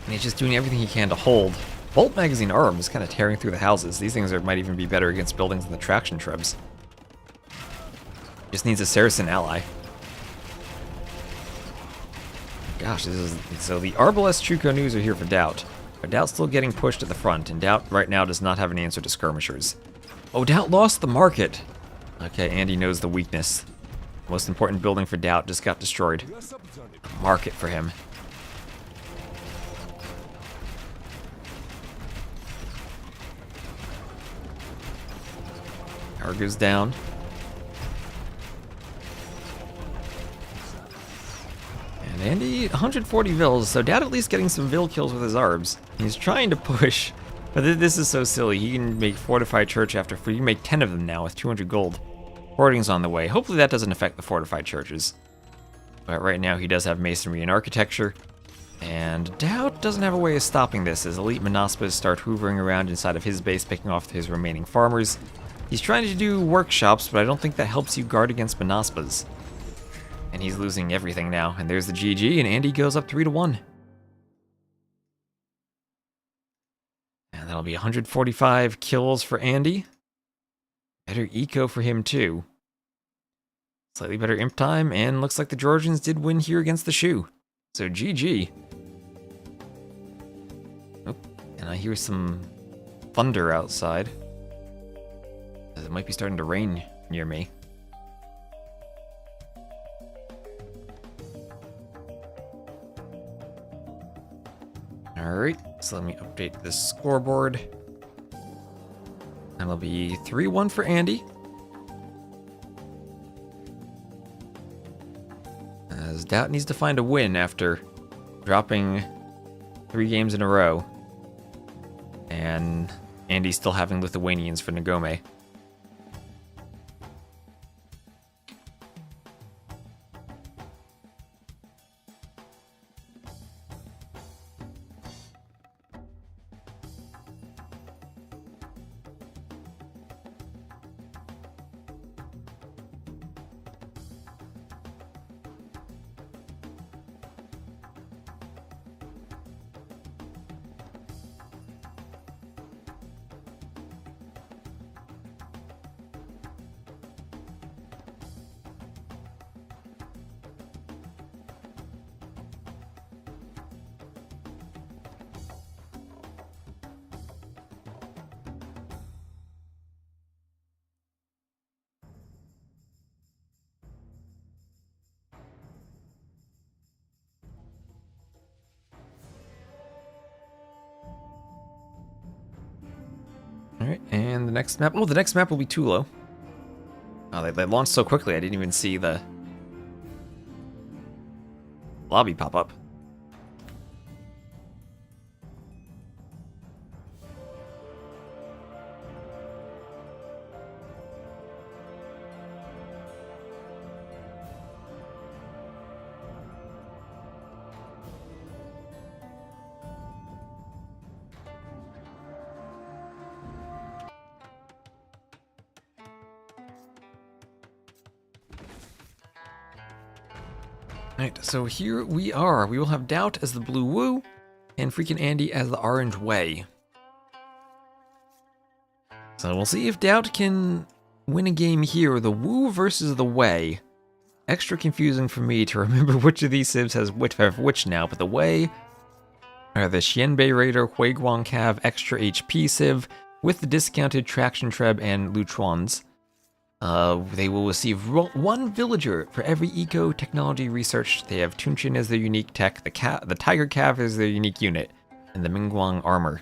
And he's just doing everything he can to hold. Bolt Magazine Arm is kind of tearing through the houses. These things might even be better against buildings than the traction trebs. Just needs a Saracen ally. Gosh, so the Arbalest True Canoes are here for DauT. But DauT's still getting pushed at the front, and DauT right now does not have an answer to skirmishers. Oh, DauT lost the market. Okay, Andy knows the weakness. Most important building for DauT just got destroyed. Market for him. Power goes down. And Andy, 140 vills, so DauT at least getting some vill kills with his arbs. He's trying to push, but this is so silly. He can make Fortified Church after free. He can make 10 of them now with 200 gold. Hoarding's on the way. Hopefully that doesn't affect the Fortified Churches. But right now he does have Masonry and Architecture. And DauT doesn't have a way of stopping this as elite Manaspas start hoovering around inside of his base, picking off his remaining farmers. He's trying to do workshops, but I don't think that helps you guard against Manaspas. And he's losing everything now. And there's the GG, and Andy goes up 3-1. And that'll be 145 kills for Andy. Better eco for him too. Slightly better imp time, and looks like the Georgians did win here against the Shu. So GG. Oh, and I hear some thunder outside. It might be starting to rain near me. Alright, so let me update this scoreboard. That'll be 3-1 for Andy. As DauT needs to find a win after dropping 3 games in a row. And Andy's still having Lithuanians for Ngome. Alright, and the next map... Oh, the next map will be Tulo. Oh, they launched so quickly I didn't even see the lobby pop up. Right, so here we are. We will have DauT as the blue Wu, and FreakinAndy as the orange Wei. So we'll see if DauT can win a game here. The Wu versus the Wei. Extra confusing for me to remember which of these civs has which now, but the Wei are the Xianbei Raider Huiguang Cav Extra HP civ with the discounted Traction Treb and Luchuans. They will receive 1 villager for every eco technology researched. They have Tunchin as their unique tech, the Tiger Cav is their unique unit, and the Mingguang armor.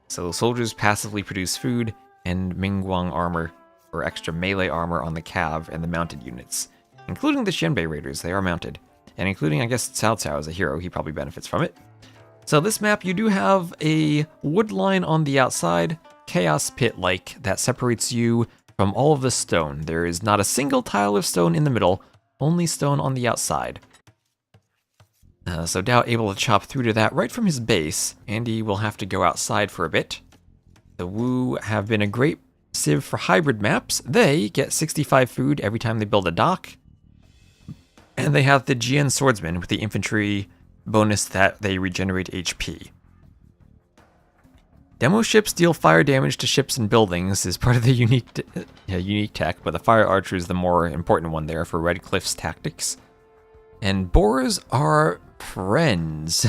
So soldiers passively produce food and Mingguang armor, or extra melee armor on the Cav and the mounted units, including the Xianbei Raiders. They are mounted, and including, I guess, Cao Cao as a hero. He probably benefits from it. So this map, you do have a wood line on the outside, chaos pit-like, that separates you from all of the stone. There is not a single tile of stone in the middle, only stone on the outside. So DauT able to chop through to that right from his base. Andy will have to go outside for a bit. The Wu have been a great civ for hybrid maps. They get 65 food every time they build a dock. And they have the Jian Swordsman with the infantry bonus that they regenerate HP. Demo ships deal fire damage to ships and buildings is part of the unique tech, but the fire archer is the more important one there for Red Cliff's tactics. And boars are friends.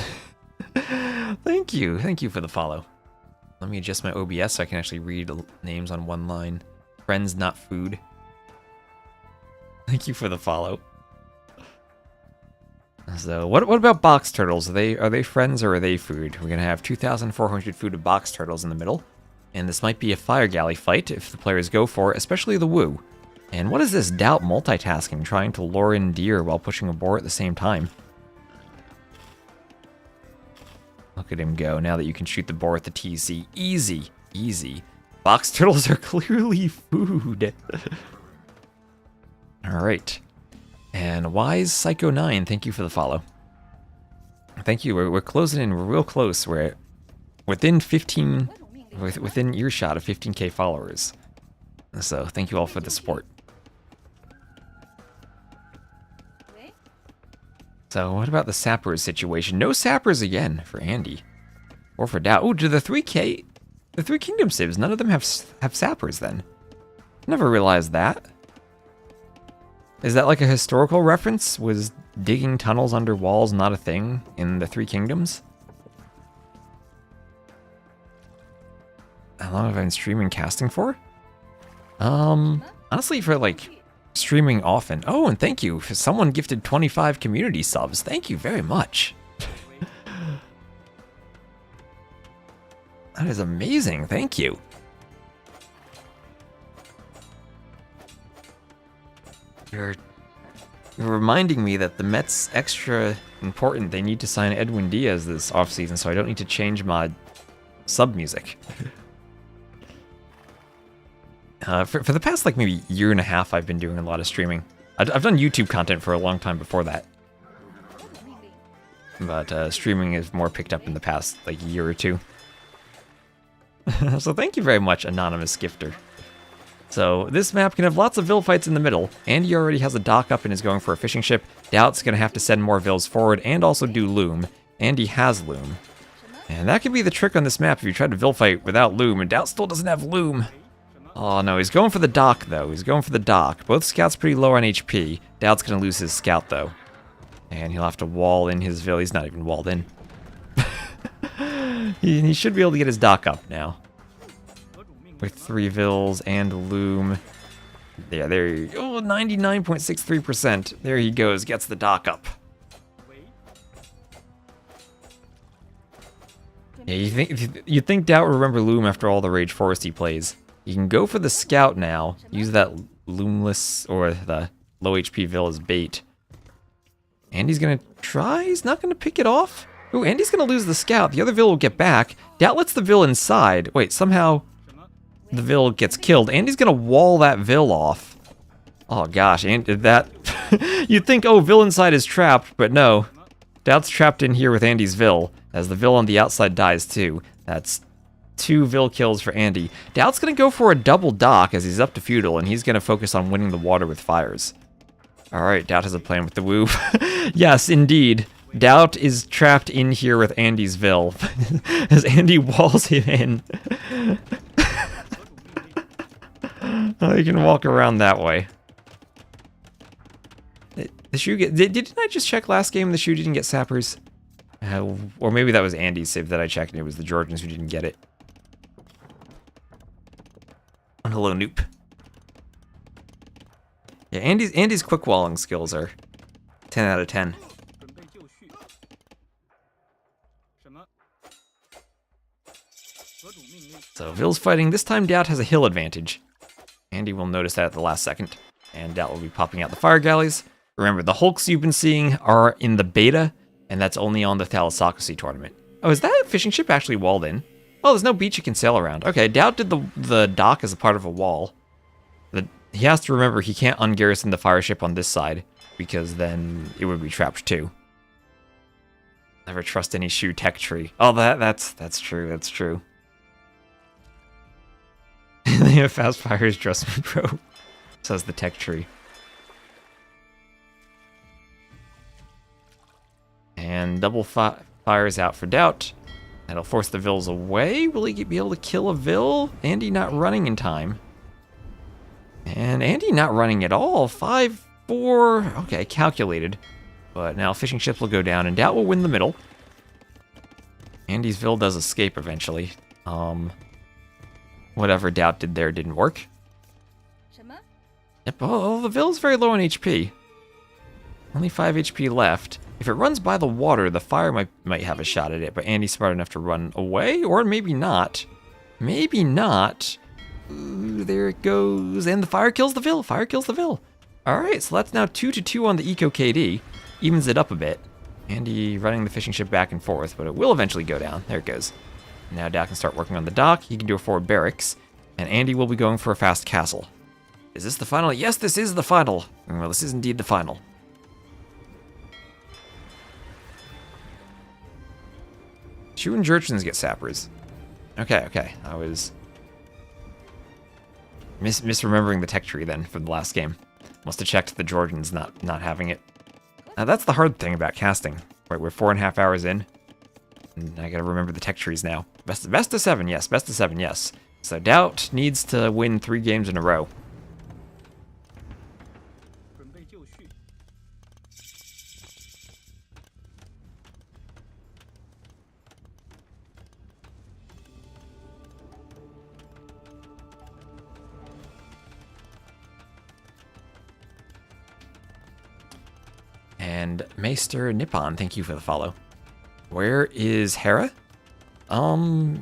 Thank you for the follow. Let me adjust my OBS so I can actually read names on one line. Friends, not food. Thank you for the follow. So, what about box turtles? Are they friends or are they food? We're gonna have 2,400 food of box turtles in the middle, and this might be a fire galley fight if the players go for it, especially the Wu. And what is this DauT multitasking, trying to lure in deer while pushing a boar at the same time? Look at him go, now that you can shoot the boar at the TC. Easy, easy. Box turtles are clearly food. Alright. And Wise Psycho 9, thank you for the follow. Thank you, we're closing in, we're real close. We're within within earshot of 15k followers. So thank you all for the support. So what about the sappers situation? No sappers again for Andy. Or for DauT. Oh, do the 3 Kingdom civs, none of them have sappers then. Never realized that. Is that like a historical reference? Was digging tunnels under walls not a thing in the 3 Kingdoms? How long have I been streaming casting for? Honestly, for like streaming often. Oh, and thank you. Someone gifted 25 community subs. Thank you very much. That is amazing. Thank you. You're reminding me that the Mets extra important. They need to sign Edwin Diaz this offseason, so I don't need to change my sub music. For the past like maybe year and a half, I've been doing a lot of streaming. I've done YouTube content for a long time before that, but streaming is more picked up in the past like year or two. So thank you very much, anonymous gifter. So this map can have lots of Vil fights in the middle. Andy already has a dock up and is going for a fishing ship. DauT's gonna have to send more Vils forward and also do loom. Andy has loom, and that could be the trick on this map if you try to Vil fight without loom, and DauT still doesn't have loom. Oh no, he's going for the dock though. He's going for the dock. Both scouts pretty low on HP. DauT's gonna lose his scout though. And he'll have to wall in his Vil. He's not even walled in. he should be able to get his dock up now. With 3 Vils and loom. Yeah, there you go. Oh, 99.63%. There he goes, gets the dock up. Yeah, you think DauT will remember loom after all the Rage Forest he plays. You can go for the scout now. Use that loomless or the low HP Vil as bait. Andy's gonna try. He's not gonna pick it off. Ooh, Andy's gonna lose the scout. The other Vil will get back. DauT lets the Vil inside. Wait, somehow the Vil gets killed. Andy's gonna wall that Vil off. Oh gosh, and that you'd think, oh, Vil inside is trapped, but no. DauT's trapped in here with Andy's Vil, as the Vil on the outside dies too. That's 2 Vil kills for Andy. DauT's gonna go for a double dock as he's up to feudal, and he's gonna focus on winning the water with fires. Alright, DauT has a plan with the woo. Yes, indeed. DauT is trapped in here with Andy's Vil as Andy walls him in. Oh, you can walk around that way. The shoe didn't I just check last game the shoe didn't get sappers? Or maybe that was Andy's save that I checked and it was the Georgians who didn't get it. Oh, hello, Noop. Yeah, Andy's quick walling skills are 10 out of 10. So Vil's fighting. This time DauT has a hill advantage. Andy will notice that at the last second, and DauT will be popping out the fire galleys. Remember, the Hulks you've been seeing are in the beta, and that's only on the Thalassocracy tournament. Oh, is that fishing ship actually walled in? Oh, there's no beach you can sail around. Okay, DauT did the dock as a part of a wall. He has to remember he can't ungarrison the fire ship on this side, because then it would be trapped too. Never trust any shoe tech tree. Oh, that's true, that's true. They have fast fires, trust me, bro. Says the tech tree. And double fires out for DauT. That'll force the Vils away. Will he be able to kill a Vil? Andy not running in time. And Andy not running at all. 5-4. Okay, calculated. But now fishing ships will go down and DauT will win the middle. Andy's Vil does escape eventually. Whatever DauT did there didn't work. Yep, oh, the Vil's very low on HP. Only 5 HP left. If it runs by the water, the fire might have a shot at it, but Andy's smart enough to run away, or maybe not. Maybe not. Ooh, there it goes. And the fire kills the Vil. Fire kills the Vil. All right, so that's now 2-2 on the Eco KD. Evens it up a bit. Andy running the fishing ship back and forth, but it will eventually go down. There it goes. Now DauT can start working on the dock. He can do a forward barracks. And Andy will be going for a fast castle. Is this the final? Yes, this is the final. Well, this is indeed the final. Chew and Jurchens get sappers. Okay. I was misremembering the tech tree then from the last game. Must have checked the Georgians not having it. Now that's the hard thing about casting. Right, we're 4.5 hours in. And I gotta remember the tech trees now. Best of 7, yes. Best of 7, yes. So DauT needs to win 3 games in a row. 准备就绪， And Maester Nippon, thank you for the follow. Where is Hera?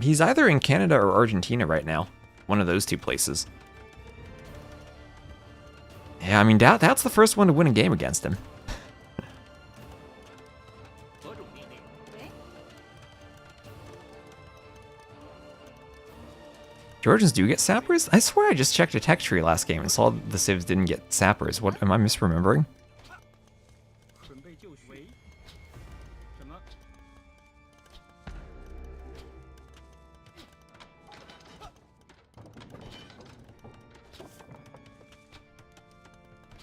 He's either in Canada or Argentina right now. One of those 2 places. Yeah, I mean, DauT's the first one to win a game against him. 何种命令？ Georgians do get sappers? I swear I just checked a tech tree last game and saw the civs didn't get sappers. What, am I misremembering? 准备就绪。喂？什么？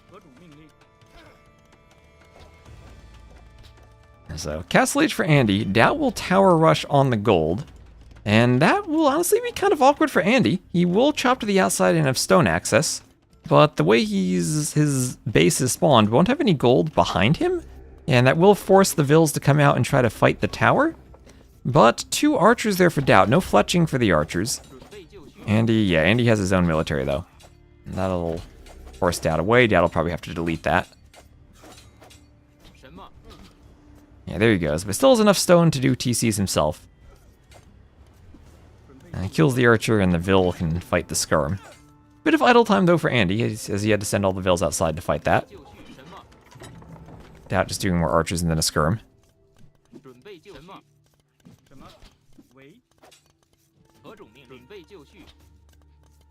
何种命令？ So, Castle Age for Andy. DauT will tower rush on the gold. And that will honestly be kind of awkward for Andy. He will chop to the outside and have stone access. But the way his base is spawned won't have any gold behind him. And that will force the Vils to come out and try to fight the tower. But 2 archers there for DauT. No fletching for the archers. 准备就绪。 Andy has his own military though. That'll force DauT away. DauT will probably have to delete that. 什么？ Yeah, there he goes. But still has enough stone to do TCs himself. And he kills the archer and the Vil can fight the skirm. Bit of idle time though for Andy, as he had to send all the Vils outside to fight that. 就绪。什么？ DauT just doing more archers and then a skirm. 准备就绪。什么？喂？何种命令？准备就绪。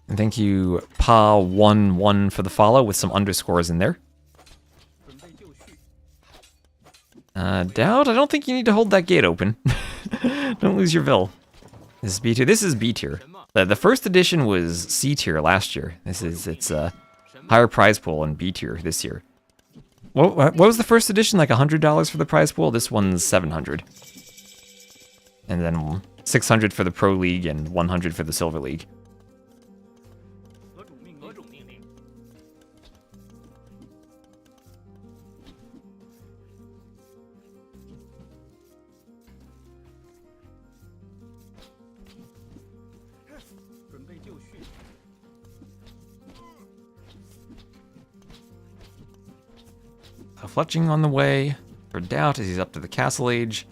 And thank you, Pa11 for the follow with some underscores in there. 准备就绪。 DauT, I don't think you need to hold that gate open. Don't lose your Vil. This is B tier. This is B tier. The first edition was C tier last year. It's a higher prize pool in B tier this year. What was the first edition? Like $100 for the prize pool? This one's $700. And then $600 for the Pro League and $100 for the Silver League. 何种命令？何种命令？ 准备就绪。 So fletching on the way for DauT as he's up to the Castle Age.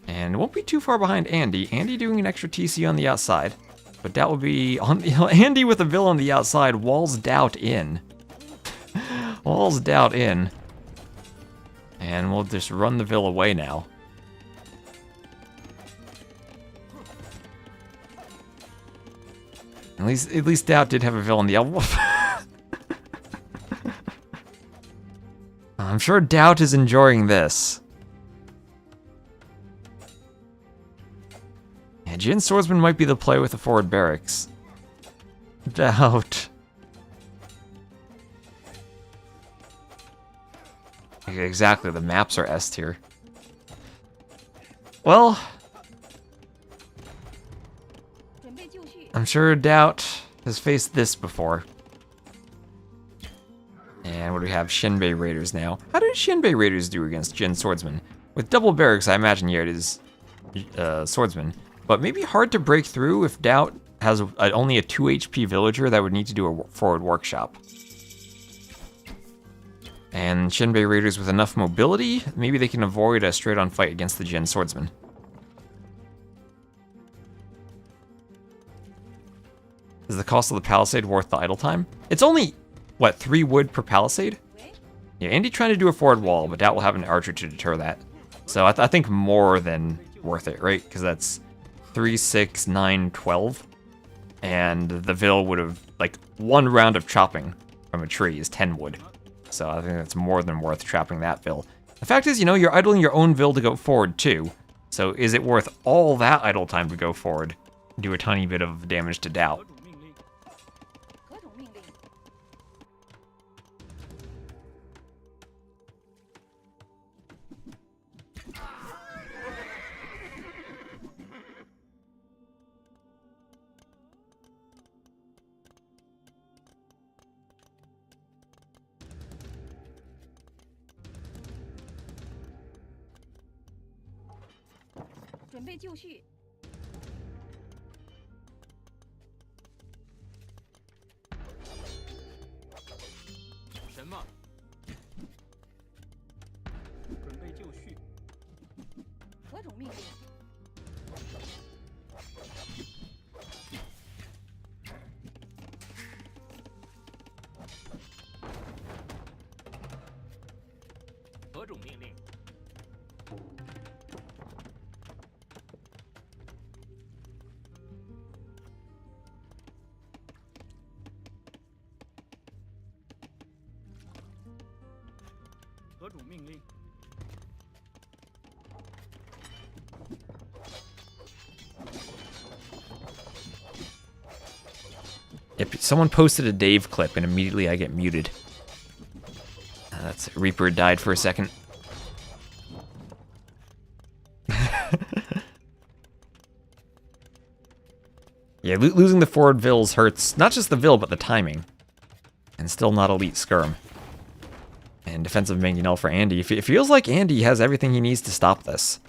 And won't be too far behind Andy. Andy doing an extra TC on the outside. But DauT will be on Andy with a Vil on the outside walls DauT in. Walls DauT in. And we'll just run the Vil away now. At least DauT did have a Vil on the elbow. I'm sure DauT is enjoying this. Yeah, Jin Swordsman might be the play with the forward barracks. DauT. Exactly, the maps are S tier. Well, 准备就绪。 I'm sure DauT has faced this before. And what do we have? Shenbei Raiders now. How did Shenbei Raiders do against Jin Swordsman? With double barracks, I imagine here it is Swordsman. But maybe hard to break through if DauT has only a 2 HP villager that would need to do a forward workshop. And Shenbei Raiders with enough mobility, maybe they can avoid a straight-on fight against the Jin Swordsman. Is the cost of the palisade worth the idle time? It's only, what, 3 wood per palisade? Yeah, Andy trying to do a forward wall, but DauT will have an archer to deter that. So I think more than worth it, right? Because that's 3, 6, 9, 12. And the Vil would have, like, 1 round of chopping from a tree is 10 wood. So I think that's more than worth chopping that Vil. The fact is, you know, you're idling your own Vil to go forward, too. So is it worth all that idle time to go forward? Do a tiny bit of damage to DauT. 何种命令？ 准备就绪，什么？准备就绪。何种命令？何种命令？何种命令？ Yep, someone posted a Dave clip and immediately I get muted. That's Reaper died for a second. Yeah, losing the forward Vils hurts not just the Vil, but the timing. And still not elite Skirm. And defensive mangonel for Andy. It feels like Andy has everything he needs to stop this.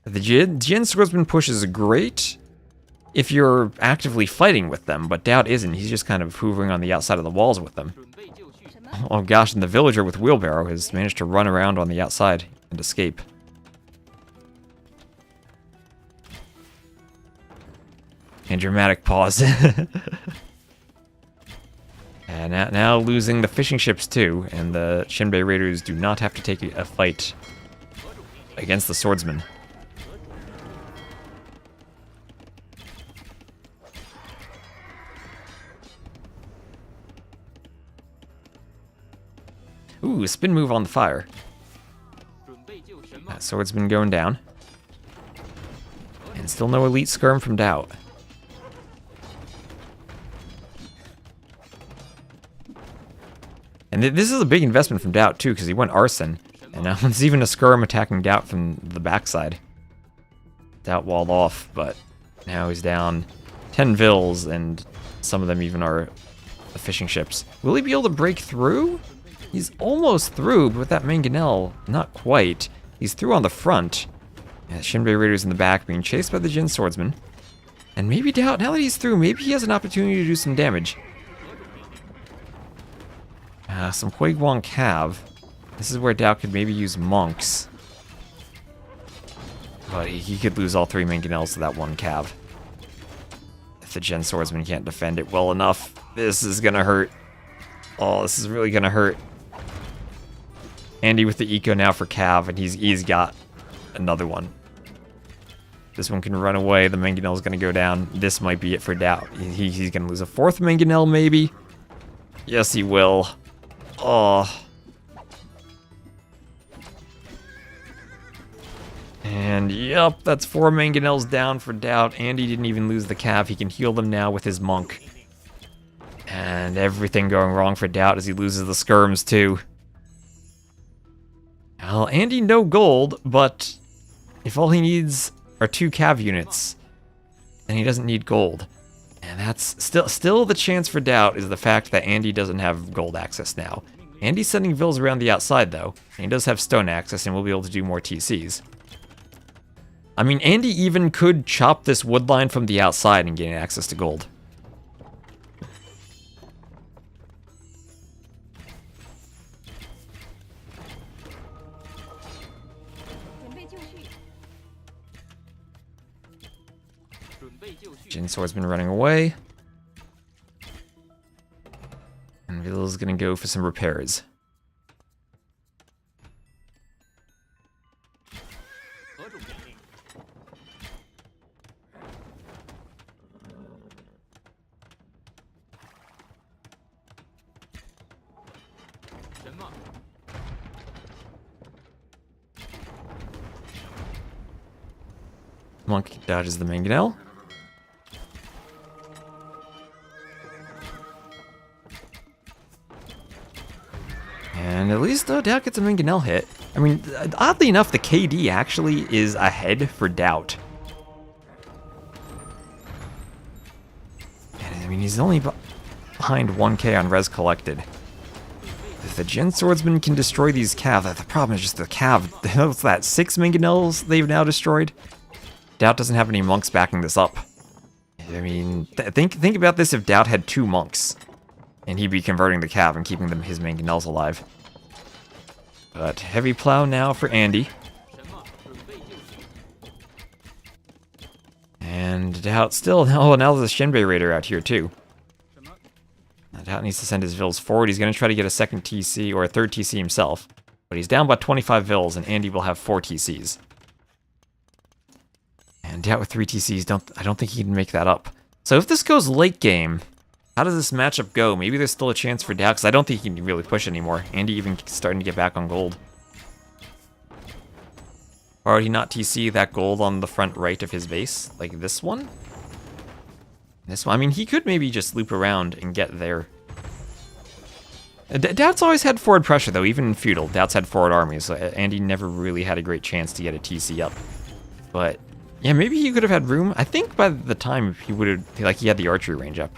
The Jin Swordsman push is great if you're actively fighting with them, but DauT isn't. He's just kind of hoovering on the outside of the walls with them. 准备就绪。 什么？ Oh gosh, and the villager with wheelbarrow has managed to run around on the outside and escape. And dramatic pause. And now losing the fishing ships too, and the Shinbei Raiders do not have to take a fight against the swordsman. Ooh, spin move on the fire. 准备就什么？ That swordsman going down. And still no elite skirm from DauT. And this is a big investment from DauT too, because he went arson. And now there's even a skirm attacking DauT from the backside. DauT walled off, but now he's down 10 Vils, and some of them even are the fishing ships. Will he be able to break through? He's almost through, but with that mangonel, not quite. He's through on the front. Yeah, Shinbei Raiders in the back being chased by the Jin Swordsman. And maybe DauT, now that he's through, maybe he has an opportunity to do some damage. Some Huiguang Cav. This is where DauT could maybe use monks. But he could lose all 3 mangonels to that 1 Cav. If the Jin Swordsman can't defend it well enough, this is gonna hurt. Oh, this is really gonna hurt. Andy with the eco now for Cav, and he's got another one. This one can run away, the mangonel's gonna go down. This might be it for DauT. He's gonna lose a 4th mangonel, maybe? Yes, he will. Oh. And yep, that's 4 mangonels down for DauT. Andy didn't even lose the Cav. He can heal them now with his monk. And everything going wrong for DauT as he loses the skirms too. Well, Andy no gold, but if all he needs are 2 Cav units, then he doesn't need gold. And that's still the chance for DauT is the fact that Andy doesn't have gold access now. Andy's sending Vils around the outside though, and he does have stone access and will be able to do more TCs. I mean, Andy even could chop this wood line from the outside and gain access to gold. 准备就绪， Jin Swordsman running away. And Vill's gonna go for some repairs. 何种命令？什么？ Monk dodges the mangonel. And at least DauT gets a mangonel hit. I mean, oddly enough, the KD actually is ahead for DauT. And I mean, he's only behind 1k on res collected. If the Jin Swordsman can destroy these cav, the problem is just the cav. What's that, 6 mangonels they've now destroyed? DauT doesn't have any monks backing this up. I mean, think about this if DauT had 2 monks. And he'd be converting the cav and keeping his mangonels alive. But heavy plow now for Andy. 什么？准备就绪， And DauT still, oh, now there's a Shenbei Raider out here too. 什么？ DauT needs to send his vills forward. He's going to try to get a second TC or a third TC himself. But he's down by 25 vills and Andy will have 4 TCs. And DauT with 3 TCs, I don't think he can make that up. So if this goes late game, how does this matchup go? Maybe there's still a chance for DauT, because I don't think he can really push anymore. Andy even starting to get back on gold. Or would he not TC that gold on the front right of his base? Like this one? This one? I mean, he could maybe just loop around and get there. DauT's always had forward pressure, though, even in feudal. DauT's had forward armies, so Andy never really had a great chance to get a TC up. But yeah, maybe he could have had room. I think by the time he would have, like, he had the archery range up.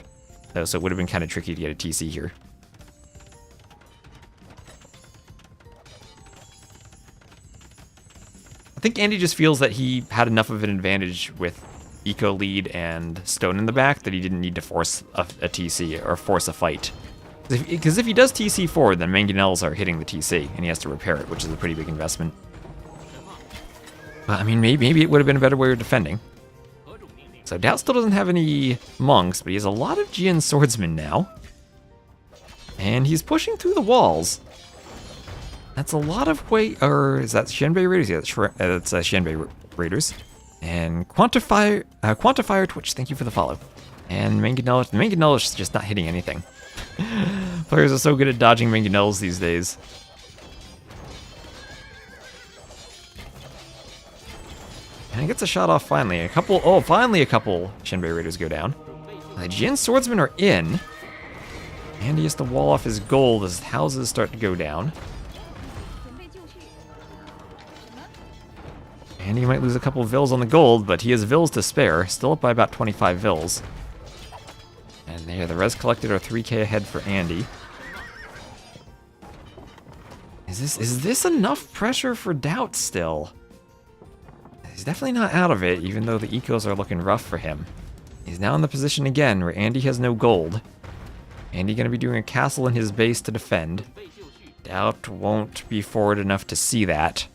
So it would have been kind of tricky to get a TC here. I think Andy just feels that he had enough of an advantage with Eco lead and Stone in the back that he didn't need to force a TC or force a fight. Because if he does TC forward, then mangonels are hitting the TC and he has to repair it, which is a pretty big investment. But I mean, maybe it would have been a better way of defending. 何种命令？ So DauT still doesn't have any monks, but he has a lot of Jin swordsmen now. And he's pushing through the walls. That's a lot of weight, or is that Shenbei Raiders? Yeah, that's Shenbei Raiders. And Quantifier Twitch, thank you for the follow. And Mangonel is just not hitting anything. Players are so good at dodging mangonels these days. And he gets a shot off finally. Finally a couple Shenbei Raiders go down. The Jin Swordsmen are in. And he has to wall off his gold as houses start to go down. 准备就绪。什么？ And he might lose a couple of vills on the gold, but he has vills to spare. Still up by about 25 vills. And there, the res collected are 3k ahead for Andy. Is this enough pressure for DauT still? He's definitely not out of it, even though the ecos are looking rough for him. He's now in the position again where Andy has no gold. Andy gonna be doing a castle in his base to defend. 准备就绪， DauT won't be forward enough to see that.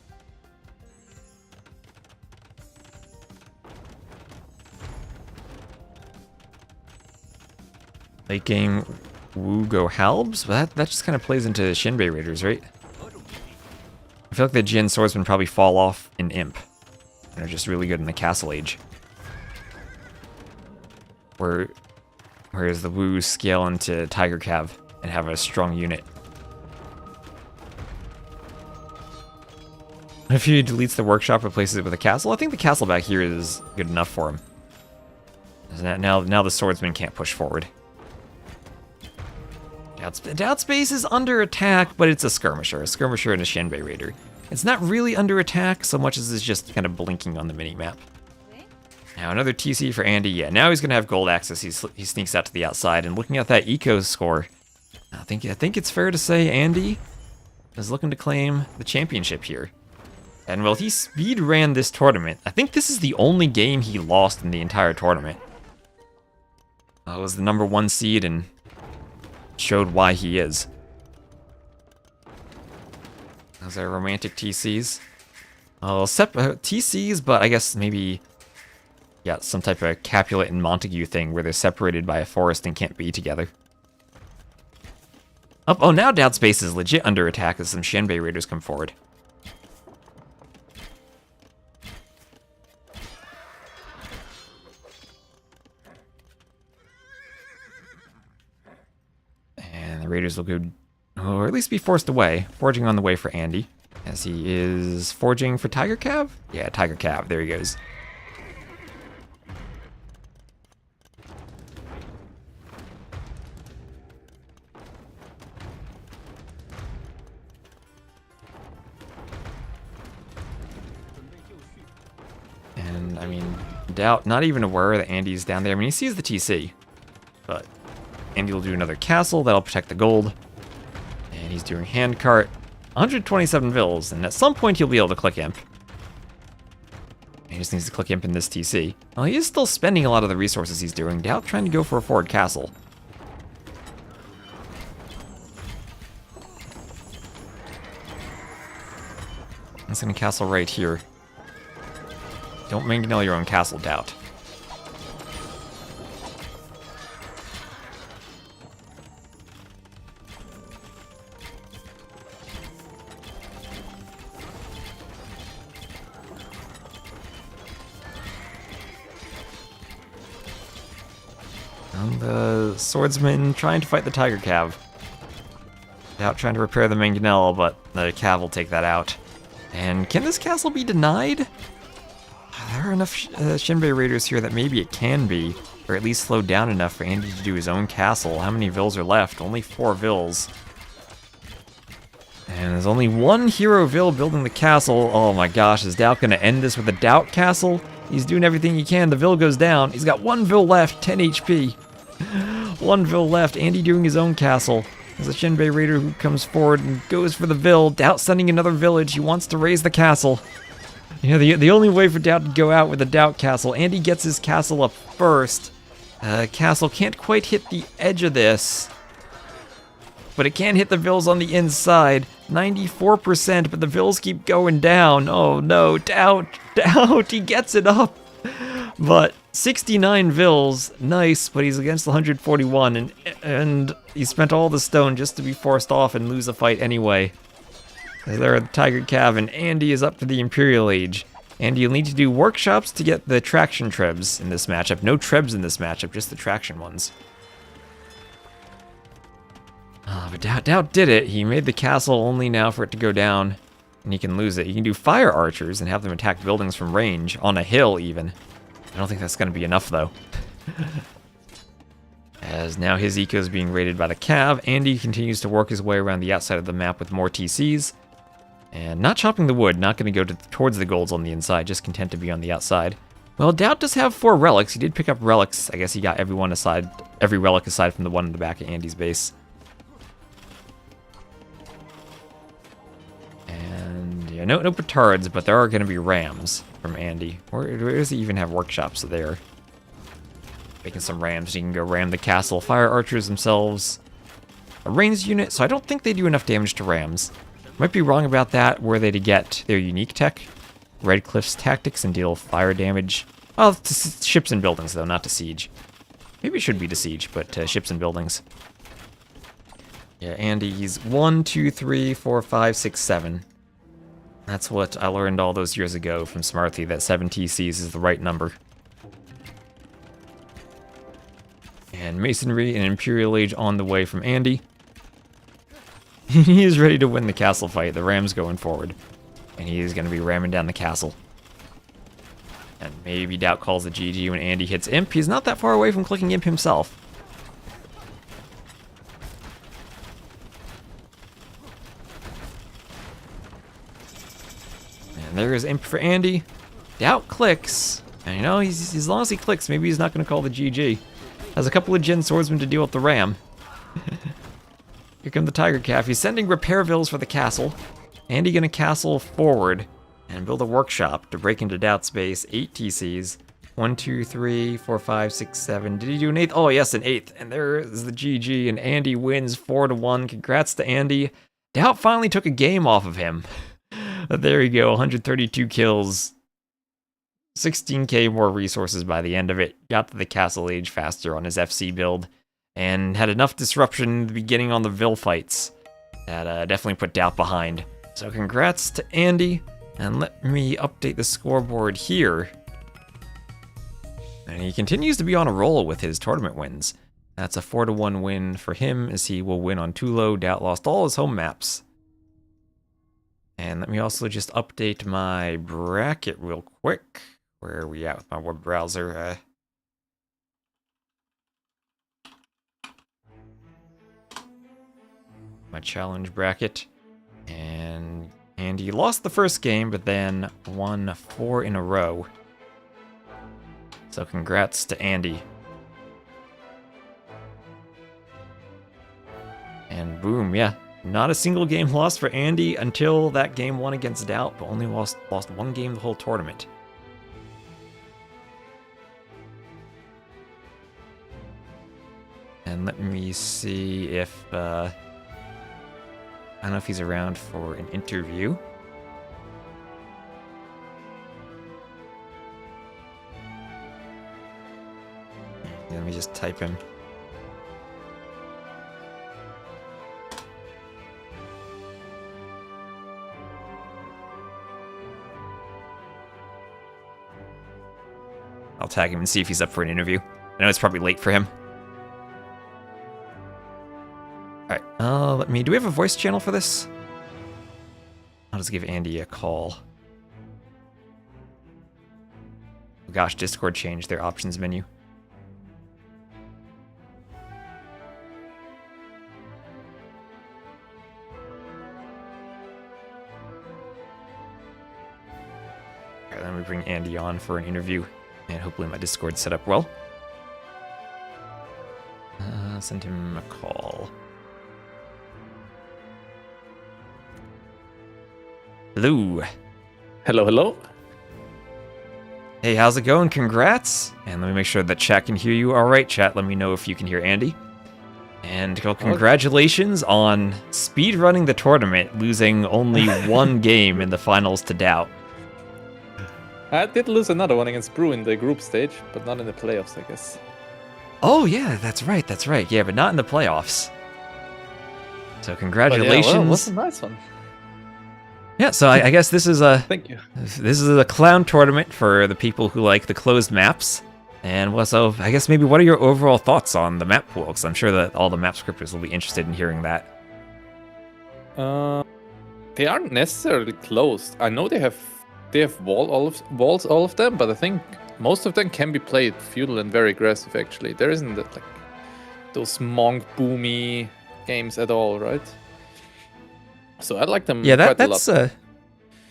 Late game Wu go Halbs? But that just kind of plays into Shenbei Raiders, right? 何种命令？ I feel like the Jin Swordsmen probably fall off in Imp. And are just really good in the Castle Age. Whereas the Wu scale into Tiger Cav and have a strong unit. If he deletes the workshop, replaces it with a castle, I think the castle back here is good enough for him. Now the swordsman can't push forward. DauT's base is under attack, but it's a skirmisher and a Shenbei Raider. It's not really under attack so much as it's just kind of blinking on the mini-map. 喂， Now another TC for Andy. Yeah, now he's gonna have gold access. He sneaks out to the outside, and looking at that eco score, I think it's fair to say Andy is looking to claim the championship here. And well, he speed ran this tournament. I think this is the only game he lost in the entire tournament. It was the #1 seed and showed why he is. Those are romantic TCs. TCs, but I guess maybe... Yeah, some type of Capulet and Montague thing where they're separated by a forest and can't be together. Oh, now DauT's base is legit under attack as some Shenbei raiders come forward. And the raiders will go, or at least be forced away, forging on the way for Andy, as he is forging for Tiger Cav? Yeah, Tiger Cav, there he goes. And, I mean, DauT, not even aware that Andy's down there. I mean, he sees the TC, but Andy will do another castle. That'll protect the gold. And he's doing handcart. 127 vills, and at some point he'll be able to click imp. He just needs to click imp in this TC. Well, he is still spending a lot of the resources he's doing. DauT trying to go for a forward castle. He's gonna castle right here. Don't mangonel your own castle, DauT. And the swordsman trying to fight the Tiger Cav. DauT trying to repair the mangonel, but the Cav will take that out. And can this castle be denied? There are enough Shenbei raiders here that maybe it can be, or at least slowed down enough for Andy to do his own castle. How many vills are left? Only 4 vills. And there's only one hero vill building the castle. Oh my gosh, is DauT going to end this with a DauT castle? He's doing everything he can. The vill goes down. He's got 1 vill left, 10 HP. 1 vill left. Andy doing his own castle. There's a Shenbei raider who comes forward and goes for the vill. DauT sending another village. He wants to raise the castle. You know, the only way for DauT to go out with a DauT castle, Andy gets his castle up first. Castle can't quite hit the edge of this, but it can hit the vills on the inside. 94%, but the vills keep going down. Oh no, DauT, he gets it up. But 69 vills, nice, but he's against 141, and he spent all the stone just to be forced off and lose a fight anyway. There are the Tiger Cav, and Andy is up for the Imperial Age. Andy, you'll need to do workshops to get the traction trebs in this matchup. No trebs in this matchup, just the traction ones. But DauT did it. He made the castle only now for it to go down, and he can lose it. He can do fire archers and have them attack buildings from range, on a hill even. I don't think that's going to be enough, though. As now his eco is being raided by the Cav, Andy continues to work his way around the outside of the map with more TCs. And not chopping the wood, not going to go towards the golds on the inside, just content to be on the outside. Well, DauT does have 4 relics. He did pick up relics. I guess he got every relic aside from the one in the back of Andy's base. And yeah, no petards, but there are going to be rams from Andy. Where does he even have workshops there? Making some rams, so you can go ram the castle. Fire archers themselves, a ranged unit, so I don't think they do enough damage to rams. Might be wrong about that. Were they to get their unique tech, Redcliffe's tactics, and deal fire damage? Well, to ships and buildings though, not to siege. Maybe it should be to siege, but to ships and buildings. Yeah, Andy, he's 1, 2, 3, 4, 5, 6, 7. That's what I learned all those years ago from Smarthy, that 7 TCs is the right number. And Masonry and Imperial Age on the way from Andy. He is ready to win the castle fight. The ram's going forward. And he is going to be ramming down the castle. And maybe DauT calls the GG when Andy hits imp. He's not that far away from clicking imp himself. And there is imp for Andy. DauT clicks. And you know, as long as he clicks, maybe he's not going to call the GG. Has a couple of Jin swordsmen to deal with the ram. Here come the Tiger Cav. He's sending repair vills for the castle. Andy gonna castle forward and build a workshop to break into DauT's base. 8 TCs. 1, 2, 3, 4, 5, 6, 7. Did he do an 8th? Oh, yes, an 8th. And there is the GG, and Andy wins 4-1. Congrats to Andy. DauT finally took a game off of him. But there you go, 132 kills. 16k more resources by the end of it, got to the Castle Age faster on his FC build, and had enough disruption in the beginning on the Vil fights that definitely put DauT behind. So congrats to Andy, and let me update the scoreboard here. And he continues to be on a roll with his tournament wins. That's a 4-1 win for him, as he will win on Tulo. DauT lost all his home maps. And let me also just update my bracket real quick. Where are we at with my web browser? My challenge bracket. And Andy lost the first game, but then won 4 in a row. So congrats to Andy. And boom, yeah. Not a single game lost for Andy until that game 1 against DauT, but only lost 1 game the whole tournament. And let me see if, I don't know if he's around for an interview. Let me just type him. I'll tag him and see if he's up for an interview. I know it's probably late for him. Alright, do we have a voice channel for this? I'll just give Andy a call. Oh gosh, Discord changed their options menu. Alright, let me bring Andy on for an interview. And hopefully my Discord's set up well. Send him a call. Hello. Hello, hello. Hey, how's it going? Congrats. And let me make sure that chat can hear you. All right, chat, let me know if you can hear Andy. And congratulations on speedrunning the tournament, losing only 1 game in the finals to DauT. I did lose another one against Brew in the group stage, but not in the playoffs, I guess. Oh, yeah, that's right. Yeah, but not in the playoffs. So congratulations. Yeah, well, it was a nice one. Yeah, so I guess this is a Thank you. This is a clown tournament for the people who like the closed maps. And well, so I guess maybe what are your overall thoughts on the map pool? Because I'm sure that all the map scripters will be interested in hearing that. They aren't necessarily closed. I know they have walls, all of them, but I think most of them can be played feudal and very aggressive. Actually, there isn't that, like those monk boomy games at all, right? So I like them. Yeah, quite that's a lot.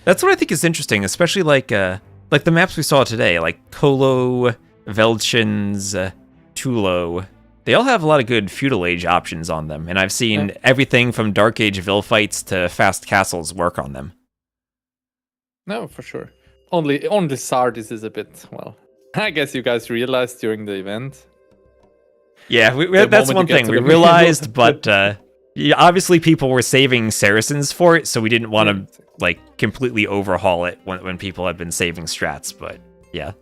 that's what I think is interesting, especially like the maps we saw today, like Kolo, Veldchins, Tulo. They all have a lot of good feudal age options on them, and I've seen everything from Dark Age Vil fights to fast castles work on them. No, for sure. Only Sardis is a bit, well, I guess you guys realized during the event. Yeah, that's one thing we realized, but yeah, obviously people were saving Saracens for it, so we didn't want to like completely overhaul it when people had been saving strats. But yeah,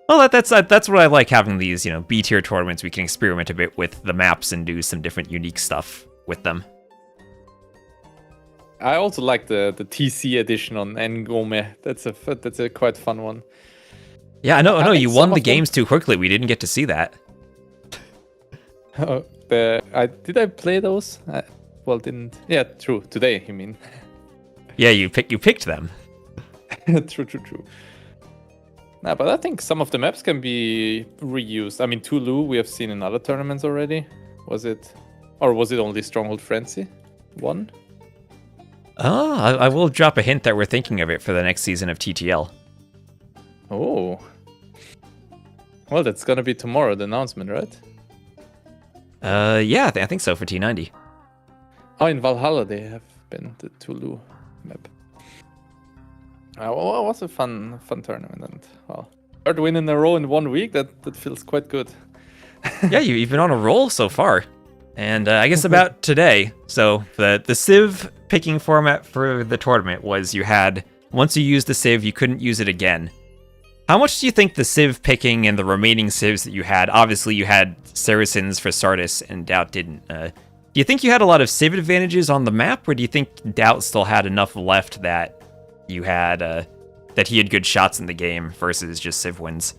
well, that's what I like, having these, you know, B tier tournaments. We can experiment a bit with the maps and do some different unique stuff with them. I also like the TC edition on Ngome. That's a quite fun one. Yeah, I know you won the games them... too quickly. We didn't get to see that. Did I play those? Well, didn't. Yeah, true. Today, you mean? Yeah, you picked them. True. Nah, but I think some of the maps can be reused. I mean, Tulu we have seen in other tournaments already. Was it only Stronghold Frenzy? 1? Oh, I will drop a hint that we're thinking of it for the next season of TTL. Oh. Well, that's gonna be tomorrow, the announcement, right? Yeah, I think so for T90. Oh, in Valhalla they have been the Tulu map. Well, it was a fun tournament, and well, 3rd win in a row in 1 week. That feels quite good. Yeah, you've been on a roll so far. And I guess about today, so the Civ picking format for the tournament was you had, once you used the Civ, you couldn't use it again. How much do you think the civ picking and the remaining civs that you had, obviously you had Saracens for Sardis and DauT didn't, do you think you had a lot of civ advantages on the map, or do you think DauT still had enough left that you had, that he had good shots in the game versus just civ wins?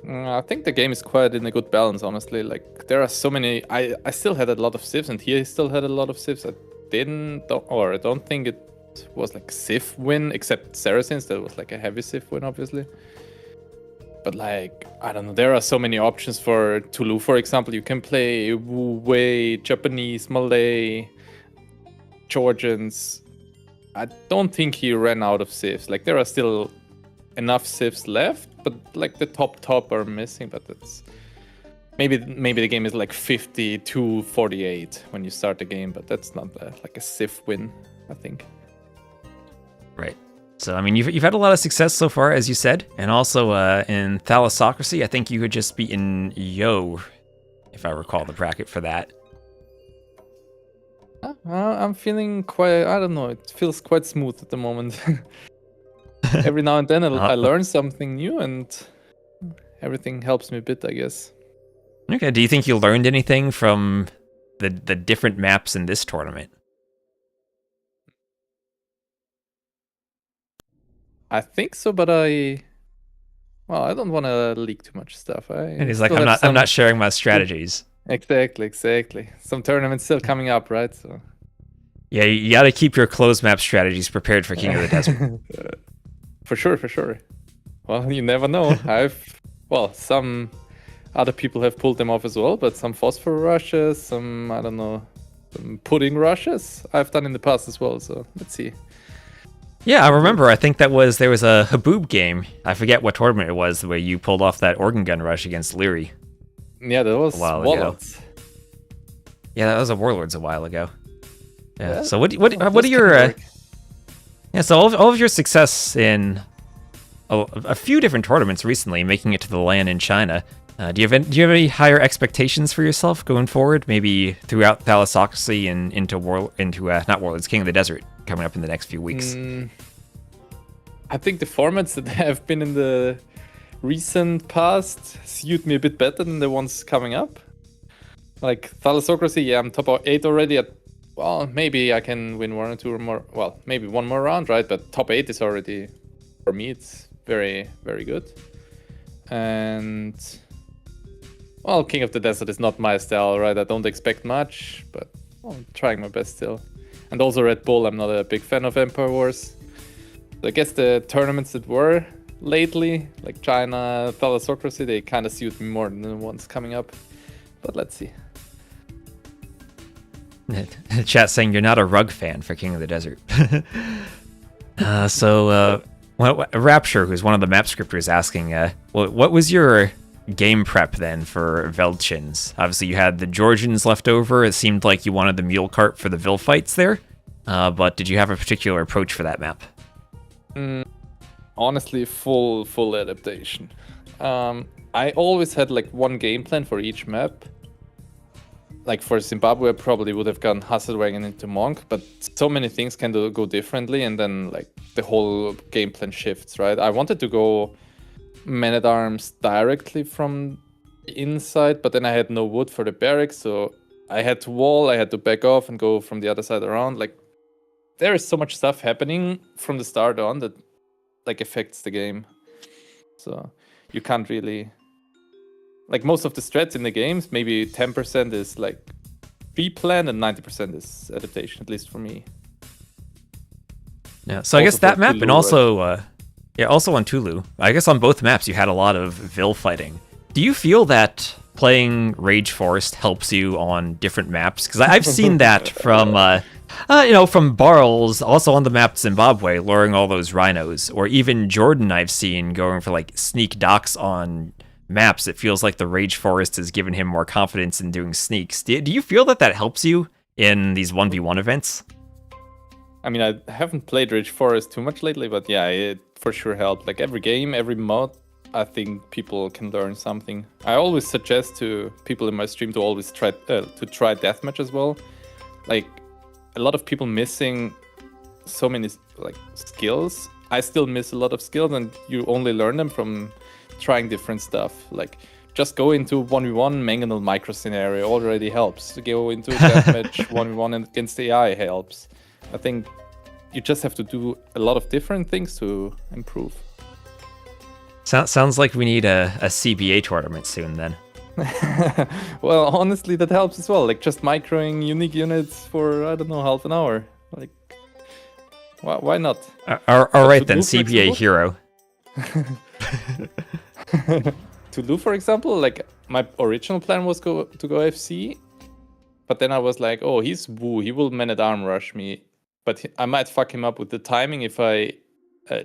I think the game is quite in a good balance, honestly. Like, there are so many... I still had a lot of civs, and he still had a lot of civs. I don't think it was like civ win, except Saracens. That was like a heavy civ win, obviously. But like, I don't know, there are so many options for Tulu, for example. You can play Wu Wei, Japanese, Malay, Georgians. I don't think he ran out of civs. Like, there are still enough civs left, but like the top are missing. But that's maybe the game is like 50-48 when you start the game, but that's not like a civ win, I think. Right. So, I mean, you've had a lot of success so far, as you said, and also in Thalassocracy, I think you had just beaten Yo, if I recall the bracket for that. I'm feeling quite, I don't know, it feels quite smooth at the moment. Every now and then I learn something new, and everything helps me a bit, I guess. Okay, do you think you learned anything from the different maps in this tournament? I think so, but I don't want to leak too much stuff. And he's like, I'm not sharing my strategies. Exactly. Some tournaments still coming up, right? So yeah, you got to keep your closed map strategies prepared for King of the Desert. For sure. Well, you never know. Some other people have pulled them off as well, but some phosphor rushes, some, I don't know, some pudding rushes I've done in the past as well. So let's see. Yeah, I remember. I think there was a Haboob game. I forget what tournament it was where you pulled off that organ gun rush against Leary. Yeah, that was a while Warlords. ago. Yeah, that was a Warlords a while ago. Yeah. So what are your so all of your success in a few different tournaments recently, making it to the LAN in China. Do you have any higher expectations for yourself going forward? Maybe throughout Thalassocracy and into not Warlords, King of the Desert coming up in the next few weeks. I think the formats that have been in the recent past suit me a bit better than the ones coming up. Like Thalassocracy, yeah, I'm top 8 already. Maybe I can win 1 or 2 or more. Well, maybe one more round, right? But top 8 is already, for me, it's very, very good. And King of the Desert is not my style, right? I don't expect much, but I'm trying my best still. And also Red Bull, I'm not a big fan of Empire Wars. So I guess the tournaments that were lately, like China, Thalassocracy, they kind of suit me more than the ones coming up. But let's see. Chat saying you're not a rug fan for King of the Desert. Rapture, who's one of the map scripters, asking, what was your game prep then for Veldchins? Obviously, you had the Georgians left over. It seemed like you wanted the mule cart for the Vil fights there. But did you have a particular approach for that map? Honestly, full adaptation. I always had like one game plan for each map. Like for Zimbabwe, I probably would have gone Hasselwagen into Monk, but so many things can go differently, and then like the whole game plan shifts, right? I wanted to go Man-at-Arms directly from the inside, but then I had no wood for the barracks, so I had to wall, I had to back off and go from the other side around. Like, there is so much stuff happening from the start on that like affects the game. So you can't really... Like most of the strats in the games, maybe 10% is like pre-planned and 90% is adaptation, at least for me. Yeah, so I guess that map, Tulu, and also, right? Also on Tulu. I guess on both maps you had a lot of Vil fighting. Do you feel that playing Rage Forest helps you on different maps? Because I've seen that from, from Barles, also on the map Zimbabwe, luring all those rhinos, or even Jordan I've seen going for like sneak docks on maps. It feels like the Rage Forest has given him more confidence in doing sneaks. Do you feel that helps you in these 1v1 events? I mean, I haven't played Rage Forest too much lately, but yeah, it for sure helped. Like every game, every mod, I think people can learn something. I always suggest to people in my stream to always try deathmatch as well. Like a lot of people missing so many like skills. I still miss a lot of skills, and you only learn them from trying different stuff. Like, just go into 1v1 mangonel micro scenario already helps. To go into deathmatch 1v1 against AI helps. I think you just have to do a lot of different things to improve. Sounds like we need a CBA tournament soon then. Well, honestly, that helps as well. Like, just microing unique units for, I don't know, half an hour. Like, why not? All right then, Toulouse, for CBA example? hero. Toulouse, for example, like, my original plan was to go FC, but then I was like, oh, he's Wu, he will man-at-arm rush me, but I might fuck him up with the timing if I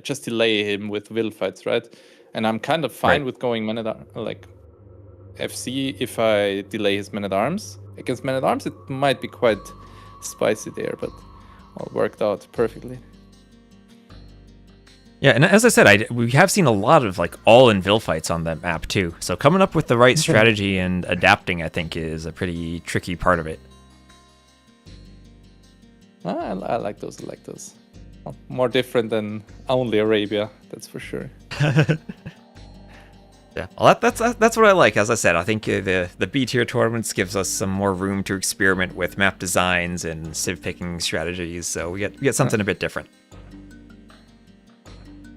just delay him with will fights, right? And I'm kind of fine Right. with going man-at-arm, like, FC if I delay his man-at-arms. Against man-at-arms, it might be quite spicy there, but all worked out perfectly. Yeah, and as I said, we have seen a lot of like all-in Vil fights on that map too. So coming up with the right strategy and adapting, I think, is a pretty tricky part of it. I like those. I like those. More different than only Arabia, that's for sure. Yeah, well, that's what I like. As I said, I think the B tier tournaments gives us some more room to experiment with map designs and civ picking strategies. So we get something a bit different.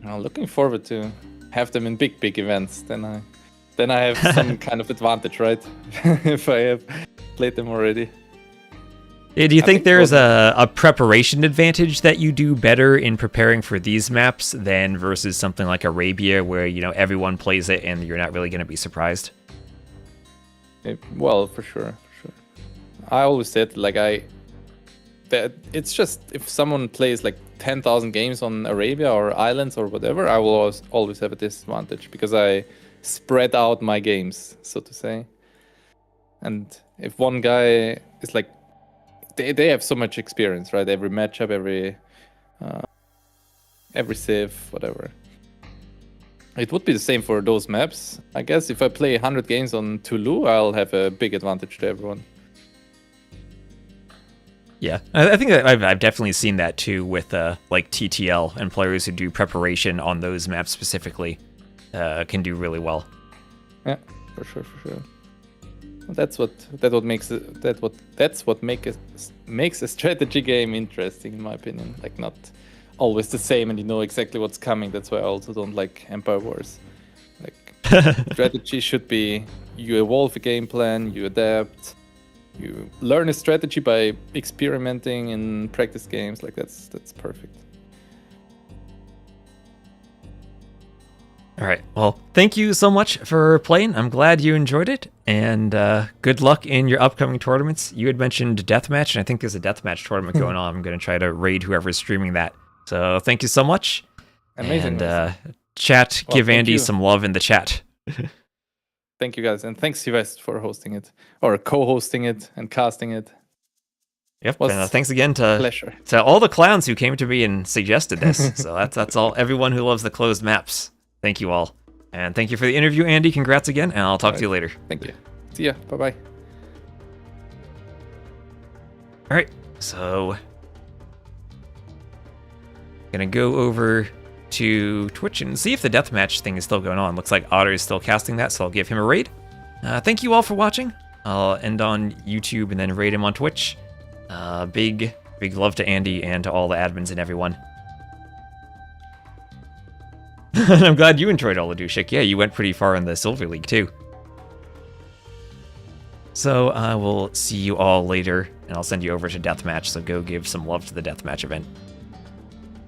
I'm looking forward to have them in big events. Then I have some kind of advantage, right? If I have played them already. Yeah, do you think think there's what- a preparation advantage that you do better in preparing for these maps than versus something like Arabia, where everyone plays it and you're not really going to be surprised? Well, for sure. I always said that it's just if someone plays like 10,000 games on Arabia or Islands or whatever, I will always have a disadvantage because I spread out my games, so to say. And if one guy is like, they have so much experience, right? Every matchup, every civ, whatever. It would be the same for those maps. I guess if I play 100 games on Toulouse, I'll have a big advantage to everyone. Yeah, I think that I've definitely seen that too with like TTL and players who do preparation on those maps specifically can do really well. Yeah, for sure. That's what makes a strategy game interesting, in my opinion. Like, not always the same, and you know exactly what's coming. That's why I also don't like Empire Wars. Like, strategy should be you evolve a game plan, you adapt, you learn a strategy by experimenting in practice games. Like, that's perfect. All right. Well, thank you so much for playing. I'm glad you enjoyed it, and good luck in your upcoming tournaments. You had mentioned deathmatch, and I think there's a deathmatch tournament going on. I'm going to try to raid whoever's streaming that. So thank you so much. Amazing. And chat, Well, give thank Andy you. some love in the chat. Thank you, guys, and thanks, Sylvester, for hosting it or co-hosting it and casting it. Yep. Was And thanks again to Pleasure. all the clowns who came to me and suggested this. So that's all. Everyone who loves the closed maps. Thank you all. And thank you for the interview, Andy. Congrats again, and I'll talk to you later. Thank you. See ya. Bye-bye. All right, so gonna go over to Twitch and see if the deathmatch thing is still going on. Looks like Otter is still casting that, so I'll give him a raid. Thank you all for watching. I'll end on YouTube and then raid him on Twitch. Big love to Andy and to all the admins and everyone. I'm glad you enjoyed all the Dushik. Yeah, you went pretty far in the Silver League too. So I will see you all later, and I'll send you over to Deathmatch, so go give some love to the Deathmatch event.